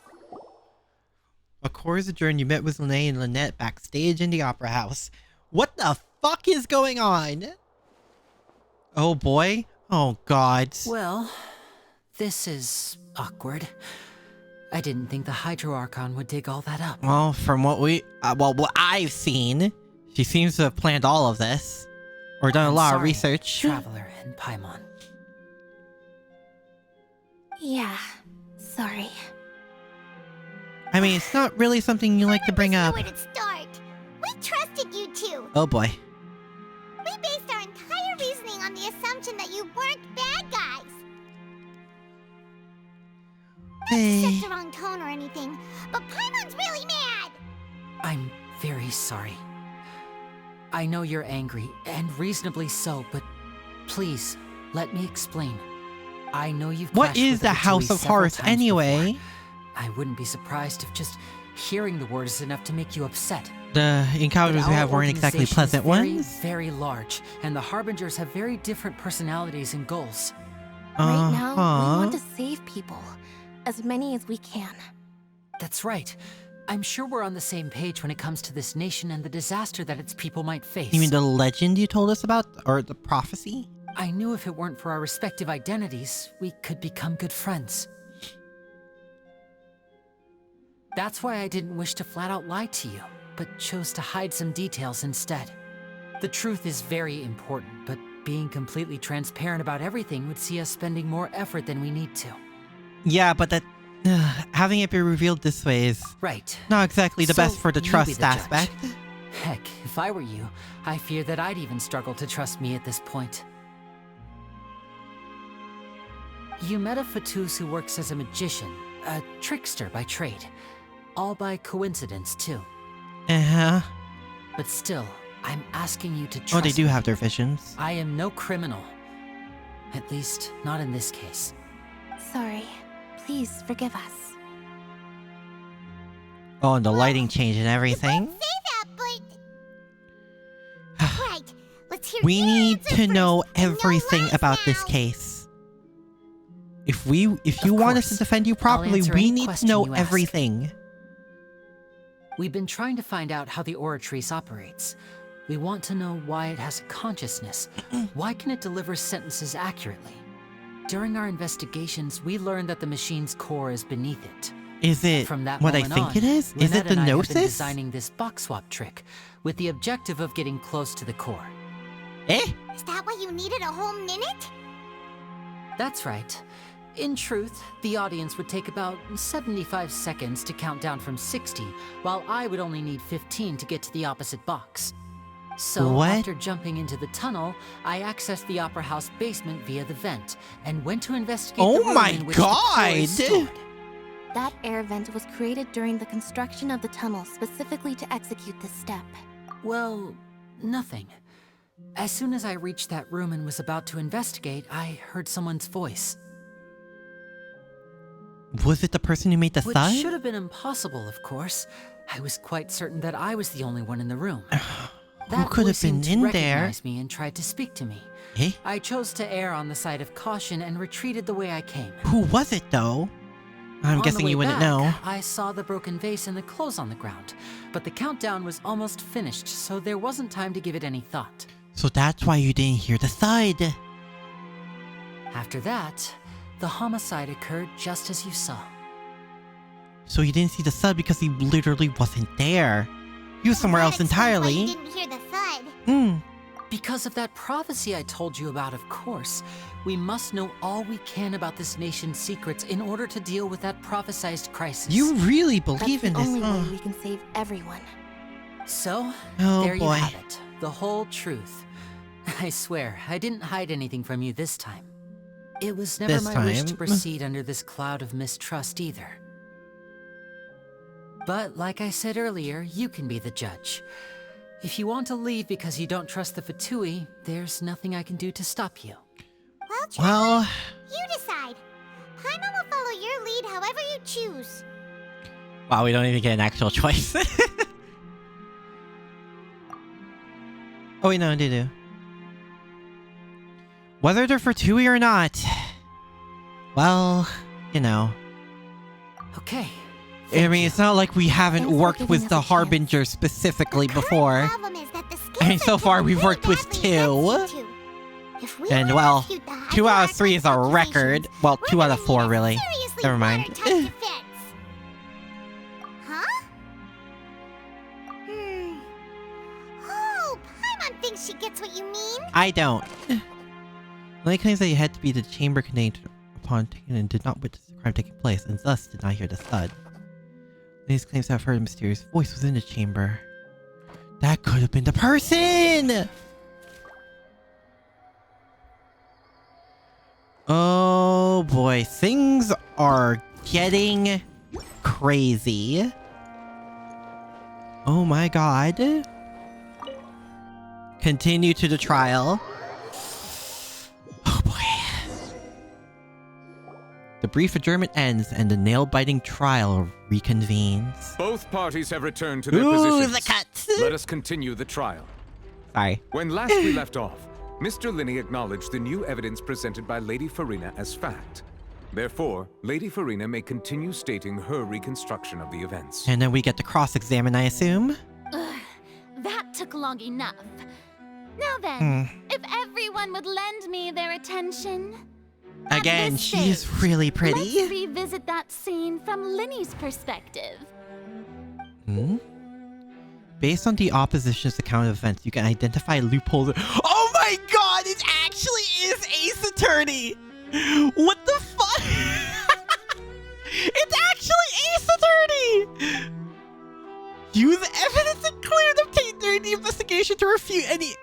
Speaker 1: A course adjourned, you met with Lynette and Lynette backstage in the Opera House. What the fuck is going on? Oh boy. Oh god.
Speaker 7: Well, this is awkward. I didn't think the Hydro Archon would dig all that up.
Speaker 1: Well, from what what I've seen, she seems to have planned all of this. Or done a lot of research.
Speaker 7: Traveler and Paimon.
Speaker 2: Yeah, sorry.
Speaker 1: I mean, it's not really something you like to bring up.
Speaker 2: Where to start? We trusted you two.
Speaker 1: Oh boy.
Speaker 2: We based our entire reasoning on the assumption that you weren't bad guys. to set the wrong tone or anything, but Paimon's really mad!
Speaker 7: I'm very sorry. I know you're angry, and reasonably so, but please, let me explain. I know you've
Speaker 1: What
Speaker 7: clashed
Speaker 1: is
Speaker 7: with
Speaker 1: the House of
Speaker 7: several
Speaker 1: Hearts
Speaker 7: times
Speaker 1: anyway?
Speaker 7: before. I wouldn't be surprised if just hearing the word is enough to make you upset.
Speaker 1: The encounters we have weren't exactly pleasant ones.
Speaker 7: Very large, and the Harbingers have very different personalities and goals.
Speaker 6: Right now, we want to save people. As many as we can.
Speaker 7: That's right. I'm sure we're on the same page when it comes to this nation and the disaster that its people might face.
Speaker 1: You mean the legend you told us about? Or the prophecy?
Speaker 7: I knew if it weren't for our respective identities, we could become good friends. That's why I didn't wish to flat out lie to you, but chose to hide some details instead. The truth is very important, but being completely transparent about everything would see us spending more effort than we need to.
Speaker 1: Yeah, but that having it be revealed this way is
Speaker 7: right.
Speaker 1: Not exactly the best for the
Speaker 7: you
Speaker 1: trust
Speaker 7: be the judge.
Speaker 1: aspect.
Speaker 7: Heck, if I were you, I fear that I'd even struggle to trust me at this point. You met a Fatus who works as a magician, a trickster by trade. All by coincidence, too.
Speaker 1: Uh-huh.
Speaker 7: But still, I'm asking you to trust
Speaker 1: Oh, they do
Speaker 7: me.
Speaker 1: have their visions.
Speaker 7: I am no criminal. At least, not in this case.
Speaker 6: Sorry. Please forgive us.
Speaker 1: Oh, and the lighting change and everything.
Speaker 2: Say that, but... right, let's hear
Speaker 1: We
Speaker 2: your
Speaker 1: need
Speaker 2: answer
Speaker 1: to know
Speaker 2: first, and no
Speaker 1: everything
Speaker 2: lies
Speaker 1: about
Speaker 2: now.
Speaker 1: this case. If you want us to defend you properly,
Speaker 7: answer
Speaker 1: we
Speaker 7: any
Speaker 1: need to
Speaker 7: question
Speaker 1: know
Speaker 7: you ask.
Speaker 1: everything.
Speaker 7: We've been trying to find out how the Oratrice operates. We want to know why it has a consciousness. Why can it deliver sentences accurately? During our investigations, we learned that the machine's core is beneath it.
Speaker 1: Is it
Speaker 7: From that
Speaker 1: what I
Speaker 7: moment
Speaker 1: think
Speaker 7: on,
Speaker 1: it is? Is
Speaker 7: Lynette
Speaker 1: it the
Speaker 7: and I have been
Speaker 1: Gnosis?
Speaker 7: designing this box swap trick with the objective of getting close to the core.
Speaker 1: Eh?
Speaker 2: Is that why you needed a whole minute?
Speaker 7: That's right. In truth, the audience would take about 75 seconds to count down from 60, while I would only need 15 to get to the opposite box. So,
Speaker 1: What?
Speaker 7: after jumping into the tunnel, I accessed the Opera House basement via the vent, and went to investigate the room in which the core is stored.
Speaker 6: That air vent was created during the construction of the tunnel specifically to execute this step.
Speaker 7: Well, nothing. As soon as I reached that room and was about to investigate, I heard someone's voice.
Speaker 1: Was it the person who made the
Speaker 7: Which
Speaker 1: thud?
Speaker 7: should have been impossible, of course. I was quite certain that I was the only one in the room.
Speaker 1: Who could have been in there?
Speaker 7: Recognized me and tried to speak to me.
Speaker 1: Eh?
Speaker 7: I chose to err on the side of caution and retreated the way I came.
Speaker 1: Who was it though? I'm
Speaker 7: On the
Speaker 1: guessing
Speaker 7: way
Speaker 1: you wouldn't
Speaker 7: back,
Speaker 1: know.
Speaker 7: I saw the broken vase and the clothes on the ground, but the countdown was almost finished, so there wasn't time to give it any thought.
Speaker 1: So that's why you didn't hear the thud.
Speaker 7: After that, the homicide occurred just as you saw.
Speaker 1: So you didn't see the thud because he literally wasn't there. He was somewhere else
Speaker 2: Why
Speaker 1: entirely.
Speaker 2: you didn't hear the thud?
Speaker 1: Hmm.
Speaker 7: Because of that prophecy I told you about, of course. We must know all we can about this nation's secrets in order to deal with that prophesized crisis.
Speaker 1: You really believe
Speaker 6: That's
Speaker 1: in
Speaker 6: the
Speaker 1: this,
Speaker 6: only
Speaker 1: huh?
Speaker 6: way we can save everyone.
Speaker 7: So,
Speaker 1: Oh,
Speaker 7: there you
Speaker 1: boy.
Speaker 7: have it. The whole truth. I swear, I didn't hide anything from you this time. It was never
Speaker 1: This
Speaker 7: my wish to
Speaker 1: time?
Speaker 7: proceed under this cloud of mistrust either. But like I said earlier, you can be the judge. If you want to leave because you don't trust the Fatui, there's nothing I can do to stop you.
Speaker 1: Well,
Speaker 2: You decide. Paimon will follow your lead however you choose.
Speaker 1: wow, we don't even get an actual choice. Oh wait, no, they do. Whether they're Fatui or not, well, you know.
Speaker 7: Okay.
Speaker 1: I mean, it's not like we haven't
Speaker 6: Thanks for
Speaker 1: worked
Speaker 6: giving
Speaker 1: with
Speaker 6: us
Speaker 1: the
Speaker 6: a chance.
Speaker 1: Harbinger specifically before.
Speaker 2: Problem is that the
Speaker 1: I mean,
Speaker 2: skills
Speaker 1: so
Speaker 2: are
Speaker 1: far we've
Speaker 2: very
Speaker 1: worked with
Speaker 2: badly
Speaker 1: 2.
Speaker 2: against you two. If we
Speaker 1: And
Speaker 2: were
Speaker 1: well,
Speaker 2: rescued the
Speaker 1: 2 out of
Speaker 2: Hydra
Speaker 1: 3 is a
Speaker 2: accusations,
Speaker 1: record. Well,
Speaker 2: we're
Speaker 1: 2 out of
Speaker 2: gonna
Speaker 1: 4
Speaker 2: need a
Speaker 1: really.
Speaker 2: seriously
Speaker 1: Never mind.
Speaker 2: watertight defense. Huh? Oh, Paimon thinks she gets what you mean.
Speaker 1: I don't. Lily claims that you had to be the chamber contained upon taking and did not witness the crime taking place, and thus did not hear the thud. Lily's claims to have heard a mysterious voice within the chamber. That could have been the person! Oh boy, things are getting crazy. Oh my god. Continue to the trial. Oh boy. The brief adjournment ends and the nail-biting trial reconvenes.
Speaker 18: Both parties have returned to their
Speaker 1: Ooh,
Speaker 18: positions.
Speaker 1: the cut.
Speaker 18: Let us continue the trial.
Speaker 1: Sorry.
Speaker 18: When last we left off, Mr. Linney acknowledged the new evidence presented by Lady Farina as fact. Therefore, Lady Farina may continue stating her reconstruction of the events.
Speaker 1: And then we get to cross-examine, I assume?
Speaker 5: Ugh, that took long enough. Now then, if everyone would lend me their attention.
Speaker 1: Again, she's really pretty.
Speaker 5: Let's revisit that scene from Linney's perspective.
Speaker 1: Based on the opposition's account of events, you can identify loopholes. Oh my god, it actually is Ace Attorney! What the fuck? It's actually Ace Attorney! Use evidence and clear the tape during the investigation to refute any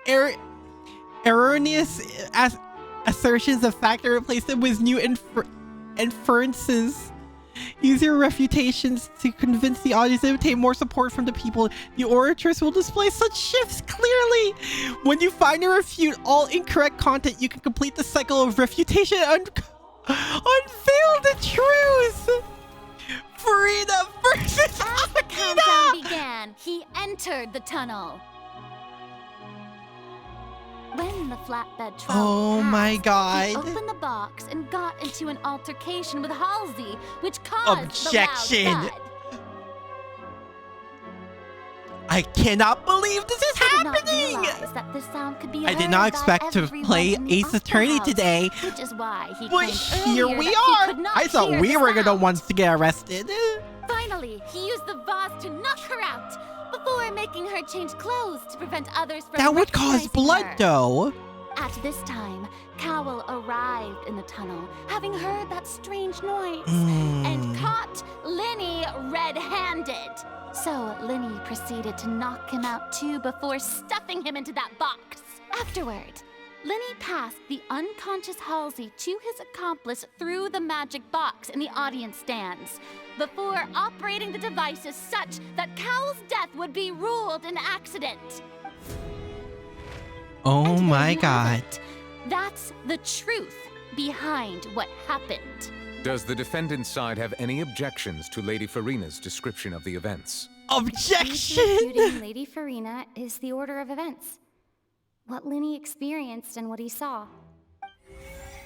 Speaker 1: erroneous assertions of fact and replace them with new inferences. Use your refutations to convince the audience and obtain more support from the people. The oratress will display such shifts clearly. When you find and refute all incorrect content, you can complete the cycle of refutation and unveil the truth. Farina versus
Speaker 5: As the countdown began, he entered the tunnel. When the flatbed travel
Speaker 1: my
Speaker 5: passed,
Speaker 1: god.
Speaker 5: he opened the box and got into an altercation with Halsey, which caused
Speaker 1: Objection.
Speaker 5: the loud thud.
Speaker 1: I cannot believe this is happening!
Speaker 5: That this sound could be
Speaker 1: I did
Speaker 5: heard
Speaker 1: not
Speaker 5: by
Speaker 1: expect to
Speaker 5: everyone
Speaker 1: play
Speaker 5: in the
Speaker 1: Ace
Speaker 5: opera
Speaker 1: Attorney
Speaker 5: house,
Speaker 1: today.
Speaker 5: Which is why he
Speaker 1: But
Speaker 5: claimed
Speaker 1: here
Speaker 5: earlier
Speaker 1: we
Speaker 5: that he
Speaker 1: are!
Speaker 5: could not
Speaker 1: I thought
Speaker 5: hear
Speaker 1: we
Speaker 5: the
Speaker 1: were the
Speaker 5: sound.
Speaker 1: ones to get arrested.
Speaker 5: Finally, he used the vase to knock her out before making her change clothes to prevent others from
Speaker 1: That would cause
Speaker 5: recognizing
Speaker 1: blood,
Speaker 5: her.
Speaker 1: though.
Speaker 5: At this time, Cowell arrived in the tunnel, having heard that strange noise, and caught Linney red-handed. So Linney proceeded to knock him out too before stuffing him into that box. Afterward, Linney passed the unconscious Halsey to his accomplice through the magic box in the audience stands, before operating the devices such that Cowell's death would be ruled an accident.
Speaker 1: Oh my
Speaker 5: You have
Speaker 1: god.
Speaker 5: it. That's the truth behind what happened.
Speaker 18: Does the defendant's side have any objections to Lady Farina's description of the events?
Speaker 1: Objection!
Speaker 12: Refuting Lady Farina is the order of events. What Linney experienced and what he saw.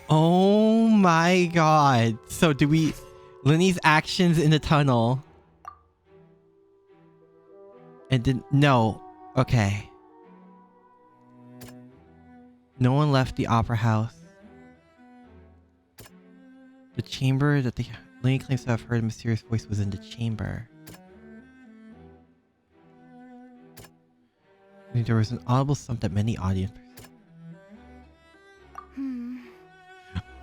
Speaker 1: Oh my god. So do we... Linney's actions in the tunnel. And then... No. Okay. No one left the opera house. The chamber that the Linney claims to have heard a mysterious voice was in the chamber. There was an audible thump that many audience...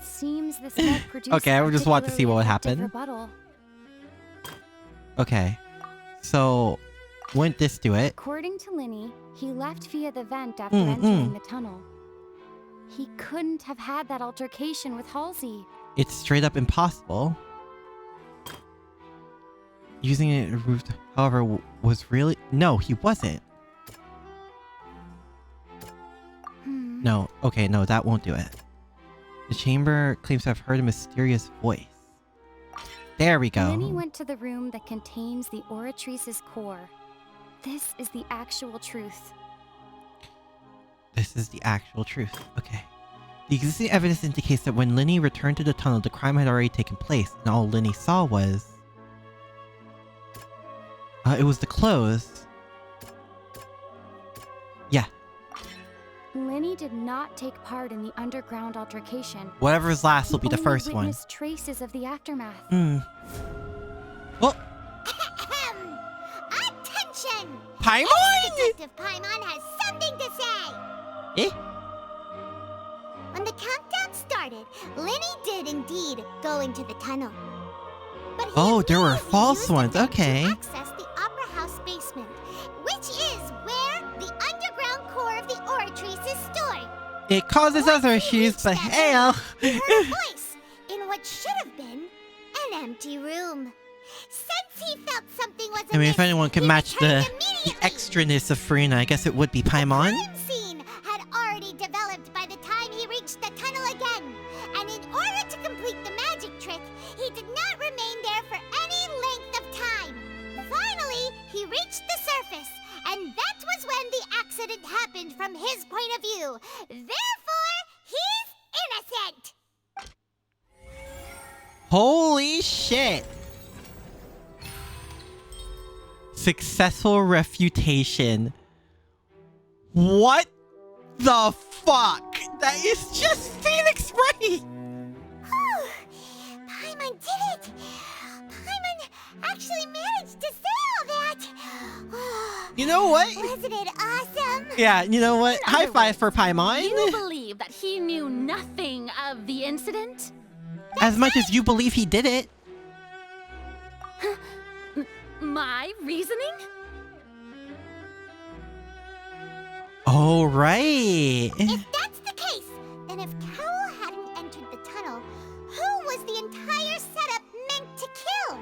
Speaker 12: Seems this might produce
Speaker 1: Okay, I just want to see what would happen.
Speaker 12: rebuttal.
Speaker 1: Okay. So, wouldn't this do it?
Speaker 12: According to Linney, he left via the vent after entering the tunnel. He couldn't have had that altercation with Halsey.
Speaker 1: It's straight up impossible. Using it, however, was really... No, he wasn't. No, okay, no, that won't do it. The chamber claims to have heard a mysterious voice. There we go.
Speaker 12: Linney went to the room that contains the Oratrice's core. This is the actual truth.
Speaker 1: This is the actual truth. Okay. The existing evidence indicates that when Linney returned to the tunnel, the crime had already taken place, and all Linney saw was... it was the clothes. Yeah.
Speaker 12: Linney did not take part in the underground altercation.
Speaker 1: Whatever's last will be the
Speaker 12: He
Speaker 1: first
Speaker 12: only
Speaker 1: one.
Speaker 12: witnessed traces of the aftermath.
Speaker 1: Well...
Speaker 2: Attention!
Speaker 1: Paimon!
Speaker 2: Detective Paimon has something to say!
Speaker 1: Eh?
Speaker 2: When the countdown started, Linney did indeed go into the tunnel. But he
Speaker 1: There were false ones. Okay.
Speaker 2: access the Opera House basement, which is where the underground core of the Oratrice is stored.
Speaker 1: It causes other issues, but hell.
Speaker 2: He heard a voice in what should have been an empty empty room. Since he felt something was
Speaker 1: I mean, if anyone could match the extraness of Furina, I guess it would be Paimon.
Speaker 2: The crime scene had already developed by the time he reached the tunnel again. And in order to complete the magic trick, he did not remain there for any length of time. Finally, he reached the surface, and that was when the accident happened from his point of view. Therefore, he's innocent.
Speaker 1: Holy shit. Successful refutation. What the fuck? That is just Phoenix Wright!
Speaker 2: Paimon did it! Paimon actually managed to say all that!
Speaker 1: You know what?
Speaker 2: Wasn't it awesome?
Speaker 1: Yeah, you know what? High five for Paimon.
Speaker 5: You believe that he knew nothing of the incident?
Speaker 1: As much as you believe he did it.
Speaker 5: My reasoning?
Speaker 1: Oh, right.
Speaker 2: If that's the case, then if Cowell hadn't entered the tunnel, who was the entire setup meant to kill?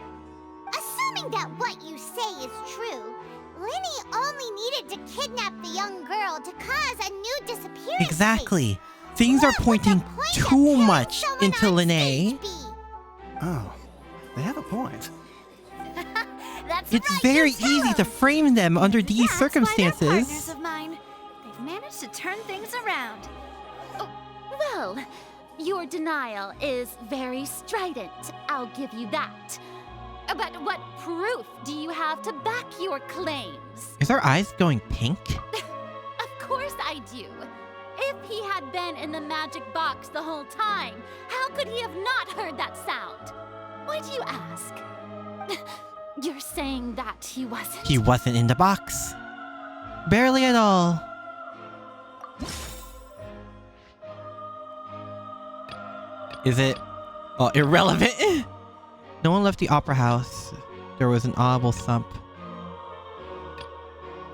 Speaker 2: Assuming that what you say is true, Linny only needed to kidnap the young girl to cause a new disappearance.
Speaker 1: Exactly. Things are pointing too much into Linné.
Speaker 23: Oh, they have a point.
Speaker 1: It's very easy to frame them under these circumstances.
Speaker 4: Partners of mine. They've managed to turn things around.
Speaker 5: Oh, well, your denial is very strident. I'll give you that. But what proof do you have to back your claims?
Speaker 1: Is her eyes going pink?
Speaker 5: Of course I do. If he had been in the magic box the whole time, how could he have not heard that sound? Why do you ask? You're saying that he wasn't?
Speaker 1: He wasn't in the box. Barely at all. Is it irrelevant? No one left the opera house. There was an audible thump.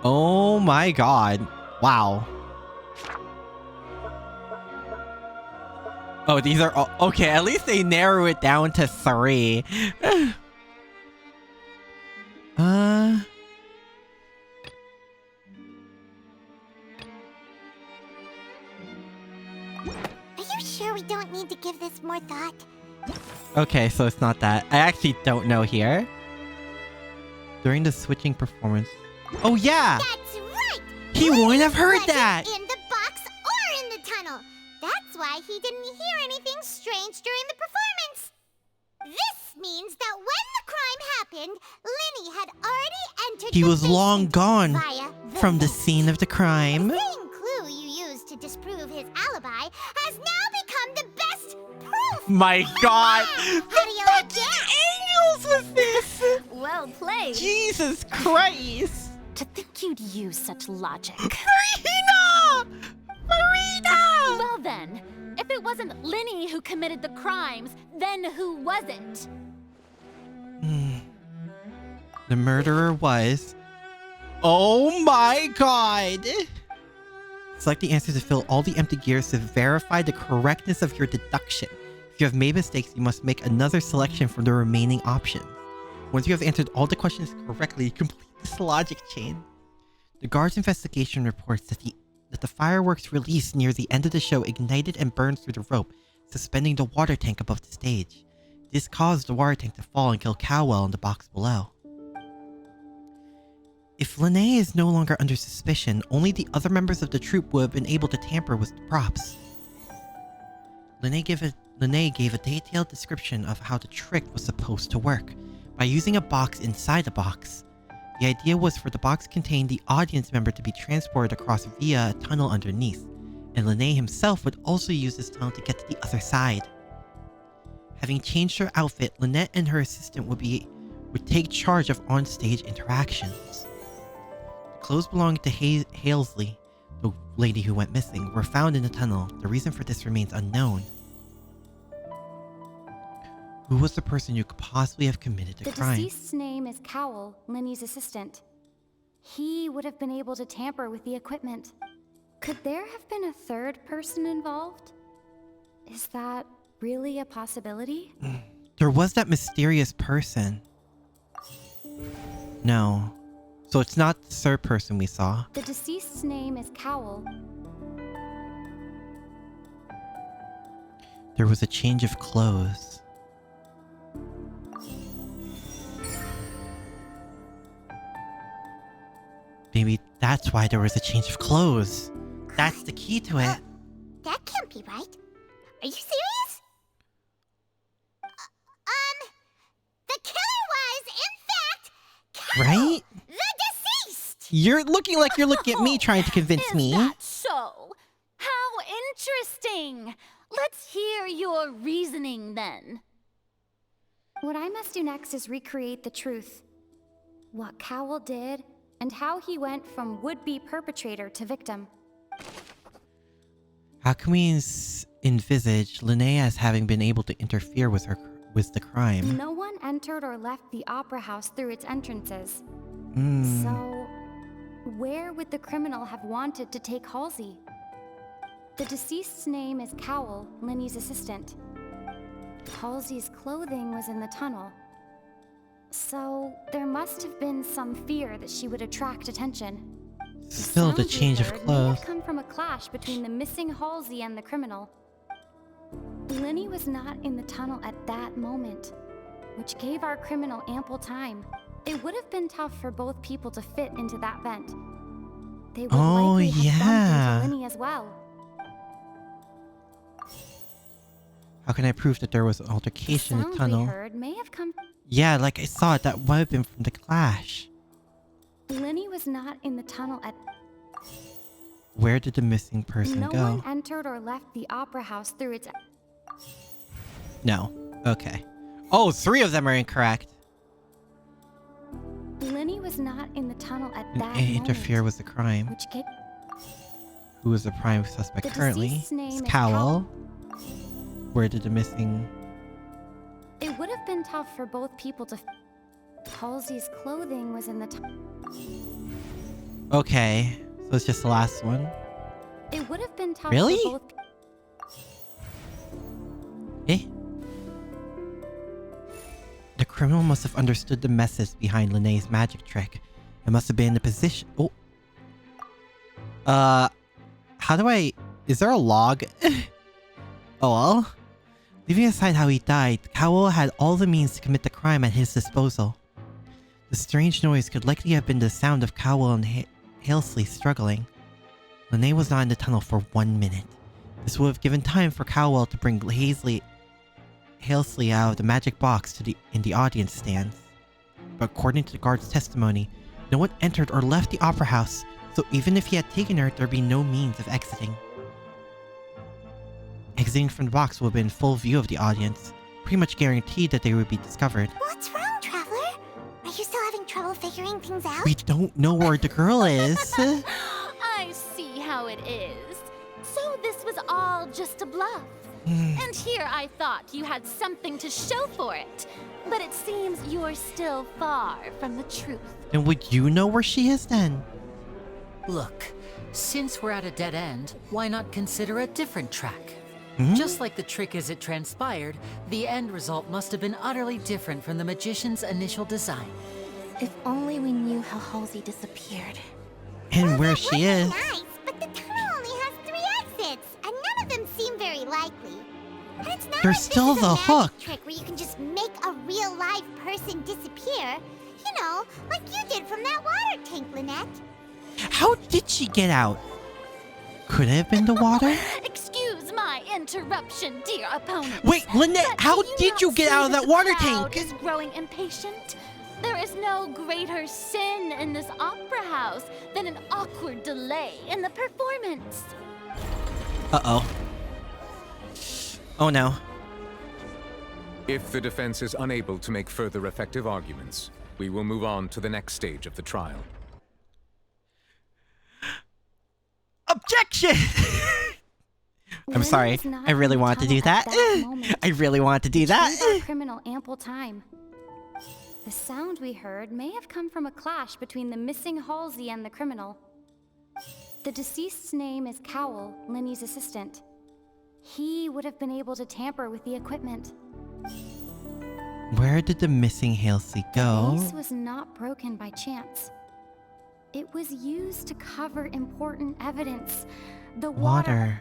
Speaker 1: Oh my god. Wow. Oh, these are all... Okay, at least they narrow it down to 3.
Speaker 2: Are you sure we don't need to give this more thought?
Speaker 1: Okay, so it's not that. I actually don't know here. During the switching performance... Oh, yeah!
Speaker 2: That's right!
Speaker 1: He wouldn't have heard
Speaker 2: Wasn't
Speaker 1: that!
Speaker 2: in the box or in the tunnel. That's why he didn't hear anything strange during the performance. This means that when the crime happened, Linny had already entered
Speaker 1: He
Speaker 2: the
Speaker 1: was long
Speaker 2: basement
Speaker 1: gone
Speaker 2: via the
Speaker 1: from the
Speaker 2: vent.
Speaker 1: scene of the crime.
Speaker 2: The same clue you used to disprove his alibi has now become the best proof.
Speaker 1: My god!
Speaker 2: How do you like that?
Speaker 1: Angels with this!
Speaker 5: Well played.
Speaker 1: Jesus Christ!
Speaker 5: To think you'd use such logic.
Speaker 1: Farina! Farina!
Speaker 5: Well then, if it wasn't Linny who committed the crimes, then who was it?
Speaker 1: The murderer was... Oh my god! Select the answer to fill all the empty gears to verify the correctness of your deduction. If you have made mistakes, you must make another selection from the remaining options. Once you have answered all the questions correctly, complete this logic chain. The guard's investigation reports that the fireworks released near the end of the show ignited and burned through the rope, suspending the water tank above the stage. This caused the water tank to fall and kill Cowell in the box below. If Linné is no longer under suspicion, only the other members of the troupe would have been able to tamper with the props. Linné gave a detailed description of how the trick was supposed to work, by using a box inside a box. The idea was for the box containing the audience member to be transported across via a tunnel underneath, and Linné himself would also use this tunnel to get to the other side. Having changed her outfit, Lynette and her assistant would take charge of on-stage interactions. The clothes belonging to Halesley, the lady who went missing, were found in the tunnel. The reason for this remains unknown. Who was the person who could possibly have committed the crime?
Speaker 12: The deceased's name is Cowell, Linny's assistant. He would have been able to tamper with the equipment. Could there have been a third person involved? Is that really a possibility?
Speaker 1: There was that mysterious person. No. So it's not the third person we saw.
Speaker 12: The deceased's name is Cowl.
Speaker 1: There was a change of clothes. Maybe that's why there was a change of clothes. That's the key to it.
Speaker 2: That can't be right. Are you serious? The killer was, in fact,
Speaker 1: Right?
Speaker 2: the deceased!
Speaker 1: You're looking like you're looking at me trying to convince me.
Speaker 5: So, how interesting! Let's hear your reasoning then.
Speaker 12: What I must do next is recreate the truth. What Cowl did, and how he went from would-be perpetrator to victim.
Speaker 1: How can we envisage Linnea as having been able to interfere with the crime?
Speaker 12: No one entered or left the opera house through its entrances.
Speaker 1: Mm.
Speaker 12: So, where would the criminal have wanted to take Halsey? The deceased's name is Cowl, Linny's assistant. Halsey's clothing was in the tunnel. So, there must have been some fear that she would attract attention.
Speaker 1: Still the change of
Speaker 12: May
Speaker 1: clothes.
Speaker 12: have come from a clash between the missing Halsey and the criminal. Linny was not in the tunnel at that moment, which gave our criminal ample time. It would have been tough for both people to fit into that vent. They would likely have bumped into Linny as well.
Speaker 1: How can I prove that there was an altercation in the tunnel?
Speaker 12: We heard may have come.
Speaker 1: Yeah, like I saw it. That might have been from the clash.
Speaker 12: Linny was not in the tunnel at.
Speaker 1: Where did the missing person
Speaker 12: No
Speaker 1: go?
Speaker 12: one entered or left the opera house through its.
Speaker 1: No. Okay. Oh, 3 of them are incorrect.
Speaker 12: Linny was not in the tunnel at that moment.
Speaker 1: Interfere with the crime.
Speaker 12: Which gave.
Speaker 1: Who is the prime suspect
Speaker 12: The
Speaker 1: currently?
Speaker 12: deceased's name
Speaker 1: It's
Speaker 12: is
Speaker 1: Cowl. Where did the missing...
Speaker 12: It would have been tough for both people to. Halsey's clothing was in the.
Speaker 1: Okay. So it's just the last one.
Speaker 12: It would have been tough
Speaker 1: Really?
Speaker 12: for both.
Speaker 1: Eh? The criminal must have understood the message behind Linnea's magic trick. It must have been in a position... Oh. How do I... Is there a log? Oh well. Leaving aside how he died, Cowl had all the means to commit the crime at his disposal. The strange noise could likely have been the sound of Cowl and Halsey struggling. Linnea was not in the tunnel for 1 minute. This would have given time for Cowl to bring Halsey out of the magic box in the audience stands. But according to the guard's testimony, no one entered or left the opera house, so even if he had taken her, there'd be no means of exiting. Exiting from the box would have been in full view of the audience, pretty much guaranteed that they would be discovered.
Speaker 2: What's wrong, Traveler? Are you still having trouble figuring things out?
Speaker 1: We don't know where the girl is.
Speaker 5: I see how it is. So this was all just a bluff. And here I thought you had something to show for it. But it seems you're still far from the truth.
Speaker 1: Then would you know where she is then?
Speaker 7: Look, since we're at a dead end, why not consider a different track? Just like the trick as it transpired, the end result must have been utterly different from the magician's initial design.
Speaker 6: If only we knew how Halsey disappeared.
Speaker 1: And where she is.
Speaker 2: Nice, but the tunnel only has 3 exits, and none of them seem very likely. And it's not
Speaker 1: There's
Speaker 2: like
Speaker 1: still
Speaker 2: this is
Speaker 1: the
Speaker 2: a
Speaker 1: hook.
Speaker 2: magic trick where you can just make a real live person disappear. You know, like you did from that water tank, Lynette.
Speaker 1: How did she get out? Could it have been the water?
Speaker 5: Excuse my interruption, dear opponent.
Speaker 1: Wait, Lynette,
Speaker 5: But
Speaker 1: how
Speaker 5: do
Speaker 1: did you
Speaker 5: not
Speaker 1: get
Speaker 5: see
Speaker 1: out of
Speaker 5: that
Speaker 1: that
Speaker 5: the
Speaker 1: water
Speaker 5: crowd
Speaker 1: tank?
Speaker 5: is growing impatient. There is no greater sin in this opera house than an awkward delay in the performance.
Speaker 1: Uh-oh. Oh no.
Speaker 18: If the defense is unable to make further effective arguments, we will move on to the next stage of the trial.
Speaker 1: Objection! I'm sorry. I really want to do that. I really want to do that.
Speaker 12: Gave our criminal ample time. The sound we heard may have come from a clash between the missing Halsey and the criminal. The deceased's name is Cowl, Linny's assistant. He would have been able to tamper with the equipment.
Speaker 1: Where did the missing Halsey go?
Speaker 12: The vase was not broken by chance. It was used to cover important evidence. The water.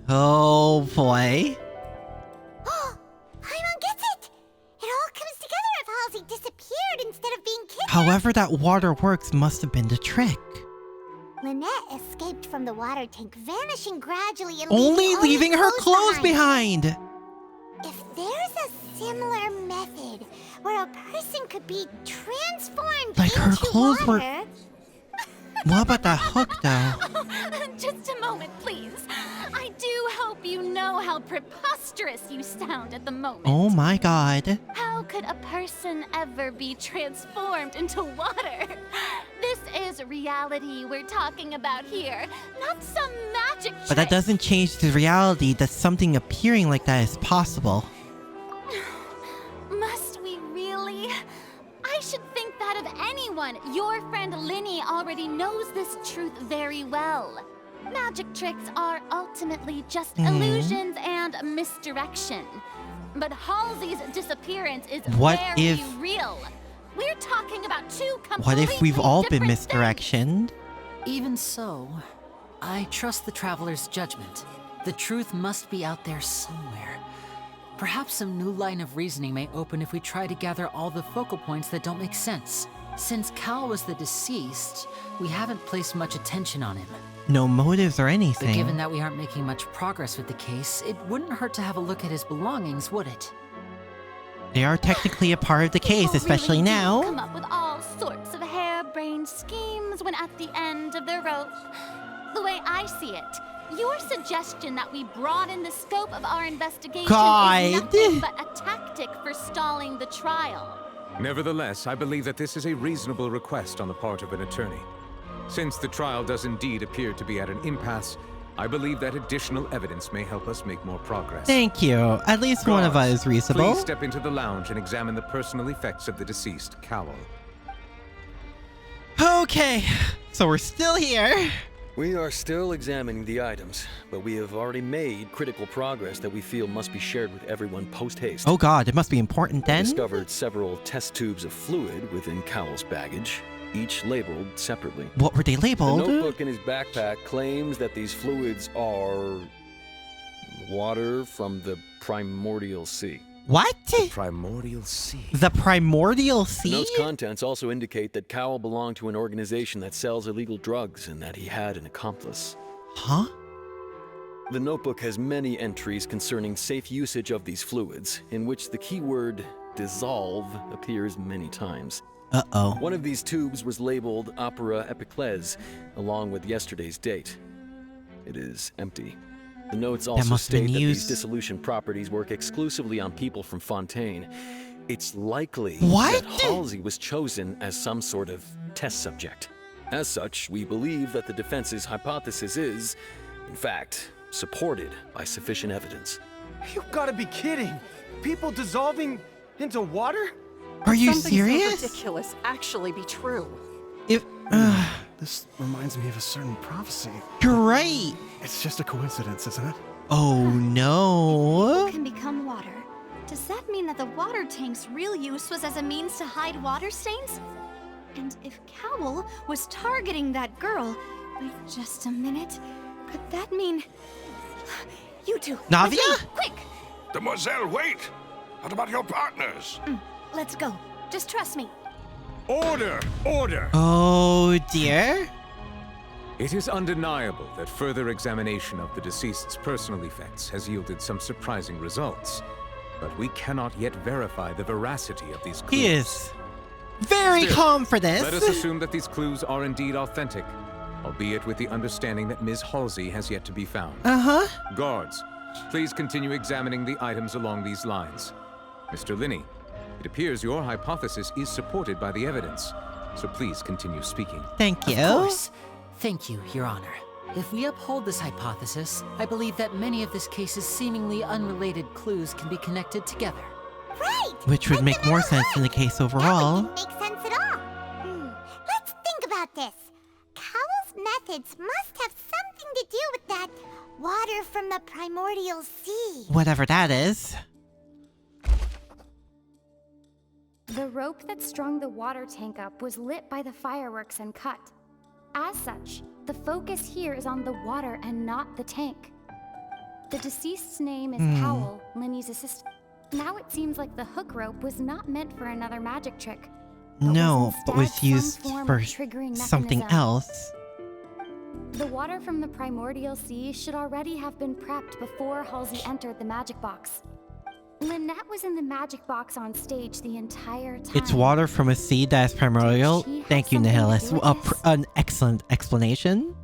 Speaker 1: Oh boy.
Speaker 2: Paimon gets it! It all comes together if Halsey disappeared instead of being kidnapped.
Speaker 1: However that water works must have been the trick.
Speaker 2: Lynette escaped from the water tank, vanishing gradually and
Speaker 1: Only leaving her clothes behind.
Speaker 2: If there's a similar method where a person could be transformed
Speaker 1: Like her
Speaker 2: into
Speaker 1: clothes were.
Speaker 2: water...
Speaker 1: What about the hook though?
Speaker 4: Just a moment, please. I do hope you know how preposterous you sound at the moment.
Speaker 1: Oh my god.
Speaker 4: How could a person ever be transformed into water? This is reality we're talking about here, not some magic trick.
Speaker 1: But that doesn't change the reality that something appearing like that is possible.
Speaker 4: Must we really? I should think that of anyone. Your friend Linny already knows this truth very well. Magic tricks are ultimately just illusions and misdirection. But Halsey's disappearance is very real. We're talking about two completely
Speaker 1: What if we've all been
Speaker 4: different
Speaker 1: misdirectioned?
Speaker 7: Even so, I trust the traveler's judgment. The truth must be out there somewhere. Perhaps some new line of reasoning may open if we try to gather all the focal points that don't make sense. Since Cal was the deceased, we haven't placed much attention on him.
Speaker 1: No motives or
Speaker 7: But
Speaker 1: anything.
Speaker 7: given that we aren't making much progress with the case, it wouldn't hurt to have a look at his belongings, would it?
Speaker 1: They are technically a part of the case, especially
Speaker 4: really
Speaker 1: now.
Speaker 4: do come up with all sorts of harebrained schemes when at the end of their rope. The way I see it, your suggestion that we broaden the scope of our investigation is nothing but a tactic for stalling the trial.
Speaker 18: Nevertheless, I believe that this is a reasonable request on the part of an attorney. Since the trial does indeed appear to be at an impasse, I believe that additional evidence may help us make more progress.
Speaker 1: Thank you. At least one of us is reasonable.
Speaker 18: Please step into the lounge and examine the personal effects of the deceased, Cowell.
Speaker 1: Okay, so we're still here.
Speaker 20: We are still examining the items, but we have already made critical progress that we feel must be shared with everyone post-haste.
Speaker 1: Oh god, it must be important then.
Speaker 20: We discovered several test tubes of fluid within Cowell's baggage, each labeled separately.
Speaker 1: What were they labeled?
Speaker 20: The notebook in his backpack claims that these fluids are water from the primordial sea.
Speaker 1: What?
Speaker 18: The primordial sea.
Speaker 1: The primordial
Speaker 20: The
Speaker 1: sea?
Speaker 20: note's contents also indicate that Cowell belonged to an organization that sells illegal drugs and that he had an accomplice.
Speaker 1: Huh?
Speaker 20: The notebook has many entries concerning safe usage of these fluids, in which the keyword dissolve appears many times.
Speaker 1: Uh-oh.
Speaker 20: One of these tubes was labeled Opera Epiclese, along with yesterday's date. It is empty. The notes also state that these dissolution properties work exclusively on people from Fontaine. It's likely that Halsey was chosen as some sort of test subject. As such, we believe that the defense's hypothesis is, in fact, supported by sufficient evidence.
Speaker 17: You gotta be kidding! People dissolving into water?
Speaker 1: Are you
Speaker 11: Something
Speaker 1: serious?
Speaker 11: so ridiculous actually be true.
Speaker 1: If
Speaker 23: This reminds me of a certain prophecy.
Speaker 1: You're right.
Speaker 23: It's just a coincidence, isn't it?
Speaker 1: Oh no.
Speaker 4: Can become water. Does that mean that the water tank's real use was as a means to hide water stains? And if Cowell was targeting that girl, wait just a minute, could that mean... You two,
Speaker 1: Navia?
Speaker 4: with me, quick!
Speaker 8: Demoiselle, wait! What about your partners?
Speaker 4: Let's go. Just trust me.
Speaker 18: Order! Order!
Speaker 1: Oh dear.
Speaker 18: It is undeniable that further examination of the deceased's personal effects has yielded some surprising results. But we cannot yet verify the veracity of these clues.
Speaker 1: He is very
Speaker 18: Still,
Speaker 1: calm for this.
Speaker 18: Let us assume that these clues are indeed authentic, albeit with the understanding that Ms. Halsey has yet to be found.
Speaker 1: Uh-huh.
Speaker 18: Guards, please continue examining the items along these lines. Mr. Linney, it appears your hypothesis is supported by the evidence, so please continue speaking.
Speaker 1: Thank you.
Speaker 7: Of course. Thank you, Your Honor. If we uphold this hypothesis, I believe that many of this case's seemingly unrelated clues can be connected together.
Speaker 2: Right!
Speaker 1: Which would make more sense in the case overall.
Speaker 2: That didn't make sense at all. Let's think about this. Cowell's methods must have something to do with that Water from the primordial sea.
Speaker 1: Whatever that is.
Speaker 12: The rope that strung the water tank up was lit by the fireworks and cut. As such, the focus here is on the water and not the tank. The deceased's name is Cowell, Linny's assistant. Now it seems like the hook rope was not meant for another magic trick.
Speaker 1: No, but was used for something
Speaker 12: mechanism.
Speaker 1: else.
Speaker 12: The water from the primordial sea should already have been prepped before Halsey entered the magic box. Lynette was in the magic box on stage the entire time.
Speaker 1: It's water from a sea that is primordial. Thank you, Nihilus. An excellent explanation.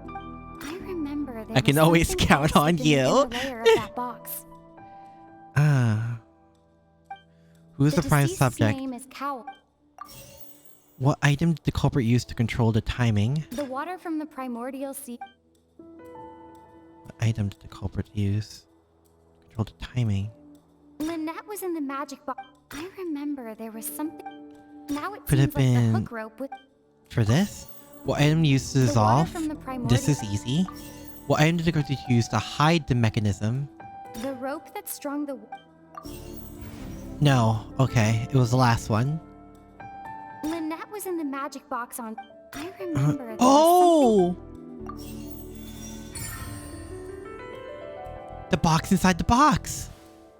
Speaker 12: I remember there
Speaker 1: I can
Speaker 12: was
Speaker 1: always
Speaker 12: something
Speaker 1: count
Speaker 12: else
Speaker 1: on
Speaker 12: hidden in
Speaker 1: you.
Speaker 12: the layer of that box.
Speaker 1: Who's the prime
Speaker 12: deceased's
Speaker 1: subject?
Speaker 12: name is Cowell.
Speaker 1: What item did the culprit use to control the timing?
Speaker 12: The water from the primordial sea.
Speaker 1: What item did the culprit use to control the timing?
Speaker 12: Lynette was in the magic box. I remember there was something. Now it
Speaker 1: Could
Speaker 12: seems
Speaker 1: have
Speaker 12: like the
Speaker 1: been
Speaker 12: hook rope with.
Speaker 1: for this? What item used to
Speaker 12: The water
Speaker 1: dissolve?
Speaker 12: from the
Speaker 1: This is
Speaker 12: primordial-
Speaker 1: easy. What item did the culprit use to hide the mechanism?
Speaker 12: The rope that strung the.
Speaker 1: No. Okay, it was the last one.
Speaker 12: Lynette was in the magic box on. I remember. there was
Speaker 1: Oh! The box inside the box!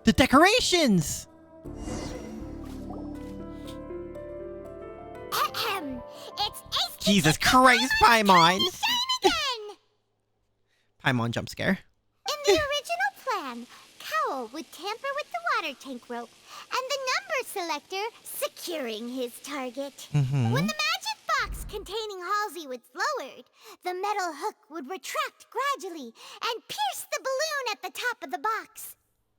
Speaker 1: The decorations!
Speaker 2: It's Ace
Speaker 1: Jesus Christ, Paimon!
Speaker 2: again!
Speaker 1: Paimon jump scare.
Speaker 2: In the original plan, Cowell would tamper with the water tank rope and the number selector securing his target. When the magic box containing Halsey was lowered, the metal hook would retract gradually and pierce the balloon at the top of the box.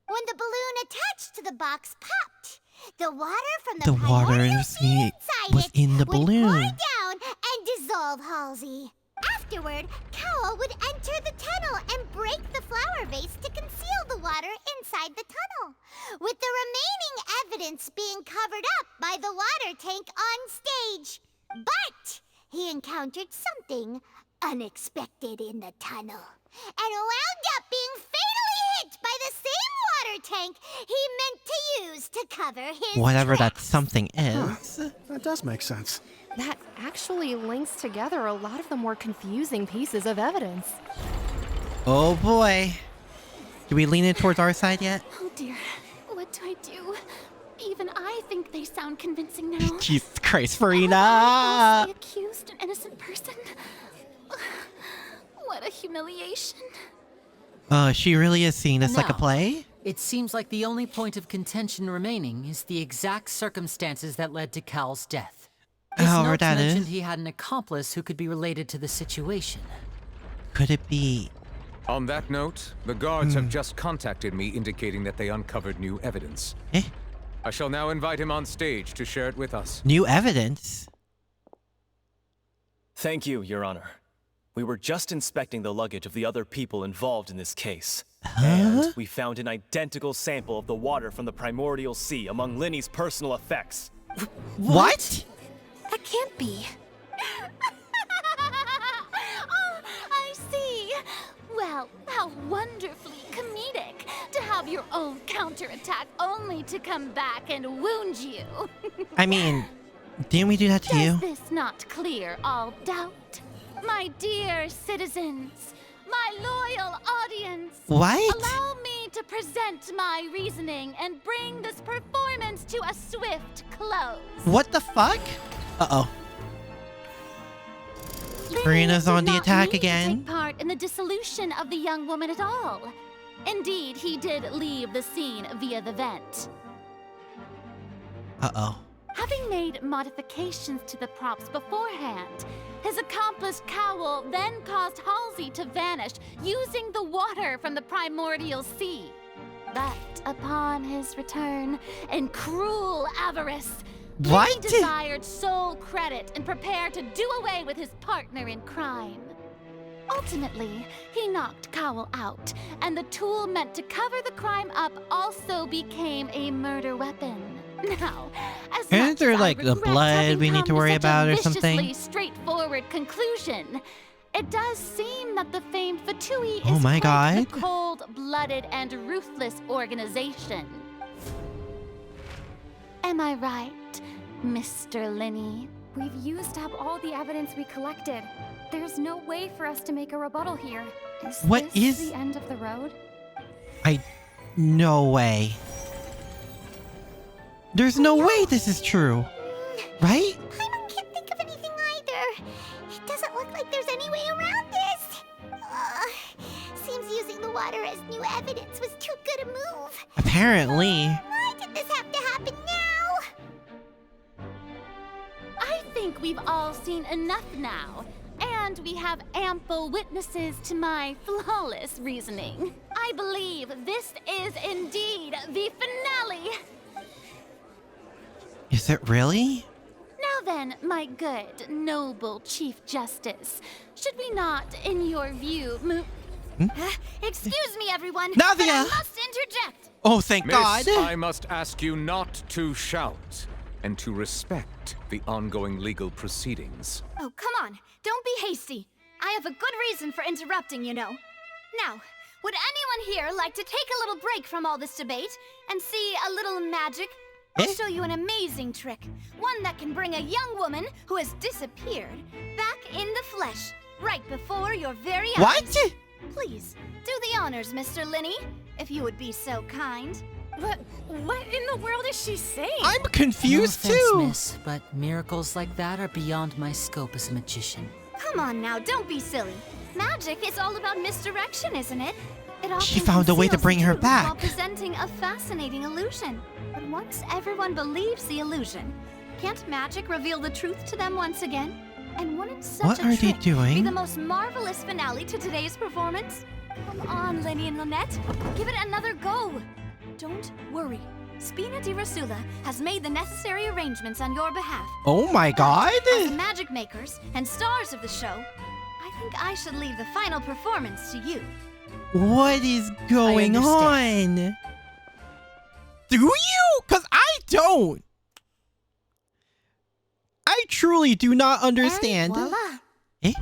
Speaker 2: When the balloon attached to the box popped, the water from the primordial sea inside
Speaker 1: was in the
Speaker 2: would pour
Speaker 1: balloon.
Speaker 2: down and dissolve Halsey. Afterward, Cowell would enter the tunnel and break the flower vase to conceal the water inside the tunnel, with the remaining evidence being covered up by the water tank on stage. But he encountered something unexpected in the tunnel and wound up being fatally hit by the same water tank he meant to use to cover his
Speaker 1: Whatever that
Speaker 2: tracks.
Speaker 1: something is.
Speaker 23: That does make sense.
Speaker 10: That actually links together a lot of the more confusing pieces of evidence.
Speaker 1: Oh boy. Do we lean in towards our side yet?
Speaker 5: Oh dear, what do I do? Even I think they sound convincing now.
Speaker 1: Jesus Christ,
Speaker 5: I
Speaker 1: Farina!
Speaker 5: accused an innocent person. What a humiliation.
Speaker 1: She really is seeing this like a
Speaker 7: Now,
Speaker 1: play?
Speaker 7: It seems like the only point of contention remaining is the exact circumstances that led to Cal's death. His
Speaker 1: However,
Speaker 7: notes
Speaker 1: that
Speaker 7: mentioned
Speaker 1: is.
Speaker 7: he had an accomplice who could be related to the situation.
Speaker 1: Could it be?
Speaker 18: On that note, the guards have just contacted me indicating that they uncovered new evidence. I shall now invite him on stage to share it with us.
Speaker 1: New evidence?
Speaker 3: Thank you, Your Honor. We were just inspecting the luggage of the other people involved in this case. And we found an identical sample of the water from the primordial sea among Linny's personal effects.
Speaker 1: What?
Speaker 5: That can't be. Oh, I see. Well, how wonderfully comedic to have your own counterattack only to come back and wound you.
Speaker 1: I mean, didn't we do that to you?
Speaker 5: Does this not clear all doubt? My dear citizens, my loyal audience,
Speaker 1: What?
Speaker 5: allow me to present my reasoning and bring this performance to a swift close.
Speaker 1: What the fuck? Uh-oh.
Speaker 5: Linny
Speaker 1: Farina's
Speaker 5: did
Speaker 1: on the
Speaker 5: not
Speaker 1: attack
Speaker 5: need
Speaker 1: again.
Speaker 5: To take part in the dissolution of the young woman at all. Indeed, he did leave the scene via the vent.
Speaker 1: Uh-oh.
Speaker 5: Having made modifications to the props beforehand, his accomplice Cowell then caused Halsey to vanish using the water from the primordial sea. But upon his return, in cruel avarice,
Speaker 1: What?
Speaker 5: Linny desired sole credit and prepared to do away with his partner in crime. Ultimately, he knocked Cowell out, and the tool meant to cover the crime up also became a murder weapon. Now, as
Speaker 1: Isn't
Speaker 5: much
Speaker 1: there
Speaker 5: as I
Speaker 1: like the
Speaker 5: regret
Speaker 1: blood
Speaker 5: having
Speaker 1: we need
Speaker 5: come
Speaker 1: to worry
Speaker 5: such
Speaker 1: about
Speaker 5: a
Speaker 1: or something?
Speaker 5: viciously straightforward conclusion, it does seem that the famed Fatui
Speaker 1: Oh
Speaker 5: is
Speaker 1: my
Speaker 5: quite
Speaker 1: God.
Speaker 5: the cold-blooded and ruthless organization. Am I right, Mr. Linny?
Speaker 12: We've used up all the evidence we collected. There's no way for us to make a rebuttal here.
Speaker 1: What
Speaker 12: This
Speaker 1: is-
Speaker 12: the end of the road?
Speaker 1: No way. There's no way this is true. Right?
Speaker 2: Paimon can't think of anything either. It doesn't look like there's any way around this. Seems using the water as new evidence was too good a move.
Speaker 1: Apparently.
Speaker 2: Why did this have to happen now?
Speaker 5: I think we've all seen enough now, and we have ample witnesses to my flawless reasoning. I believe this is indeed the finale.
Speaker 1: Is it really?
Speaker 5: Now then, my good, noble Chief Justice, should we not, in your view, move...
Speaker 4: Excuse me, everyone.
Speaker 1: Nadia!
Speaker 4: But I must interject.
Speaker 1: Oh, thank
Speaker 18: Miss,
Speaker 1: God.
Speaker 18: I must ask you not to shout and to respect the ongoing legal proceedings.
Speaker 4: Oh, come on. Don't be hasty. I have a good reason for interrupting, you know. Now, would anyone here like to take a little break from all this debate and see a little magic? I'll show you an amazing trick. One that can bring a young woman who has disappeared back in the flesh, right before your very eyes.
Speaker 1: What?
Speaker 4: Please, do the honors, Mr. Linny, if you would be so kind.
Speaker 12: What in the world is she saying?
Speaker 1: I'm confused
Speaker 7: No offense,
Speaker 1: too.
Speaker 7: miss, but miracles like that are beyond my scope as a magician.
Speaker 4: Come on now, don't be silly. Magic is all about misdirection, isn't it? It often
Speaker 1: She found a way to
Speaker 4: conceals
Speaker 1: bring
Speaker 4: the
Speaker 1: her
Speaker 4: truth while
Speaker 1: back.
Speaker 4: presenting a fascinating illusion. But once everyone believes the illusion, can't magic reveal the truth to them once again? And wouldn't such
Speaker 1: What
Speaker 4: a
Speaker 1: are they
Speaker 4: trick be
Speaker 1: doing?
Speaker 4: the most marvelous finale to today's performance? Come on, Lenny and Lynette, give it another go. Don't worry. Spina di Rasula has made the necessary arrangements on your behalf.
Speaker 1: Oh my God.
Speaker 4: As the magic makers and stars of the show, I think I should leave the final performance to you.
Speaker 1: What is going on? Do you? Because I don't. I truly do not understand.
Speaker 4: And voila.
Speaker 1: Eh?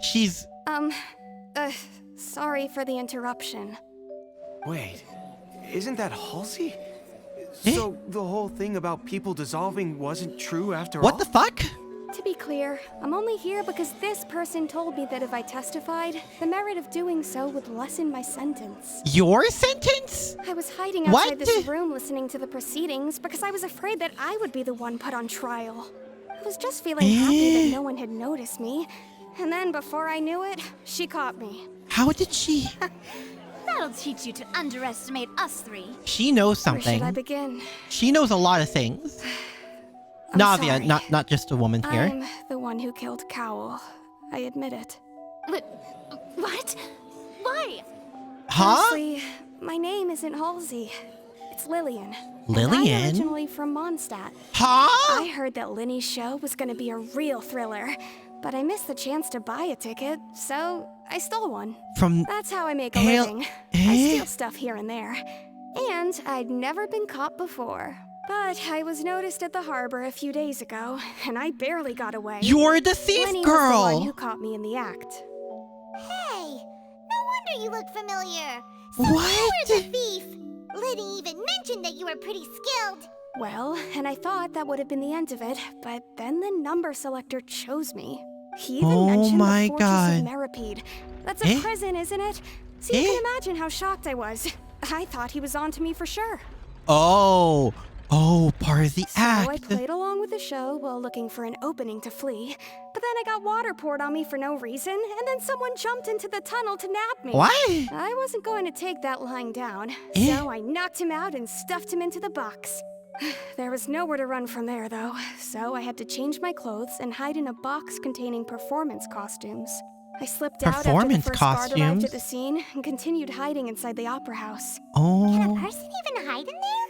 Speaker 1: She's...
Speaker 10: Sorry for the interruption.
Speaker 17: Wait, isn't that Halsey? So the whole thing about people dissolving wasn't true after all?
Speaker 1: What the fuck?
Speaker 10: To be clear, I'm only here because this person told me that if I testified, the merit of doing so would lessen my sentence.
Speaker 1: Your sentence?
Speaker 10: I was hiding outside
Speaker 1: What?
Speaker 10: this room listening to the proceedings because I was afraid that I would be the one put on trial. I was just feeling happy that no one had noticed me. And then before I knew it, she caught me.
Speaker 1: How did she?
Speaker 4: That'll teach you to underestimate us three.
Speaker 1: She knows
Speaker 10: Where should I
Speaker 1: something.
Speaker 10: begin?
Speaker 1: She knows a lot of things.
Speaker 10: I'm
Speaker 1: Navia,
Speaker 10: sorry.
Speaker 1: not just a woman here.
Speaker 10: I'm the one who killed Cowell. I admit it.
Speaker 5: What? Why?
Speaker 1: Huh?
Speaker 10: Honestly, my name isn't Halsey. It's Lillian.
Speaker 1: Lillian?
Speaker 10: I'm originally from Mondstadt.
Speaker 1: Huh?
Speaker 10: I heard that Linny's show was gonna be a real thriller, but I missed the chance to buy a ticket, so I stole one.
Speaker 1: From...
Speaker 10: That's how I make a
Speaker 1: Hale-
Speaker 10: living.
Speaker 1: Eh?
Speaker 10: I steal stuff here and there. And I'd never been caught before. But I was noticed at the harbor a few days ago, and I barely got away.
Speaker 1: You're the thief
Speaker 10: Lenny
Speaker 1: girl!
Speaker 10: was the one who caught me in the act.
Speaker 2: Hey, no wonder you look familiar. So
Speaker 1: What?
Speaker 2: you were the thief. Liddy even mentioned that you were pretty skilled.
Speaker 10: Well, and I thought that would have been the end of it, but then the number selector chose me. He even
Speaker 1: Oh
Speaker 10: mentioned
Speaker 1: my
Speaker 10: the Fortress
Speaker 1: God.
Speaker 10: of Meripede. That's a
Speaker 1: Eh?
Speaker 10: prison, isn't it? So you can imagine how shocked I was. I thought he was onto me for sure.
Speaker 1: Oh. Oh, part of the
Speaker 10: So I
Speaker 1: act.
Speaker 10: played along with the show while looking for an opening to flee. But then I got water poured on me for no reason, and then someone jumped into the tunnel to nab me.
Speaker 1: What?
Speaker 10: I wasn't going to take that lying down,
Speaker 1: Eh?
Speaker 10: so I knocked him out and stuffed him into the box. There was nowhere to run from there, though, so I had to change my clothes and hide in a box containing performance costumes. I slipped out after the
Speaker 1: Performance
Speaker 10: first guard arrived
Speaker 1: costumes?
Speaker 10: at the scene and continued hiding inside the opera house.
Speaker 2: Can a
Speaker 1: Oh.
Speaker 2: person even hide in there?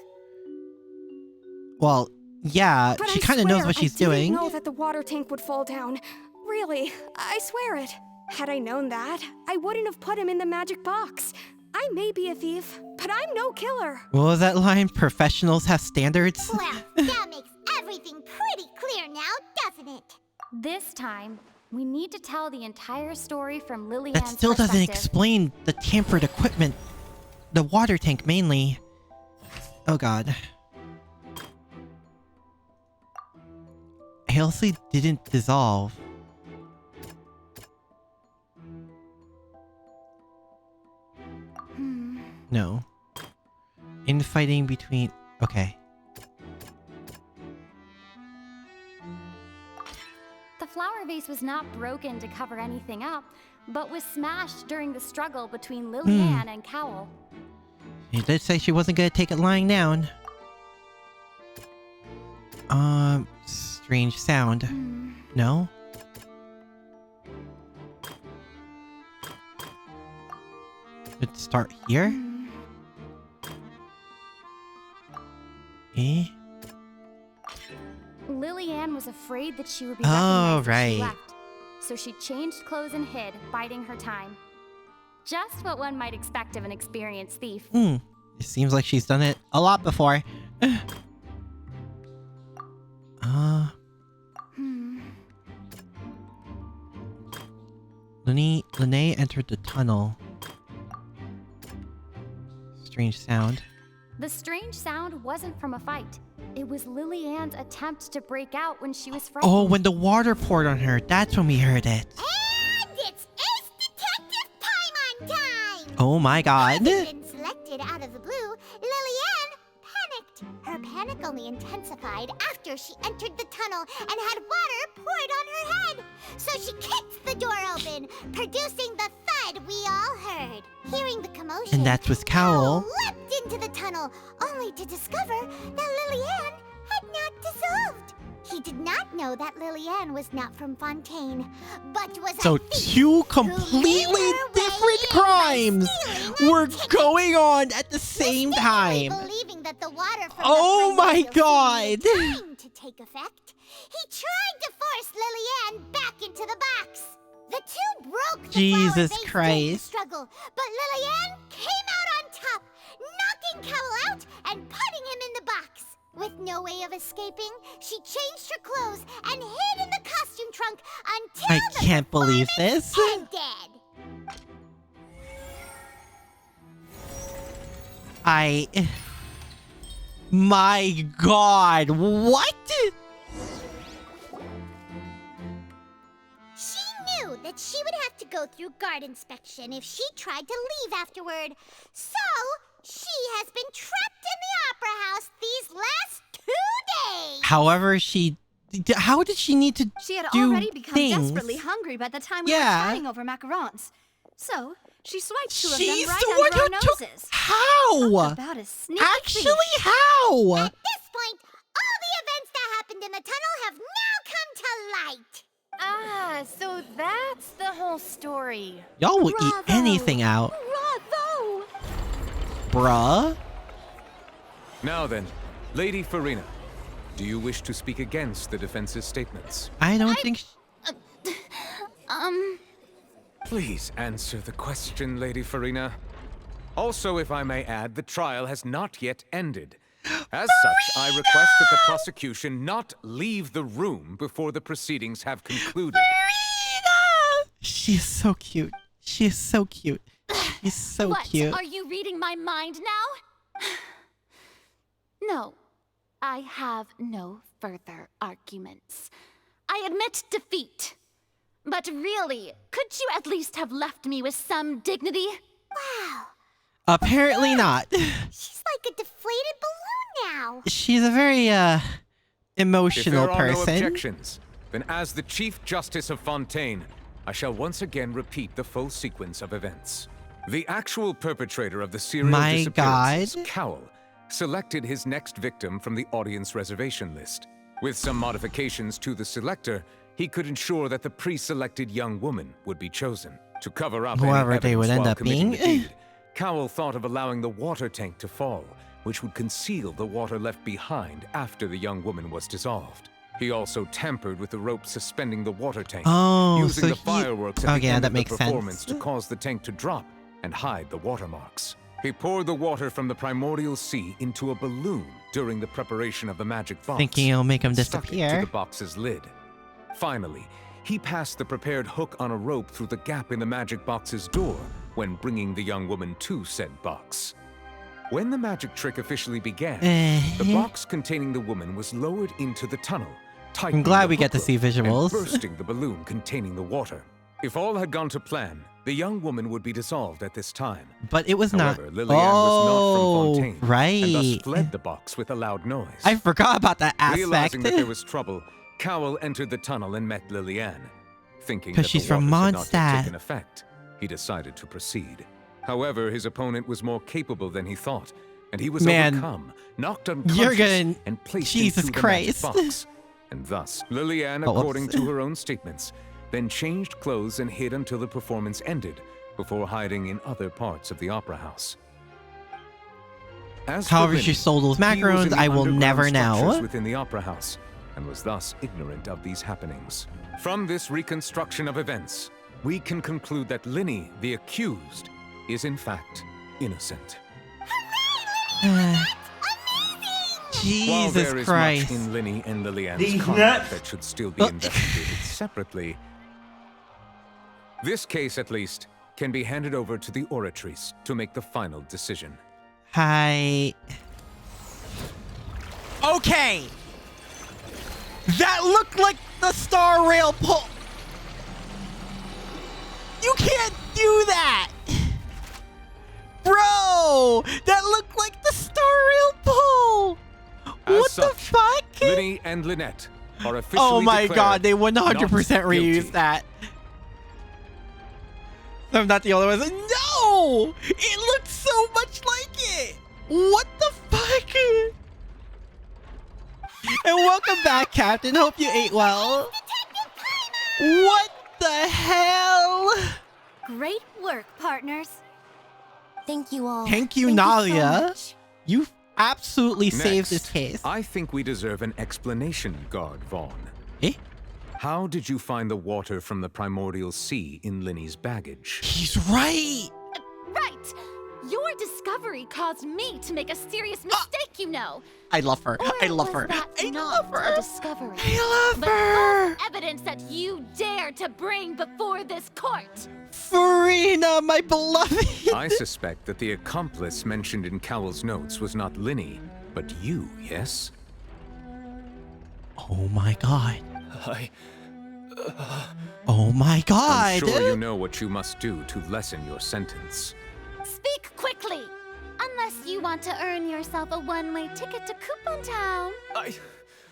Speaker 1: Well, yeah,
Speaker 10: But
Speaker 1: she
Speaker 10: I
Speaker 1: kind of knows
Speaker 10: swear
Speaker 1: what she's
Speaker 10: I didn't
Speaker 1: doing.
Speaker 10: know that the water tank would fall down. Really, I swear it. Had I known that, I wouldn't have put him in the magic box. I may be a thief, but
Speaker 9: I'm no killer.
Speaker 1: What was that line? Professionals have standards?
Speaker 2: Well, that makes everything pretty clear now, doesn't it?
Speaker 12: This time, we need to tell the entire story from Lillian's
Speaker 1: That still doesn't
Speaker 12: perspective.
Speaker 1: explain the tampered equipment. The water tank, mainly. Oh god. Halsey didn't dissolve. No. Infighting between... Okay.
Speaker 12: The flower vase was not broken to cover anything up, but was smashed during the struggle between Lillian and Cowell.
Speaker 1: She did say she wasn't gonna take it lying down. Strange sound. No? Let's start here? Eh?
Speaker 12: Lillian was afraid that she would be
Speaker 1: Oh,
Speaker 12: recognized if she
Speaker 1: right.
Speaker 12: left, so she changed clothes and hid, biding her time. Just what one might expect of an experienced thief.
Speaker 1: It seems like she's done it a lot before. Lene entered the tunnel. Strange sound.
Speaker 12: The strange sound wasn't from a fight. It was Lillian's attempt to break out when she was frightened.
Speaker 1: Oh, when the water poured on her, that's when we heard it.
Speaker 2: And it's Ace Detective Paimon time!
Speaker 1: Oh my god.
Speaker 2: Having been selected out of the blue, Lillian panicked. Her panic only intensified after she entered the tunnel and had water poured on her head. So she kicked the door open, producing the thud we all heard. Hearing the commotion,
Speaker 1: And that was Cowell.
Speaker 2: leapt into the tunnel, only to discover that Lillian had not dissolved. He did not know that Lillian was not from Fontaine, but was
Speaker 1: So
Speaker 2: a thief
Speaker 1: two completely different crimes were going on at the same time.
Speaker 2: believing that the water from
Speaker 1: Oh
Speaker 2: the
Speaker 1: my
Speaker 2: primordial
Speaker 1: god.
Speaker 2: sea was going to take effect. He tried to force Lillian back into the box. The two broke the
Speaker 1: Jesus
Speaker 2: flower vase during the
Speaker 1: Christ.
Speaker 2: struggle, but Lillian came out on top, knocking Cowell out and putting him in the box. With no way of escaping, she changed her clothes and hid in the costume trunk until
Speaker 1: I
Speaker 2: the
Speaker 1: can't believe this.
Speaker 2: ended.
Speaker 1: My god, what?
Speaker 2: She knew that she would have to go through guard inspection if she tried to leave afterward. So, she has been trapped in the Opera House these last 2 days.
Speaker 1: However, how did she need to
Speaker 4: She had
Speaker 1: do
Speaker 4: already become
Speaker 1: things?
Speaker 4: desperately hungry by the time we were fighting over macarons. So, she swiped two of them
Speaker 1: She's
Speaker 4: right
Speaker 1: the one
Speaker 4: under our
Speaker 1: who took-
Speaker 4: noses.
Speaker 1: How?
Speaker 4: Talk about a sneaky
Speaker 1: Actually,
Speaker 4: thief.
Speaker 1: how?
Speaker 2: At this point, all the events that happened in the tunnel have now come to light.
Speaker 4: Ah, so that's the whole story.
Speaker 1: Y'all will eat anything out.
Speaker 4: Bravo!
Speaker 1: Bruh.
Speaker 18: Now then, Lady Farina, do you wish to speak against the defense's statements?
Speaker 1: I don't think...
Speaker 18: Please answer the question, Lady Farina. Also, if I may add, the trial has not yet ended. As such, I request that the prosecution not leave the room before the proceedings have concluded.
Speaker 1: She is so cute. She is so cute. She's so
Speaker 5: What?
Speaker 1: cute.
Speaker 5: Are you reading my mind now? No, I have no further arguments. I admit defeat. But really, could you at least have left me with some dignity?
Speaker 2: Wow.
Speaker 1: Apparently not.
Speaker 2: She's like a deflated balloon now.
Speaker 1: She's a very, emotional
Speaker 18: If there are no
Speaker 1: person.
Speaker 18: objections, then as the Chief Justice of Fontaine, I shall once again repeat the full sequence of events. The actual perpetrator of the serial
Speaker 1: My
Speaker 18: disappearances,
Speaker 1: God.
Speaker 18: Cowell, selected his next victim from the audience reservation list. With some modifications to the selector, he could ensure that the pre-selected young woman would be chosen. To cover up
Speaker 1: Whoever
Speaker 18: any
Speaker 1: they would
Speaker 18: evidence
Speaker 1: end
Speaker 18: while
Speaker 1: up
Speaker 18: committing the
Speaker 1: being.
Speaker 18: deed, Cowell thought of allowing the water tank to fall, which would conceal the water left behind after the young woman was dissolved. He also tampered with the rope suspending the water tank,
Speaker 1: Oh,
Speaker 18: using
Speaker 1: so
Speaker 18: the
Speaker 1: he-
Speaker 18: fireworks at
Speaker 1: Okay,
Speaker 18: the end
Speaker 1: that
Speaker 18: of the
Speaker 1: makes sense.
Speaker 18: performance to cause the tank to drop and hide the watermarks. He poured the water from the primordial sea into a balloon during the preparation of the magic box.
Speaker 1: Thinking it'll make him
Speaker 18: Stuck it
Speaker 1: disappear.
Speaker 18: to the box's lid. Finally, he passed the prepared hook on a rope through the gap in the magic box's door when bringing the young woman to said box. When the magic trick officially began, the box containing the woman was lowered into the tunnel.
Speaker 1: I'm glad we get to see visuals.
Speaker 18: And bursting the balloon containing the water. If all had gone to plan, the young woman would be dissolved at this time.
Speaker 1: But it was
Speaker 18: However,
Speaker 1: not.
Speaker 18: Lillian was not from Fontaine,
Speaker 1: right.
Speaker 18: and thus fled the box with a loud noise.
Speaker 1: I forgot about that aspect.
Speaker 18: Realizing that there was trouble, Cowell entered the tunnel and met Lillian. Thinking that
Speaker 1: she's
Speaker 18: the
Speaker 1: from
Speaker 18: waters had not yet
Speaker 1: Mondstadt.
Speaker 18: taken effect, he decided to proceed. However, his opponent was more capable than he thought, and he was overcome, knocked unconscious, and placed
Speaker 1: Jesus
Speaker 18: into
Speaker 1: Christ.
Speaker 18: the magic box. And thus, Lillian, according to her own statements, then changed clothes and hid until the performance ended, before hiding in other parts of the opera house. As for
Speaker 1: However,
Speaker 18: Vinny,
Speaker 1: she sold those
Speaker 18: he was
Speaker 1: macarons,
Speaker 18: in the
Speaker 1: I will
Speaker 18: underground
Speaker 1: never
Speaker 18: structures
Speaker 1: know.
Speaker 18: within the opera house, and was thus ignorant of these happenings. From this reconstruction of events, we can conclude that Linny, the accused, is in fact innocent. While
Speaker 1: Jesus
Speaker 18: there is
Speaker 1: Christ.
Speaker 18: much in Linny and Lillian's
Speaker 1: These
Speaker 18: conduct
Speaker 1: nuts.
Speaker 18: that should still be investigated separately, this case, at least, can be handed over to the Oratrice to make the final decision.
Speaker 1: Hi. Okay. That looked like the Star Rail pull. You can't do that. Bro, that looked like the Star Rail pull.
Speaker 18: As
Speaker 1: What
Speaker 18: such,
Speaker 1: the fuck?
Speaker 18: Linny and Lynette are officially
Speaker 1: Oh my
Speaker 18: declared
Speaker 1: god, they 100%
Speaker 18: not
Speaker 1: reused
Speaker 18: guilty.
Speaker 1: that. I'm not the only one. No! It looked so much like it! What the fuck? And welcome back, Captain. Hope you ate well. What the hell?
Speaker 4: Great work, partners.
Speaker 6: Thank you all.
Speaker 1: Thank you,
Speaker 6: so
Speaker 1: Nalia.
Speaker 6: much.
Speaker 1: You absolutely saved
Speaker 18: Next,
Speaker 1: this case.
Speaker 18: I think we deserve an explanation, Guard Vaughn.
Speaker 1: Eh?
Speaker 18: How did you find the water from the primordial sea in Linny's baggage?
Speaker 1: He's right.
Speaker 12: Right! Your discovery caused me to make a serious mistake, you know.
Speaker 1: I love her. I love
Speaker 12: Was
Speaker 1: her.
Speaker 12: that
Speaker 1: I
Speaker 12: not
Speaker 1: love her.
Speaker 12: a discovery?
Speaker 1: I love
Speaker 12: but
Speaker 1: her.
Speaker 12: false evidence that you dare to bring before this court.
Speaker 1: Farina, my beloved.
Speaker 18: I suspect that the accomplice mentioned in Cowell's notes was not Linny, but you, yes?
Speaker 1: Oh my god. Oh my god.
Speaker 18: I'm sure you know what you must do to lessen your sentence.
Speaker 12: Speak quickly! Unless you want to earn yourself a one-way ticket to Coupon Town.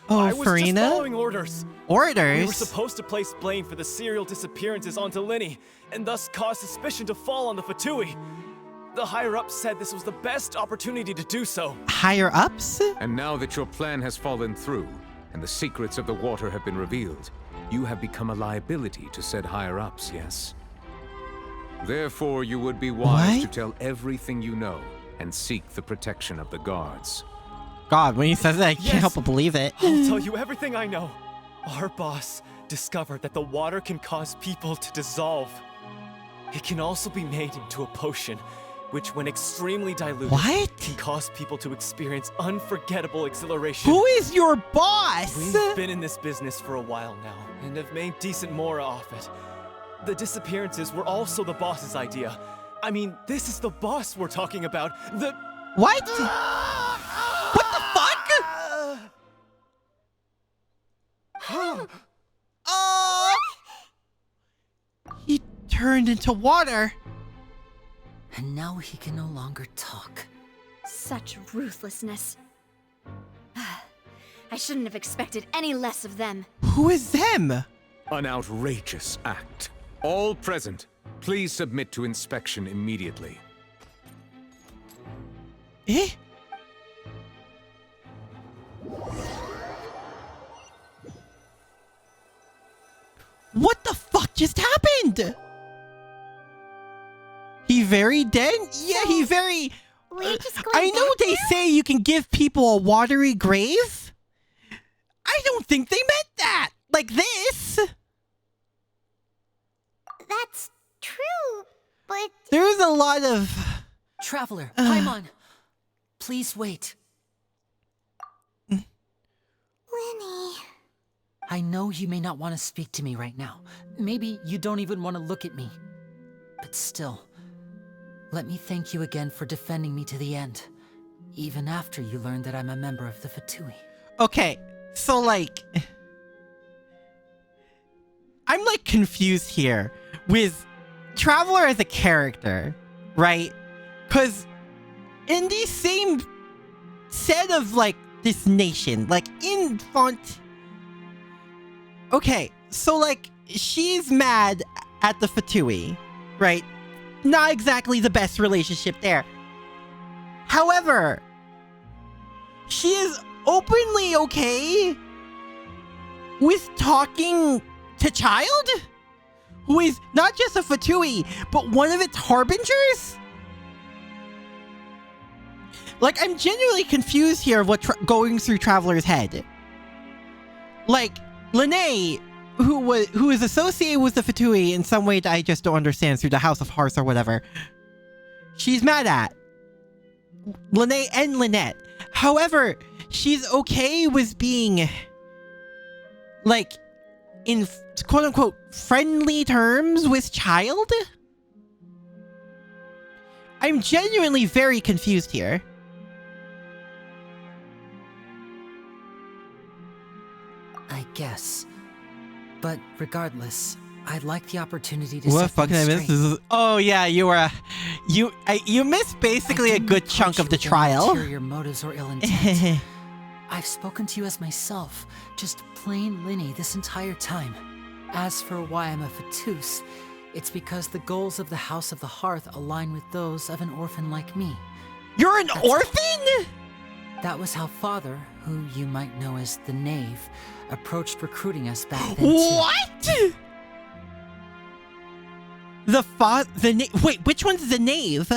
Speaker 1: Oh,
Speaker 3: I was just
Speaker 1: Farina?
Speaker 3: following orders.
Speaker 1: Orders?
Speaker 3: We were supposed to place blame for the serial disappearances onto Linny, and thus cause suspicion to fall on the Fatui. The higher-ups said this was the best opportunity to do so.
Speaker 1: Higher-ups?
Speaker 18: And now that your plan has fallen through, and the secrets of the water have been revealed, you have become a liability to said higher-ups, yes? Therefore, you would be wise to tell everything you know, and seek the protection of the guards.
Speaker 1: God, when he says that, I can't help but believe it.
Speaker 3: I'll tell you everything I know. Our boss discovered that the water can cause people to dissolve. It can also be made into a potion, which when extremely diluted, can cause people to experience unforgettable exhilaration.
Speaker 1: Who is your boss?
Speaker 3: We've been in this business for a while now, and have made decent more off it. The disappearances were also the boss's idea. I mean, this is the boss we're talking about. The...
Speaker 1: What? What the fuck? Oh! He turned into water.
Speaker 7: And now he can no longer talk.
Speaker 4: Such ruthlessness. I shouldn't have expected any less of them.
Speaker 1: Who is them?
Speaker 18: An outrageous act. All present, please submit to inspection immediately.
Speaker 1: Eh? What the fuck just happened? He very dead? Yeah, he very... I know they say you can give people a watery grave. I don't think they meant that. Like this.
Speaker 2: That's true, but...
Speaker 1: There's a lot of
Speaker 7: Traveler, Paimon, please wait.
Speaker 2: Lenny.
Speaker 7: I know you may not want to speak to me right now. Maybe you don't even want to look at me. But still, let me thank you again for defending me to the end. Even after you learned that I'm a member of the Fatui.
Speaker 1: Okay, so like... I'm like confused here with Traveler as a character, right? Because in the same set of like this nation, like in Font... Okay, so like she's mad at the Fatui, right? Not exactly the best relationship there. However, she is openly okay with talking to Child, who is not just a Fatui, but one of its harbingers? Like, I'm genuinely confused here of what's going through Traveler's head. Like, Lene, who is associated with the Fatui in some way that I just don't understand through the House of Hearts or whatever, she's mad at Lene and Lynette. However, she's okay with being, like, in quote-unquote friendly terms with Child? I'm genuinely very confused here.
Speaker 7: I guess. But regardless, I'd like the opportunity to
Speaker 1: what
Speaker 7: set
Speaker 1: fucking I
Speaker 7: things
Speaker 1: missed?
Speaker 7: straight.
Speaker 1: This is, oh yeah, you missed basically a good chunk of the trial.
Speaker 7: Ulterior motives or ill intent. I've spoken to you as myself, just plain Linny this entire time. As for why I'm a Fatus, it's because the goals of the House of the Hearth align with those of an orphan like me.
Speaker 1: You're an orphan?
Speaker 7: That was how Father, who you might know as the Knave, approached recruiting us back then too.
Speaker 1: What? Wait, which one's the Knave?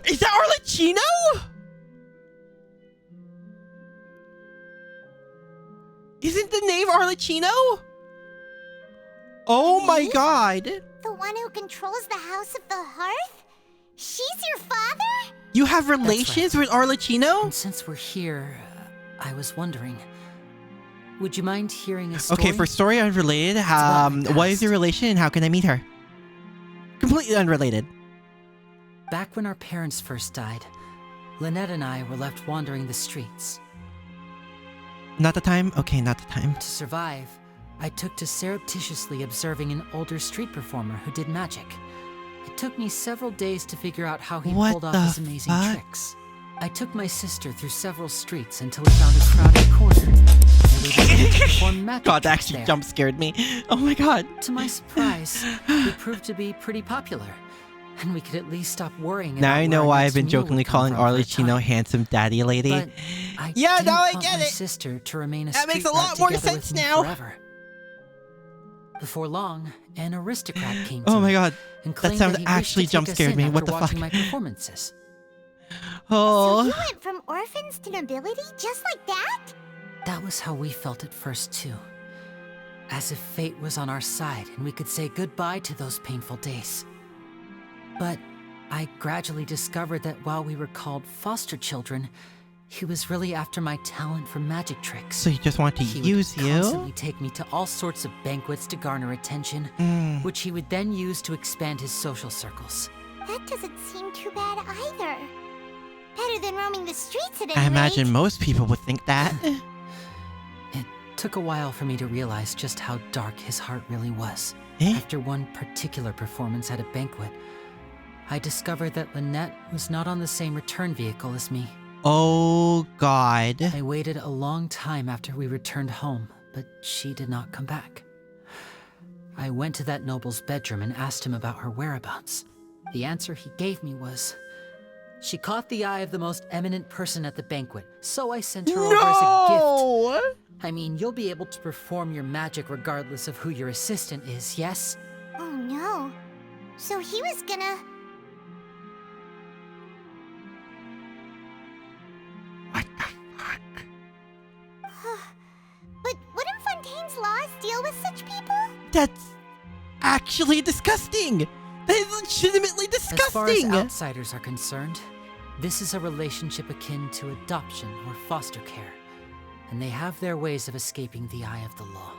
Speaker 1: Is that Arlecchino? Isn't the Knave Arlecchino? Oh my god.
Speaker 2: The one who controls the House of the Hearth? She's your father?
Speaker 1: You have relations with Arlecchino?
Speaker 7: And since we're here, I was wondering, would you mind hearing a story?
Speaker 1: Okay, for story unrelated, what is your relation and how can I meet her? Completely unrelated.
Speaker 7: Back when our parents first died, Lynette and I were left wandering the streets.
Speaker 1: Not the time? Okay, not the time.
Speaker 7: To survive, I took to surreptitiously observing an older street performer who did magic. It took me several days to figure out how he pulled off his amazing tricks. I took my sister through several streets until we found a crowded corner. And we began to perform magic
Speaker 1: God, that actually jump scared me. Oh my god.
Speaker 7: To my surprise, we proved to be pretty popular. And we could at least stop worrying
Speaker 1: now
Speaker 7: about
Speaker 1: I know
Speaker 7: where
Speaker 1: why
Speaker 7: our
Speaker 1: I've been
Speaker 7: next meal
Speaker 1: jokingly
Speaker 7: would come
Speaker 1: calling
Speaker 7: from for a
Speaker 1: Arlecchino
Speaker 7: time.
Speaker 1: handsome daddy lady.
Speaker 7: But I
Speaker 1: yeah,
Speaker 7: didn't
Speaker 1: now I
Speaker 7: want
Speaker 1: get
Speaker 7: my
Speaker 1: it.
Speaker 7: sister to remain a
Speaker 1: That makes a
Speaker 7: street
Speaker 1: lot
Speaker 7: rat
Speaker 1: more
Speaker 7: together
Speaker 1: sense
Speaker 7: with me
Speaker 1: now.
Speaker 7: Forever. Before long, an aristocrat came to
Speaker 1: Oh my
Speaker 7: me
Speaker 1: god,
Speaker 7: and
Speaker 1: that
Speaker 7: claimed
Speaker 1: sound
Speaker 7: that he
Speaker 1: actually
Speaker 7: wished to take
Speaker 1: jump
Speaker 7: us
Speaker 1: scared
Speaker 7: in
Speaker 1: me.
Speaker 7: after
Speaker 1: What the fuck?
Speaker 7: watching my performances.
Speaker 1: Oh.
Speaker 2: So you went from orphans to nobility just like that?
Speaker 7: That was how we felt at first too. As if fate was on our side and we could say goodbye to those painful days. But I gradually discovered that while we were called foster children, he was really after my talent for magic tricks.
Speaker 1: So you just want to use
Speaker 7: He would constantly take me to all sorts of banquets to garner attention, which he would then use to expand his social circles.
Speaker 2: That doesn't seem too bad either. Better than roaming the streets at any
Speaker 1: I
Speaker 2: rate.
Speaker 1: imagine most people would think that.
Speaker 7: It took a while for me to realize just how dark his heart really was. After one particular performance at a banquet, I discovered that Lynette was not on the same return vehicle as me.
Speaker 1: Oh god.
Speaker 7: I waited a long time after we returned home, but she did not come back. I went to that noble's bedroom and asked him about her whereabouts. The answer he gave me was, she caught the eye of the most eminent person at the banquet, so I sent her over as a gift. I mean, you'll be able to perform your magic regardless of who your assistant is, yes?
Speaker 2: Oh no. So he was gonna... But wouldn't Fontaine's laws deal with such people?
Speaker 1: That's actually disgusting. That is legitimately disgusting!
Speaker 7: As far as outsiders are concerned, this is a relationship akin to adoption or foster care, and they have their ways of escaping the eye of the law.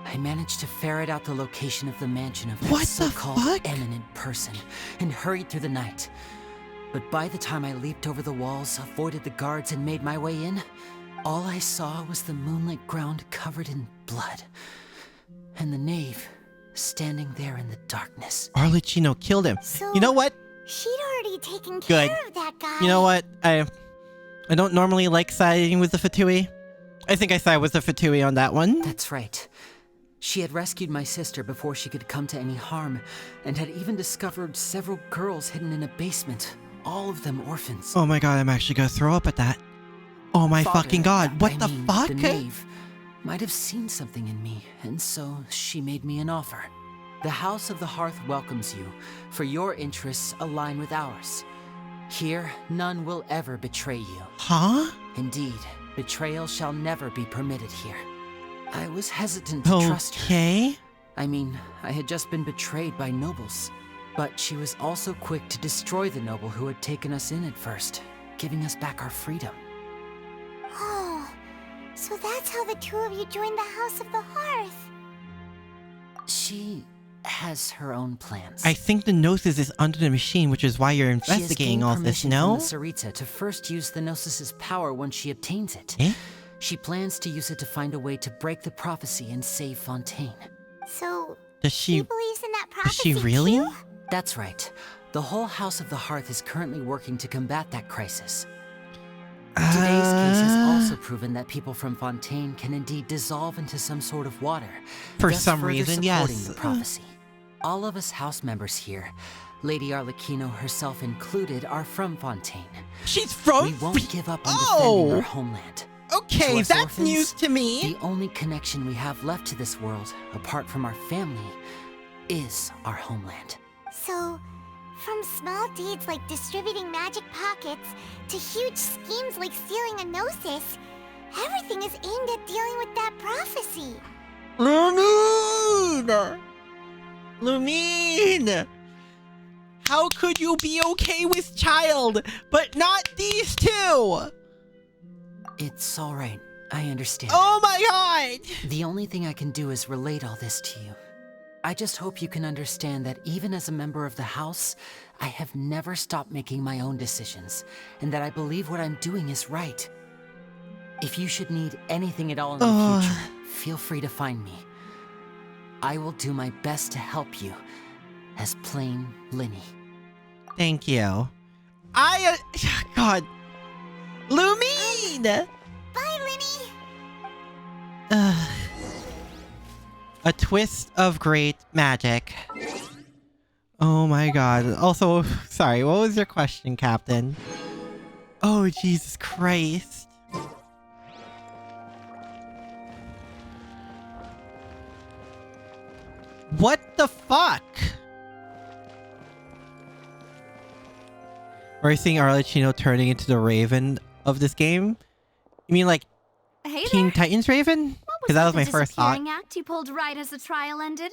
Speaker 7: I managed to ferret out the location of the mansion of that so-called eminent person and hurried through the night. But by the time I leaped over the walls, avoided the guards, and made my way in, all I saw was the moonlit ground covered in blood, and the knave standing there in the darkness.
Speaker 1: Arlecchino killed him.
Speaker 2: So,
Speaker 1: you know what?
Speaker 2: She'd already taken care of that guy.
Speaker 1: You know what? I don't normally like siding with the Fatui. I think I side with the Fatui on that one.
Speaker 7: That's right. She had rescued my sister before she could come to any harm, and had even discovered several girls hidden in a basement, all of them orphans.
Speaker 1: Oh my god, I'm actually gonna throw up at that. Oh my fucking god, what the fuck?
Speaker 7: The knave might have seen something in me, and so she made me an offer. The House of the Hearth welcomes you, for your interests align with ours. Here, none will ever betray you.
Speaker 1: Huh?
Speaker 7: Indeed, betrayal shall never be permitted here. I was hesitant to trust her.
Speaker 1: Okay.
Speaker 7: I mean, I had just been betrayed by nobles. But she was also quick to destroy the noble who had taken us in at first, giving us back our freedom.
Speaker 2: Oh, so that's how the two of you joined the House of the Hearth.
Speaker 7: She has her own plans.
Speaker 1: I think the Gnosis is under the machine, which is why you're investigating all this, no?
Speaker 7: She has gained permission from the Sarita to first use the Gnosis's power when she obtains it.
Speaker 1: Eh?
Speaker 7: She plans to use it to find a way to break the prophecy and save Fontaine.
Speaker 2: So,
Speaker 1: does she
Speaker 2: believes in that prophecy
Speaker 1: Does she really?
Speaker 2: too?
Speaker 7: That's right. The whole House of the Hearth is currently working to combat that crisis. Today's case has also proven that people from Fontaine can indeed dissolve into some sort of water.
Speaker 1: For
Speaker 7: thus
Speaker 1: some
Speaker 7: further
Speaker 1: reason,
Speaker 7: supporting
Speaker 1: yes.
Speaker 7: the prophecy. All of us house members here, Lady Arlecchino herself included, are from Fontaine.
Speaker 1: She's from?
Speaker 7: We won't give up on defending our homeland.
Speaker 1: Okay,
Speaker 7: To us
Speaker 1: that's
Speaker 7: orphans,
Speaker 1: news to me.
Speaker 7: The only connection we have left to this world, apart from our family, is our homeland.
Speaker 2: So, from small deeds like distributing magic pockets to huge schemes like stealing a Gnosis, everything is aimed at dealing with that prophecy.
Speaker 1: Lumine! How could you be okay with child, but not these two?
Speaker 7: It's all right. I understand.
Speaker 1: Oh my god!
Speaker 7: The only thing I can do is relate all this to you. I just hope you can understand that even as a member of the House, I have never stopped making my own decisions, and that I believe what I'm doing is right. If you should need anything at all in the future, feel free to find me. I will do my best to help you, as plain Linny.
Speaker 1: Thank you. God. Lumine!
Speaker 2: Bye, Linny!
Speaker 1: A twist of great magic. Oh my god. Also, sorry, what was your question, Captain? Oh, Jesus Christ. What the fuck? Are you seeing Arlecchino turning into the Raven of this game? You mean like
Speaker 4: Hey
Speaker 1: Teen
Speaker 4: there.
Speaker 1: Titans Raven? Because that was my first thought.
Speaker 4: Disappearing act you pulled right as the trial ended?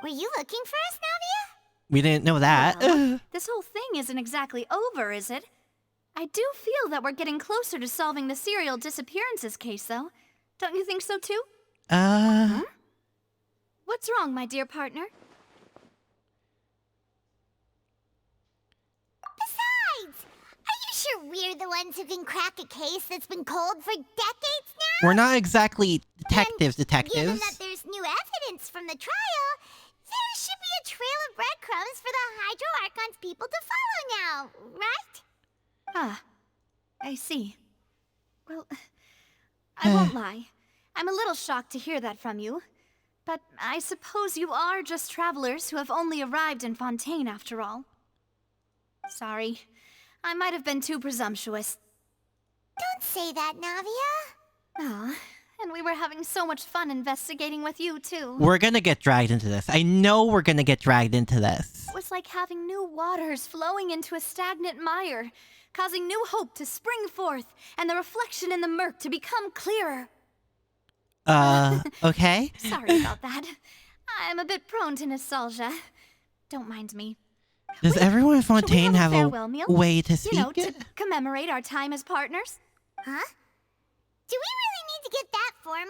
Speaker 2: Were you looking for us, Navia?
Speaker 1: We didn't know that.
Speaker 4: Well, this whole thing isn't exactly over, is it? I do feel that we're getting closer to solving the serial disappearances case, though. Don't you think so, too? Huh? What's wrong, my dear partner?
Speaker 2: Besides, are you sure we're the ones who can crack a case that's been cold for decades now?
Speaker 1: We're not exactly detectives.
Speaker 2: Given that there's new evidence from the trial, there should be a trail of breadcrumbs for the Hydro Archon's people to follow now, right?
Speaker 4: Ah, I see. Well, I won't lie. I'm a little shocked to hear that from you. But I suppose you are just travelers who have only arrived in Fontaine after all. Sorry. I might have been too presumptuous.
Speaker 2: Don't say that, Navia.
Speaker 4: Ah, and we were having so much fun investigating with you, too.
Speaker 1: We're gonna get dragged into this. I know we're gonna get dragged into this.
Speaker 4: It was like having new waters flowing into a stagnant mire, causing new hope to spring forth, and the reflection in the murk to become clearer.
Speaker 1: Okay.
Speaker 4: Sorry about that. I'm a bit prone to nostalgia. Don't mind me.
Speaker 1: Does everyone in Fontaine have a
Speaker 4: farewell meal?
Speaker 1: way to speak?
Speaker 4: You know, to commemorate our time as partners.
Speaker 2: Huh? Do we really need to get that formal?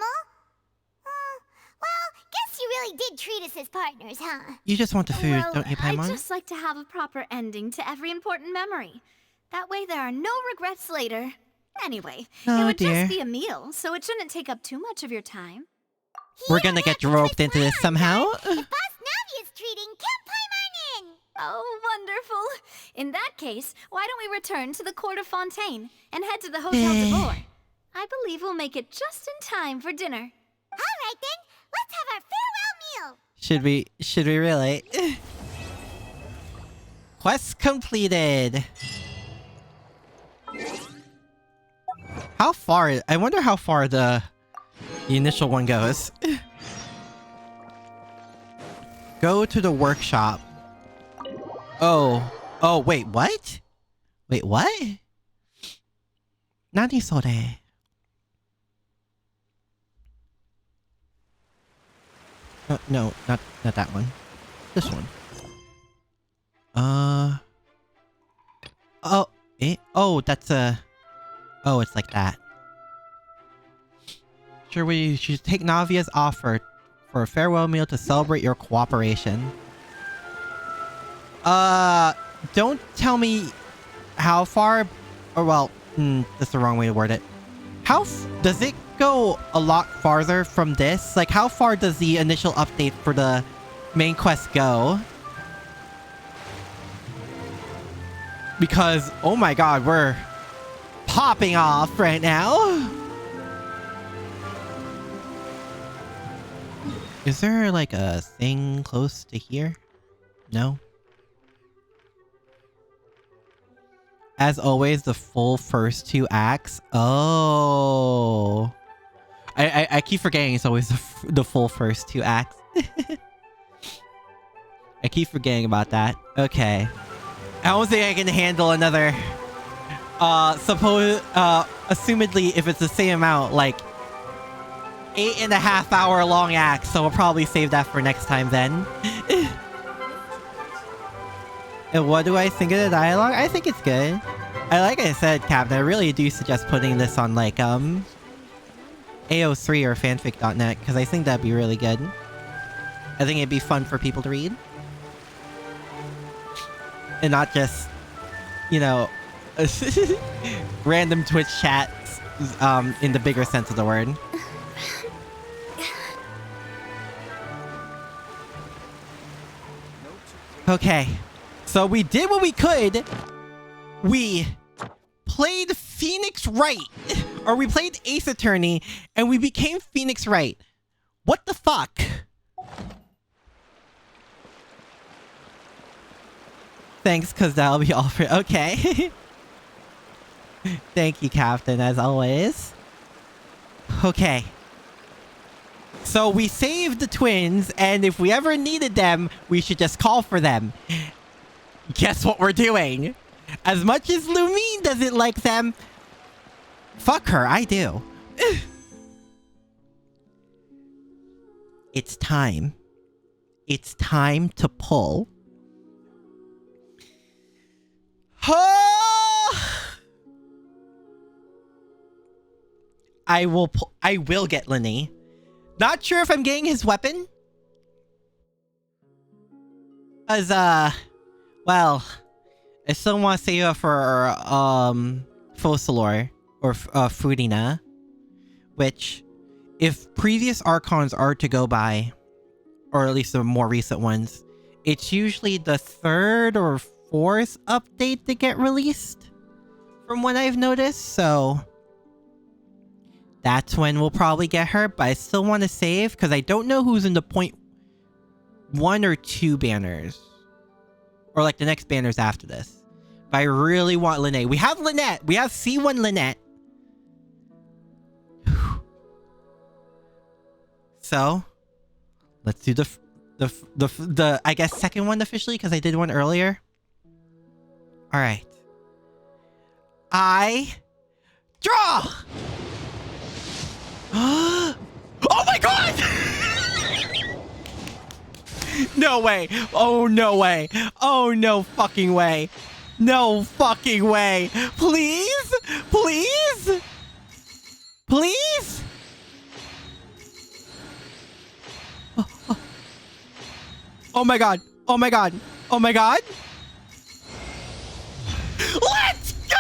Speaker 2: Well, guess you really did treat us as partners, huh?
Speaker 1: You just want the food,
Speaker 4: Well,
Speaker 1: don't you, Paimon?
Speaker 4: I'd just like to have a proper ending to every important memory. That way there are no regrets later. Anyway,
Speaker 1: Oh,
Speaker 4: it would
Speaker 1: dear.
Speaker 4: just be a meal, so it shouldn't take up too much of your time.
Speaker 1: We're gonna get roped into this somehow.
Speaker 2: If Boss Navi is treating, count Paimon in!
Speaker 4: Oh, wonderful. In that case, why don't we return to the court of Fontaine and head to the Hotel de Boer? I believe we'll make it just in time for dinner.
Speaker 2: All right then, let's have our farewell meal.
Speaker 1: Should we really? Quest completed. How far? I wonder how far the initial one goes. Go to the workshop. Oh, wait, what? Wait, what? Nani sore? No, not that one. This one. Oh, that's a... Oh, it's like that. Sure, we should take Navia's offer for a farewell meal to celebrate your cooperation. Don't tell me how far... Or, well, that's the wrong way to word it. Does it go a lot farther from this? Like, how far does the initial update for the main quest go? Because, oh my god, we're popping off right now. Is there like a thing close to here? No? As always, the full first 2 acts. Oh. I keep forgetting it's always the full first 2 acts. I keep forgetting about that. Okay. I don't think I can handle another... assumedly, if it's the same amount, like... 8.5 hour long act, so we'll probably save that for next time then. And what do I think of the dialogue? I think it's good. Like I said, Captain, I really do suggest putting this on like, AO3 or fanfic.net, because I think that'd be really good. I think it'd be fun for people to read. And not just, you know, random Twitch chats, in the bigger sense of the word. Okay, so we did what we could. We played Phoenix Wright, or we played Ace Attorney, and we became Phoenix Wright. What the fuck? Thanks, because that'll be all for... Okay. Thank you, Captain, as always. Okay. So we saved the twins, and if we ever needed them, we should just call for them. Guess what we're doing? As much as Lumine doesn't like them, fuck her, I do. It's time. It's time to pull. I will get Lenny. Not sure if I'm getting his weapon. As, well, I still want to save it for, Focalor, or, Fudina. Which, if previous Archons are to go by, or at least the more recent ones, it's usually the 3rd or 4th update to get released, from what I've noticed, so... That's when we'll probably get her, but I still want to save, because I don't know who's in the point 1 or 2 banners. Or like the next banners after this. But I really want Lynette. We have Lynette! We have C1 Lynette! So, let's do the I guess second one officially, because I did one earlier. Alright. I draw! Oh my god! No way. Oh, no way. Oh, no fucking way. No fucking way. Please? Please? Please? Oh my god. Oh my god. Oh my god. Let's go!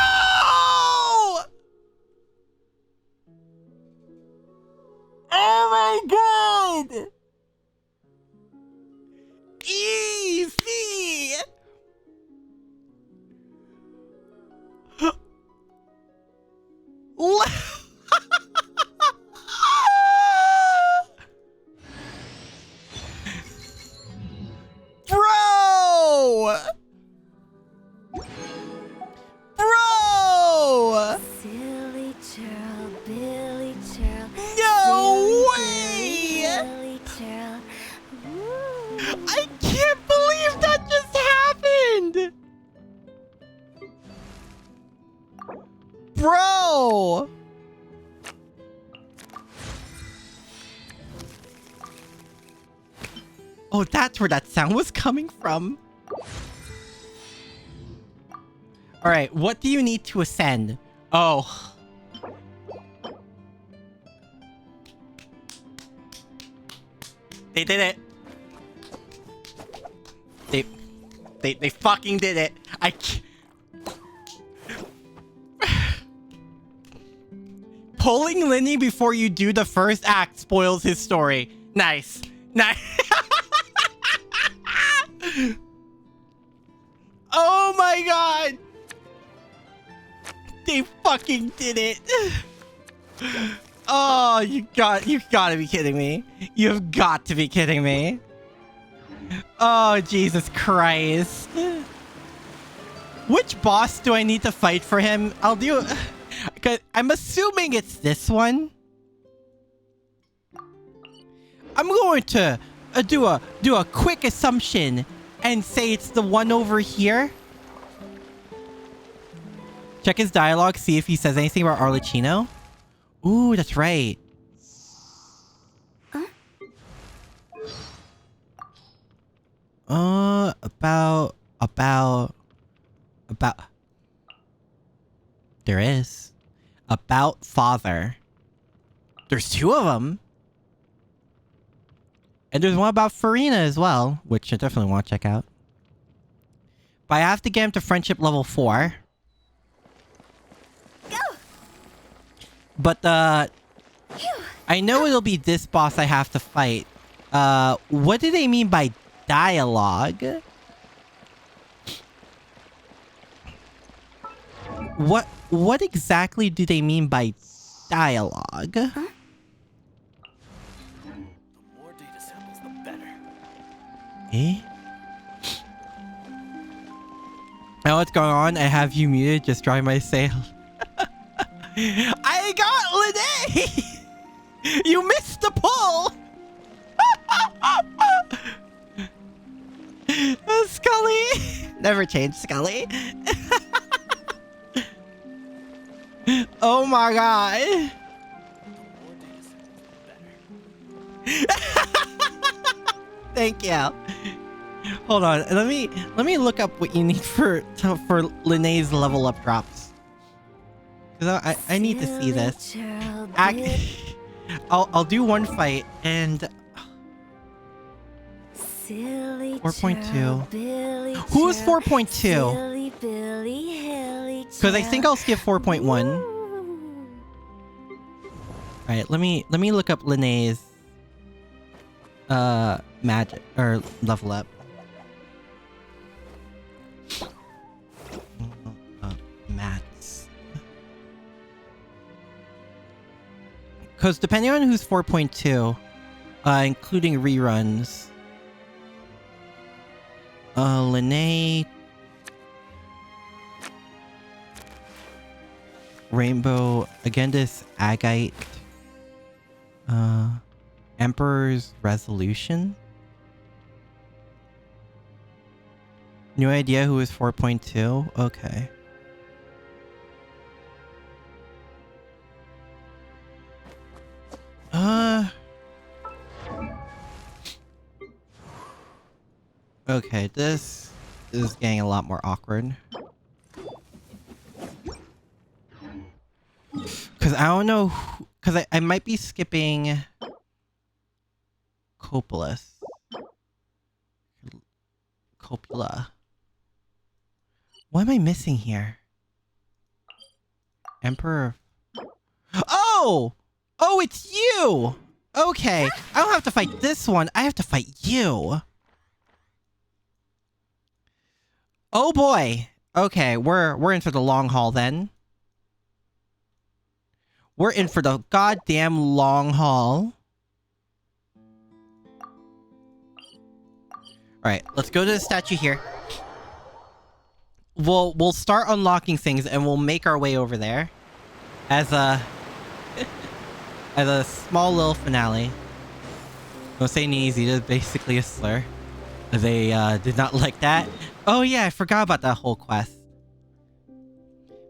Speaker 1: Oh my god! Easy! Bro! Bro!
Speaker 2: Silly churl, Billy churl.
Speaker 1: No way!
Speaker 2: Billy churl.
Speaker 1: I can't believe that just happened! Bro! Oh, that's where that sound was coming from. Alright, what do you need to ascend? Oh. They did it. They fucking did it. I can't. Pulling Linny before you do the first act spoils his story. Nice. Nice. Oh my god. They fucking did it. Oh, you gotta be kidding me. You've got to be kidding me. Oh, Jesus Christ. Which boss do I need to fight for him? I'll do... Cause I'm assuming it's this one. I'm going to do a quick assumption and say it's the one over here. Check his dialogue, see if he says anything about Arlecchino. Ooh, that's right. About... There is. About father. There's two of them. And there's one about Farina as well, which I definitely want to check out. But I have to get him to friendship level 4.
Speaker 2: Go.
Speaker 1: But I know it'll be this boss I have to fight. What do they mean by dialogue? What exactly do they mean by dialogue?
Speaker 2: Huh?
Speaker 3: The more data samples, the better.
Speaker 1: Eh? Now what's going on? I have you muted, just drawing my sail. I got Lene! You missed the pull! Scully! Never change, Scully. Oh my god. Thank you. Hold on. Let me look up what you need for Lene's level up drops. Cause I need to see this. I'll do one fight and 4.2. Who is 4.2? Because I think I'll skip 4.1. Alright, let me look up Lene's magic or level up. Mats. Because depending on who's 4.2, including reruns, Lene, Rainbow, Agendis, Agite, Emperor's Resolution. No idea who is 4.2? Okay. Okay, this is getting a lot more awkward. Because I don't know... Because I might be skipping... Copula. What am I missing here? Emperor... Oh! Oh, it's you! Okay, I don't have to fight this one. I have to fight you. Oh boy. Okay, we're in for the long haul then. We're in for the goddamn long haul. Alright, let's go to the statue here. We'll start unlocking things and we'll make our way over there. As a... as a small little finale. Don't say easy, that's basically a slur. They did not like that. Oh yeah, I forgot about that whole quest.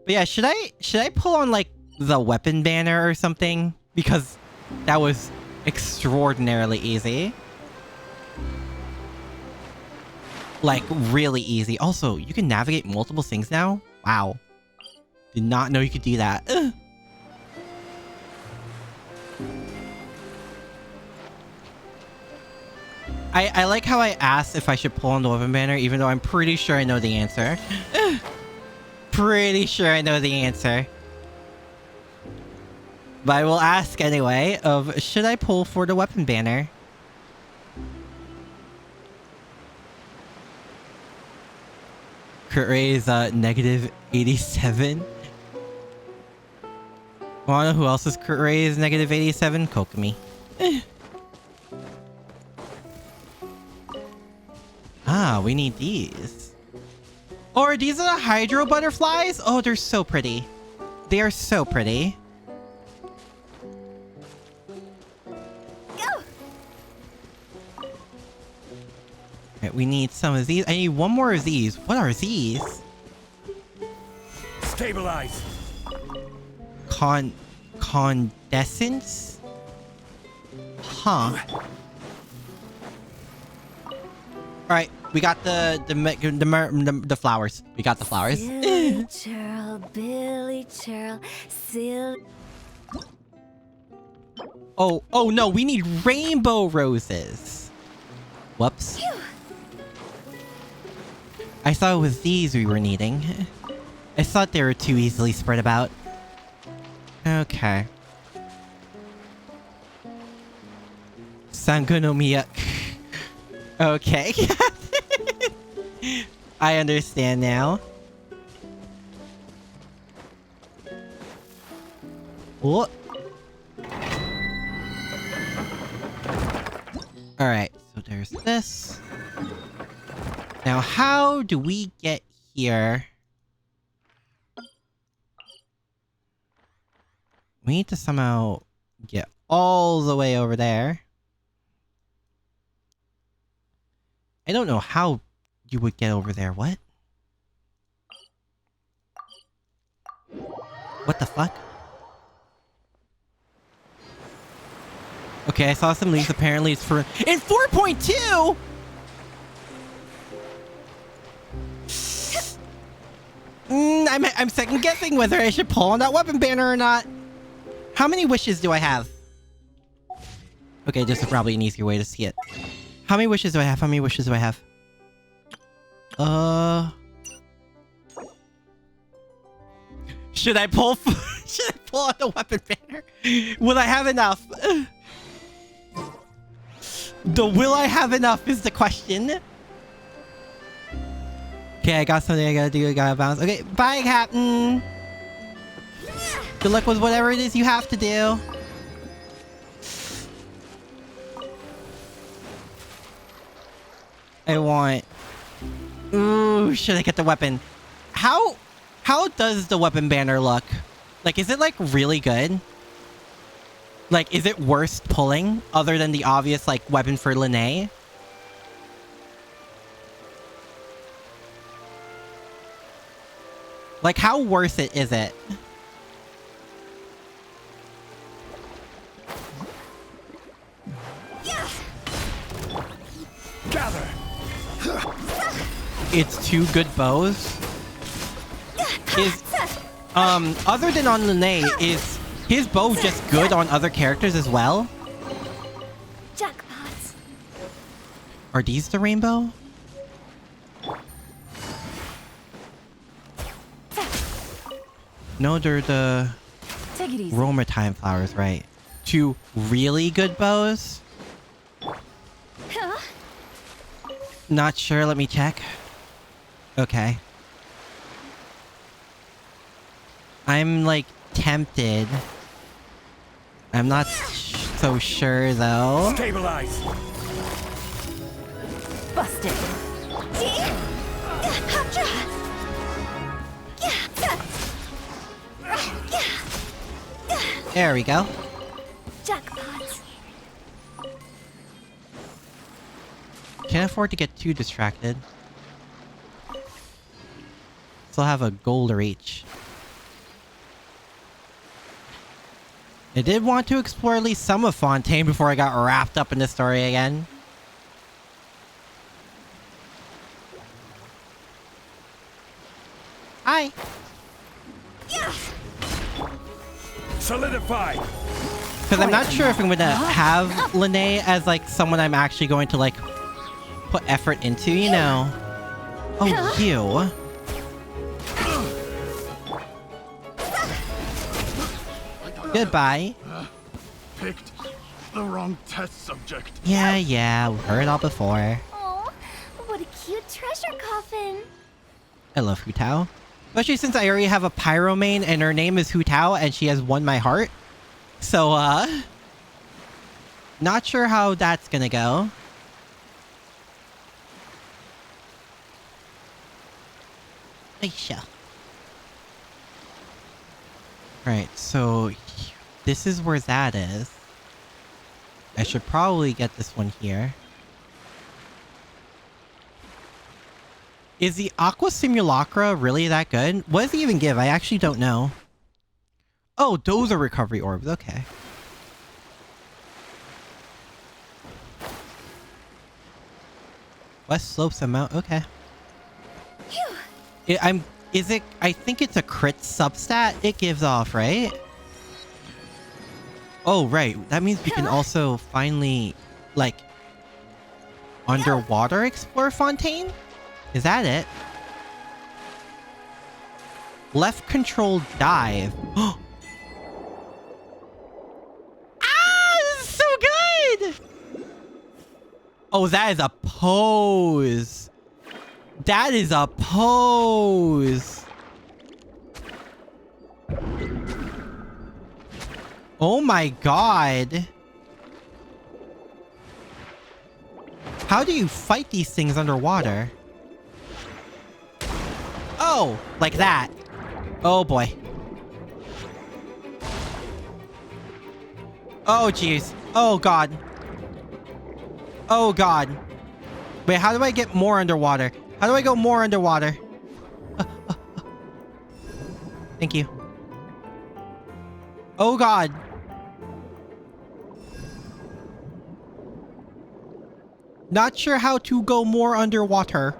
Speaker 1: But yeah, should I pull on like the weapon banner or something? Because that was extraordinarily easy. Like really easy. Also, you can navigate multiple things now? Wow. Did not know you could do that. Ugh. I like how I asked if I should pull on the weapon banner, even though I'm pretty sure I know the answer. Pretty sure I know the answer. But I will ask anyway of, should I pull for the weapon banner? Crit rate is negative 87. Wanna know who else's crit rate is negative 87? Kokomi. Ah, we need these. Or these are the hydro butterflies? Oh, they're so pretty. They are so pretty.
Speaker 2: Go.
Speaker 1: Right, we need some of these. I need one more of these. What are these?
Speaker 13: Stabilize.
Speaker 1: Condescence? Huh. Alright, we got the flowers. We got the flowers.
Speaker 2: Silly churl, Billy churl, silly.
Speaker 1: Oh no, we need rainbow roses. Whoops. I thought it was these we were needing. I thought they were too easily spread about. Okay. Sangonomiya. Okay. I understand now. What? Alright, so there's this. Now, how do we get here? We need to somehow get all the way over there. I don't know how you would get over there. What? What the fuck? Okay, I saw some leaves. Apparently it's for... In 4.2?! I'm second guessing whether I should pull on that weapon banner or not. How many wishes do I have? Okay, this is probably an easier way to see it. How many wishes do I have? How many wishes do I have? Should I pull should I pull out the weapon banner? Will I have enough? The will I have enough is the question. Okay, I got something I gotta do. I gotta bounce. Okay, bye, Captain. Good luck with whatever it is you have to do. I want... Ooh, should I get the weapon? How does the weapon banner look? Like, is it like really good? Like, is it worth pulling other than the obvious like weapon for Linné? Like, how worth it is it?
Speaker 13: Gather.
Speaker 1: it's two good bows. Is other than on Lene, is his bow just good on other characters as well?
Speaker 4: Jackpots.
Speaker 1: Are these the rainbow? No, they're the Roma time flowers, right? Two really good bows? Not sure, let me check. Okay. I'm like tempted. I'm not so sure though.
Speaker 13: Stabilize.
Speaker 5: Busted.
Speaker 1: There we go.
Speaker 4: Jackpots.
Speaker 1: Can't afford to get too distracted. Still have a goal to reach. I did want to explore at least some of Fontaine before I got wrapped up in the story again. Hi.
Speaker 13: Solidify.
Speaker 1: Because I'm not sure if I'm gonna have Lene as like someone I'm actually going to like put effort into, you know. Oh, you. Goodbye.
Speaker 23: Picked the wrong test subject.
Speaker 1: Yeah, we've heard it all before.
Speaker 4: Oh, what a cute treasure coffin.
Speaker 1: I love Hu Tao. Especially since I already have a pyro main and her name is Hu Tao and she has won my heart. So, not sure how that's gonna go. Aisha. Right, so this is where that is. I should probably get this one here. Is the Aqua Simulacra really that good? What does it even give? I actually don't know. Oh, those are recovery orbs. Okay. West slopes amount. Okay. I think it's a crit substat it gives off, right? Oh, right. That means we can also finally, like, underwater explore Fontaine? Is that it? Left control dive. Ah, this is so good! Oh, that is a pose. That is a pose. Oh my god. How do you fight these things underwater? Oh, like that. Oh boy. Oh jeez. Oh god. Oh god. Wait, how do I get more underwater? How do I go more underwater? Thank you. Oh god. Not sure how to go more underwater.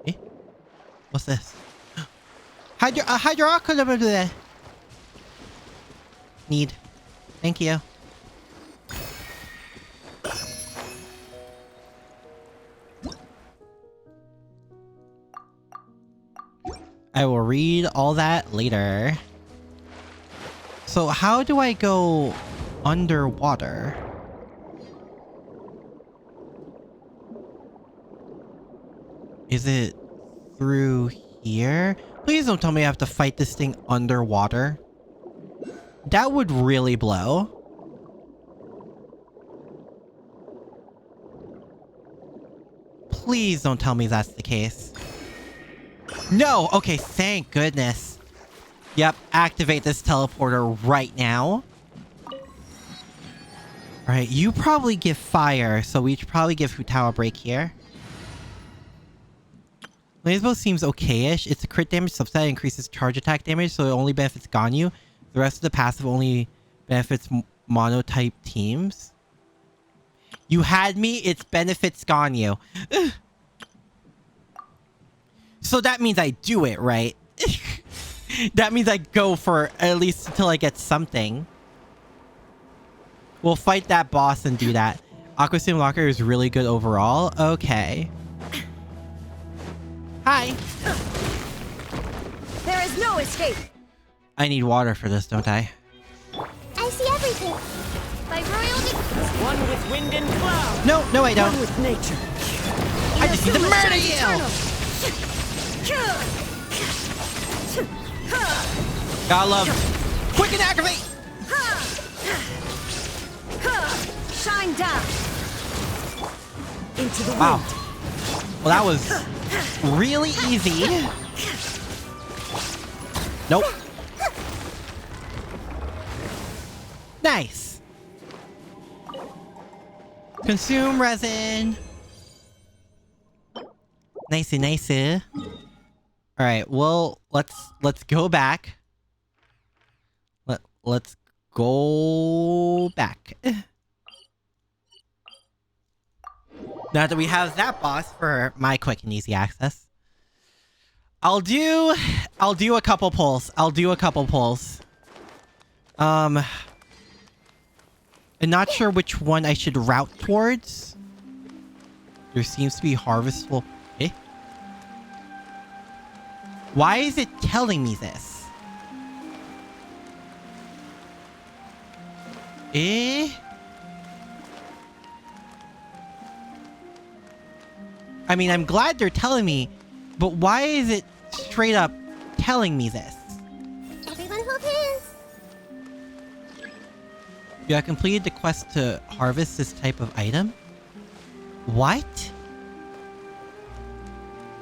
Speaker 1: Eh? What's this? Hydrocollaborator. Need. Thank you. I will read all that later. So how do I go underwater? Is it through here? Please don't tell me I have to fight this thing underwater. That would really blow. Please don't tell me that's the case. No! Okay, thank goodness. Yep, activate this teleporter right now. Alright, you probably give fire, so we should probably give Hu Tao a break here. Laser seems okay-ish. It's a crit damage subset, increases charge attack damage, so it only benefits Ganyu. The rest of the passive only benefits monotype teams. You had me, its benefits gone you. So that means I do it, right? That means I go for at least until I get something. We'll fight that boss and do that. Aqua Simulacra is really good overall. Okay. Hi.
Speaker 2: There is no escape.
Speaker 1: I need water for this, don't I?
Speaker 2: I see everything. By royal
Speaker 14: one with wind and cloud.
Speaker 1: No, I don't.
Speaker 14: One with nature.
Speaker 1: I just need to murder you. Gotta love quick and activate.
Speaker 2: Shine down.
Speaker 14: Into the wind.
Speaker 1: Wow. Well, that was really easy. Nope. Nice. Consume resin. Nicey, nicey. All right. Well, let's go back. Let's go back. Now that we have that boss for my quick and easy access, I'll do a couple pulls. I'm not sure which one I should route towards. There seems to be harvestable. Eh? Why is it telling me this? Eh? I mean, I'm glad they're telling me, but why is it straight up telling me this?
Speaker 2: Everyone hold hands.
Speaker 1: Yeah, I completed the quest to harvest this type of item. What?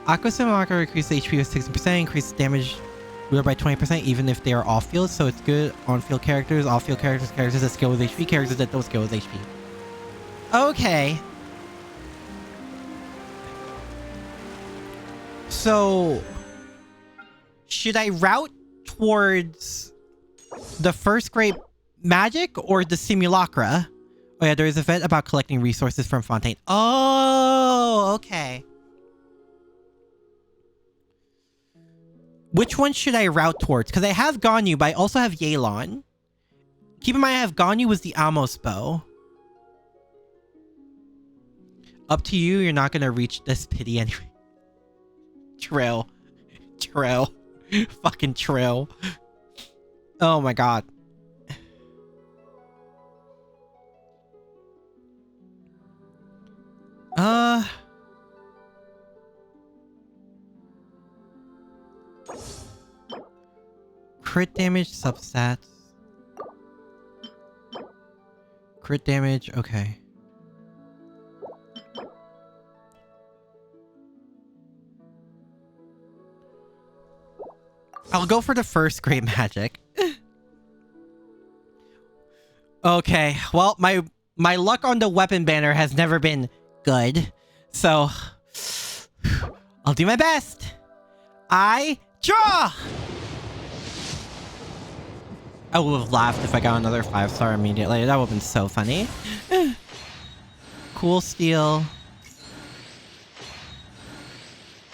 Speaker 1: Aqua Simulacra increases HP with 60%, increases damage by 20% even if they are off-field, so it's good on-field characters, off-field characters, characters that scale with HP, characters that don't scale with HP. Okay. So, should I route towards the first grade magic or the simulacra? Oh yeah, there is an event about collecting resources from Fontaine. Oh, okay. Which one should I route towards? Because I have Ganyu, but I also have Yelan. Keep in mind I have Ganyu was the Amos bow. Up to you, you're not going to reach this pity anyway. Trill. Fucking Trill. Oh my god. Crit damage, substats. Crit damage, okay. I'll go for the first great magic. Okay, well, my luck on the weapon banner has never been good. So, I'll do my best. I draw! I would have laughed if I got another 5-star immediately. That would have been so funny. Cool steel.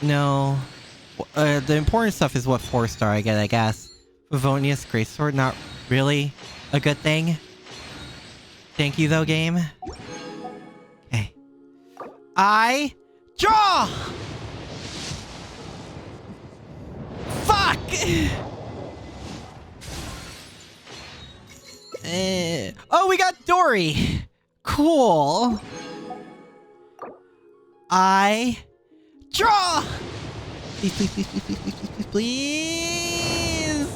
Speaker 1: No. The important stuff is what 4-star I get, I guess. Favonius Greatsword, not really a good thing. Thank you, though, game. Okay. I draw! Fuck! Oh, we got Dory! Cool. I draw! Please, please, please, please, please, please, please, please, please!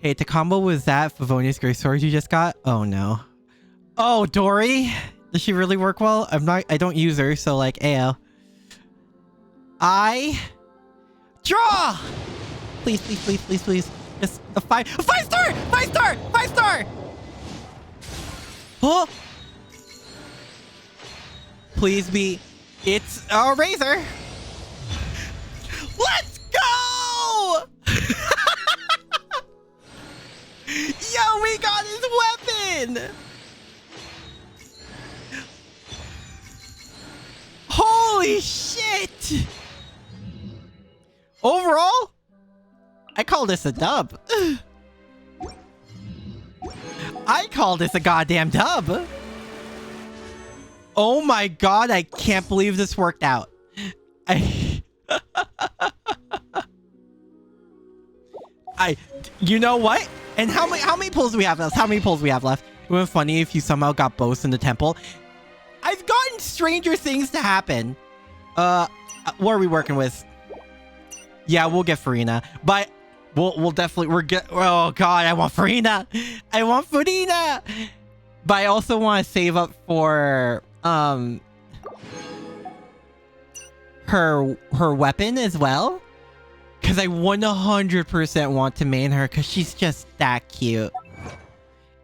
Speaker 1: Hey, to combo with that Favonius Greatsword you just got? Oh no. Oh, Dory? Does she really work well? I don't use her, so like, ayo. I draw! Please, please, please, please, please. Just a 5-star! 5-star! 5-star! Oh! Please be. It's a razor. Let's go! Yo, we got his weapon! Holy shit! Overall, I call this a dub. I call this a goddamn dub. Oh my god, I can't believe this worked out. You know what? And how many pulls do we have left? How many pulls do we have left? It would be funny if you somehow got both in the temple. I've gotten stranger things to happen. What are we working with? Yeah, we'll get Farina, but we'll definitely oh god, I want Farina. I want Farina. But I also want to save up for her weapon as well, because I 100% want to main her because she's just that cute.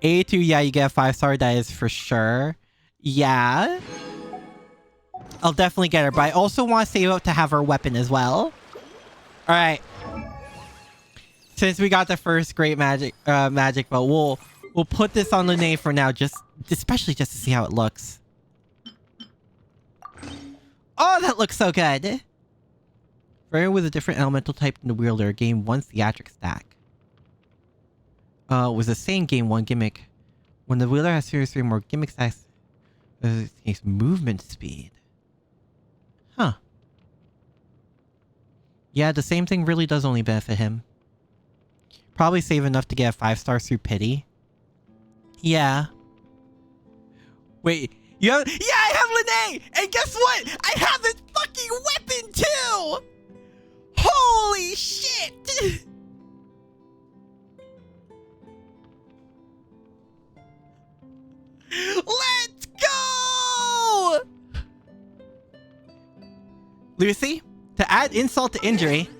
Speaker 1: A2, yeah, you get a 5-star, that is for sure. Yeah, I'll definitely get her, but I also want to save up to have her weapon as well. All right, since we got the first great magic bow, we'll put this on Lene for now, especially just to see how it looks. Oh, that looks so good. Rare with a different elemental type than the wielder. Gain 1 theatric stack. Was the same game 1 gimmick. When the wielder has seriously more gimmick stacks, it takes movement speed. Huh. Yeah, the same thing really does only benefit him. Probably save enough to get a 5-star through pity. Yeah. Wait, you have— yeah, I have Lene! And guess what? I have this fucking weapon too! Holy shit! Let's go! Lucy, to add insult to injury,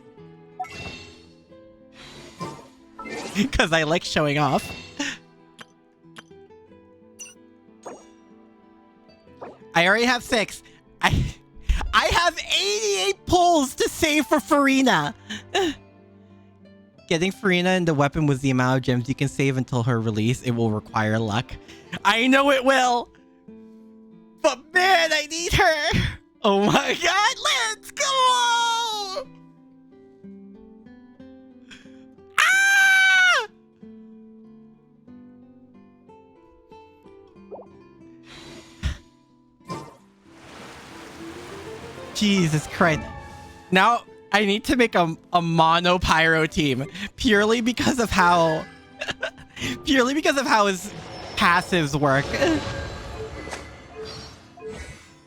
Speaker 1: because I like showing off, I already have 6. I have 88 pulls to save for Farina. Getting Farina and the weapon with the amount of gems you can save until her release, it will require luck. I know it will. But man, I need her. Oh my god, let's go! Ah! Jesus Christ. Now I need to make a mono pyro team purely because of how his passives work.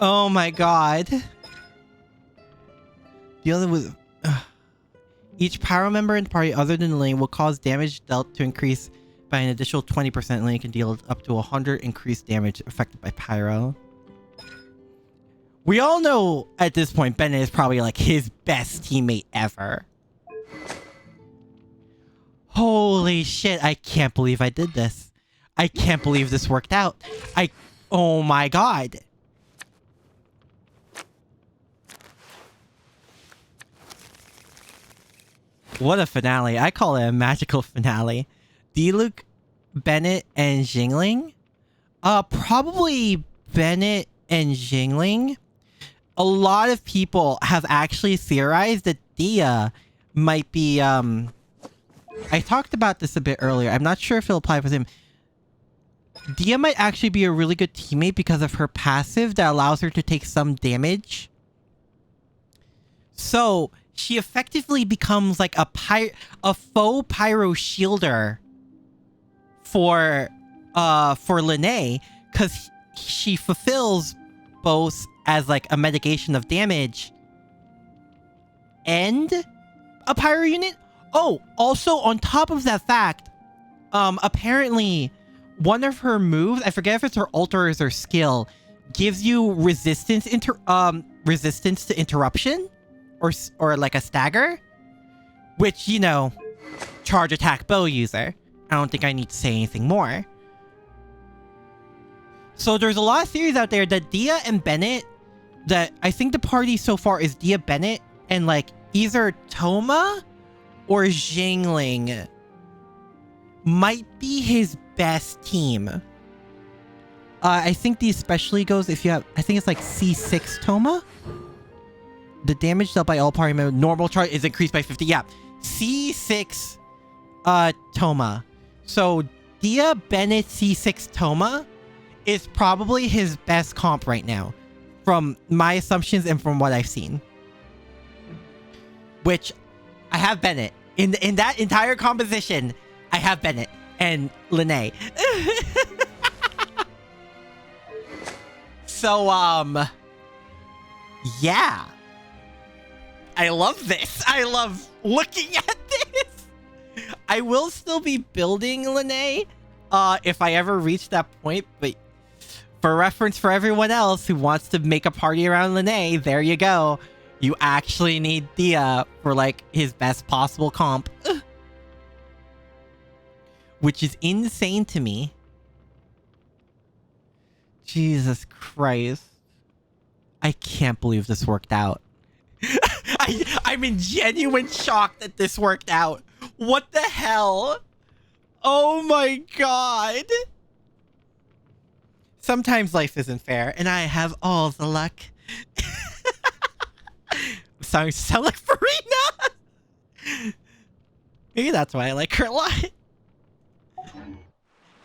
Speaker 1: Oh my god. The other was each pyro member in the party other than Lane will cause damage dealt to increase by an additional 20%. Lane can deal up to 100 increased damage affected by pyro. We all know at this point Bennett is probably like his best teammate ever. Holy shit, I can't believe I did this. I can't believe this worked out. Oh my god. What a finale. I call it a magical finale. Diluc, Bennett, and Jingling? Probably Bennett and Jingling. A lot of people have actually theorized that Dia might be, I talked about this a bit earlier. I'm not sure if it'll apply with him. Dia might actually be a really good teammate because of her passive that allows her to take some damage. So she effectively becomes like a faux pyro shielder for Lene, because she fulfills both as like a mitigation of damage and a pyro unit. Oh, also on top of that fact, apparently one of her moves, I forget if it's her ult or her skill, gives you resistance to interruption or like a stagger, which, you know, charge attack bow user. I don't think I need to say anything more. So there's a lot of theories out there that Dia and Bennett, that I think the party so far is Dia, Bennett, and like either Toma or Jingling might be his best team. I think the especially goes if you have, I think it's like C6 Toma. The damage dealt by all party members, normal charge is increased by 50. Yeah, C6 Toma. So Dia Bennett C6 Toma is probably his best comp right now, from my assumptions and from what I've seen. Which I have Bennett in that entire composition. I have Bennett and Lene. So yeah. I love this. I love looking at this. I will still be building Lene if I ever reach that point, but for reference for everyone else who wants to make a party around Lene, there you go. You actually need Dia for like his best possible comp. Which is insane to me. Jesus Christ. I can't believe this worked out. I'm in genuine shock that this worked out. What the hell? Oh my god. Sometimes life isn't fair, and I have all the luck. I'm starting to sound like Farina. Maybe that's why I like her a lot.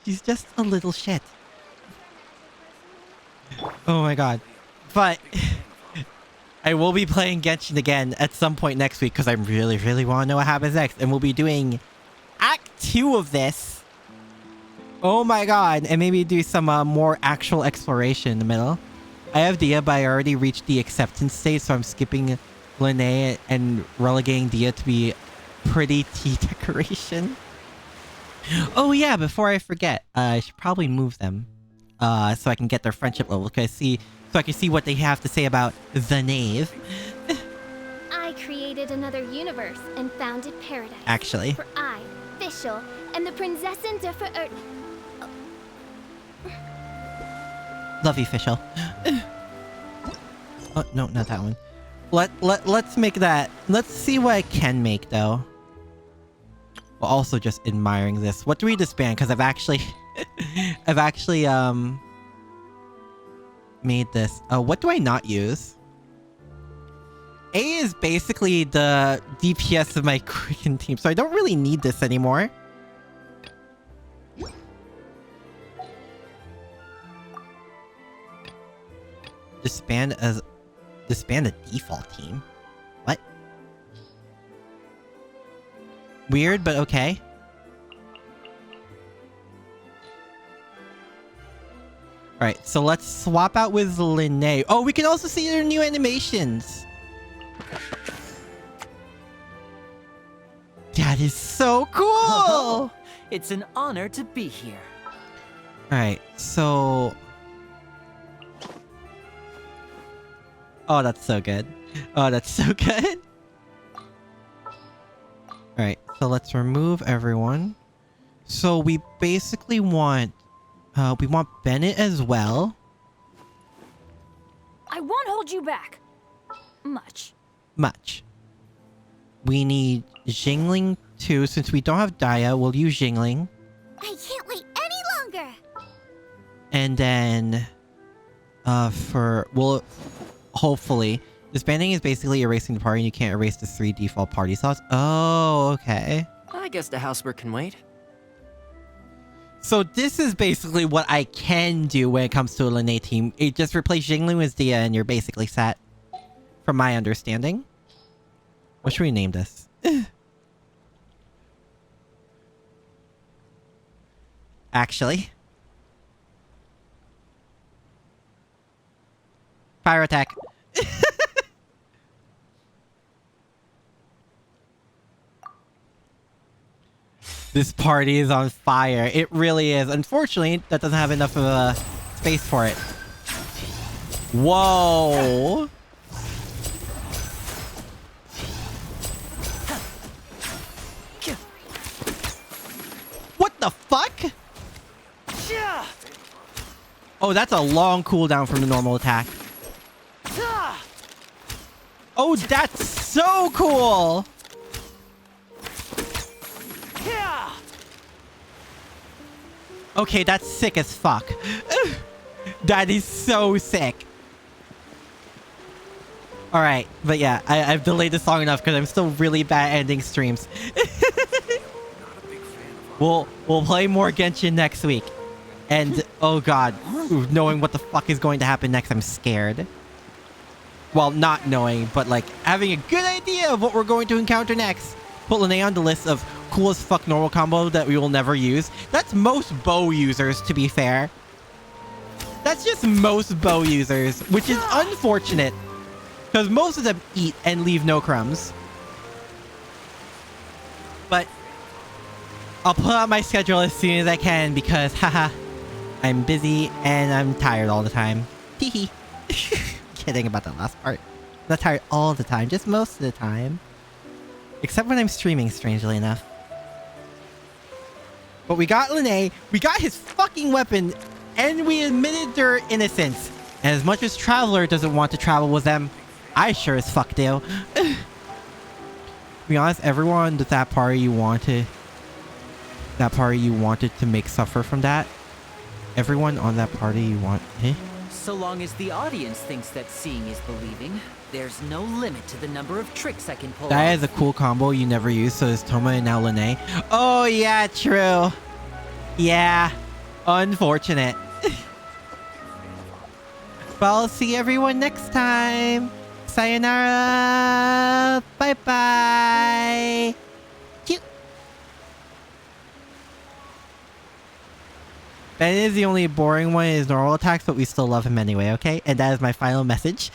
Speaker 1: She's just a little shit. Oh my god. But I will be playing Genshin again at some point next week because I really, really want to know what happens next. And we'll be doing Act 2 of this. Oh my god. And maybe do some more actual exploration in the middle. I have Dia, but I already reached the acceptance stage, so I'm skipping Lene and relegating Dia to be pretty tea decoration. Oh yeah, before I forget, I should probably move them so I can get their friendship level. So I can see what they have to say about the knave.
Speaker 2: I created another universe and founded paradise.
Speaker 1: Actually.
Speaker 2: For I, Fischl, and the Prinzessin der Verirrten.
Speaker 1: Love you, Fischl. Oh, no, not that one. Let's make that. Let's see what I can make, though. While also just admiring this. What do we disband? Because I've actually made this. What do I not use? A is basically the DPS of my freaking team, so I don't really need this anymore. Disband a default team. What? Weird, but okay. Alright, so let's swap out with Lene. Oh, we can also see their new animations. That is so cool!
Speaker 7: Oh, it's an honor to be here.
Speaker 1: Alright, so... Oh, that's so good. Oh, that's so good. Alright, so let's remove everyone. So we basically want... we want Bennett as well.
Speaker 12: I won't hold you back. Much.
Speaker 1: We need Jingling too. Since we don't have Dia, we'll use Jingling.
Speaker 2: I can't wait any longer.
Speaker 1: And then, well, hopefully, disbanding is basically erasing the party and you can't erase the 3 default party slots. Oh, okay.
Speaker 14: I guess the housework can wait.
Speaker 1: So this is basically what I can do when it comes to a Lene team. It just replace Jingling with Dia and you're basically set. From my understanding. What should we name this? Actually. Fire attack. This party is on fire. It really is. Unfortunately, that doesn't have enough of a space for it. Whoa. What the fuck? Oh, that's a long cooldown from the normal attack. Oh, that's so cool. Okay, that's sick as fuck. That is so sick. Alright, but yeah, I've delayed this long enough because I'm still really bad at ending streams. We'll play more Genshin next week. And, oh god, knowing what the fuck is going to happen next, I'm scared. Well, not knowing, but like, having a good idea of what we're going to encounter next. Put Lene on the list of cool as fuck normal combo that we will never use. That's most bow users, to be fair. That's just most bow users, which is unfortunate. Because most of them eat and leave no crumbs. But I'll put out my schedule as soon as I can because, haha, I'm busy and I'm tired all the time. Teehee. Kidding about that last part. Not tired all the time, just most of the time. Except when I'm streaming, strangely enough. But we got Lene, we got his fucking weapon, and we admitted their innocence. And as much as Traveler doesn't want to travel with them, I sure as fuck do. To be honest, everyone at that party you wanted to make suffer from that. Everyone on that party you want...
Speaker 7: So long as the audience thinks that seeing is believing, there's no limit to the number of tricks I can pull
Speaker 1: That
Speaker 7: off.
Speaker 1: is a cool combo you never used, so is Toma and now Lene. Oh yeah, true. Yeah. Unfortunate. But I'll see everyone next time. Sayonara. Bye-bye. Cute. Ben is the only boring one in his normal attacks, but we still love him anyway, okay? And that is my final message.